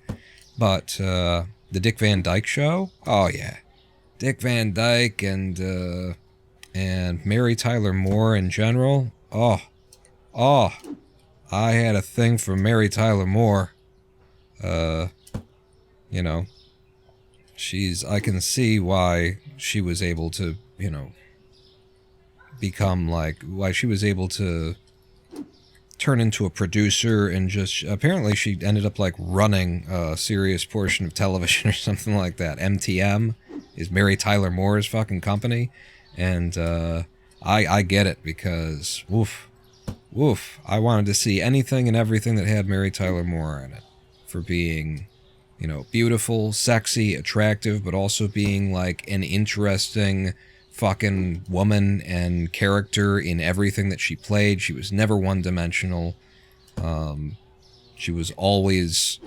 But the Dick Van Dyke Show, oh yeah, Dick Van Dyke and Mary Tyler Moore in general. Oh, I had a thing for Mary Tyler Moore. You know, I can see why she was able to, you know, become like, why she was able to turn into a producer and just apparently she ended up like running a serious portion of television or something like that. MTM is Mary Tyler Moore's fucking company, and I get it because woof, I wanted to see anything and everything that had Mary Tyler Moore in it for being, you know, beautiful, sexy, attractive, but also being like an interesting fucking woman and character in everything that she played. She was never one-dimensional. She was always,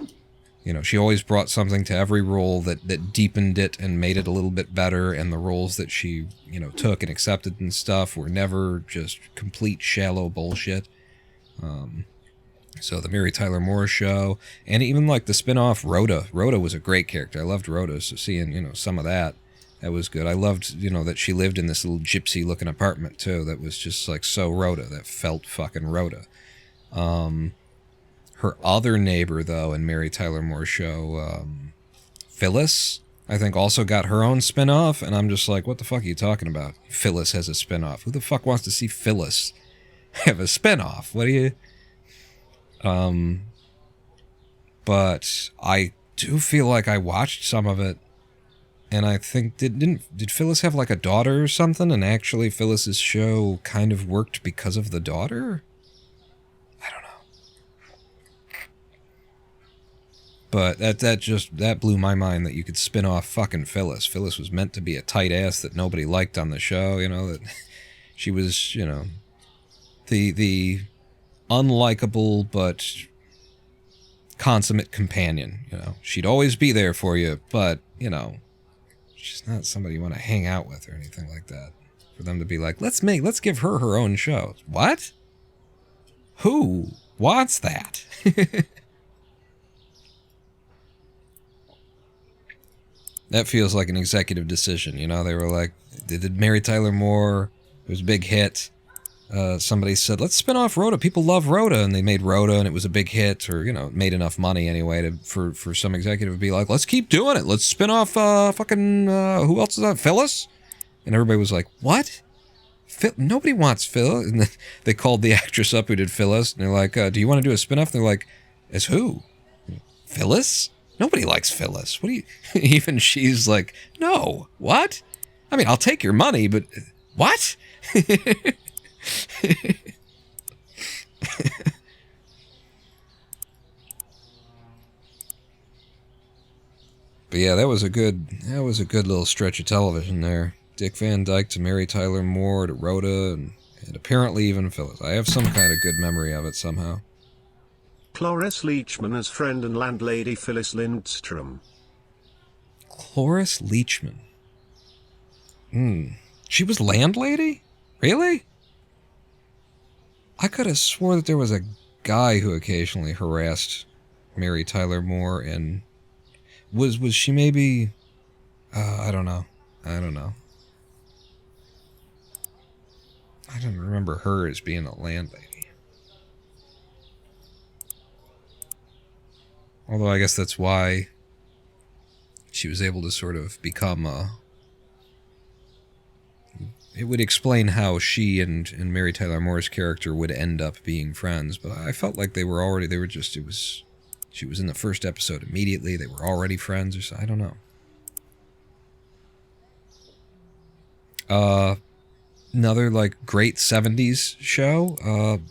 you know, she always brought something to every role that deepened it and made it a little bit better, and the roles that she, you know, took and accepted and stuff were never just complete shallow bullshit. So the Mary Tyler Moore Show, and even like the spin-off Rhoda. Rhoda was a great character. I loved Rhoda, so seeing, you know, some of that was good. I loved, you know, that she lived in this little gypsy-looking apartment, too, that was just, like, so Rhoda, that felt fucking Rhoda. Her other neighbor, though, in Mary Tyler Moore Show, Phyllis, I think also got her own spin-off, and I'm just like, what the fuck are you talking about? Phyllis has a spin-off. Who the fuck wants to see Phyllis have a spin-off? What do you... But I do feel like I watched some of it, and I think, did Phyllis have like a daughter or something? And actually Phyllis's show kind of worked because of the daughter? I don't know. But that blew my mind that you could spin off fucking Phyllis. Phyllis was meant to be a tight ass that nobody liked on the show, you know, that she was, you know, the unlikable but consummate companion, you know. She'd always be there for you, but, you know, she's not somebody you want to hang out with or anything like that. For them to be like, let's give her her own show. What? Who wants that? That feels like an executive decision, you know? They were like, did Mary Tyler Moore, it was a big hit. Somebody said, let's spin off Rhoda. People love Rhoda, and they made Rhoda, and it was a big hit, or, you know, made enough money anyway for some executive to be like, let's keep doing it. Let's spin off who else is that? Phyllis? And everybody was like, what? Nobody wants Phyllis. And then they called the actress up who did Phyllis, and they're like, do you want to do a spin-off? And they're like, as who? Phyllis? Nobody likes Phyllis. What do you... Even she's like, no. What? I mean, I'll take your money, but... What? But yeah, that was a good little stretch of television there. Dick Van Dyke to Mary Tyler Moore to Rhoda and apparently even Phyllis. I have some kind of good memory of it somehow. Cloris Leachman as friend and landlady Phyllis Lindstrom. Cloris Leachman. She was landlady? Really? I could have swore that there was a guy who occasionally harassed Mary Tyler Moore, and was she maybe... I don't know. I don't remember her as being a landlady. Although I guess that's why she was able to sort of become a... It would explain how she and Mary Tyler Moore's character would end up being friends, but I felt like she was in the first episode immediately, they were already friends, or so, I don't know. Another, like, great 70s show,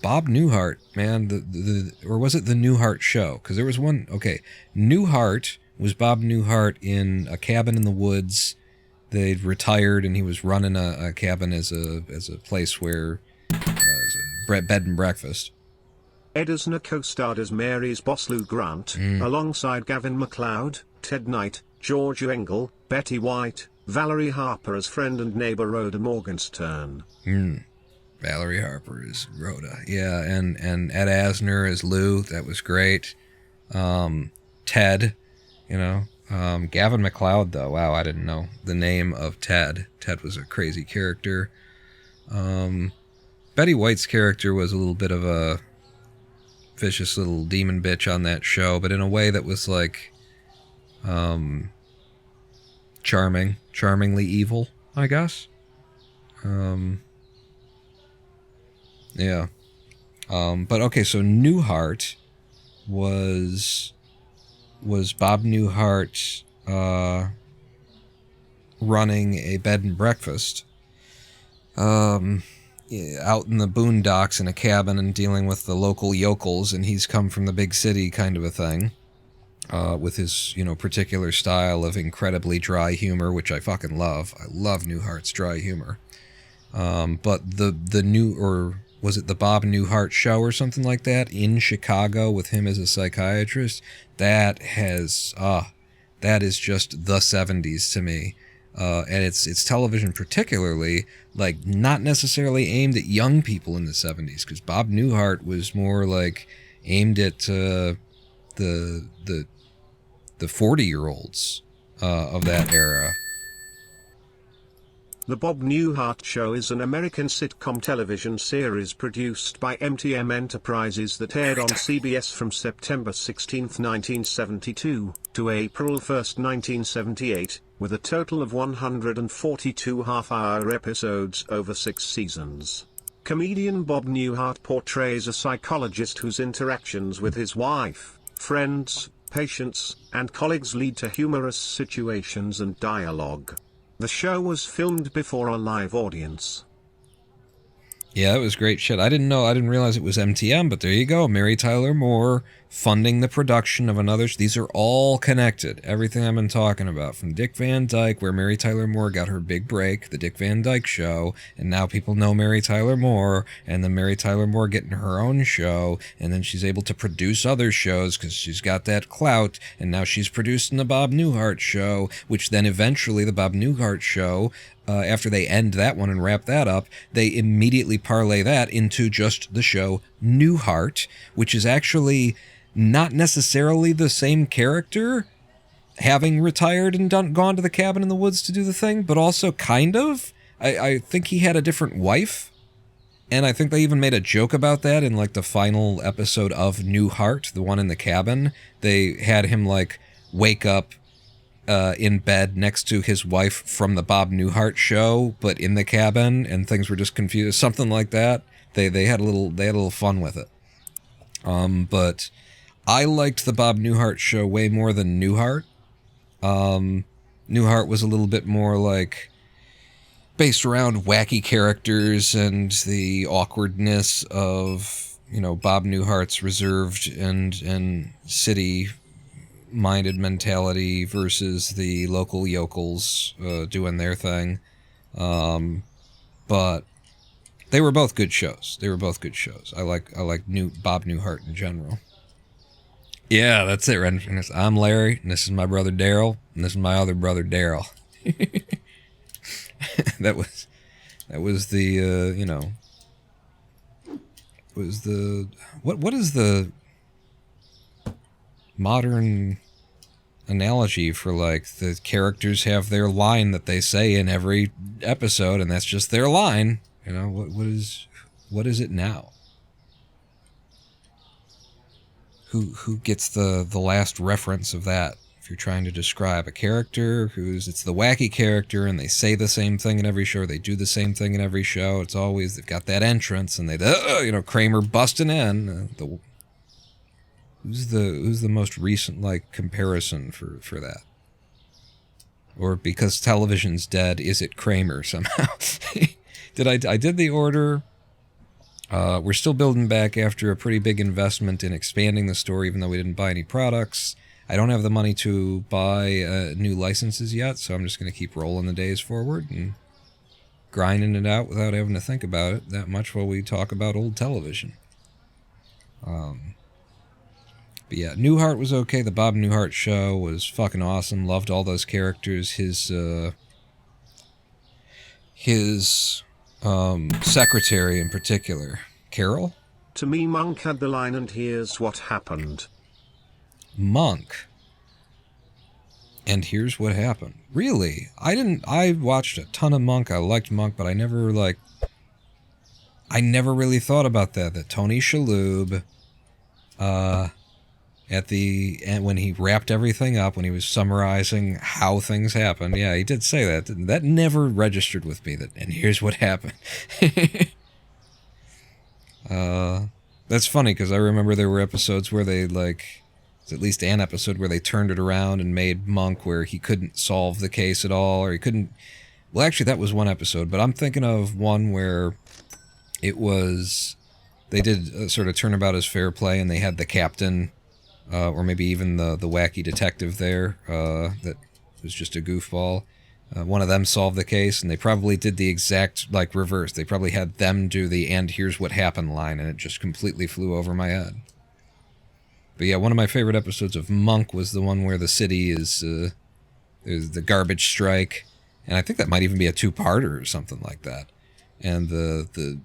Bob Newhart, man, or was it the Newhart Show? Because there was one, okay, Newhart was Bob Newhart in A Cabin in the Woods. They'd retired, and he was running a cabin as a place where as a bed and breakfast. Ed Asner co-starred as Mary's boss Lou Grant, alongside Gavin MacLeod, Ted Knight, George Engel, Betty White, Valerie Harper as friend and neighbor Rhoda Morgenstern. Valerie Harper is Rhoda, yeah, and Ed Asner as Lou. That was great. Ted, you know. Gavin MacLeod, though, wow, I didn't know the name of Ted. Ted was a crazy character. Betty White's character was a little bit of a vicious little demon bitch on that show, but in a way that was like, charmingly evil, I guess. Yeah. But okay, so Newhart was Bob Newhart running a bed and breakfast out in the boondocks in a cabin and dealing with the local yokels, and he's come from the big city kind of a thing, with his, particular style of incredibly dry humor, which I fucking love. I love Newhart's dry humor. But the new, or was it the Bob Newhart Show or something like that in Chicago with him as a psychiatrist? That is just the 70s to me. And it's television particularly, like, not necessarily aimed at young people in the 70s, because Bob Newhart was more like aimed at the 40-year-olds of that era. The Bob Newhart Show is an American sitcom television series produced by MTM Enterprises that aired on CBS from September 16, 1972, to April 1, 1978, with a total of 142 half-hour episodes over 6 seasons. Comedian Bob Newhart portrays a psychologist whose interactions with his wife, friends, patients, and colleagues lead to humorous situations and dialogue. The show was filmed before a live audience. Yeah, it was great shit. I didn't realize it was MTM, but there you go. Mary Tyler Moore funding the production of another. These are all connected. Everything I've been talking about, from Dick Van Dyke, where Mary Tyler Moore got her big break, the Dick Van Dyke Show, and now people know Mary Tyler Moore, and then Mary Tyler Moore getting her own show, and then she's able to produce other shows because she's got that clout, and now she's producing the Bob Newhart Show, which then eventually the Bob Newhart Show, after they end that one and wrap that up, they immediately parlay that into just the show Newhart, which is actually not necessarily the same character, having retired and gone to the cabin in the woods to do the thing, but also kind of. I think he had a different wife, and I think they even made a joke about that in, like, the final episode of Newhart, the one in the cabin. They had him, like, wake up in bed next to his wife from the Bob Newhart Show, but in the cabin, and things were just confused, something like that. They had a little fun with it. But I liked the Bob Newhart Show way more than Newhart. Newhart was a little bit more, like, based around wacky characters and the awkwardness of, Bob Newhart's reserved and city-minded mentality versus the local yokels doing their thing. But they were both good shows. I like Bob Newhart in general. Yeah, that's it, Ren. I'm Larry, and this is my brother Daryl, and this is my other brother Daryl. that was the was the what is the modern analogy for, like, the characters have their line that they say in every episode, and that's just their line. What is it now? Who gets the last reference of that? If you're trying to describe a character it's the wacky character, and they say the same thing in every show, they do the same thing in every show. It's always, they've got that entrance, and they, Kramer busting in. Who's the most recent, like, comparison for that? Or because television's dead, is it Kramer somehow? I did the order. We're still building back after a pretty big investment in expanding the store, even though we didn't buy any products. I don't have the money to buy new licenses yet, so I'm just going to keep rolling the days forward and grinding it out without having to think about it that much while we talk about old television. But yeah, Newhart was okay. The Bob Newhart Show was fucking awesome. Loved all those characters. His secretary in particular, Carol? To me, Monk had the line, and here's what happened. Monk. And here's what happened. Really? I watched a ton of Monk. I liked Monk, but I never really thought about that Tony Shalhoub, at the end, when he wrapped everything up, when he was summarizing how things happened, yeah, he did say that. That never registered with me, and here's what happened. That's funny, because I remember there were episodes where they, like... At least an episode where they turned it around and made Monk where he couldn't solve the case at all, or he couldn't... Well, actually, that was one episode, but I'm thinking of one where it was... They did a sort of turnabout as fair play, and they had the captain, or maybe even the wacky detective there, that was just a goofball. One of them solved the case, and they probably did the exact, like, reverse. They probably had them do the "and here's what happened" line, and it just completely flew over my head. But yeah, one of my favorite episodes of Monk was the one where the city is there's the garbage strike, and I think that might even be a two-parter or something like that. And the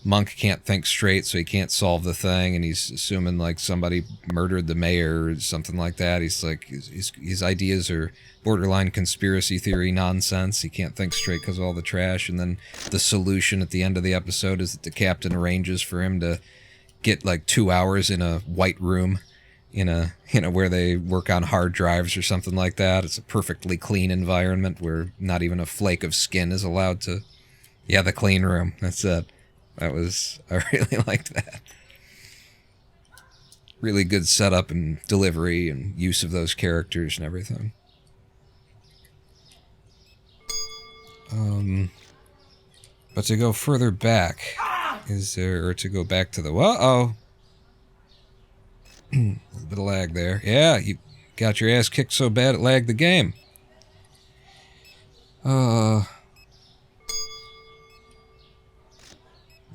Monk can't think straight, so he can't solve the thing, and he's assuming like somebody murdered the mayor or something like that. He's like his ideas are borderline conspiracy theory nonsense. He can't think straight because of all the trash, and then the solution at the end of the episode is that the captain arranges for him to get like 2 hours in a white room where they work on hard drives or something like that. It's a perfectly clean environment where not even a flake of skin is allowed to... Yeah, the clean room. That's it. I really liked that. Really good setup and delivery and use of those characters and everything. But to go further back, or to go back to the... Uh-oh! A little bit of lag there. Yeah, you got your ass kicked so bad it lagged the game. What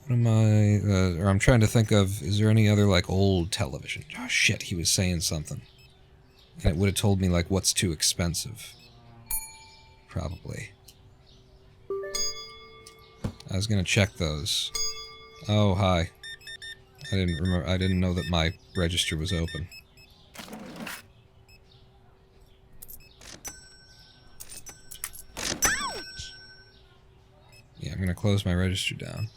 am I... or I'm trying to think of... Is there any other, like, old television? Oh, shit, he was saying something. And it would have told me, like, what's too expensive. Probably. I was gonna check those. Oh, hi. I didn't know that my register was open. Yeah, I'm gonna close my register down.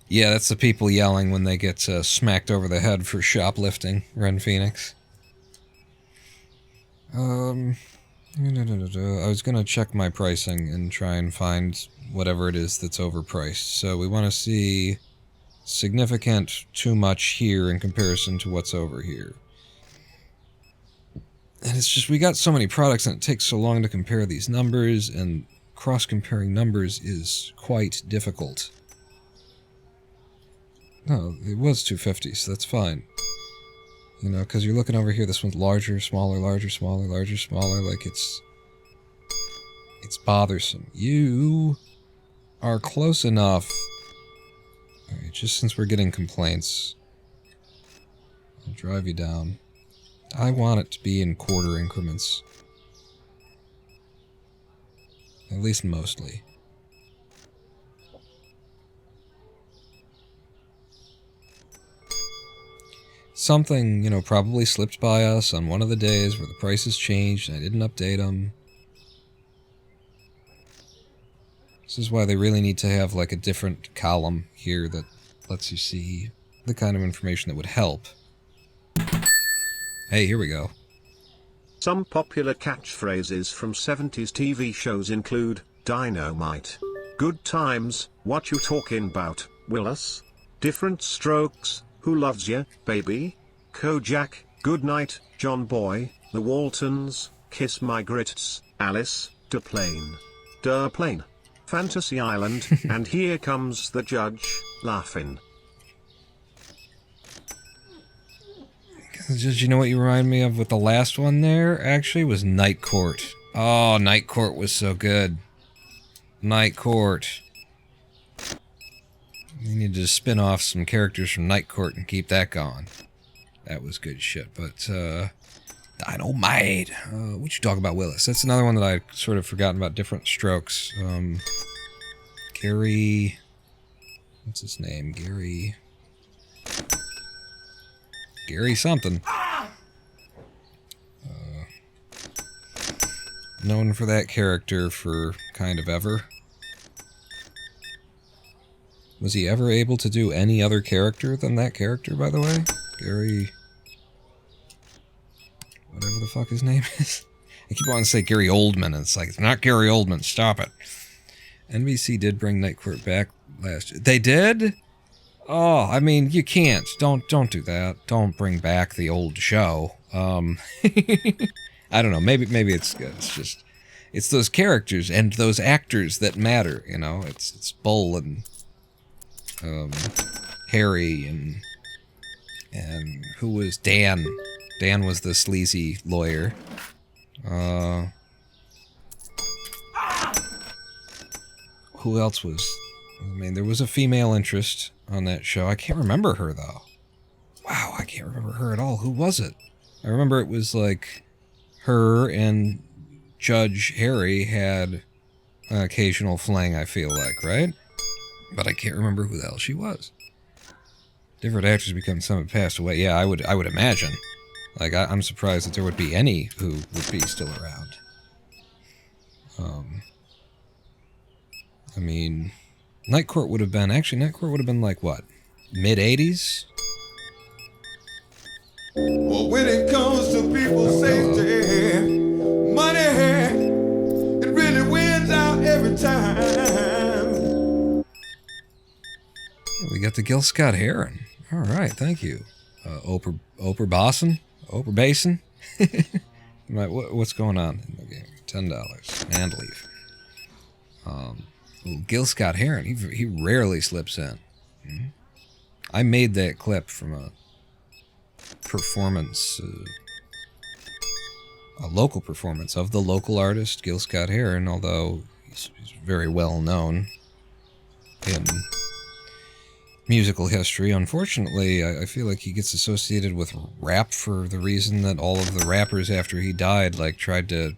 Yeah, that's the people yelling when they get smacked over the head for shoplifting, Ren Phoenix. I was gonna check my pricing and try and find whatever it is that's overpriced. So we want to see significant too much here in comparison to what's over here. And it's just, we got so many products and it takes so long to compare these numbers, and cross-comparing numbers is quite difficult. No, it was 250, so that's fine. You know, because you're looking over here, this one's larger, smaller, larger, smaller, larger, smaller, like it's bothersome. You are close enough. Alright, just since we're getting complaints, I'll drive you down. I want it to be in quarter increments. At least mostly. Something, you know, probably slipped by us on one of the days where the prices changed and I didn't update them. This is why they really need to have, like, a different column here that lets you see the kind of information that would help. Hey, here we go. Some popular catchphrases from 70s TV shows include, Dynamite, Good Times, What You Talking About, Willis, Different Strokes, Who Loves Ya, Baby, Kojak, Good Night, John Boy, The Waltons, Kiss My Grits, Alice, Plane, Fantasy Island, and Here Comes the Judge, Laughing. Did you know what you remind me of with the last one there? Actually, was Night Court. Oh, Night Court was so good. Night Court. We need to spin off some characters from Night Court and keep that going. That was good shit, but, Dynamite! What you talk about, Willis? That's another one that I sort of forgotten about. Different Strokes. Gary... What's his name? Gary something. Known for that character for kind of ever. Was he ever able to do any other character than that character, by the way? Gary... whatever the fuck his name is. I keep wanting to say Gary Oldman, and it's like, it's not Gary Oldman, stop it. NBC did bring Night Court back last year. They did? Oh, I mean, you can't. Don't do that. Don't bring back the old show. I don't know. Maybe it's good. It's just, it's those characters and those actors that matter. You know, it's Bull and Harry and who was Dan? Dan was the sleazy lawyer. Who else was? I mean, there was a female interest on that show. I can't remember her, though. Wow, I can't remember her at all. Who was it? I remember it was like her and Judge Harry had an occasional fling, I feel like, right? But I can't remember who the hell she was. Different actors become some have passed away. Yeah, I would imagine. Like, I'm surprised that there would be any who would be still around. I mean, Night Court would have been like, what? Mid-80s? Well, when it comes to people's safety, money, it really wins out every time. We got the Gil Scott Heron. All right, thank you. Oprah Basin? What's going on in the game? $10. And leave. Gil Scott Heron, he rarely slips in. I made that clip from a performance, a local performance of the local artist Gil Scott Heron, although he's very well known in musical history. Unfortunately, I feel like he gets associated with rap for the reason that all of the rappers after he died, like, tried to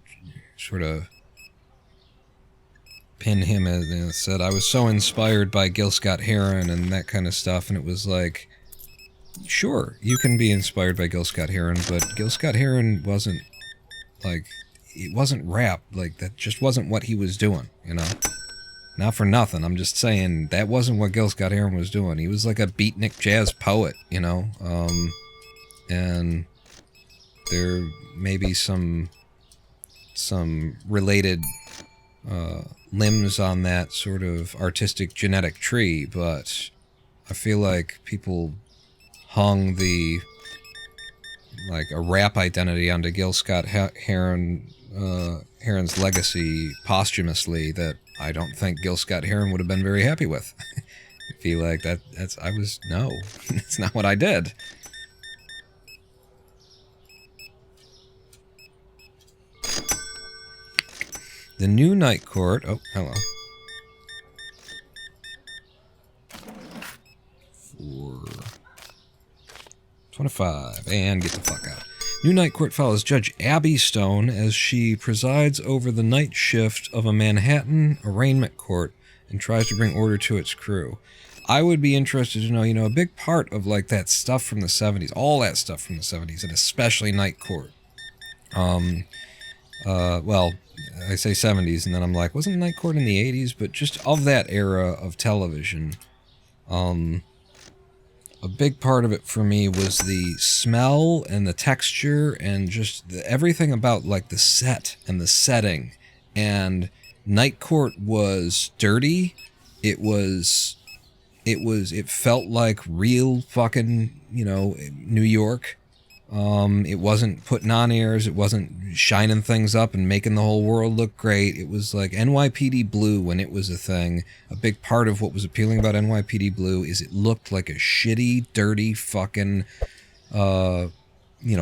sort of pin him as, you know, said, I was so inspired by Gil Scott Heron and that kind of stuff, and it was like, sure, you can be inspired by Gil Scott Heron, but Gil Scott Heron wasn't, like, it wasn't rap, like, that just wasn't what he was doing, you know? Not for nothing, I'm just saying, that wasn't what Gil Scott Heron was doing. He was like a beatnik jazz poet, you know? And there may be some related limbs on that sort of artistic genetic tree, but I feel like people hung the, like, a rap identity onto Gil Scott Heron's legacy posthumously that I don't think Gil Scott Heron would have been very happy with. I feel like that's not what I did. The new Night Court. Oh, hello. 425. And get the fuck out. New Night Court follows Judge Abby Stone as she presides over the night shift of a Manhattan arraignment court and tries to bring order to its crew. I would be interested to know, you know, a big part of, like, that stuff from the 70s, all that stuff from the 70s, and especially Night Court. Well, I say 70s, and then I'm like, wasn't Night Court in the 80s? But just of that era of television, a big part of it for me was the smell and the texture and just everything about, like, the set and the setting. And Night Court was dirty. It felt like real fucking, you know, New York. It wasn't putting on airs. It wasn't shining things up and making the whole world look great. It was like NYPD Blue when it was a thing. A big part of what was appealing about NYPD Blue is it looked like a shitty, dirty fucking,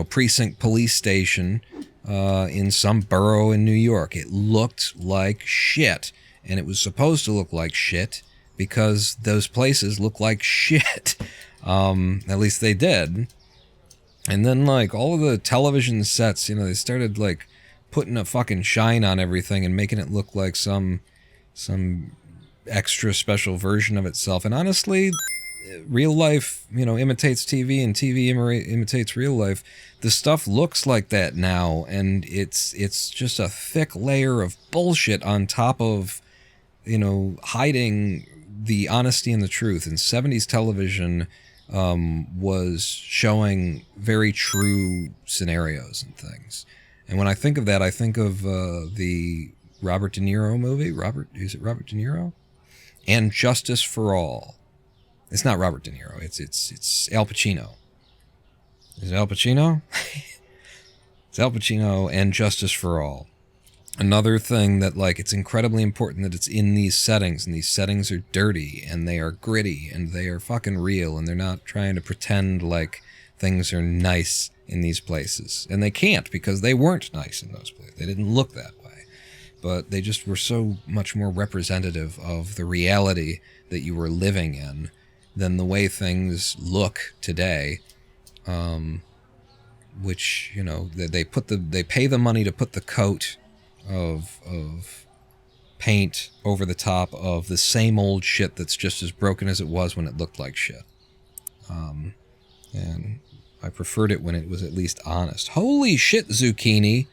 precinct police station in some borough in New York. It looked like shit. And it was supposed to look like shit because those places look like shit. At least they did. And then, like, all of the television sets, you know, they started, like, putting a fucking shine on everything and making it look like some extra special version of itself. And honestly, real life, you know, imitates TV and TV imitates real life. The stuff looks like that now, and it's just a thick layer of bullshit on top of, you know, hiding the honesty and the truth. And 70s television was showing very true scenarios and things. And when I think of that, I think of the Robert De Niro movie. Is it Robert De Niro? And Justice for All. It's not Robert De Niro. It's Al Pacino. Is it Al Pacino? It's Al Pacino and Justice for All. Another thing that, like, it's incredibly important that it's in these settings, and these settings are dirty, and they are gritty, and they are fucking real, and they're not trying to pretend like things are nice in these places. And they can't, because they weren't nice in those places. They didn't look that way. But they just were so much more representative of the reality that you were living in than the way things look today. Which, you know, they pay the money to put the coat of paint over the top of the same old shit that's just as broken as it was when it looked like shit. And I preferred it when it was at least honest. Holy shit, zucchini!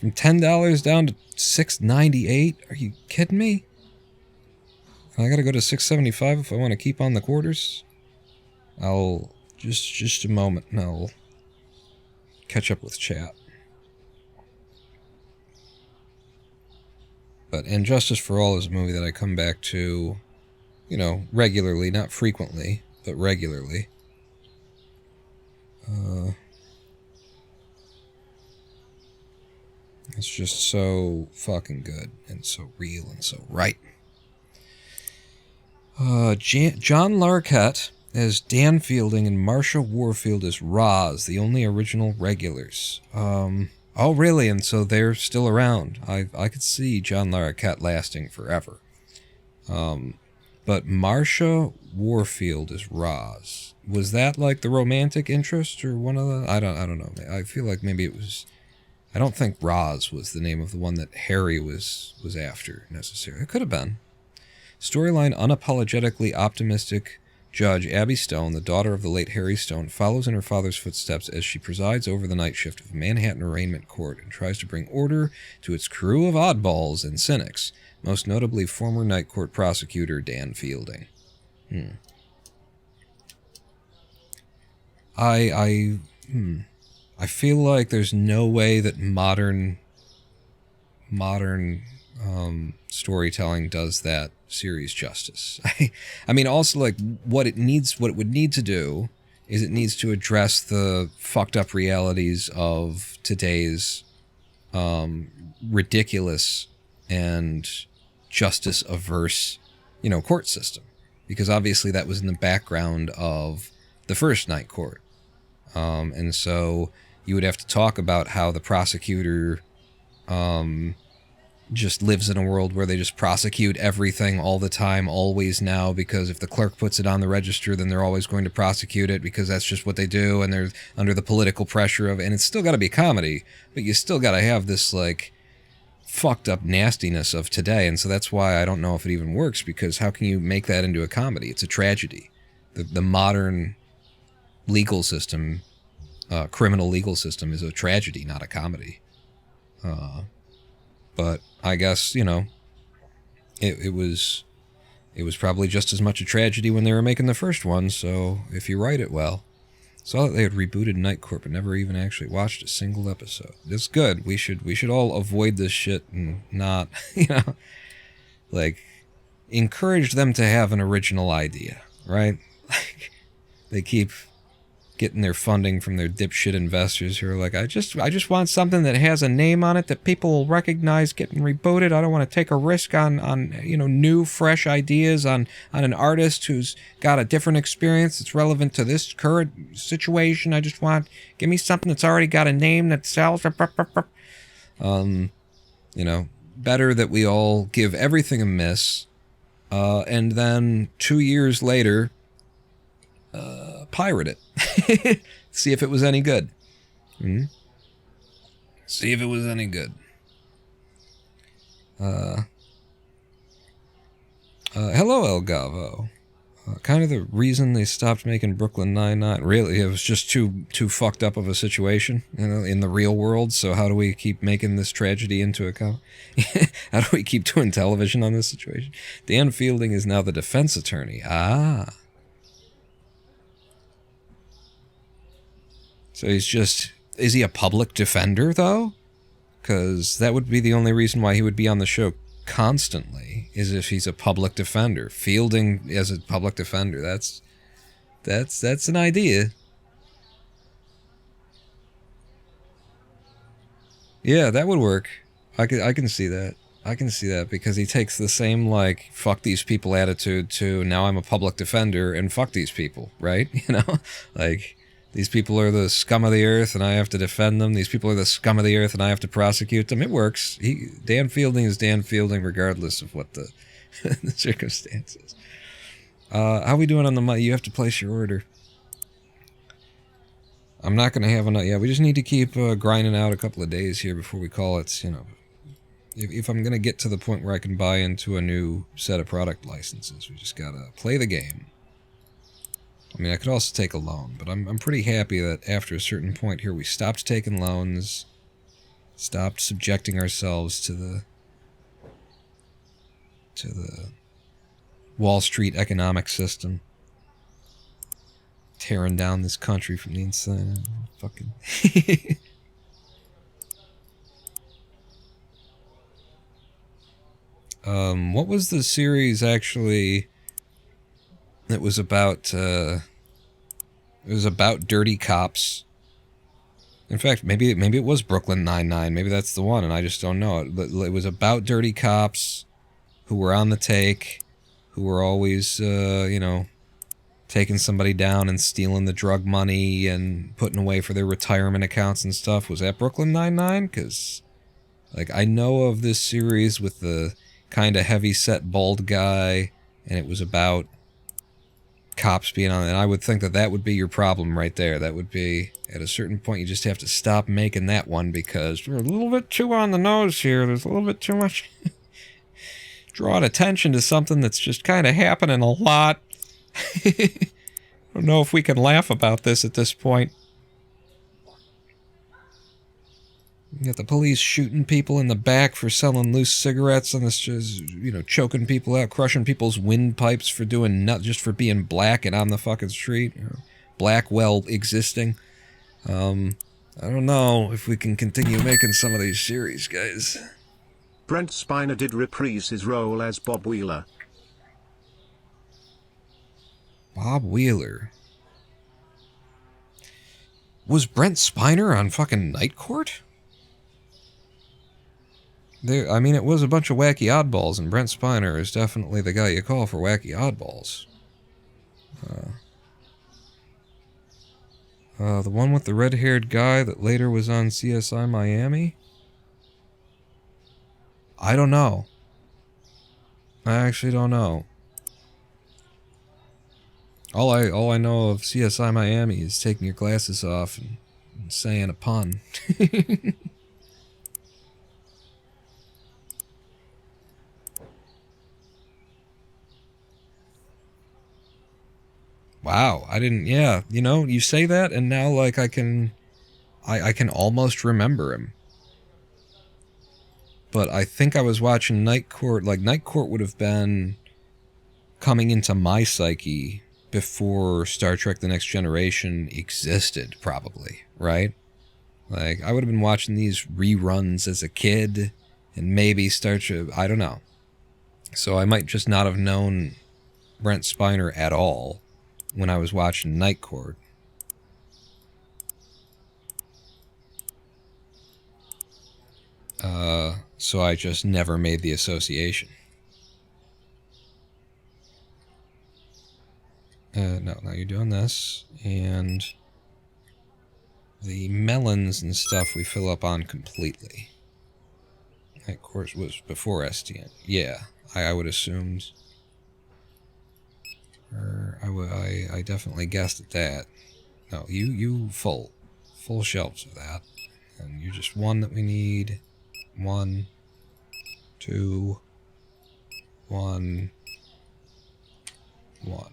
From $10 down to $6.98? Are you kidding me? I gotta go to $6.75 if I want to keep on the quarters? I'll... just a moment, and I'll catch up with chat. But And Justice for All is a movie that I come back to, you know, regularly, not frequently, but regularly. It's just so fucking good, and so real, and so right. John Larroquette as Dan Fielding and Marsha Warfield as Roz, the only original regulars. Oh, really? And so they're still around. I could see John Larroquette lasting forever. But Marsha Warfield is Roz. Was that like the romantic interest or one of the... I don't know. I feel like maybe it was... I don't think Roz was the name of the one that Harry was after necessarily. It could have been. Storyline: unapologetically optimistic Judge Abby Stone, the daughter of the late Harry Stone, follows in her father's footsteps as she presides over the night shift of a Manhattan arraignment court and tries to bring order to its crew of oddballs and cynics, most notably former night court prosecutor Dan Fielding. I feel like there's no way that modern storytelling does that series justice. I mean, also, like, what it would need to do is it needs to address the fucked up realities of today's ridiculous and justice averse, you know, court system, because obviously that was in the background of the first night court. And so you would have to talk about how the prosecutor just lives in a world where they just prosecute everything all the time, always now, because if the clerk puts it on the register, then they're always going to prosecute it because that's just what they do, and they're under the political pressure of, and it's still got to be comedy, but you still got to have this, like, fucked up nastiness of today, and so that's why I don't know if it even works, because how can you make that into a comedy? It's a tragedy. The modern legal system, criminal legal system, is a tragedy, not a comedy. But I guess, you know, it was probably just as much a tragedy when they were making the first one, so if you write it well. Saw that they had rebooted Night Court, but never even actually watched a single episode. It's good. We should all avoid this shit and not, you know, like, encourage them to have an original idea, right? Like, they keep getting their funding from their dipshit investors who are like, I just want something that has a name on it that people will recognize getting rebooted. I don't want to take a risk on you know, new, fresh ideas on an artist who's got a different experience that's relevant to this current situation. I just want, give me something that's already got a name that sells. You know, better that we all give everything a miss, and then 2 years later, pirate it. See if it was any good. See if it was any good. Hello, El Gavo. Kind of the reason they stopped making Brooklyn Nine-Nine. Really, it was just too fucked up of a situation, you know, in the real world. So how do we keep making this tragedy into a comedy? How do we keep doing television on this situation? Dan Fielding is now the defense attorney. Ah. So he's just... Is he a public defender, though? Because that would be the only reason why he would be on the show constantly, is if he's a public defender. Fielding as a public defender, that's an idea. Yeah, that would work. I can see that. I can see that, because he takes the same, like, fuck these people attitude to, now I'm a public defender and fuck these people, right? You know? Like, these people are the scum of the earth and I have to defend them. These people are the scum of the earth and I have to prosecute them. It works. Dan Fielding is Dan Fielding regardless of what the, the circumstances. How are we doing on the money? You have to place your order. I'm not going to have enough. Yeah, we just need to keep grinding out a couple of days here before we call it, you know. If I'm going to get to the point where I can buy into a new set of product licenses, we just got to play the game. I mean, I could also take a loan, but I'm pretty happy that after a certain point here, we stopped taking loans, stopped subjecting ourselves to the Wall Street economic system, tearing down this country from the inside. Fucking. What was the series actually that was about, it was about dirty cops. In fact, maybe it was Brooklyn Nine-Nine. Maybe that's the one, and I just don't know it. But it was about dirty cops who were on the take, who were always, you know, taking somebody down and stealing the drug money and putting away for their retirement accounts and stuff. Was that Brooklyn Nine-Nine? Because, like, I know of this series with the kind of heavy-set bald guy, and it was about cops being on it. And I would think that that would be your problem right there. That would be, at a certain point, you just have to stop making that one, because we're a little bit too on the nose here. There's a little bit too much drawing attention to something that's just kind of happening a lot. I don't know if we can laugh about this at this point. You got the police shooting people in the back for selling loose cigarettes, and this just, you know, choking people out, crushing people's windpipes for doing just for being black and on the fucking street. You know, black while existing. I don't know if we can continue making some of these series, guys. Brent Spiner did reprise his role as Bob Wheeler. Bob Wheeler. Was Brent Spiner on fucking Night Court? There, I mean, it was a bunch of wacky oddballs, and Brent Spiner is definitely the guy you call for wacky oddballs. The one with the red-haired guy that later was on CSI Miami? I don't know. I actually don't know. All I know of CSI Miami is taking your glasses off and saying a pun. Wow, I didn't, yeah, you know, you say that, and now, like, I can almost remember him. But I think I was watching Night Court, like, Night Court would have been coming into my psyche before Star Trek The Next Generation existed, probably, right? Like, I would have been watching these reruns as a kid, and maybe Star Trek, I don't know. So I might just not have known Brent Spiner at all when I was watching Night Court. So I just never made the association. No, now you're doing this, and the melons and stuff we fill up on completely. Night Court was before STN. Yeah, I would assumed. I definitely guessed at that. No, you full shelves of that, and you're just one that we need. 1, 2, 1, 1.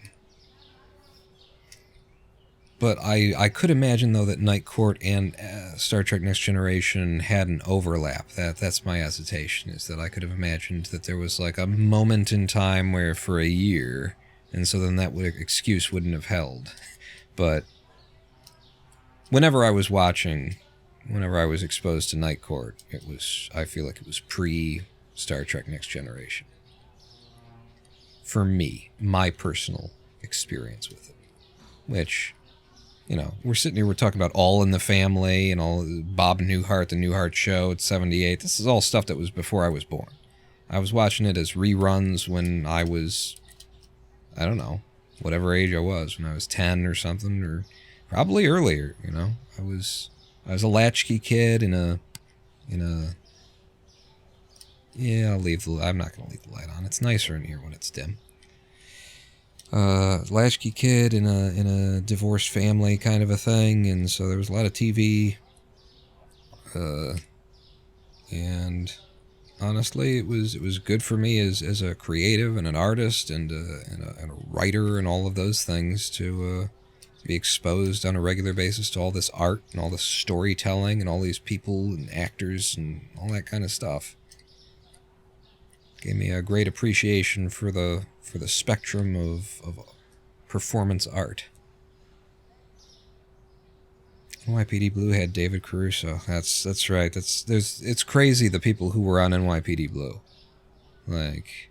But I could imagine though that Night Court and Star Trek Next Generation had an overlap. That's my hesitation, is that I could have imagined that there was like a moment in time where for a year. And so then that excuse wouldn't have held. But whenever I was watching whenever I was exposed to Night Court, I feel like it was pre-Star Trek Next Generation. For me, my personal experience with it. Which, you know, we're sitting here, we're talking about All in the Family and all Bob Newhart, the Newhart Show at 78. This is all stuff that was before I was born. I was watching it as reruns when I was, I don't know, whatever age I was, when I was 10 or something, or probably earlier, you know. I was a latchkey kid in a yeah, I'm not going to leave the light on. It's nicer in here when it's dim. Latchkey kid in a divorced family kind of a thing, and so there was a lot of TV. And honestly, it was good for me as a creative and an artist and a writer and all of those things to be exposed on a regular basis to all this art and all this storytelling and all these people and actors and all that kind of stuff. Gave me a great appreciation for the spectrum of performance art. NYPD Blue had David Caruso. That's right. It's crazy the people who were on NYPD Blue. Like,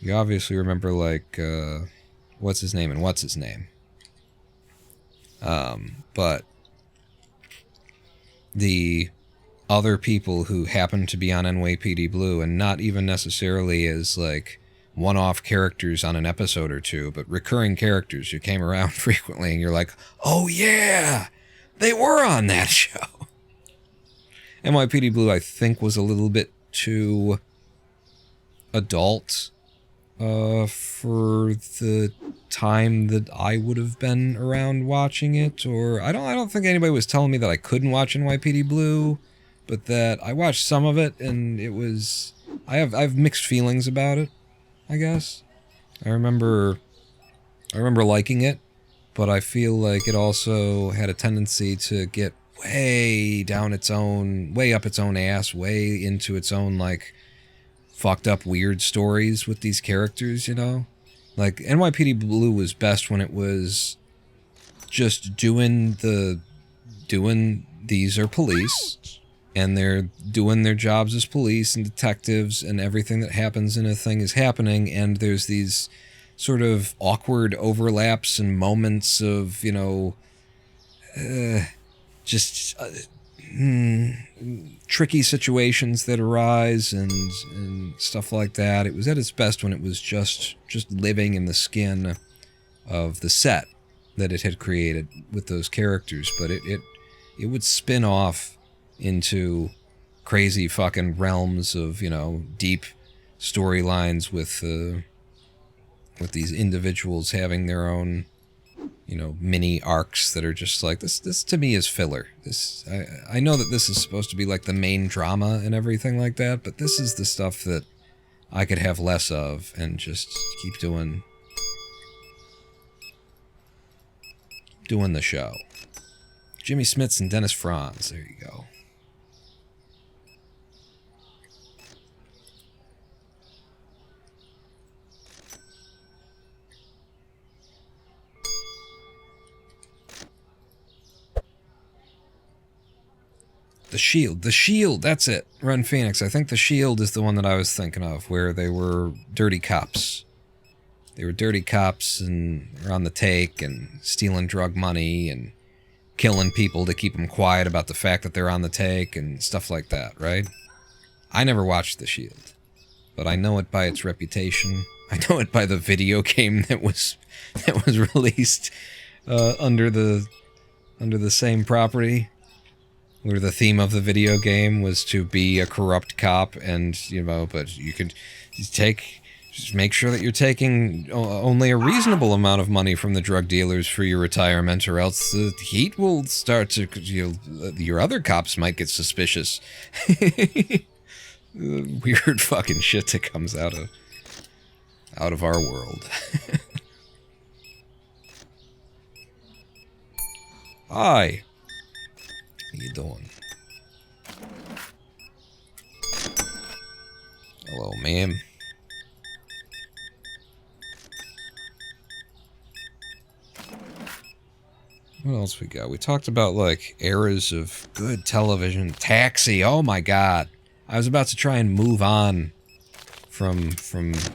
you obviously remember like what's his name and what's his name. But the other people who happened to be on NYPD Blue, and not even necessarily as like one-off characters on an episode or two, but recurring characters who came around frequently, and you're like, oh yeah, they were on that show. NYPD Blue, I think, was a little bit too adult for the time that I would have been around watching it, or I don't think anybody was telling me that I couldn't watch NYPD Blue, but that I watched some of it and it was I have mixed feelings about it, I guess. I remember liking it, but I feel like it also had a tendency to get way up its own ass, way into its own like fucked up weird stories with these characters, you know? Like, NYPD Blue was best when it was just doing these are police, and they're doing their jobs as police and detectives, and everything that happens in a thing is happening, and there's these sort of awkward overlaps and moments of, you know, tricky situations that arise and stuff like that. It was at its best when it was just living in the skin of the set that it had created with those characters, but it would spin off into crazy fucking realms of, you know, deep storylines with these individuals having their own, you know, mini arcs that are just like, this to me is filler. I know that this is supposed to be like the main drama and everything like that, but this is the stuff that I could have less of and just keep doing the show. Jimmy Smits and Dennis Franz, there you go. The Shield, that's it. Ren Phoenix. I think The Shield is the one that I was thinking of, where they were dirty cops. They were dirty cops and were on the take and stealing drug money and killing people to keep them quiet about the fact that they're on the take and stuff like that, right? I never watched The Shield, but I know it by its reputation. I know it by the video game that was released under the same property, where the theme of the video game was to be a corrupt cop, and, you know, but you could just make sure that you're taking only a reasonable amount of money from the drug dealers for your retirement, or else the heat will start to, your other cops might get suspicious. Weird fucking shit that comes out of our world. Hi. How you doing? Hello, ma'am. What else we got? We talked about, like, eras of good television. Taxi, oh my god. I was about to try and move on from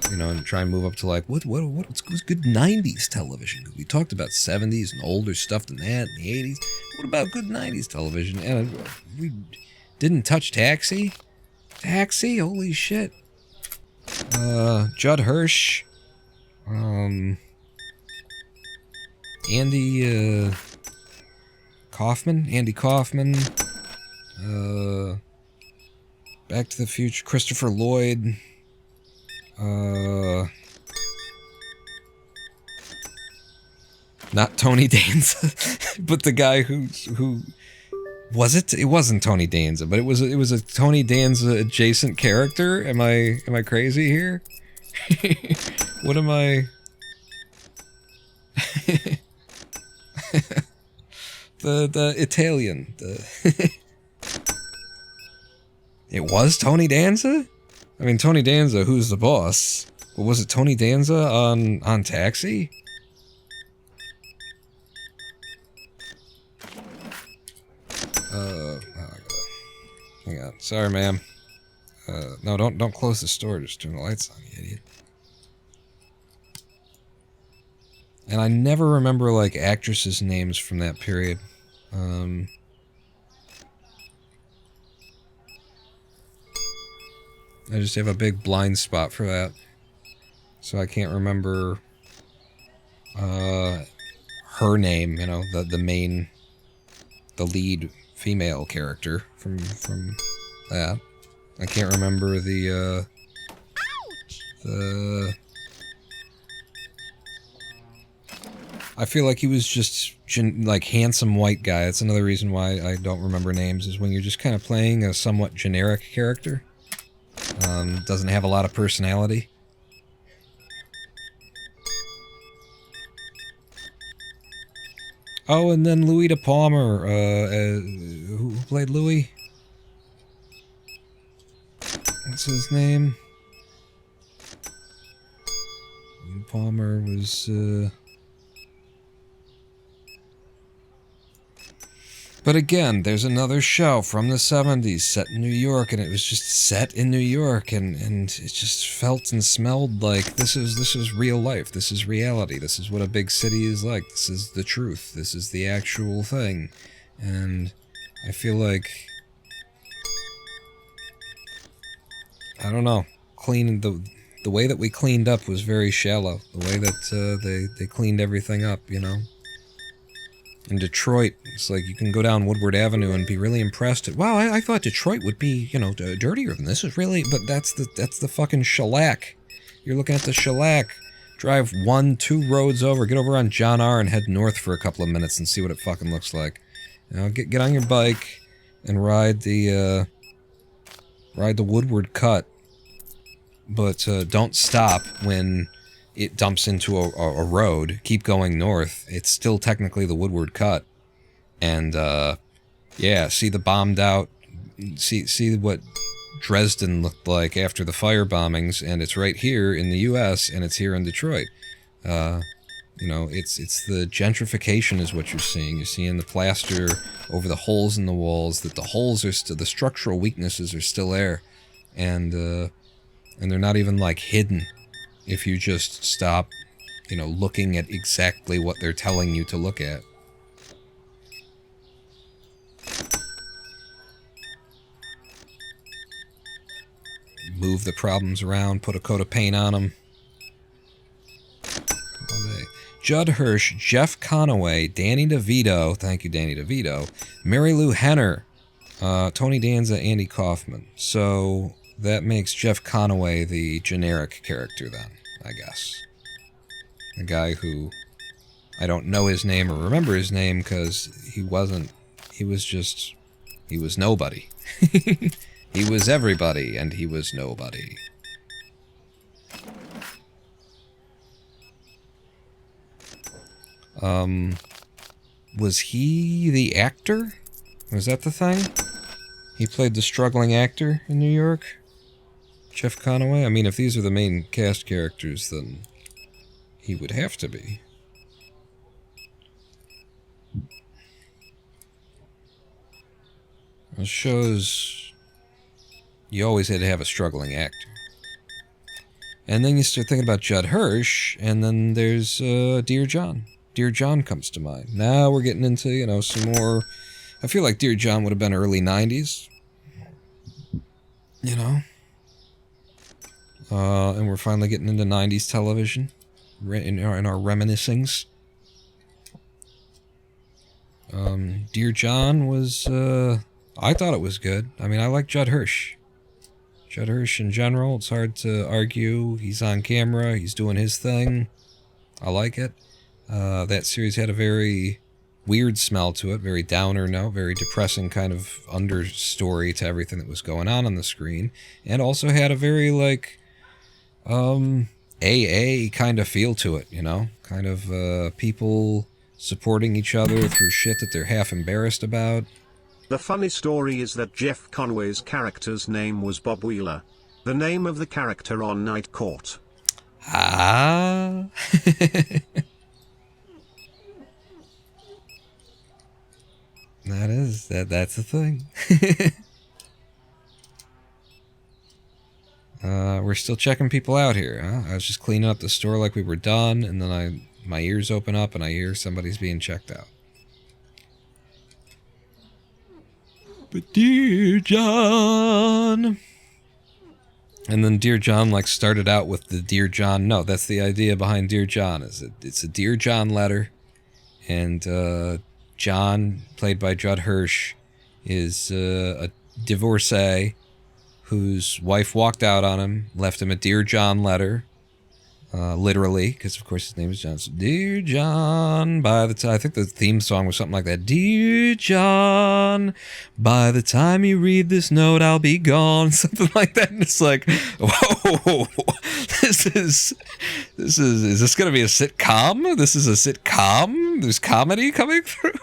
you know, and try and move up to, like, what's good 90s television? We talked about 70s and older stuff than that in the 80s. What about good 90s television? And we didn't touch Taxi? Taxi? Holy shit. Judd Hirsch. Andy Kaufman. Back to the Future. Christopher Lloyd. Not Tony Danza, but the guy who was it? It wasn't Tony Danza, but it was a Tony Danza adjacent character. Am I crazy here? What am I? the Italian. It was Tony Danza? I mean, Tony Danza, who's the boss? But was it Tony Danza on Taxi? Hang on. Sorry, ma'am. No, don't close the store. Just turn the lights on, you idiot. And I never remember, like, actresses' names from that period. I just have a big blind spot for that. So I can't remember her name, you know, the lead female character from that. I can't remember the I feel like he was just like handsome white guy. That's another reason why I don't remember names, is when you're just kind of playing a somewhat generic character. Doesn't have a lot of personality. Oh, and then Louis De Palmer, who played Louis? What's his name? Louis De Palmer was, But again, there's another show from the 70s set in New York, and it was just set in New York, and it just felt and smelled like this is real life. This is reality. This is what a big city is like. This is the truth. This is the actual thing. And I feel like, I don't know, the way that we cleaned up was very shallow. The way that they cleaned everything up, you know. In Detroit, it's like you can go down Woodward Avenue and be really impressed at, wow, I thought Detroit would be, you know, dirtier than this. Is really, but that's the fucking shellac. You're looking at the shellac. Drive 1-2 roads over, get over on John R. and head north for a couple of minutes and see what it fucking looks like. You know, get on your bike and ride the Woodward Cut, but don't stop when it dumps into a road. Keep going north. It's still technically the Woodward Cut. And, yeah, see the bombed out... See what Dresden looked like after the fire bombings, and it's right here in the U.S., and it's here in Detroit. You know, it's the gentrification is what you're seeing. You're seeing the plaster over the holes in the walls, that the holes are still... The structural weaknesses are still there. And they're not even, like, hidden. If you just stop, you know, looking at exactly what they're telling you to look at. Move the problems around, put a coat of paint on them. Judd Hirsch, Jeff Conaway, Danny DeVito, thank you Danny DeVito, Mary Lou Henner, Tony Danza, Andy Kaufman. So that makes Jeff Conaway the generic character then, I guess. The guy who, I don't know his name or remember his name because he was nobody. He was everybody and he was nobody. Was he the actor? Was that the thing? He played the struggling actor in New York? Jeff Conaway? I mean, if these are the main cast characters, then he would have to be. Those shows, you always had to have a struggling actor. And then you start thinking about Judd Hirsch, and then there's Dear John. Dear John comes to mind. Now we're getting into, you know, some more... I feel like Dear John would have been early 90s. You know? And we're finally getting into 90s television in our reminiscings. Dear John was, I thought it was good. I mean, I like Judd Hirsch. Judd Hirsch in general, it's hard to argue. He's on camera, he's doing his thing. I like it. That series had a very weird smell to it, very downer note, very depressing kind of understory to everything that was going on the screen. And also had a very, like, AA kind of feel to it, you know? Kind of, people supporting each other through shit that they're half embarrassed about. The funny story is that Jeff Conway's character's name was Bob Wheeler, the name of the character on Night Court. Ah. That's the thing. We're still checking people out here, huh? I was just cleaning up the store like we were done, and then my ears open up and I hear somebody's being checked out. But Dear John... And then Dear John, like, started out with the Dear John... No, that's the idea behind Dear John, is it's a Dear John letter, and, John, played by Judd Hirsch, is, a divorcee whose wife walked out on him, left him a Dear John letter, literally, because of course his name is John. So, Dear John, by the time, I think the theme song was something like that. Dear John, by the time you read this note, I'll be gone. Something like that. And it's like, whoa, is this going to be a sitcom? This is a sitcom? There's comedy coming through?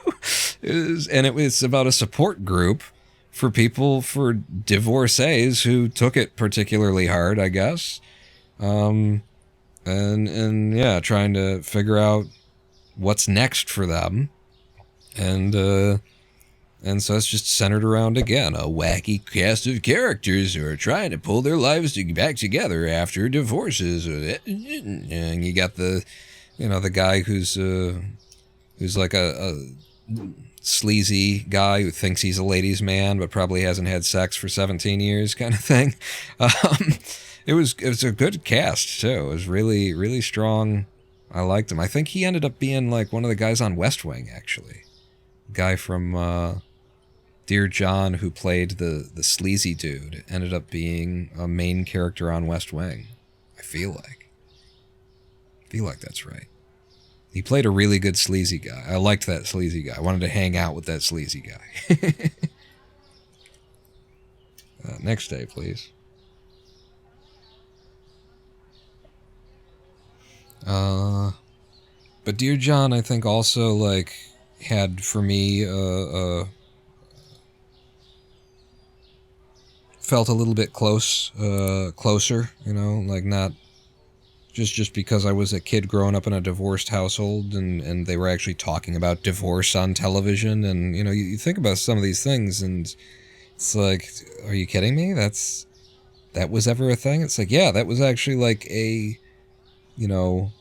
And it's about a support group for people, for divorcees who took it particularly hard, I guess. And yeah, trying to figure out what's next for them. And so it's just centered around, again, a wacky cast of characters who are trying to pull their lives back together after divorces. And you got the guy who's like a sleazy guy who thinks he's a ladies' man but probably hasn't had sex for 17 years kind of thing. It was a good cast, too. It was really, really strong. I liked him. I think he ended up being, like, one of the guys on West Wing, actually. Guy from Dear John, who played the sleazy dude, ended up being a main character on West Wing. I feel like that's right. He played a really good sleazy guy. I liked that sleazy guy. I wanted to hang out with that sleazy guy. Next day, please. But Dear John, I think also, like, had for me, felt a little bit closer, you know, like not just because I was a kid growing up in a divorced household and they were actually talking about divorce on television. And, you know, you think about some of these things and it's like, are you kidding me? That was ever a thing? It's like, yeah, that was actually like a, you know,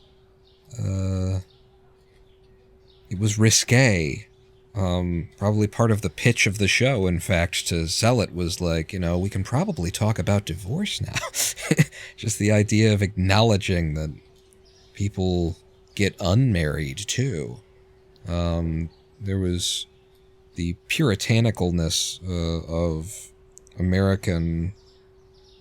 it was risque. Probably part of the pitch of the show, in fact, to sell it was like, you know, we can probably talk about divorce now. Just the idea of acknowledging that people get unmarried, too. There was the puritanicalness of American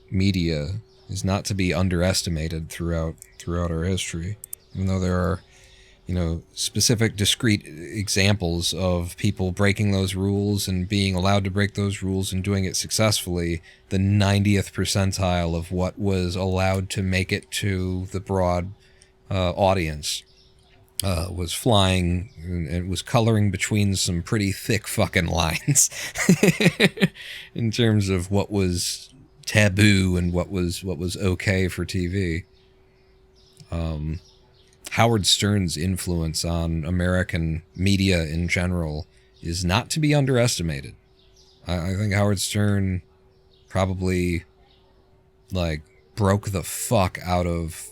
media is not to be underestimated throughout our history, even though there are, you know, specific discrete examples of people breaking those rules and being allowed to break those rules and doing it successfully. The 90th percentile of what was allowed to make it to the broad audience was flying and was coloring between some pretty thick fucking lines in terms of what was taboo and what was okay for TV. Howard Stern's influence on American media in general is not to be underestimated. I think Howard Stern probably, like, broke the fuck out of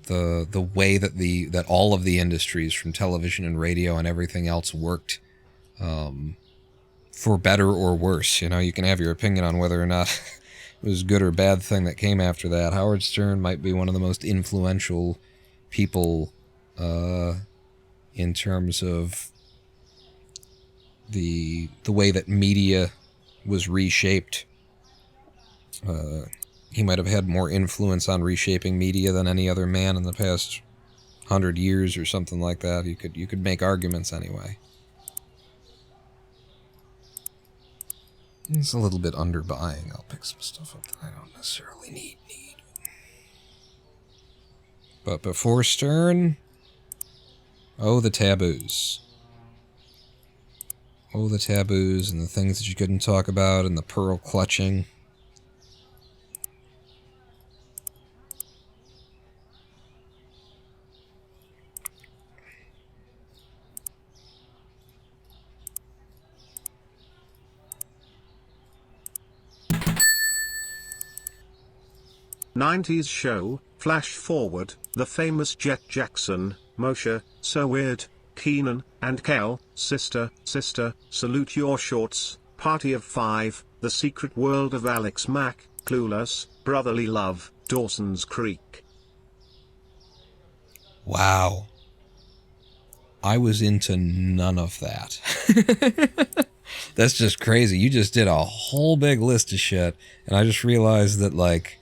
the way that all of the industries, from television and radio and everything else, worked, for better or worse. You know, you can have your opinion on whether or not it was a good or bad thing that came after that. Howard Stern might be one of the most influential people in terms of the way that media was reshaped. He might have had more influence on reshaping media than any other man in the past 100 years or something like that. You could make arguments anyway. It's a little bit underbuying. I'll pick some stuff up that I don't necessarily need. But before Stern, oh, the taboos. Oh, the taboos and the things that you couldn't talk about and the pearl clutching. '90s show, flash forward, the famous Jet Jackson, Moshe, So Weird, Keenan, and Kel, Sister, Salute Your Shorts, Party of Five, The Secret World of Alex Mack, Clueless, Brotherly Love, Dawson's Creek. Wow. I was into none of that. That's just crazy. You just did a whole big list of shit, and I just realized that, like,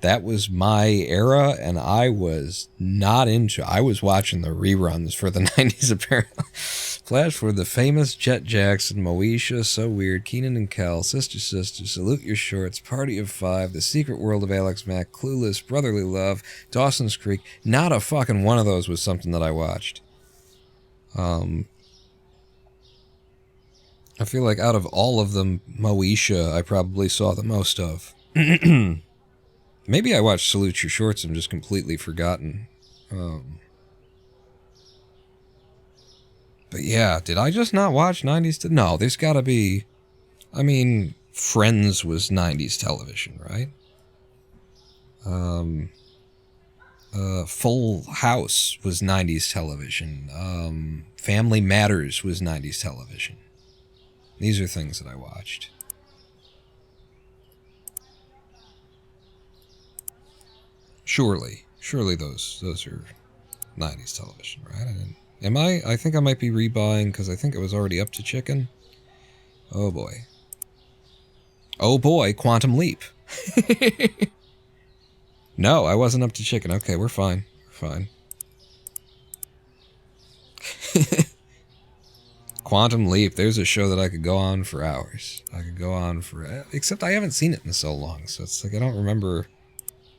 that was my era, and I was not into. I was watching the reruns for the 90s, apparently. Flash for the famous Jet Jackson, Moesha, So Weird, Keenan and Kel, Sister, Salute Your Shorts, Party of Five, The Secret World of Alex Mack, Clueless, Brotherly Love, Dawson's Creek. Not a fucking one of those was something that I watched. I feel like out of all of them, Moesha I probably saw the most of. Maybe I watched Salute Your Shorts and just completely forgotten. But yeah, did I just not watch 90s? No, there's gotta be... I mean, Friends was 90s television, right? Full House was 90s television. Family Matters was 90s television. These are things that I watched. Surely those are 90s television, right? I think I might be rebuying because I think it was already up to chicken. Oh boy. Oh boy, Quantum Leap. No, I wasn't up to chicken. Okay, we're fine. We're fine. Quantum Leap, there's a show that I could go on for hours. I could go on for... Except I haven't seen it in so long, so it's like I don't remember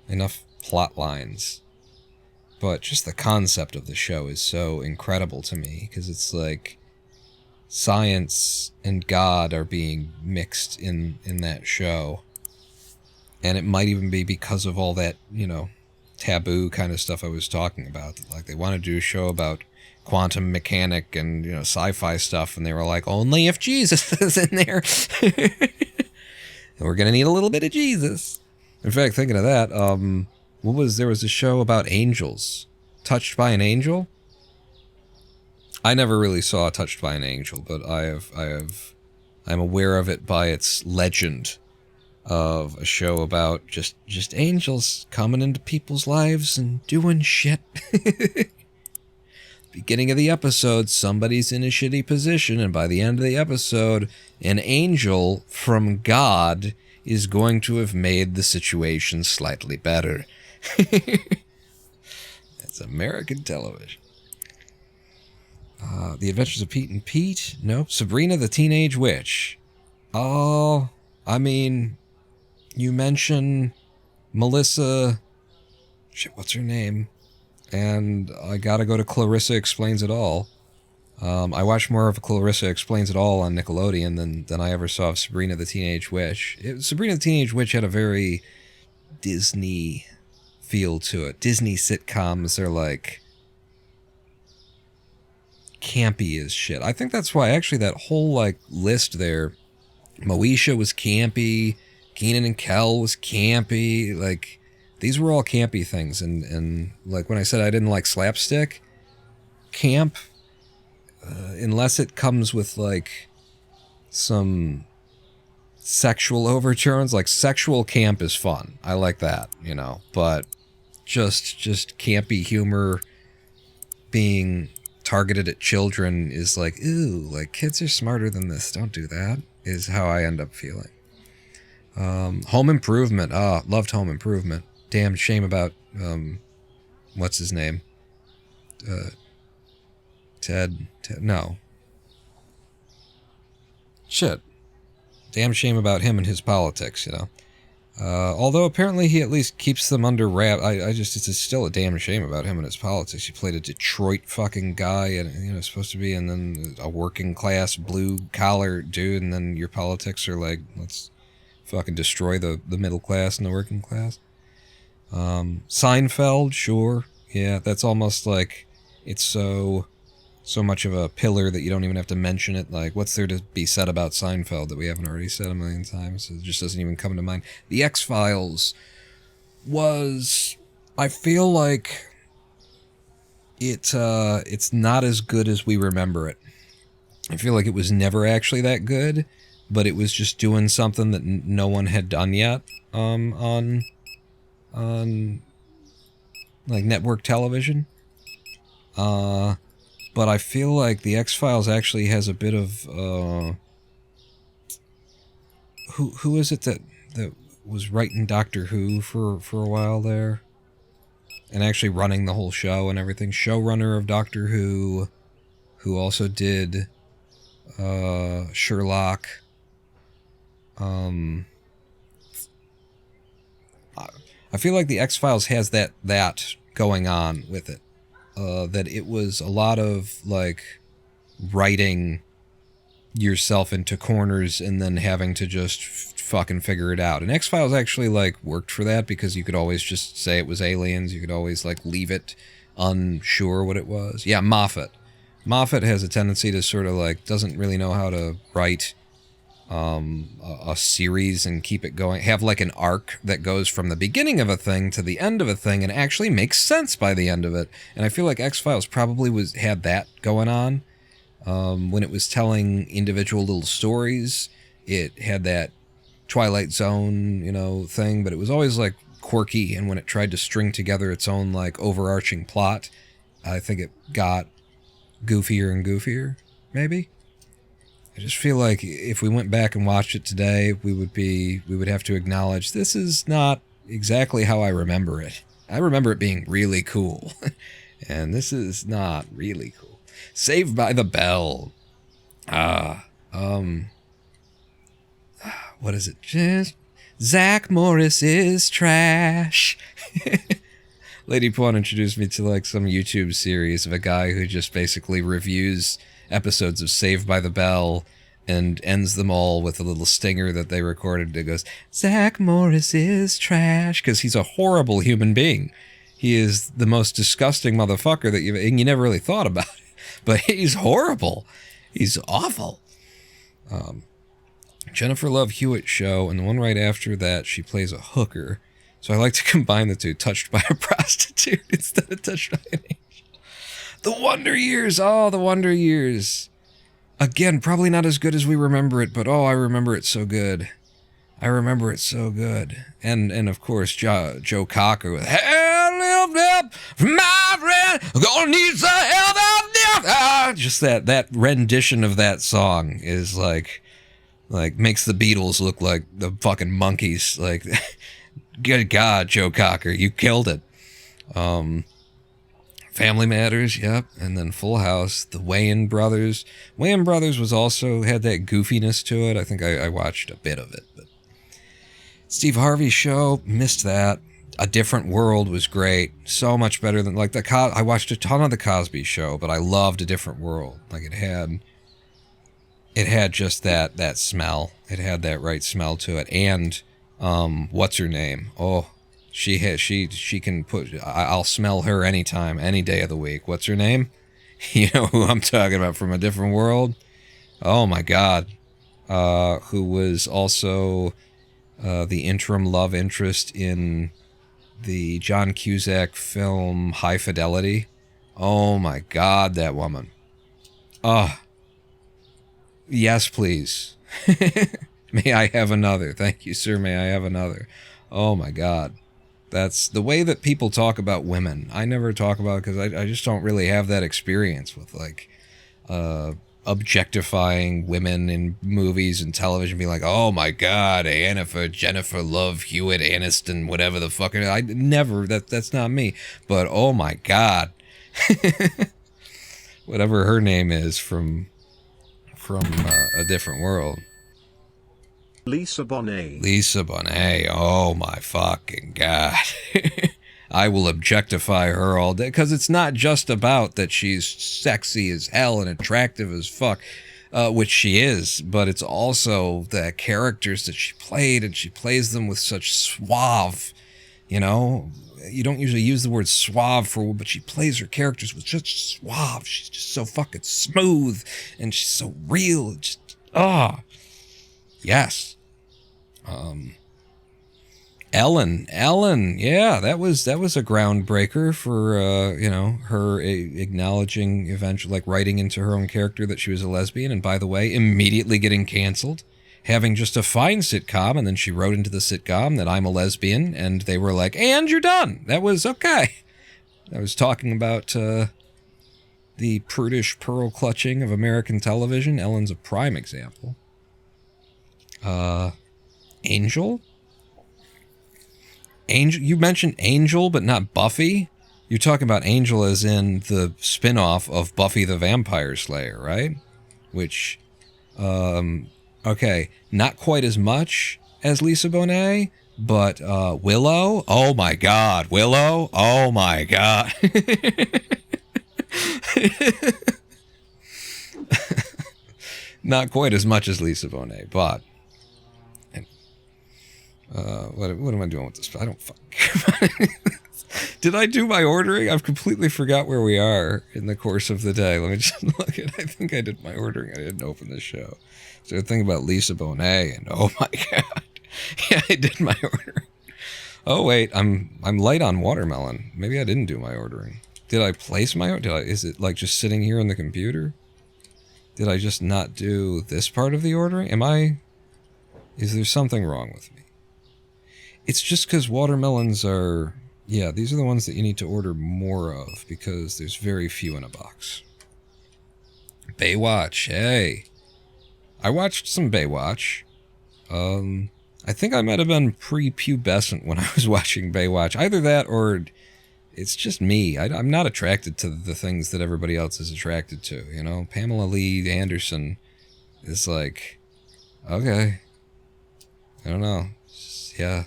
enough plot lines. But just the concept of the show is so incredible to me, because it's like science and God are being mixed in that show. And it might even be because of all that, you know, taboo kind of stuff I was talking about. Like, they wanted to do a show about quantum mechanic and, you know, sci-fi stuff, and they were like, only if Jesus is in there. And we're going to need a little bit of Jesus. In fact, thinking of that, there was a show about angels. Touched by an Angel? I never really saw Touched by an Angel, but I'm aware of it by its legend of a show about just angels coming into people's lives and doing shit. Beginning of the episode, somebody's in a shitty position, and by the end of the episode, an angel from God is going to have made the situation slightly better. That's American television. The Adventures of Pete and Pete? Nope. Sabrina the Teenage Witch. Oh, I mean, you mention Melissa... Shit, what's her name? And I gotta go to Clarissa Explains It All. I watched more of Clarissa Explains It All on Nickelodeon than I ever saw of Sabrina the Teenage Witch. Sabrina the Teenage Witch had a very Disney feel to it. Disney sitcoms are like campy as shit. I think that's why actually that whole like list there, Moesha was campy, Keenan and Kel was campy, like these were all campy things, and like when I said I didn't like slapstick, camp, unless it comes with like some sexual overtones, like sexual camp is fun. I like that, you know, but just campy humor being targeted at children is like, ooh, like kids are smarter than this. Don't do that, is how I end up feeling. Home Improvement. Loved Home Improvement. Damn shame about, what's his name? Ted, no. Shit. Damn shame about him and his politics, you know. Although apparently he at least keeps them under wrap. It's still a damn shame about him and his politics. He played a Detroit fucking guy, and you know, supposed to be, and then a working class blue collar dude, and then your politics are like, let's fucking destroy the middle class and the working class. Seinfeld, sure, yeah, that's almost like it's so much of a pillar that you don't even have to mention it. Like, what's there to be said about Seinfeld that we haven't already said a million times? It just doesn't even come to mind. The X-Files was, I feel like it's not as good as we remember it. I feel like it was never actually that good, but it was just doing something that no one had done yet on like network television. But I feel like the X-Files actually has a bit of who is it that was writing Doctor Who for a while there, and actually running the whole show and everything. Showrunner of Doctor Who also did Sherlock. I feel like the X-Files has that going on with it. That it was a lot of like writing yourself into corners and then having to just fucking figure it out. And X-Files actually like worked for that, because you could always just say it was aliens. You could always like leave it unsure what it was. Yeah, Moffat has a tendency to sort of like doesn't really know how to write a series and keep it going, have like an arc that goes from the beginning of a thing to the end of a thing and actually makes sense by the end of it. And I feel like X-Files probably had that going on. When it was telling individual little stories, it had that Twilight Zone, you know, thing, but it was always like quirky, and when it tried to string together its own like overarching plot, I think it got goofier and goofier, maybe. I just feel like if we went back and watched it today, we would have to acknowledge this is not exactly how I remember it. I remember it being really cool, and this is not really cool. Saved by the Bell. What is it? Just Zach Morris is trash. Lady Pawn introduced me to like some YouTube series of a guy who just basically reviews episodes of Saved by the Bell and ends them all with a little stinger that they recorded that goes, Zach Morris is trash, because he's a horrible human being. He is the most disgusting motherfucker that you never really thought about it, but he's horrible. He's awful. Jennifer Love Hewitt show, and the one right after that, she plays a hooker. So I like to combine the two, Touched by a Prostitute instead of Touched by an Angel. The Wonder Years! Oh, The Wonder Years. Again, probably not as good as we remember it, but oh, I remember it so good. I remember it so good. And of course, Joe Cocker with "Hell lived up from my friend, gonna need some help out there." Just that rendition of that song is like makes the Beatles look like the fucking monkeys. Like, good God, Joe Cocker, you killed it. Family Matters, yep, and then Full House, the Wayans Brothers. Wayans Brothers was also had that goofiness to it. I think I watched a bit of it, but Steve Harvey show, missed that. A Different World was great, so much better than like I watched a ton of the Cosby Show, but I loved A Different World. Like it had just that smell. It had that right smell to it, and what's her name? Oh. She can put. I'll smell her anytime, any day of the week. What's her name? You know who I'm talking about from a different world? Oh my god. Who was also the interim love interest in the John Cusack film High Fidelity. Oh my god, that woman. Yes, please. May I have another? Thank you, sir. May I have another? Oh my god. That's the way that people talk about women. I never talk about it because I just don't really have that experience with, like, objectifying women in movies and television, being like, oh my god, Jennifer Love Hewitt Aniston, whatever the fuck. I never, that's not me. But oh my god. Whatever her name is from a different world. Lisa Bonet. Lisa Bonet. Oh my fucking god. I will objectify her all day, because it's not just about that she's sexy as hell and attractive as fuck, which she is, but it's also the characters that she played, and she plays them with such suave, you know? You don't usually use the word suave for, but she plays her characters with such suave. She's just so fucking smooth, and she's so real. Just, yes. Ellen, yeah, that was a groundbreaker for, you know, her acknowledging eventually, like, writing into her own character that she was a lesbian, and by the way, immediately getting canceled. Having just a fine sitcom, and then she wrote into the sitcom that I'm a lesbian, and they were like, and you're done. That was okay. I was talking about the prudish pearl clutching of American television. Ellen's a prime example. Angel? You mentioned Angel, but not Buffy? You're talking about Angel as in the spin-off of Buffy the Vampire Slayer, right? Which, okay, not quite as much as Lisa Bonet, but Willow? Oh my god, Willow? Oh my god. Not quite as much as Lisa Bonet, but... what am I doing with this? I don't fucking care about it. Did I do my ordering? I've completely forgot where we are in the course of the day. Let me just look at. I think I did my ordering. I didn't open this show. So think about Lisa Bonet, and oh my god, yeah, I did my ordering. Oh wait, I'm light on watermelon. Maybe I didn't do my ordering. Did I place my? Is it like just sitting here on the computer? Did I just not do this part of the ordering? Is there something wrong with me? It's just because watermelons are... Yeah, these are the ones that you need to order more of, because there's very few in a box. Baywatch, hey. I watched some Baywatch. I think I might have been pre-pubescent when I was watching Baywatch. Either that, or it's just me. I'm not attracted to the things that everybody else is attracted to, you know? Pamela Lee Anderson is like... Okay. I don't know. Yeah.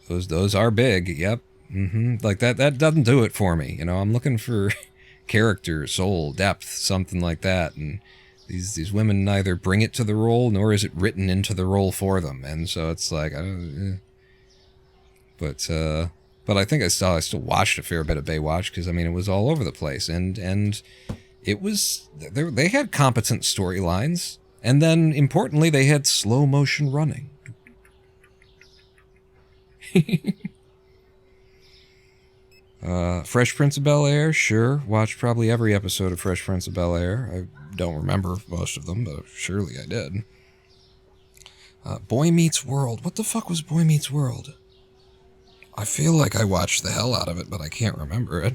Those are big. Yep. Like that doesn't do it for me. You know, I'm looking for character, soul, depth, something like that. And these women neither bring it to the role, nor is it written into the role for them. And so it's like, but I think I still watched a fair bit of Baywatch, because I mean, it was all over the place, and it was, they had competent storylines, and then importantly, they had slow motion running. Fresh Prince of Bel-Air, sure. Watched probably every episode of Fresh Prince of Bel-Air. I don't remember most of them, but surely I did. Boy Meets World. What the fuck was Boy Meets World? I feel like I watched the hell out of it, but I can't remember it.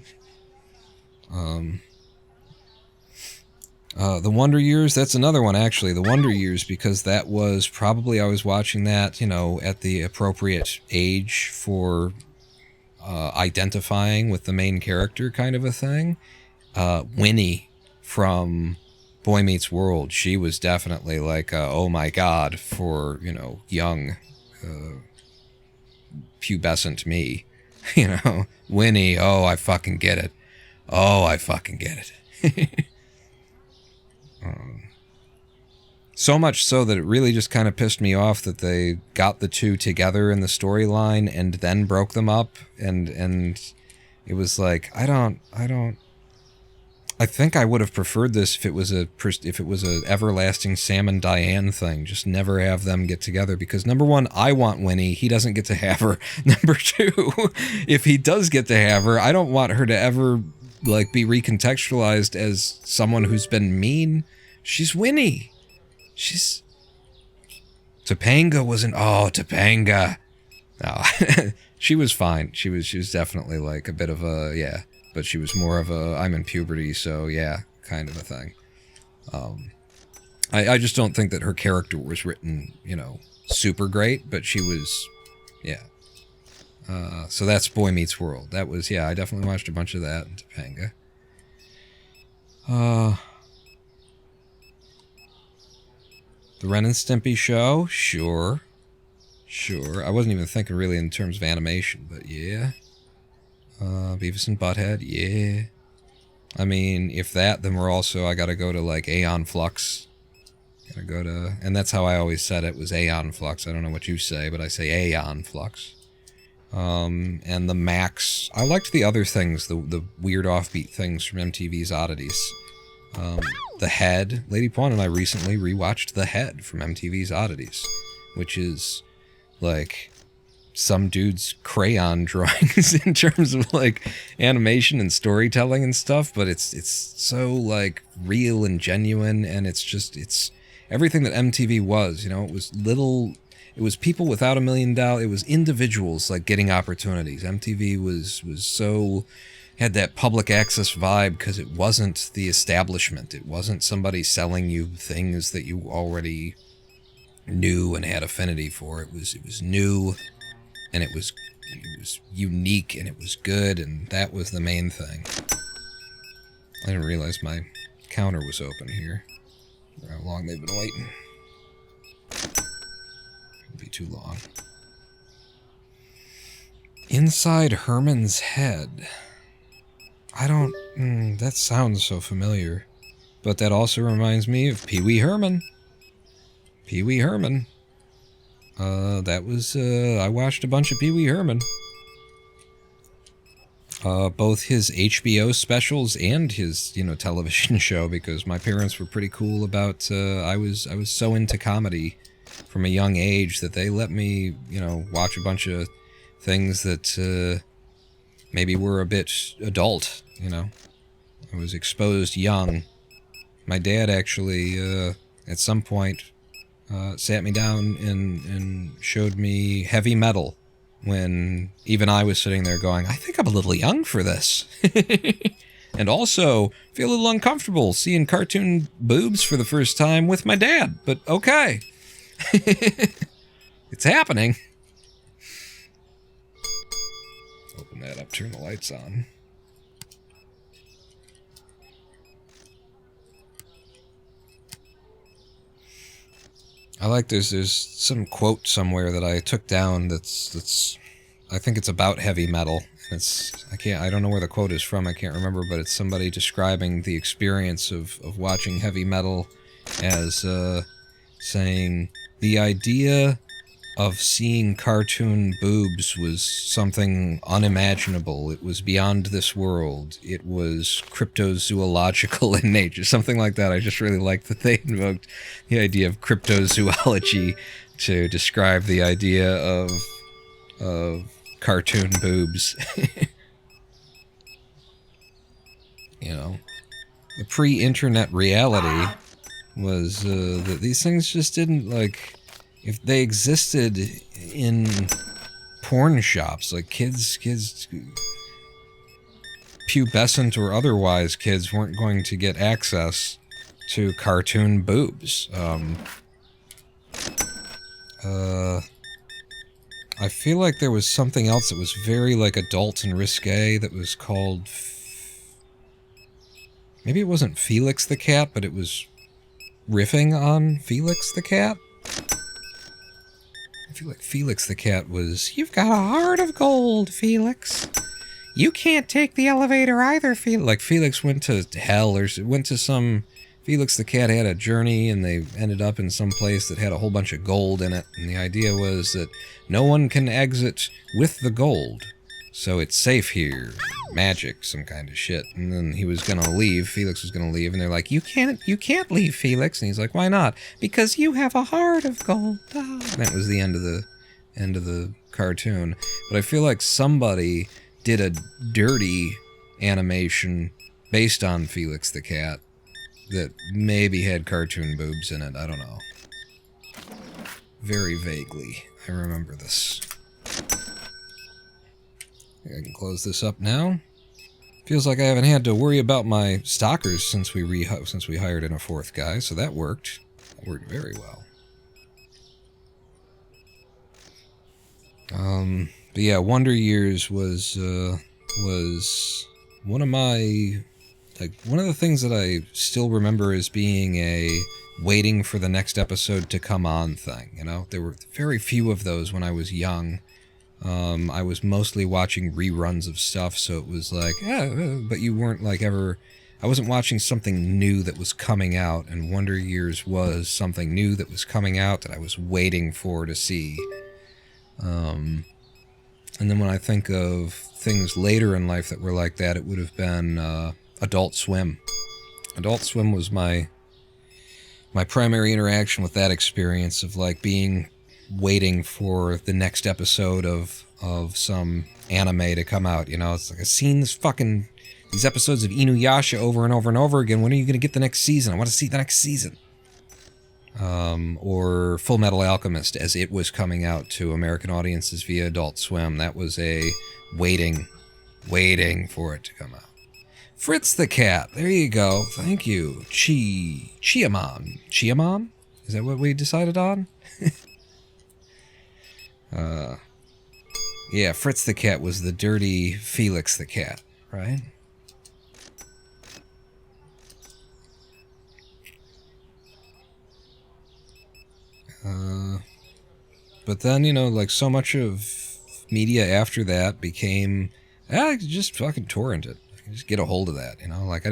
The Wonder Years, that's another one, actually. The Wonder Years, because that was probably, I was watching that, you know, at the appropriate age for identifying with the main character, kind of a thing. Winnie from Boy Meets World, she was definitely like, oh my god, for, you know, young, pubescent me. You know, Winnie, oh, I fucking get it. Oh, I fucking get it. So much so that it really just kind of pissed me off that they got the two together in the storyline and then broke them up, and it was like, I don't I think I would have preferred this if it was a everlasting Sam and Diane thing. Just never have them get together because number one, I want Winnie. He doesn't get to have her. Number two, if he does get to have her, I don't want her to ever like be recontextualized as someone who's been mean. She's Winnie. She's Topanga wasn't. Oh, Topanga. No, she was fine. She was definitely like a bit of a yeah. But she was more of a, I'm in puberty, so yeah, kind of a thing. I just don't think that her character was written, you know, super great, but she was, yeah. So that's Boy Meets World. That was, yeah, I definitely watched a bunch of that in Topanga. The Ren and Stimpy show? Sure. Sure. I wasn't even thinking really in terms of animation, but yeah. Beavis and Butthead, yeah. I mean, if that, then we're also, I gotta go to, like, Aeon Flux. Gotta go to, and that's how I always said it, was Aeon Flux. I don't know what you say, but I say Aeon Flux. And the Max. I liked the other things, the weird offbeat things from MTV's Oddities. The Head. Lady Pawn and I recently rewatched The Head from MTV's Oddities, which is, like, some dude's crayon drawings in terms of like animation and storytelling and stuff, but it's so like real and genuine, and it's everything that MTV was, you know. It was people without $1 million. It was individuals like getting opportunities. MTV was so had that public access vibe because it wasn't the establishment. It wasn't somebody selling you things that you already knew and had affinity for. It was new. And it was unique, and it was good, and that was the main thing. I didn't realize my counter was open here. For how long they've been waiting. It'll be too long. Inside Herman's Head. I don't... that sounds so familiar. But that also reminds me of Pee Wee Herman. Pee Wee Herman. That was, I watched a bunch of Pee Wee Herman. Both his HBO specials and his, you know, television show, because my parents were pretty cool about, I was so into comedy from a young age that they let me, you know, watch a bunch of things that, maybe were a bit adult, you know. I was exposed young. My dad actually, at some point, sat me down and showed me heavy metal when even I was sitting there going, I think I'm a little young for this. And also feel a little uncomfortable seeing cartoon boobs for the first time with my dad, but okay. It's happening. Open that up, turn the lights on. I like there's some quote somewhere that I took down that's I think it's about heavy metal. I don't know where the quote is from, I can't remember, but it's somebody describing the experience of watching heavy metal as saying the idea of seeing cartoon boobs was something unimaginable. It was beyond this world. It was cryptozoological in nature, something like that. I just really liked that they invoked the idea of cryptozoology to describe the idea of cartoon boobs. You know, the pre-internet reality was that these things just didn't, like, if they existed in porn shops, like kids, pubescent or otherwise kids weren't going to get access to cartoon boobs. I feel like there was something else that was very, like, adult and risque that was called... Maybe it wasn't Felix the Cat, but it was riffing on Felix the Cat? I feel like Felix the Cat was, you've got a heart of gold, Felix. You can't take the elevator either, Felix. Like, Felix went to hell, or went to some... Felix the Cat had a journey, and they ended up in some place that had a whole bunch of gold in it. And the idea was that no one can exit with the gold. So it's safe here. Magic, some kind of shit. And then he was gonna leave. Felix was gonna leave, and they're like, "You can't leave, Felix." And he's like, "Why not?" "Because you have a heart of gold." Ah. And that was the end of the cartoon. But I feel like somebody did a dirty animation based on Felix the Cat that maybe had cartoon boobs in it. I don't know. Very vaguely, I remember this. I can close this up now. Feels like I haven't had to worry about my stalkers since we hired in a fourth guy, so that worked. That worked very well. But yeah, Wonder Years was one of my, like, one of the things that I still remember as being a waiting for the next episode to come on thing, you know? There were very few of those when I was young. I was mostly watching reruns of stuff, so it was like, yeah, but you weren't like ever, I wasn't watching something new that was coming out, and Wonder Years was something new that was coming out that I was waiting for to see. And then when I think of things later in life that were like that, it would have been Adult Swim. Adult Swim was my primary interaction with that experience of like waiting for the next episode of some anime to come out. You know, it's like I've seen these episodes of Inuyasha over and over and over again. When are you going to get the next season? I want to see the next season. Or Full Metal Alchemist as it was coming out to American audiences via Adult Swim. That was a waiting for it to come out. Fritz the Cat. There you go. Thank you. Chiamon. Chiamon? Is that what we decided on? Yeah, Fritz the Cat was the dirty Felix the Cat, right? But then, you know, like so much of media after that became, I could just fucking torrent it. I could just get a hold of that, you know? Like I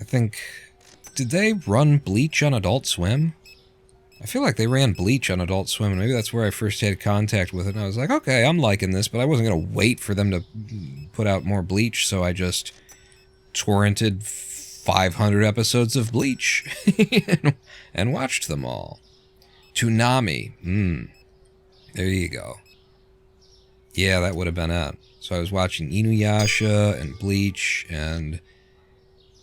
think, did they run Bleach on Adult Swim? I feel like they ran Bleach on Adult Swim, and maybe that's where I first had contact with it, and I was like, okay, I'm liking this, but I wasn't going to wait for them to put out more Bleach, so I just torrented 500 episodes of Bleach and watched them all. Toonami. There you go. Yeah, that would have been it. So I was watching Inuyasha and Bleach, and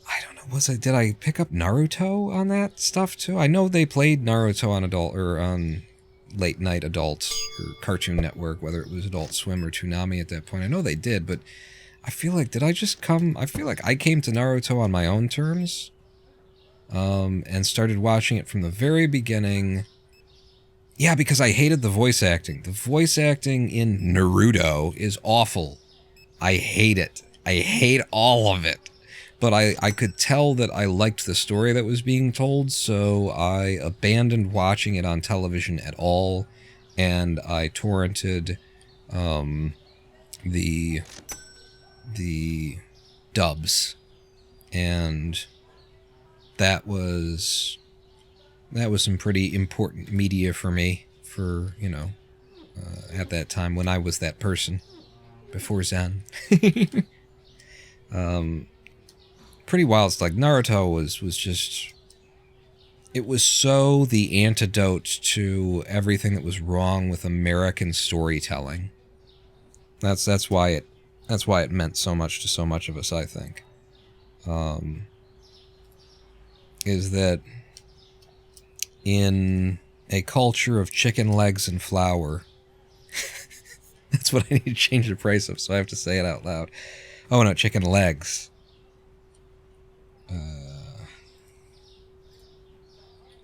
I don't know, did I pick up Naruto on that stuff too? I know they played Naruto on late night adults or Cartoon Network, whether it was Adult Swim or Toonami at that point. I know they did, but I feel like, I feel like I came to Naruto on my own terms, and started watching it from the very beginning. Yeah, because I hated the voice acting. The voice acting in Naruto is awful. I hate it. I hate all of it. But I could tell that I liked the story that was being told, so I abandoned watching it on television at all, and I torrented the dubs, and that was some pretty important media for me, for, you know, at that time when I was that person before Zen. Pretty wild. It's like Naruto was just, it was so the antidote to everything that was wrong with American storytelling. That's why it meant so much to so much of us, I think. Is that in a culture of chicken legs and flour, that's what I need to change the price of, so I have to say it out loud. Oh no, chicken legs.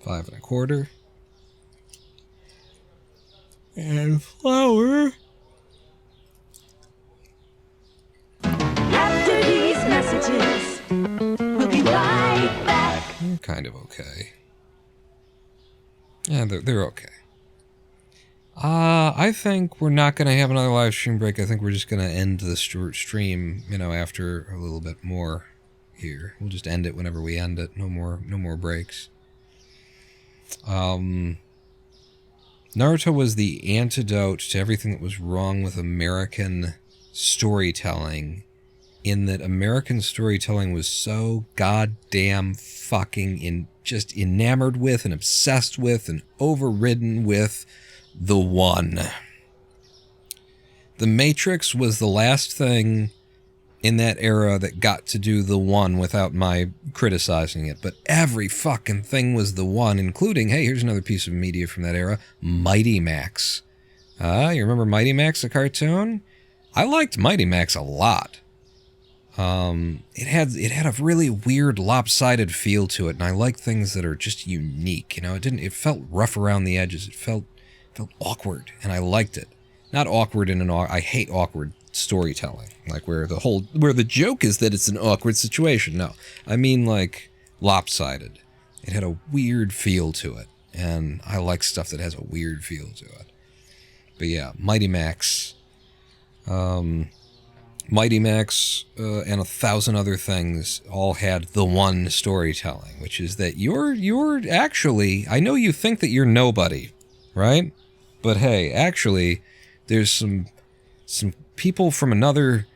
$5.25. And flour. After these messages, we'll be right back. They're kind of okay. Yeah, they're okay. I think we're not going to have another live stream break. I think we're just going to end the stream, you know, after a little bit more here. We'll just end it whenever we end it. No more breaks. Naruto was the antidote to everything that was wrong with American storytelling, in that American storytelling was so goddamn fucking just enamored with and obsessed with and overridden with the one. The Matrix was the last thing in that era that got to do the one without my criticizing it. But every fucking thing was the one, including, hey, here's another piece of media from that era, Mighty Max. You remember Mighty Max, the cartoon? I liked Mighty Max a lot. It had a really weird, lopsided feel to it, and I like things that are just unique. You know, it felt rough around the edges. It felt awkward, and I liked it. Not awkward I hate awkward storytelling, like where the joke is that it's an awkward situation. No, I mean like lopsided. It had a weird feel to it, and I like stuff that has a weird feel to it. But yeah, Mighty Max. Mighty Max and 1,000 other things all had the one storytelling, which is that you're actually, I know you think that you're nobody, right? But hey, actually, there's some people from another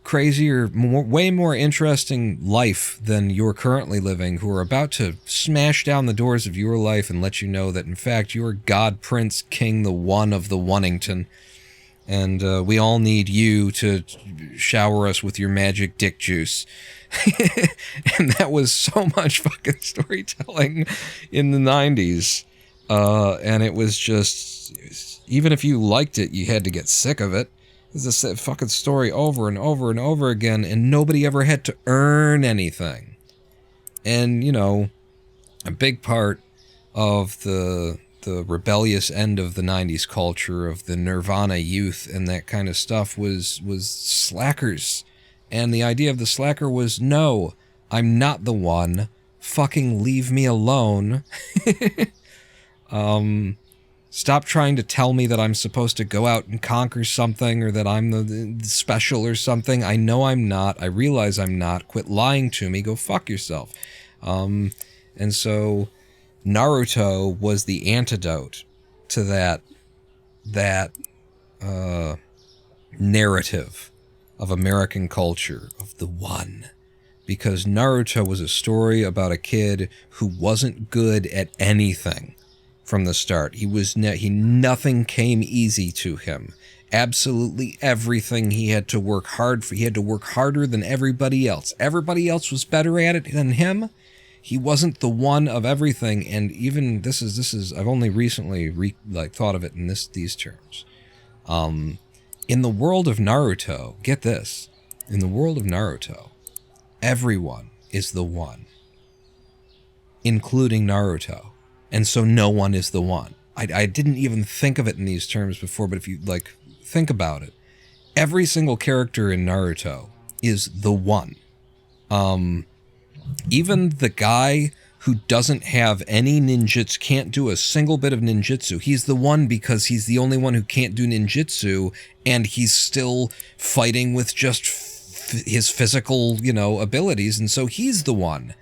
crazier, way more interesting life than you're currently living who are about to smash down the doors of your life and let you know that, in fact, you're God, Prince, King, the one of the Onington. And we all need you to shower us with your magic dick juice. And that was so much fucking storytelling in the 90s. And it was just, even if you liked it, you had to get sick of it. It's the fucking story over and over and over again, and nobody ever had to earn anything. And, you know, a big part of the rebellious end of the 90s culture, of the Nirvana youth and that kind of stuff, was slackers. And the idea of the slacker was, no, I'm not the one. Fucking leave me alone. Stop trying to tell me that I'm supposed to go out and conquer something, or that I'm the special or something. I know I'm not. I realize I'm not. Quit lying to me. Go fuck yourself. And so Naruto was the antidote to that narrative of American culture, of the one. Because Naruto was a story about a kid who wasn't good at anything from the start. Nothing came easy to him. Absolutely everything he had to work hard for. He had to work harder than everybody else. Everybody else was better at it than him. He wasn't the one of everything. And even this is I've only recently thought of it in these terms. In the world of Naruto, get this. In the world of Naruto, everyone is the one, including Naruto. And so no one is the one. I didn't even think of it in these terms before, but if you, think about it. Every single character in Naruto is the one. Even the guy who doesn't have any ninjutsu, can't do a single bit of ninjutsu, he's the one because he's the only one who can't do ninjutsu, and he's still fighting with just his physical, abilities, and so he's the one.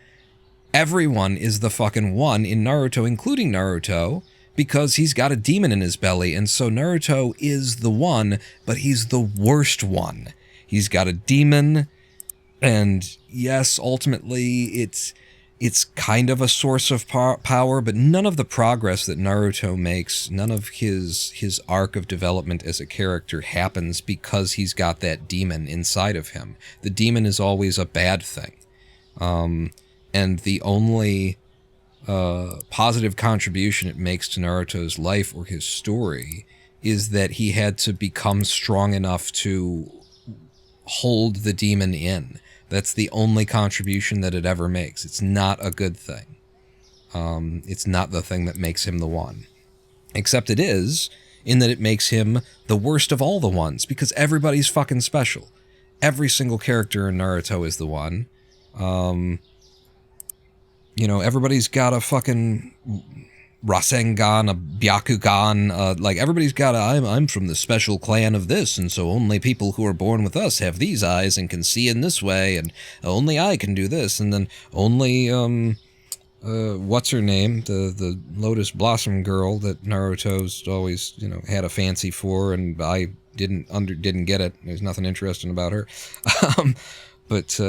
Everyone is the fucking one in Naruto, including Naruto, because he's got a demon in his belly, and so Naruto is the one, but he's the worst one. He's got a demon, and yes, ultimately, it's kind of a source of power, but none of the progress that Naruto makes, none of his arc of development as a character happens because he's got that demon inside of him. The demon is always a bad thing. And the only positive contribution it makes to Naruto's life or his story is that he had to become strong enough to hold the demon in. That's the only contribution that it ever makes. It's not a good thing. It's not the thing that makes him the one. Except it is, in that it makes him the worst of all the ones, because everybody's fucking special. Every single character in Naruto is the one. Everybody's got a fucking Rasengan, a Byakugan, everybody's got I'm from the special clan of this, and so only people who are born with us have these eyes and can see in this way, and only I can do this, and then only, what's her name? The Lotus Blossom girl that Naruto's always, you know, had a fancy for, and I didn't get it. There's nothing interesting about her. But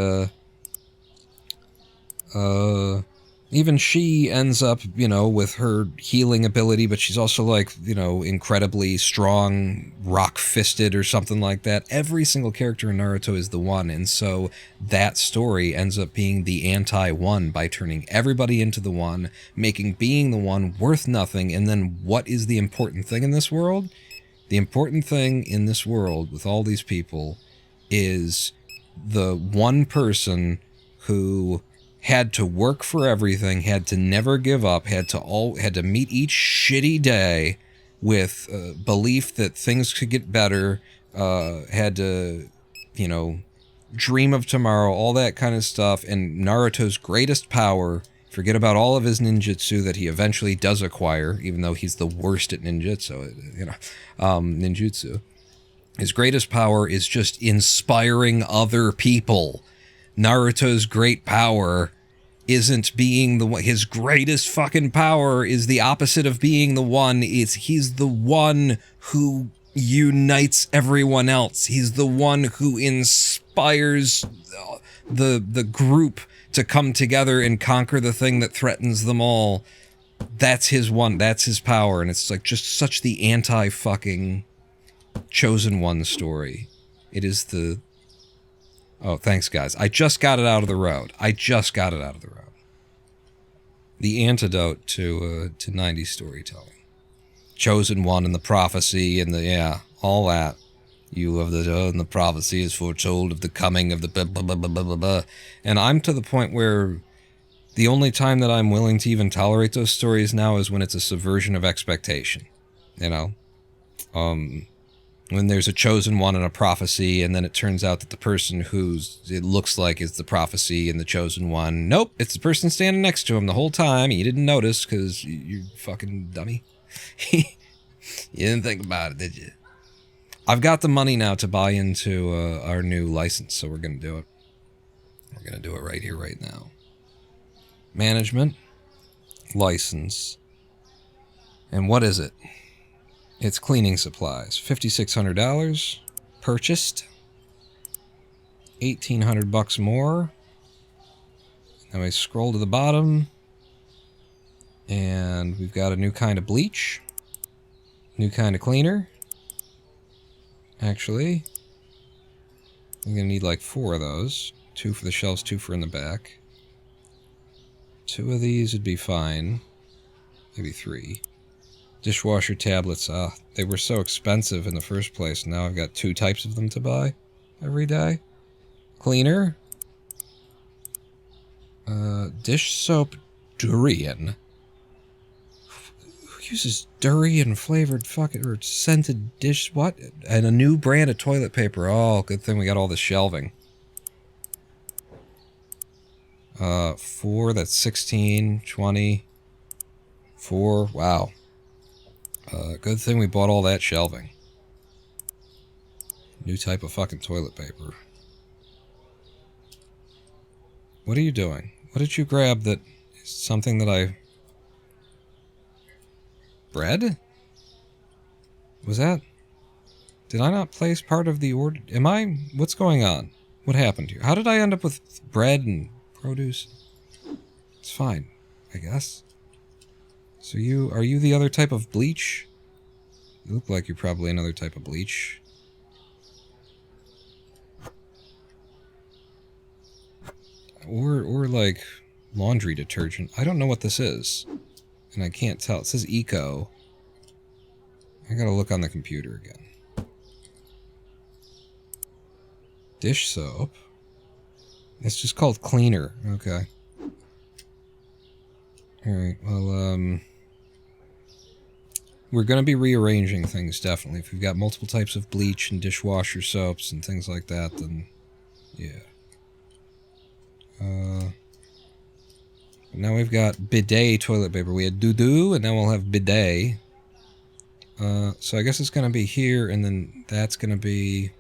even she ends up, you know, with her healing ability, but she's also like, you know, incredibly strong, rock-fisted or something like that. Every single character in Naruto is the one, and so that story ends up being the anti-one by turning everybody into the one, making being the one worth nothing, and then what is the important thing in this world? The important thing in this world with all these people is the one person who had to work for everything, had to never give up, had to meet each shitty day with belief that things could get better, had to, you know, dream of tomorrow, all that kind of stuff. And Naruto's greatest power, forget about all of his ninjutsu that he eventually does acquire, even though he's the worst at ninjutsu, you know, ninjutsu. His greatest power is just inspiring other people. Naruto's great power isn't being the one. His greatest fucking power is the opposite of being the one. He's the one who unites everyone else. He's the one who inspires the group to come together and conquer the thing that threatens them all. That's his one. That's his power. And it's like just such the anti-fucking chosen one story. It is the... Oh, thanks, guys. I just got it out of the road. The antidote to 90s storytelling. Chosen one and the prophecy and the, yeah, all that. You of the, and the prophecy is foretold of the coming of the blah, blah, blah, blah, blah, blah, blah. And I'm to the point where the only time that I'm willing to even tolerate those stories now is when it's a subversion of expectation. You know? When there's a chosen one and a prophecy, and then it turns out that the person who's it looks like is the prophecy and the chosen one, nope, it's the person standing next to him the whole time, and you didn't notice because you fucking dummy. You didn't think about it, did you? I've got the money now to buy into our new license, so we're going to do it. We're going to do it right here, right now. Management, license, and what is it? It's cleaning supplies. $5,600 purchased. $1,800 more. Now I scroll to the bottom, and we've got a new kind of bleach, new kind of cleaner. Actually, I'm gonna need like 4 of those. 2 for the shelves, 2 for in the back. 2 of these would be fine. Maybe 3. Dishwasher tablets, they were so expensive in the first place. Now I've got 2 types of them to buy every day. Cleaner. Dish soap durian. Who uses durian flavored fucking, or scented dish, what? And a new brand of toilet paper. Oh, good thing we got all the shelving. 4, that's 16, 20. 4, wow. Good thing we bought all that shelving. New type of fucking toilet paper. What are you doing? What did you grab that is something that I... Bread? Was that... Did I not place part of the order? Am I... What's going on? What happened here? How did I end up with bread and produce? It's fine, I guess. So are you the other type of bleach? You look like you're probably another type of bleach. Or like laundry detergent. I don't know what this is. And I can't tell. It says eco. I gotta look on the computer again. Dish soap. It's just called cleaner. Okay. Alright, well, we're going to be rearranging things, definitely. If we've got multiple types of bleach and dishwasher soaps and things like that, then, yeah. Now we've got bidet toilet paper. We had doo-doo, and now we'll have bidet. So I guess it's going to be here, and then that's going to be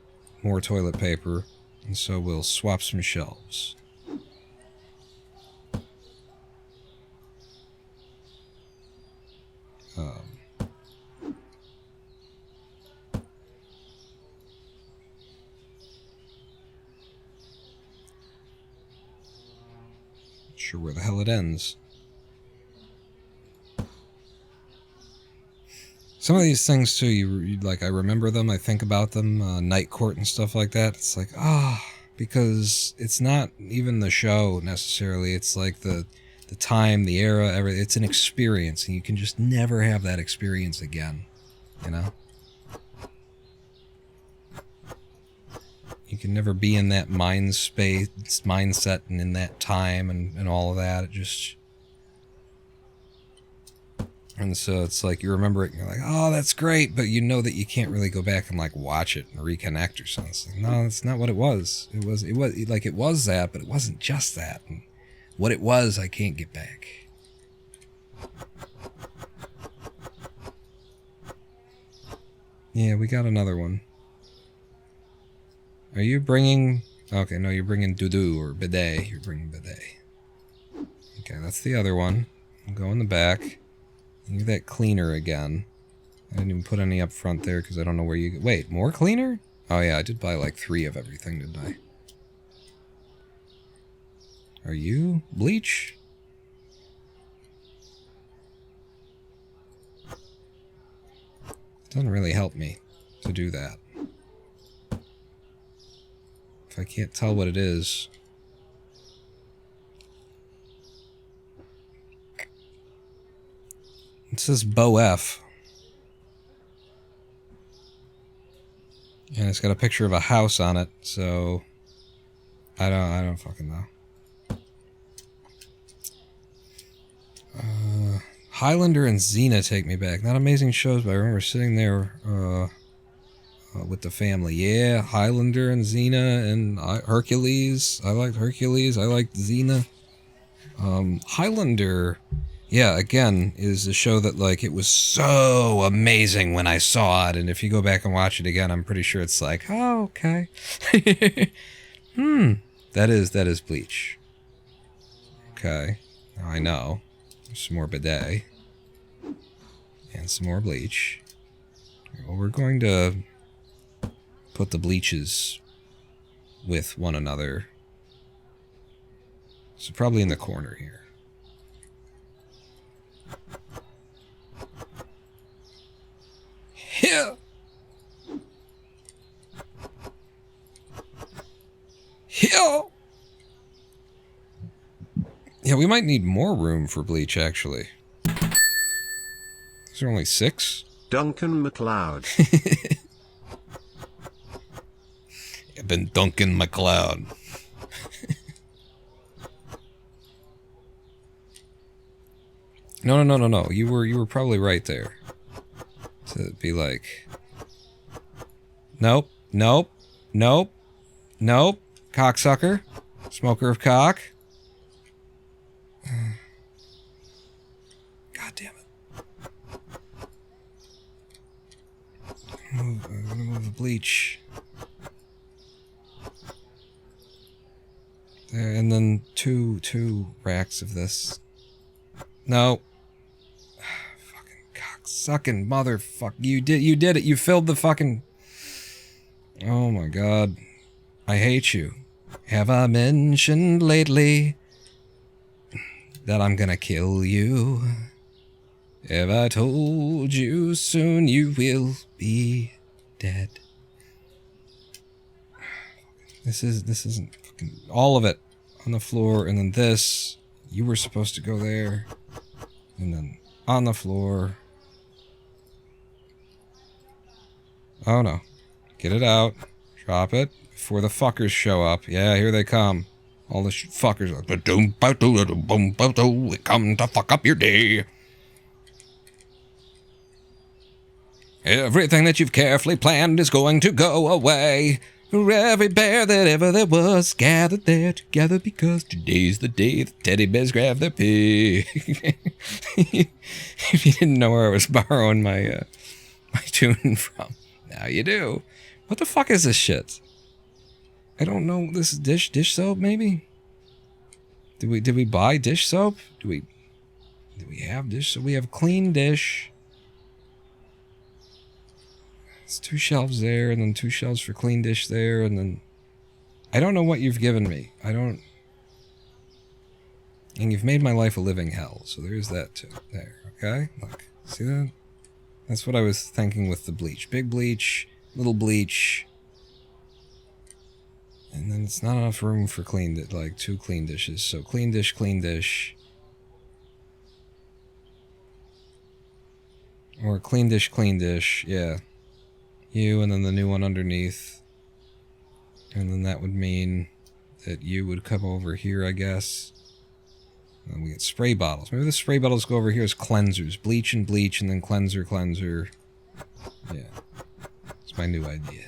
more toilet paper. And so we'll swap some shelves. sure where the hell it ends. Some of these things too, you like, I remember them, I think about them, Night Court and stuff like that. It's like, because it's not even the show necessarily. It's like the time, the era, everything. It's an experience, and you can just never have that experience again, you know? You can never be in that mindset and in that time and all of that. It just... And so it's like you remember it and you're like, oh, that's great, but you know that you can't really go back and like watch it and reconnect or something. It's like, no, that's not what it was. It was like it was that, but it wasn't just that. And what it was, I can't get back. Yeah, we got another one. Are you bringing... Okay, no, you're bringing doo-doo or bidet. You're bringing bidet. Okay, that's the other one. I'll go in the back. You're that cleaner again. I didn't even put any up front there because I don't know where you... Wait, more cleaner? Oh yeah, I did buy like 3 of everything, didn't I? Are you bleach? It doesn't really help me to do that. If I can't tell what it is... It says Bo F. And it's got a picture of a house on it, so I don't fucking know. Highlander and Xena take me back. Not amazing shows, but I remember sitting there with the family. Yeah, Highlander and Xena and Hercules. I liked Hercules. I liked Xena. Highlander... Yeah, again, is a show that, like, it was so amazing when I saw it, and if you go back and watch it again, I'm pretty sure it's like, oh, okay. That is Bleach. Okay, now I know. Some more bidet. And some more Bleach. Well, we're going to put the Bleaches with one another. So probably in the corner here. Here! Here! Yeah, we might need more room for Bleach, actually. Is there only 6? Duncan MacLeod. I've been Duncan MacLeod. No. You were probably right there. To be like, nope, cocksucker, smoker of cock. God damn it! I'm gonna move the Bleach. There, and then two racks of this. No. Sucking motherfucker. You did it. You filled the fucking... Oh my god. I hate you. Have I mentioned lately that I'm gonna kill you? Have I told you soon you will be dead? This isn't fucking... All of it on the floor, and then this. You were supposed to go there. And then on the floor. Oh no. Get it out. Drop it. Before the fuckers show up. Yeah, here they come. All the fuckers are like, they come to fuck up your day. Everything that you've carefully planned is going to go away. For every bear that ever there was gathered there together because today's the day the teddy bears grab their pig. If you didn't know where I was borrowing my tune from. Now you do. What the fuck is this shit? I don't know. This is dish soap, maybe? Did we buy dish soap? Do we have dish soap? We have clean dish. It's 2 shelves there, and then 2 shelves for clean dish there, and then... I don't know what you've given me. I don't... And you've made my life a living hell, so there's that too. There, okay? Look, see that? That's what I was thinking with the bleach. Big bleach, little bleach. And then it's not enough room for like 2 clean dishes. So clean dish, clean dish. Or clean dish, yeah. You, and then the new one underneath. And then that would mean that you would come over here, I guess. And we get spray bottles. Maybe the spray bottles go over here as cleansers. Bleach, and then cleanser, cleanser. Yeah. It's my new idea.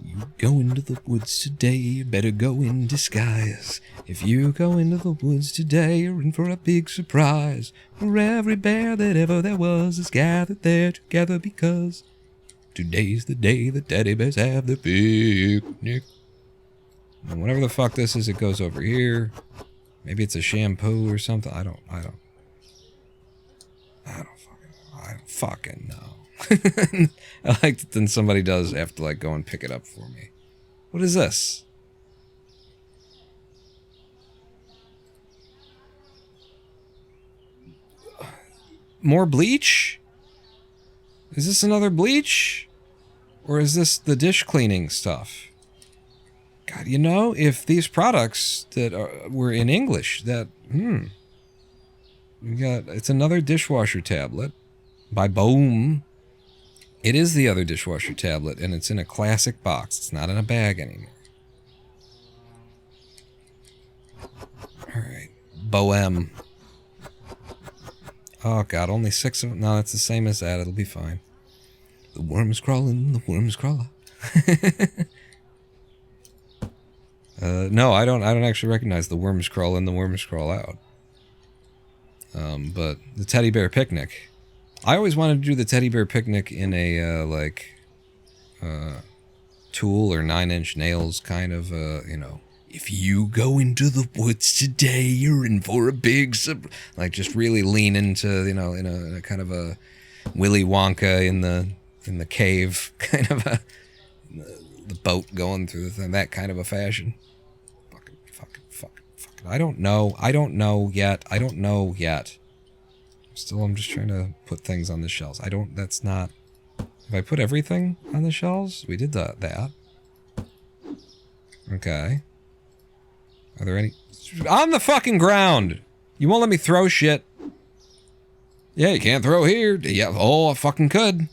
You go into the woods today, you better go in disguise. If you go into the woods today, you're in for a big surprise. For every bear that ever there was is gathered there together because today's the day the teddy bears have the picnic. And whatever the fuck this is, it goes over here. Maybe it's a shampoo or something. I don't fucking know. I like that then somebody does have to like go and pick it up for me. What is this? More bleach? Is this another bleach? Or is this the dish cleaning stuff? God, you know, if these products that were in English, that, it's another dishwasher tablet by Boom. It is the other dishwasher tablet, and it's in a classic box. It's not in a bag anymore. Alright. Bohem. Oh god, only 6 of them. No, it's the same as that. It'll be fine. The worms crawl in, the worms crawl out. No, I don't actually recognize the worms crawl in, the worms crawl out. But the teddy bear picnic. I always wanted to do the teddy bear picnic in a, Tool or 9 Inch Nails kind of, if you go into the woods today, you're in for a big like, just really lean into, in a kind of a Willy Wonka in the cave, kind of the boat going through the thing, that kind of a fashion. Fucking. I don't know yet. I'm just trying to put things on the shelves. That's not... Have I put everything on the shelves? We did that. Okay. Are there any... On the fucking ground! You won't let me throw shit. Yeah, you can't throw here. Yeah, I fucking could.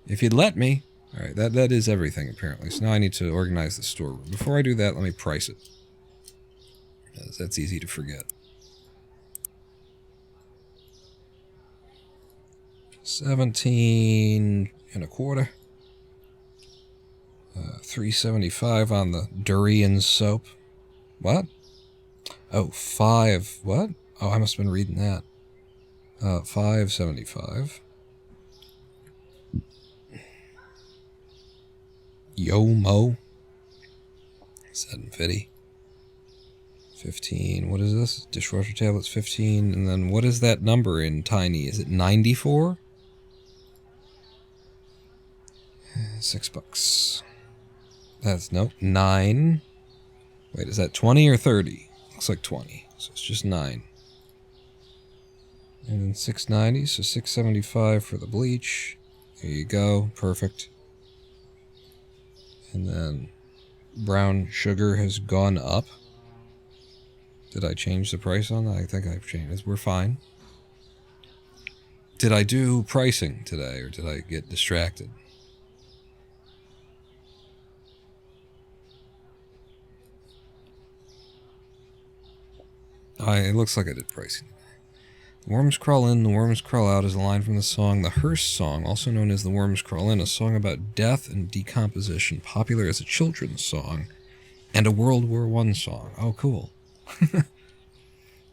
If you'd let me. Alright, that is everything, apparently. So now I need to organize the storeroom. Before I do that, let me price it. Because that's easy to forget. 17 and a quarter. $3.75 on the durian soap. What? Oh, 5. What? Oh, I must have been reading that. $5.75. Yo Mo. $7.50. 15. What is this? Dishwasher tablets 15. And then what is that number in tiny? Is it 94? $6. That's, nope, 9. Wait, is that 20 or 30? Looks like 20. So it's just 9. And then $6.90, so $6.75 for the bleach. There you go. Perfect. And then brown sugar has gone up. Did I change the price on that? I think I've changed it. We're fine. Did I do pricing today, or did I get distracted? It looks like I did pricing. The worms crawl in, the worms crawl out is a line from the song The Hearst Song, also known as The Worms Crawl In, a song about death and decomposition, popular as a children's song, and a World War I song. Oh, cool. One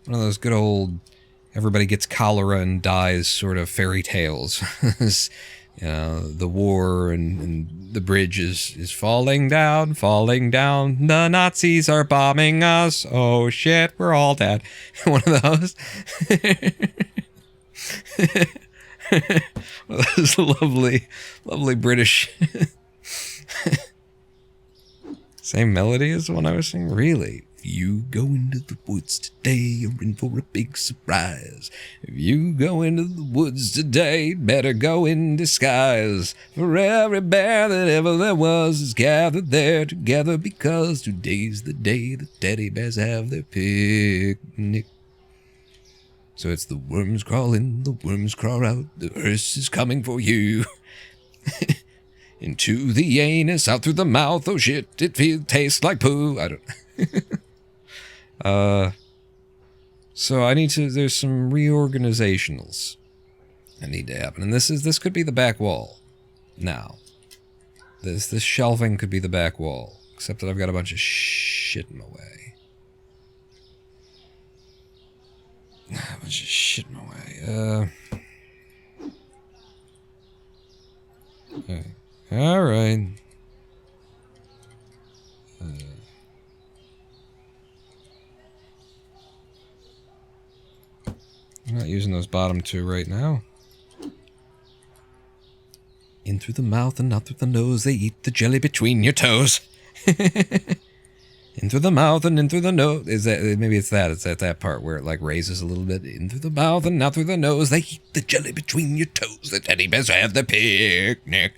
of those good old, everybody gets cholera and dies sort of fairy tales. The war and the bridge is falling down. The Nazis are bombing us. Oh shit, we're all dead. One of those. One of those lovely British Same melody as the one I was singing? Really? If you go into the woods today, you're in for a big surprise. If you go into the woods today, better go in disguise. For every bear that ever there was is gathered there together because today's the day the teddy bears have their picnic. So it's the worms crawl in, the worms crawl out, the hearse is coming for you. Into the anus, out through the mouth, oh shit, it tastes like poo. I don't... So I need to, there's some reorganizationals that need to happen. And this could be the back wall. Now. This shelving could be the back wall. Except that I've got a bunch of shit in my way. A bunch of shit in my way. Okay. Alright. I'm not using those bottom two right now. In through the mouth and out through the nose, they eat the jelly between your toes. In through the mouth and in through the nose. Is that, maybe it's that. It's at that part where it like raises a little bit. In through the mouth and out through the nose, they eat the jelly between your toes. The teddy bears have the picnic.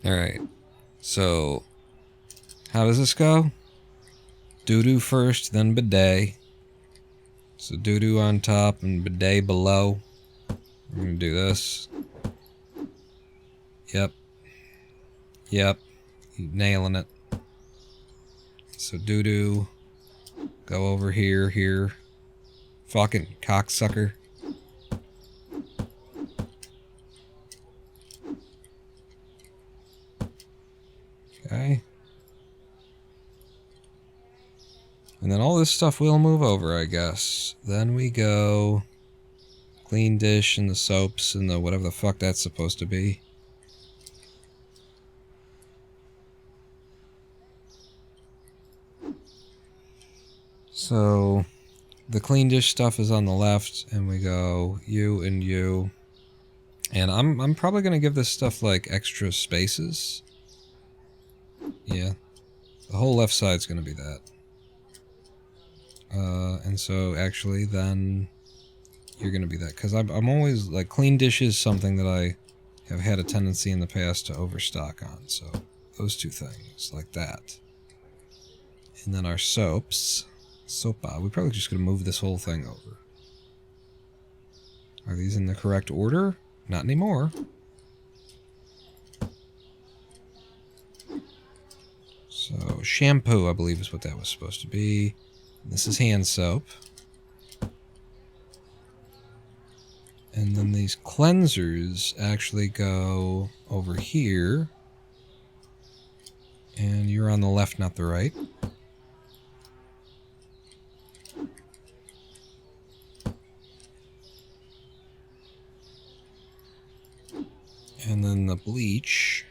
Alright. So, how does this go? Doo-doo first, then bidet. So doo-doo on top and bidet below. We're gonna do this. Yep. Yep. You're nailing it. So doo-doo. Go over here. Fucking cocksucker. Okay. And then all this stuff will move over, I guess. Then we go... clean dish and the soaps and the whatever the fuck that's supposed to be. So... the clean dish stuff is on the left, and we go you and you. And I'm probably gonna give this stuff like extra spaces. Yeah. The whole left side's gonna be that. And so actually then you're gonna be that. Because I'm always, like, clean dish is something that I have had a tendency in the past to overstock on. So those two things, like that. And then our soaps. Sopa. We're probably just gonna move this whole thing over. Are these in the correct order? Not anymore. So, shampoo, I believe, is what that was supposed to be. This is hand soap. And then these cleansers actually go over here. And you're on the left, not the right. And then the bleach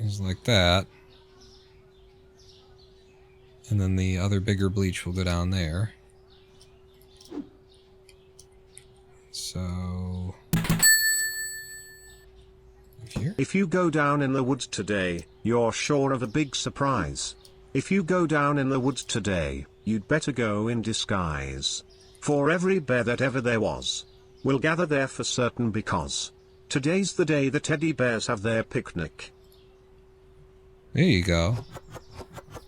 is like that. And then the other bigger bleach will go down there. So... here? If you go down in the woods today, you're sure of a big surprise. If you go down in the woods today, you'd better go in disguise. For every bear that ever there was will gather there for certain because today's the day the teddy bears have their picnic. There you go.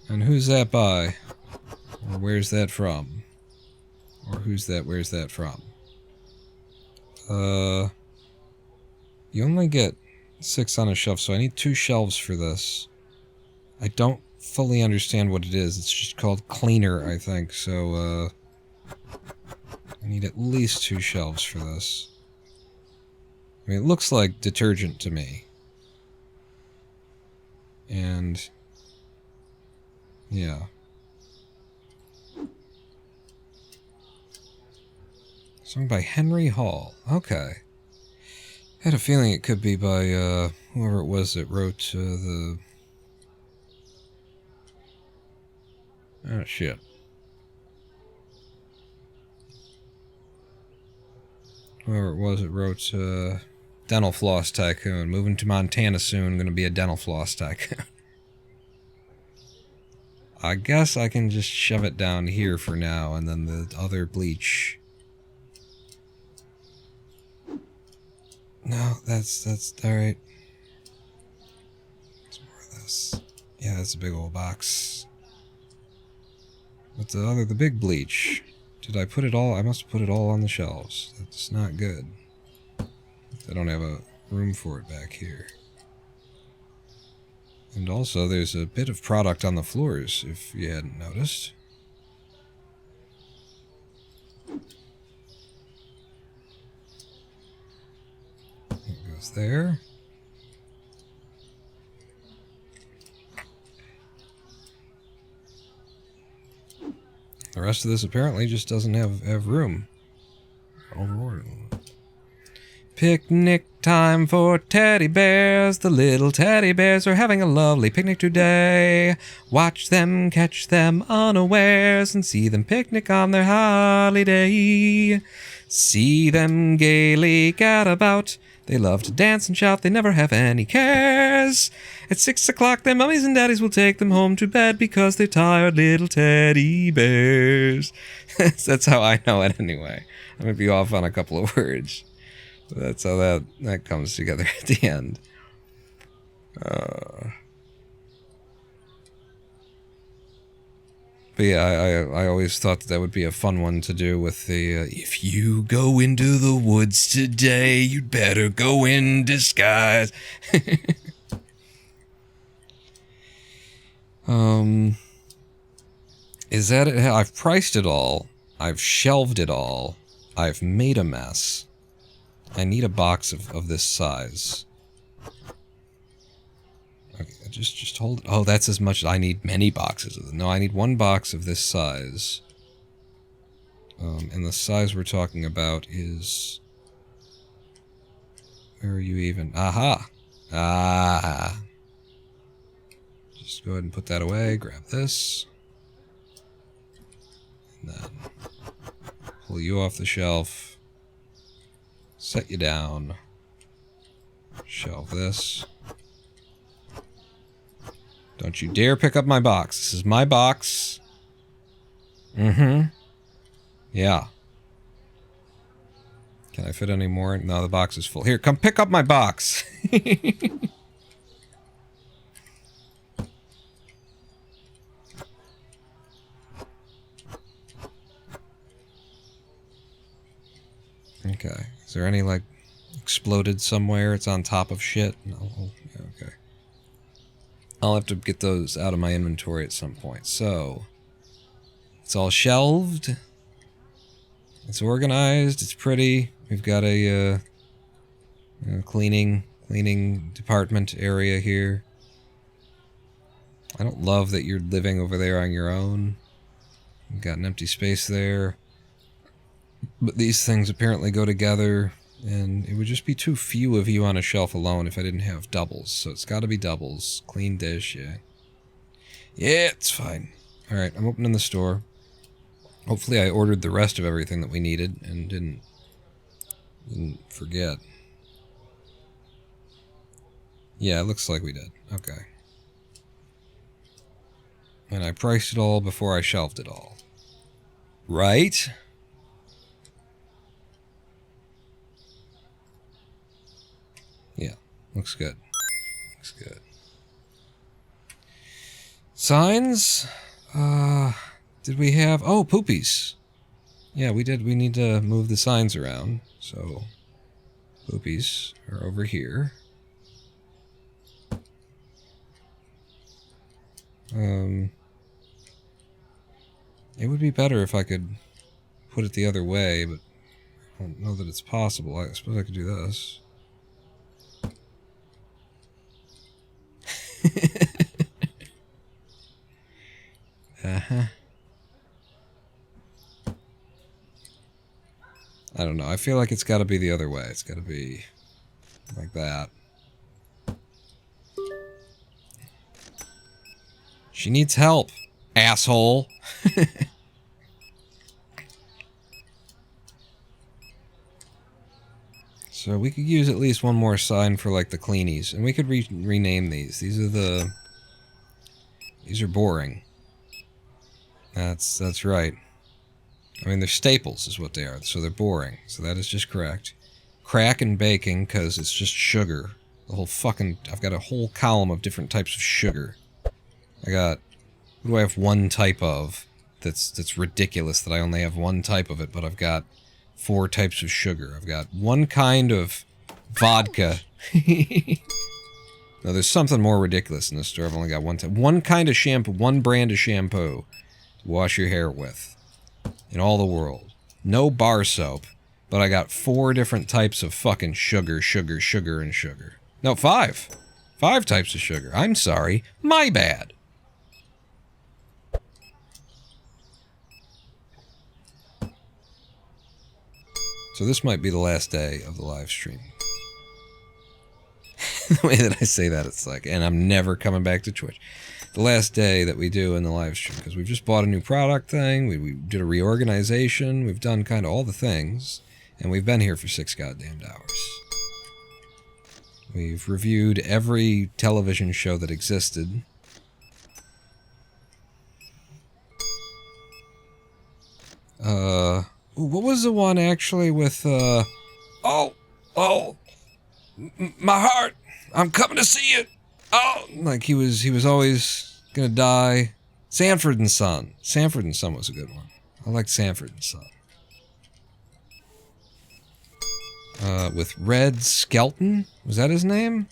And who's that by? Or where's that from? Or who's that, where's that from? You only get 6 on a shelf, so I need 2 shelves for this. I don't fully understand what it is. It's just called cleaner, I think, so, I need at least 2 shelves for this. I mean, it looks like detergent to me. And... yeah. Song by Henry Hall. Okay. I had a feeling it could be by, whoever it was that wrote, the... oh, shit. whoever it was that wrote Dental Floss Tycoon. Moving to Montana soon, gonna be a dental floss tycoon. I guess I can just shove it down here for now, and then the other bleach. No, that's alright. Some more of this. Yeah, that's a big old box. What's the big bleach? Did I put it all? I must have put it all on the shelves. That's not good. I don't have a room for it back here. And also, there's a bit of product on the floors, if you hadn't noticed. It goes there. The rest of this apparently just doesn't have room. Overordered. Picnic time for teddy bears. The little teddy bears are having a lovely picnic today. Watch them, catch them unawares, and see them picnic on their holiday. See them gaily gad about. They love to dance and shout, they never have any cares. At 6 o'clock their mummies and daddies will take them home to bed because they're tired little teddy bears. That's how I know it anyway. I might be off on a couple of words. But that's how that comes together at the end. But yeah, I always thought that would be a fun one to do with the, if you go into the woods today, you'd better go in disguise. Is that it? I've priced it all. I've shelved it all. I've made a mess. I need a box of this size. Okay, just hold it. Oh, that's as much. I need many boxes of it. No, I need one box of this size. And the size we're talking about is... Where are you even? Aha! Ah! Just go ahead and put that away. Grab this. And then pull you off the shelf. Set you down. Shelve this. Don't you dare pick up my box. This is my box. Mm-hmm. Yeah. Can I fit any more? No, the box is full. Here, come pick up my box. Okay. Is there any, like, exploded somewhere? It's on top of shit? No. Yeah, okay. I'll have to get those out of my inventory at some point. So, it's all shelved. It's organized. It's pretty. We've got a cleaning department area here. I don't love that you're living over there on your own. You've got an empty space there. But these things apparently go together, and it would just be too few of you on a shelf alone if I didn't have doubles. So it's got to be doubles. Clean dish, yeah. Yeah, it's fine. Alright, I'm opening the store. Hopefully I ordered the rest of everything that we needed and didn't forget. Yeah, it looks like we did. Okay. And I priced it all before I shelved it all. Right? Yeah, looks good. Looks good. Signs? Did we have... Oh, poopies. Yeah, we did. We need to move the signs around. So, poopies are over here. It would be better if I could put it the other way, but I don't know that it's possible. I suppose I could do this. Uh-huh. I don't know. I feel like it's got to be the other way. It's got to be like that. She needs help, asshole. So we could use at least one more sign for, like, the cleanies. And we could rename these. These are boring. That's right. I mean, they're staples is what they are, so they're boring. So that is just correct. Crack and baking, because it's just sugar. The whole fucking... I've got a whole column of different types of sugar. I got... What do I have one type of? That's ridiculous that I only have one type of it, but I've got 4 types of sugar. I've got one kind of vodka. No, there's something more ridiculous in this store. I've only got one type. One kind of shampoo, one brand of shampoo to wash your hair with. In all the world. No bar soap. But I got 4 different types of fucking sugar, sugar, sugar, and sugar. No, 5. 5 types of sugar. I'm sorry. My bad. So this might be the last day of the live stream. The way that I say that, it's like, and I'm never coming back to Twitch. The last day that we do in the live stream, because we've just bought a new product thing, we did a reorganization, we've done kind of all the things, and we've been here for 6 goddamned hours. We've reviewed every television show that existed. What was the one actually with, my heart, I'm coming to see it. Oh, like he was always gonna die. Sanford and Son. Sanford and Son was a good one. I liked Sanford and Son. With Red Skelton? Was that his name?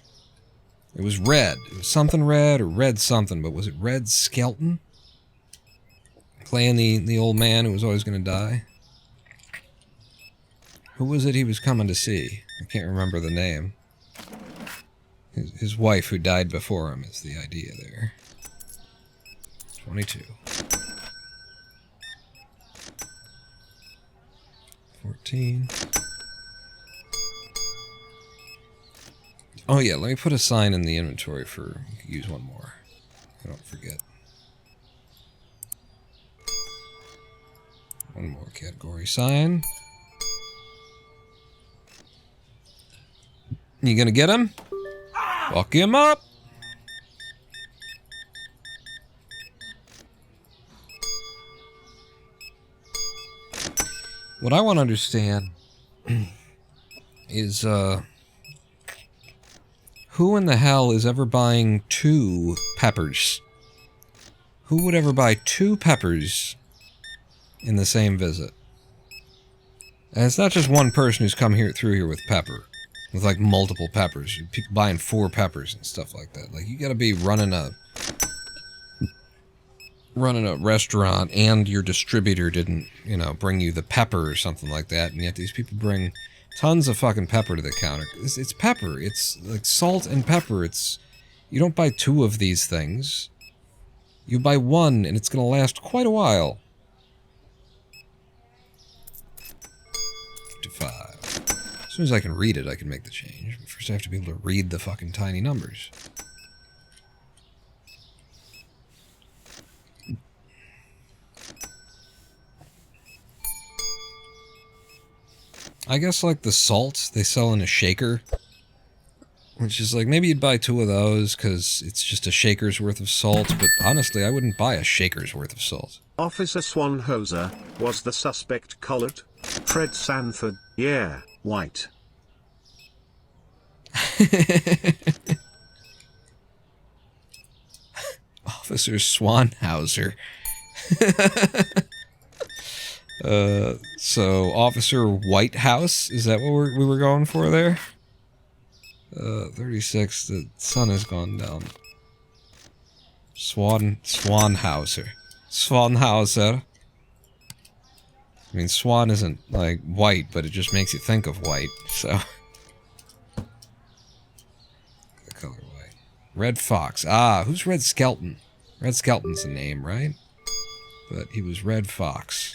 It was Red. It was something Red or Red something, but was it Red Skelton? Playing the old man who was always gonna die. Who was it he was coming to see? I can't remember the name. His wife who died before him is the idea there. 22. 14. Oh yeah, let me put a sign in the inventory for... You could use one more. I don't forget. One more category sign. You gonna get him? Fuck him up! What I want to understand is, who in the hell is ever buying 2 peppers? Who would ever buy 2 peppers in the same visit? And it's not just one person who's come through here with pepper. With like multiple peppers. People buying 4 peppers and stuff like that. Like you gotta be running a restaurant and your distributor didn't, you know, bring you the pepper or something like that, and yet these people bring tons of fucking pepper to the counter. It's pepper. It's like salt and pepper. You don't buy 2 of these things. You buy 1 and it's gonna last quite a while. 55. As soon as I can read it, I can make the change. But first I have to be able to read the fucking tiny numbers. I guess like the salt they sell in a shaker. Which is like, maybe you'd buy 2 of those because it's just a shaker's worth of salt. But honestly, I wouldn't buy a shaker's worth of salt. Officer Swanhoser, was the suspect colored? Fred Sanford, yeah, white. Officer Swanhauser. So Officer Whitehouse, is that what we were going for there? 36, the sun has gone down. Swanhauser. Swanhauser. I mean, swan isn't, like, white, but it just makes you think of white, so... The color white. Red Fox. Ah, who's Red Skelton? Red Skelton's the name, right? But he was Red Fox.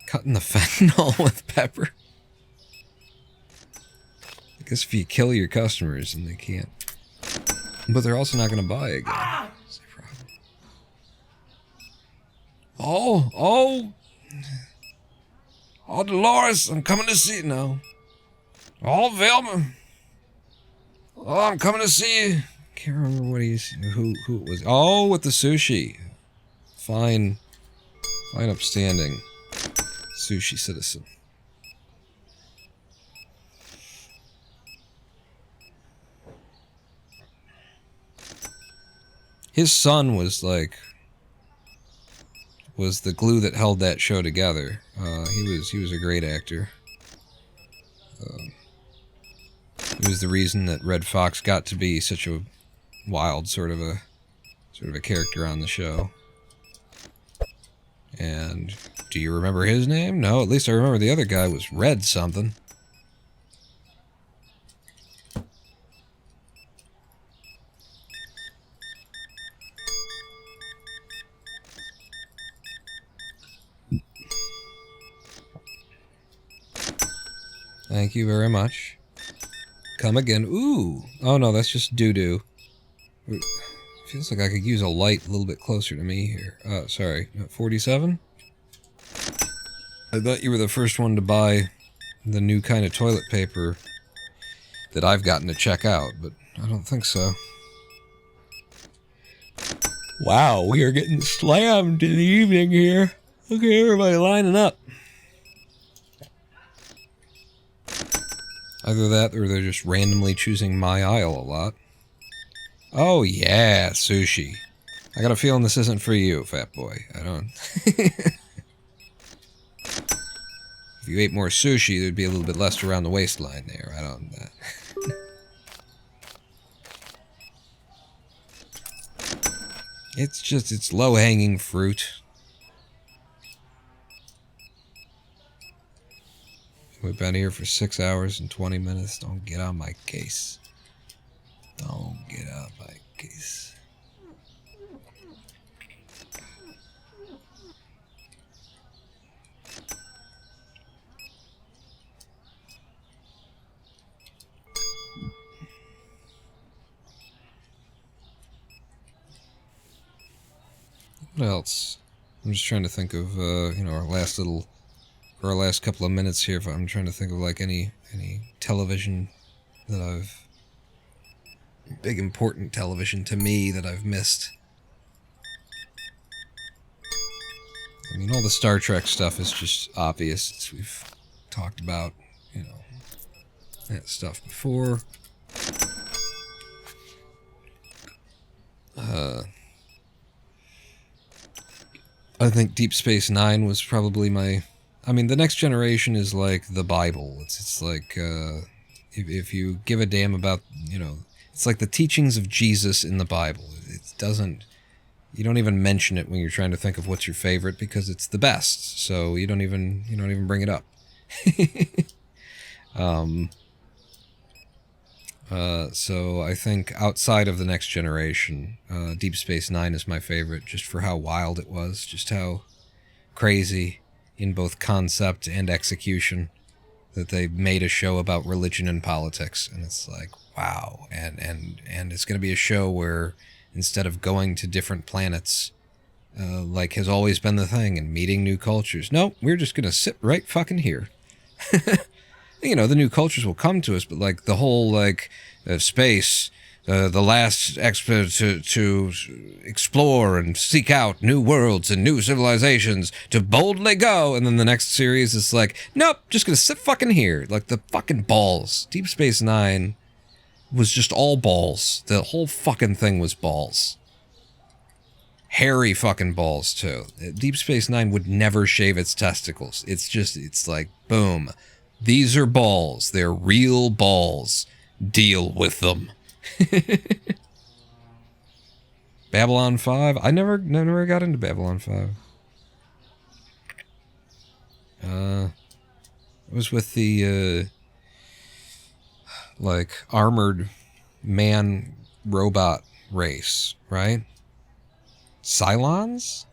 Cutting the fentanyl with pepper. I guess if you kill your customers, then they can't. But they're also not going to buy again. That's the problem. Oh, Dolores, I'm coming to see you now. Oh, Velma. Oh, I'm coming to see you. Can't remember who it was. Oh, with the sushi. Fine, upstanding sushi citizen. His son was the glue that held that show together. He was a great actor. He was the reason that Red Fox got to be such a wild sort of a character on the show. And do you remember his name? No, at least I remember the other guy was Red something. Thank you very much. Come again. Ooh. Oh no, that's just doo-doo. Feels like I could use a light a little bit closer to me here. Sorry. 47? I thought you were the first one to buy the new kind of toilet paper that I've gotten to check out, but I don't think so. Wow, we are getting slammed in the evening here. Look at everybody lining up. Either that or they're just randomly choosing my aisle a lot. Oh yeah, sushi. I got a feeling this isn't for you, fat boy. I don't... If you ate more sushi, there'd be a little bit less around the waistline there. I don't... It's low-hanging fruit. We've been here for 6 hours and 20 minutes. Don't get on my case. Don't get on my case. What else? I'm just trying to think of, our last couple of minutes here. If I'm trying to think of like any television that I've... big important television to me that I've missed. I mean, all the Star Trek stuff is just obvious. We've talked about, that stuff before. I think Deep Space Nine was probably my... I mean, The Next Generation is like the Bible. It's like, if you give a damn about, it's like the teachings of Jesus in the Bible. It doesn't... You don't even mention it when you're trying to think of what's your favorite because it's the best. So you don't even bring it up. So I think outside of The Next Generation, Deep Space Nine is my favorite just for how wild it was, just how crazy in both concept and execution that they made a show about religion and politics. And it's like, wow. And it's going to be a show where instead of going to different planets, like has always been the thing, and meeting new cultures, no, we're just going to sit right fucking here. The new cultures will come to us, but like the whole space, the last expert to explore and seek out new worlds and new civilizations, to boldly go, and then the next series is like, nope, just gonna sit fucking here. Like the fucking balls. Deep Space Nine was just all balls. The whole fucking thing was balls. Hairy fucking balls too. Deep Space Nine would never shave its testicles. It's like, boom. These are balls. They're real balls. Deal with them. Babylon 5? I never got into Babylon 5. It was with the, armored man robot race, right? Cylons?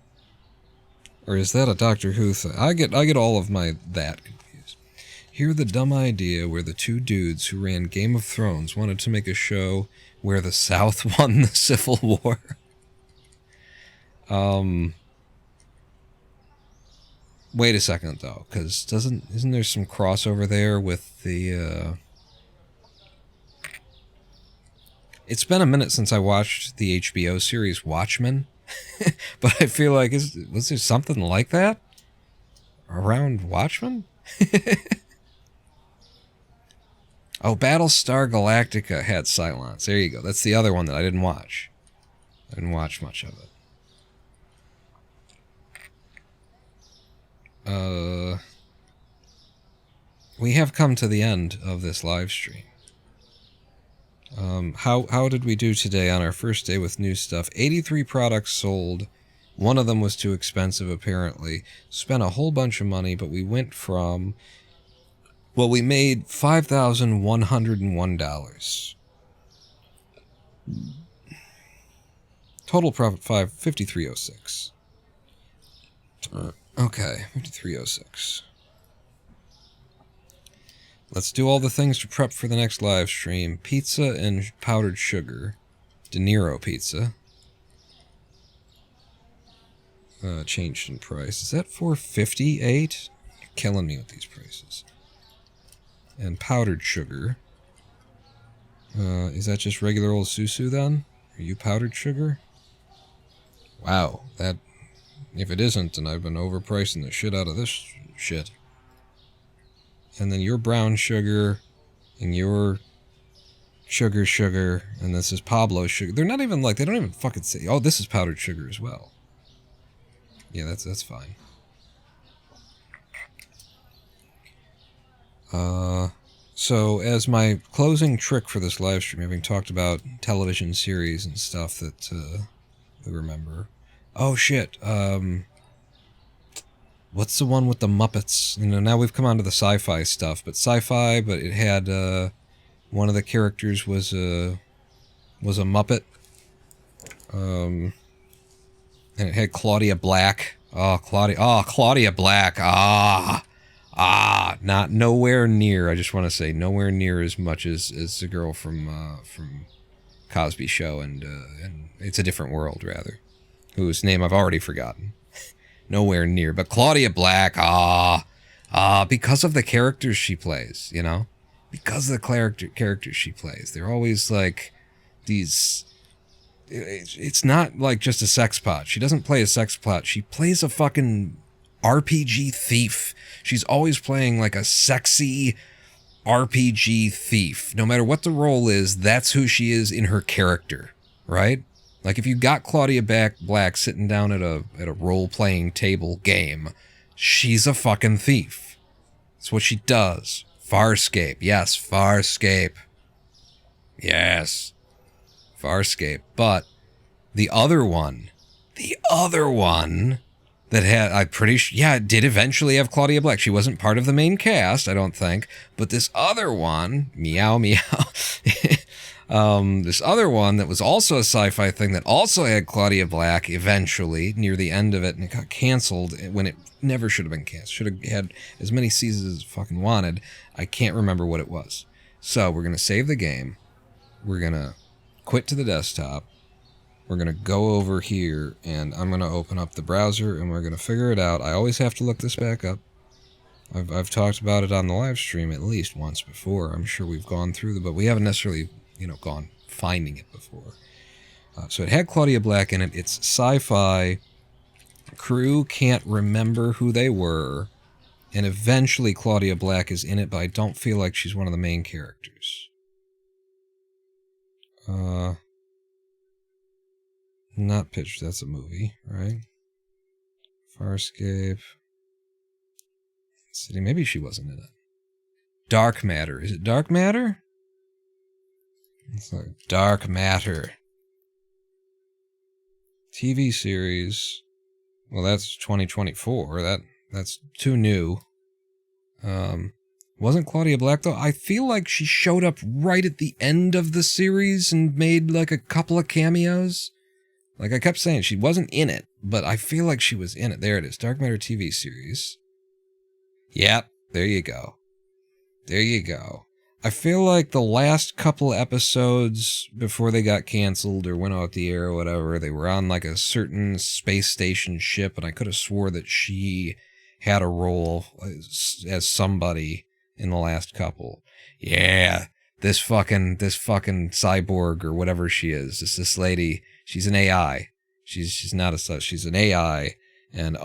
Or is that a Doctor Who thing? I get all of that confused. Hear the dumb idea where the two dudes who ran Game of Thrones wanted to make a show where the South won the Civil War. wait a second though, because isn't there some crossover there with the? It's been a minute since I watched the HBO series Watchmen, but I feel like was there something like that around Watchmen? Oh, Battlestar Galactica had Cylons. There you go. That's the other one that I didn't watch. I didn't watch much of it. We have come to the end of this live stream. How did we do today on our first day with new stuff? 83 products sold. One of them was too expensive, apparently. Spent a whole bunch of money, but we went from... Well, we made $5,101. Total profit, $53.06. Okay, $53.06. Let's do all the things to prep for the next live stream. Pizza and powdered sugar. De Niro pizza. Changed in price. Is that $4.58? You're killing me with these prices. And powdered sugar. Is that just regular old Susu then? Are you powdered sugar? Wow, that... If it isn't, then I've been overpricing the shit out of this shit. And then your brown sugar, and your sugar, and this is Pablo sugar. They're not even like, they don't even fucking say, oh, this is powdered sugar as well. Yeah, that's fine. So as my closing trick for this live stream, having talked about television series and stuff that we remember. Oh shit, what's the one with the Muppets? You know, now we've come on to the sci-fi stuff, but sci-fi, but it had one of the characters was a Muppet. And it had Claudia Black. Claudia Black. Not nowhere near. I just want to say nowhere near as much as the girl from Cosby Show and It's a Different World, rather, whose name I've already forgotten. Nowhere near, but Claudia Black. Because of the characters she plays, you know, because of the characters she plays, they're always like these. It's not like just a sex pot. She doesn't play a sex pot. She plays a fucking RPG thief. She's always playing like a sexy RPG thief. No matter what the role is, that's who she is in her character, right? Like if you got Claudia Black sitting down at a role-playing table game, she's a fucking thief. That's what she does. Farscape. Yes, Farscape. Yes. Farscape. But the other one that had, I'm pretty sure, yeah, it did eventually have Claudia Black. She wasn't part of the main cast, I don't think. But this other one, meow, meow, this other one that was also a sci-fi thing that also had Claudia Black eventually, near the end of it, and it got canceled when it never should have been canceled. Should have had as many seasons as it fucking wanted. I can't remember what it was. So we're going to save the game. We're going to quit to the desktop. We're going to go over here, and I'm going to open up the browser, and we're going to figure it out. I always have to look this back up. I've talked about it on the live stream at least once before. I'm sure we've gone through but we haven't necessarily, gone finding it before. So it had Claudia Black in it. It's sci-fi. Crew can't remember who they were. And eventually Claudia Black is in it, but I don't feel like she's one of the main characters. Not Pitch, that's a movie, right? Farscape. City, maybe she wasn't in it. Dark Matter. Is it Dark Matter? It's like Dark Matter. TV series. Well, that's 2024. That's too new. Wasn't Claudia Black, though? I feel like she showed up right at the end of the series and made, like, a couple of cameos. Like, I kept saying she wasn't in it, but I feel like she was in it. There it is. Dark Matter TV series. Yep. There you go. There you go. I feel like the last couple episodes before they got canceled or went out the air or whatever, they were on, like, a certain space station ship, and I could have swore that she had a role as somebody in the last couple. Yeah, this fucking cyborg or whatever she is, this lady, she's an AI. She's not a such. She's an AI, and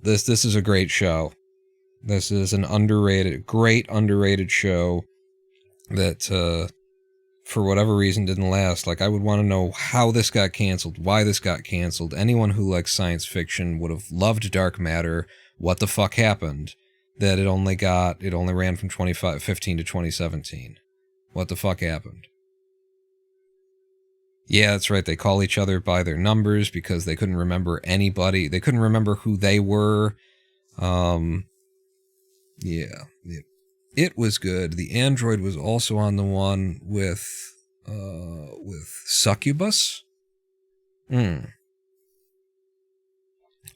this is a great show. This is an great underrated show that for whatever reason didn't last. Like, I would want to know how this got canceled, why this got canceled. Anyone who likes science fiction would have loved Dark Matter. What the fuck happened that it only ran from 2015 to 2017? What the fuck happened? Yeah, that's right. They call each other by their numbers because they couldn't remember anybody. They couldn't remember who they were. Yeah, it was good. The android was also on the one with Succubus.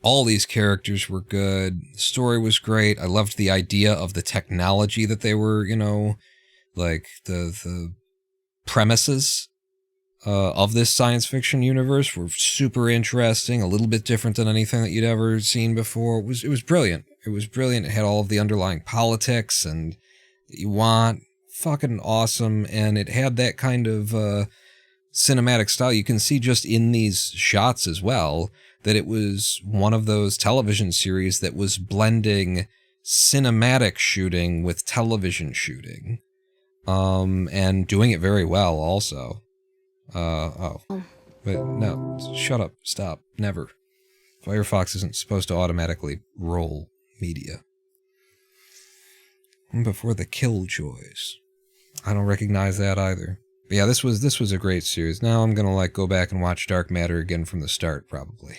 All these characters were good. The story was great. I loved the idea of the technology that they were, like the premises of this science fiction universe were super interesting, a little bit different than anything that you'd ever seen before. It was brilliant. It was brilliant. It had all of the underlying politics and that you want. Fucking awesome. And it had that kind of cinematic style. You can see just in these shots as well that it was one of those television series that was blending cinematic shooting with television shooting, and doing it very well also. But no, shut up, stop, never. Firefox isn't supposed to automatically roll media. And before the Killjoys. I don't recognize that either. But yeah, this was a great series. Now I'm gonna go back and watch Dark Matter again from the start, probably.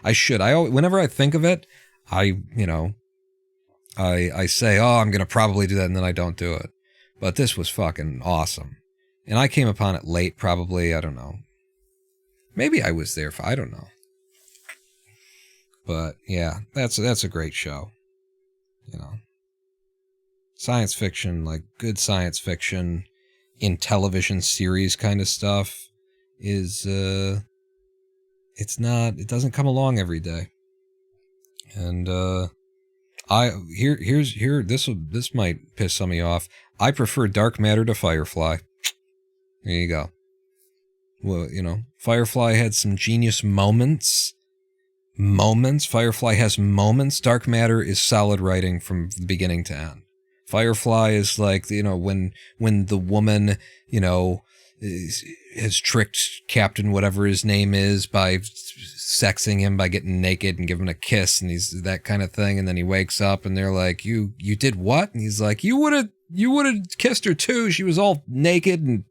I should. Whenever I think of it, I say, oh, I'm gonna probably do that, and then I don't do it. But this was fucking awesome. And I came upon it late, probably, I don't know. Maybe I was there I don't know. But yeah, that's a great show. Science fiction, like good science fiction in television series kind of stuff is it doesn't come along every day. And this might piss some of you off. I prefer Dark Matter to Firefly. There you go. Well, Firefly had some genius moments. Firefly has moments. Dark Matter is solid writing from the beginning to end. Firefly is like, when the woman, has tricked Captain whatever his name is by sexing him by getting naked and giving him a kiss, and he's that kind of thing, and then he wakes up and they're like, you did what? And he's like, you would have kissed her too. She was all naked and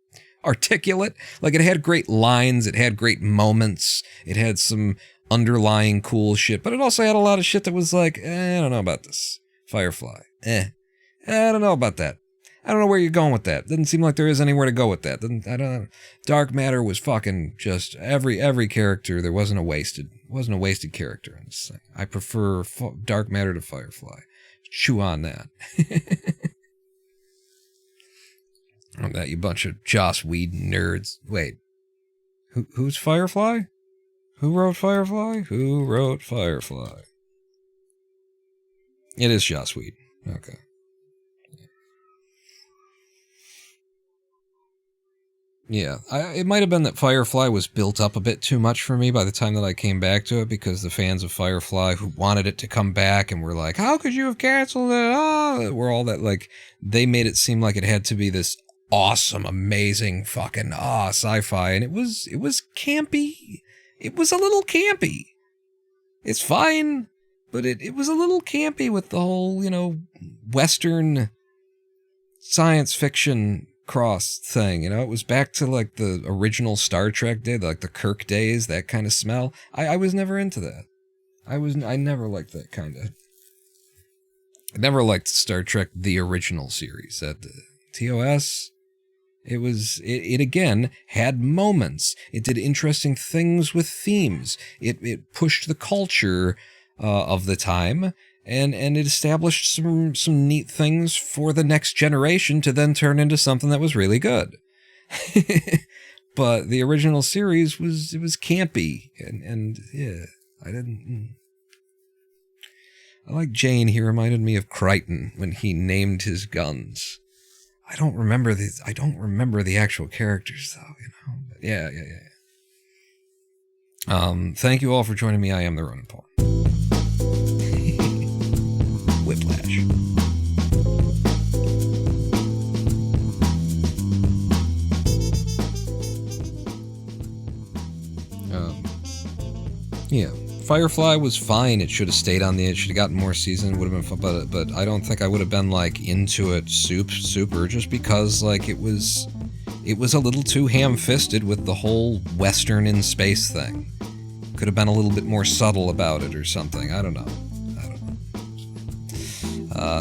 articulate. Like, it had great lines, it had great moments, it had some underlying cool shit, but it also had a lot of shit that was like, I don't know about this. Firefly, I don't know about that. I don't know where you're going with that. Doesn't seem like there is anywhere to go with that. I don't know. Dark Matter was fucking just every character. There wasn't a wasted character in this thing. I prefer Dark Matter to Firefly. Chew on that. On that, you bunch of Joss Whedon nerds. Wait, who's Firefly? Who wrote Firefly? Who wrote Firefly? It is Joss Whedon. Okay. Yeah, it might have been that Firefly was built up a bit too much for me by the time that I came back to it, because the fans of Firefly who wanted it to come back and were like, how could you have canceled it? We're all that, like, they made it seem like it had to be this awesome, amazing fucking sci-fi, and it was campy. It was a little campy. It's fine, but it was a little campy with the whole, Western science fiction cross thing. It was back to like the original Star Trek day, like the Kirk days, that kind of smell. I was never into that. I never liked that kind of. I never liked Star Trek the original series at the TOS. It again had moments. It did interesting things with themes. It pushed the culture of the time, and it established some neat things for the next generation to then turn into something that was really good. But the original series was campy, and yeah, I didn't. I like Jane. He reminded me of Crichton when he named his guns. I don't remember the actual characters though, you know. But yeah. Thank you all for joining me. I am the Ronin Pawn. Whiplash. Yeah. Firefly was fine. It should have stayed on the. It should have gotten more season. Would have been fun, but I don't think I would have been like into it super just because like it was a little too ham-fisted with the whole Western in space thing. Could have been a little bit more subtle about it or something. I don't know.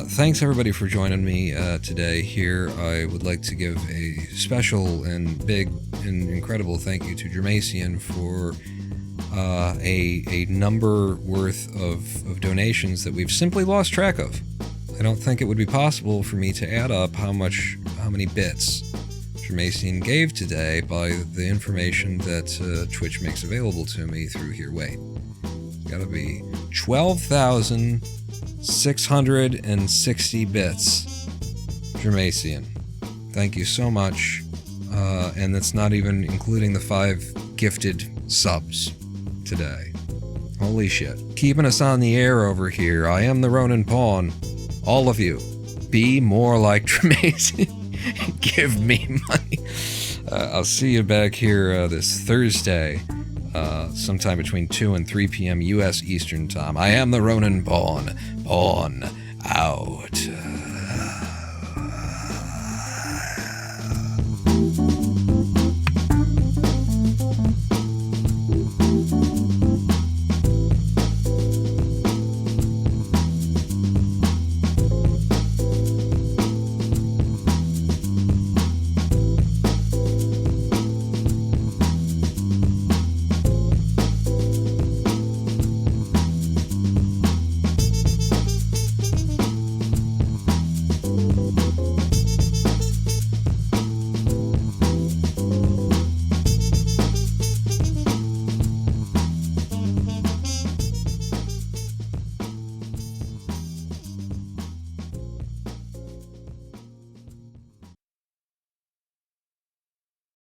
Thanks everybody for joining me today here. I would like to give a special and big and incredible thank you to Jermacian for a number worth of donations that we've simply lost track of. I don't think it would be possible for me to add up how many bits Jermacian gave today by the information that Twitch makes available to me through here. Wait, it's gotta be 12,660 bits. Jermacian, thank you so much. And that's not even including the 5 gifted subs today. Holy shit. Keeping us on the air over here. I am the Ronin Pawn. All of you, be more like Jermacian. Give me money. I'll see you back here this Thursday, sometime between 2 and 3 p.m. U.S. Eastern Time. I am the Ronin Pawn. Pawn out.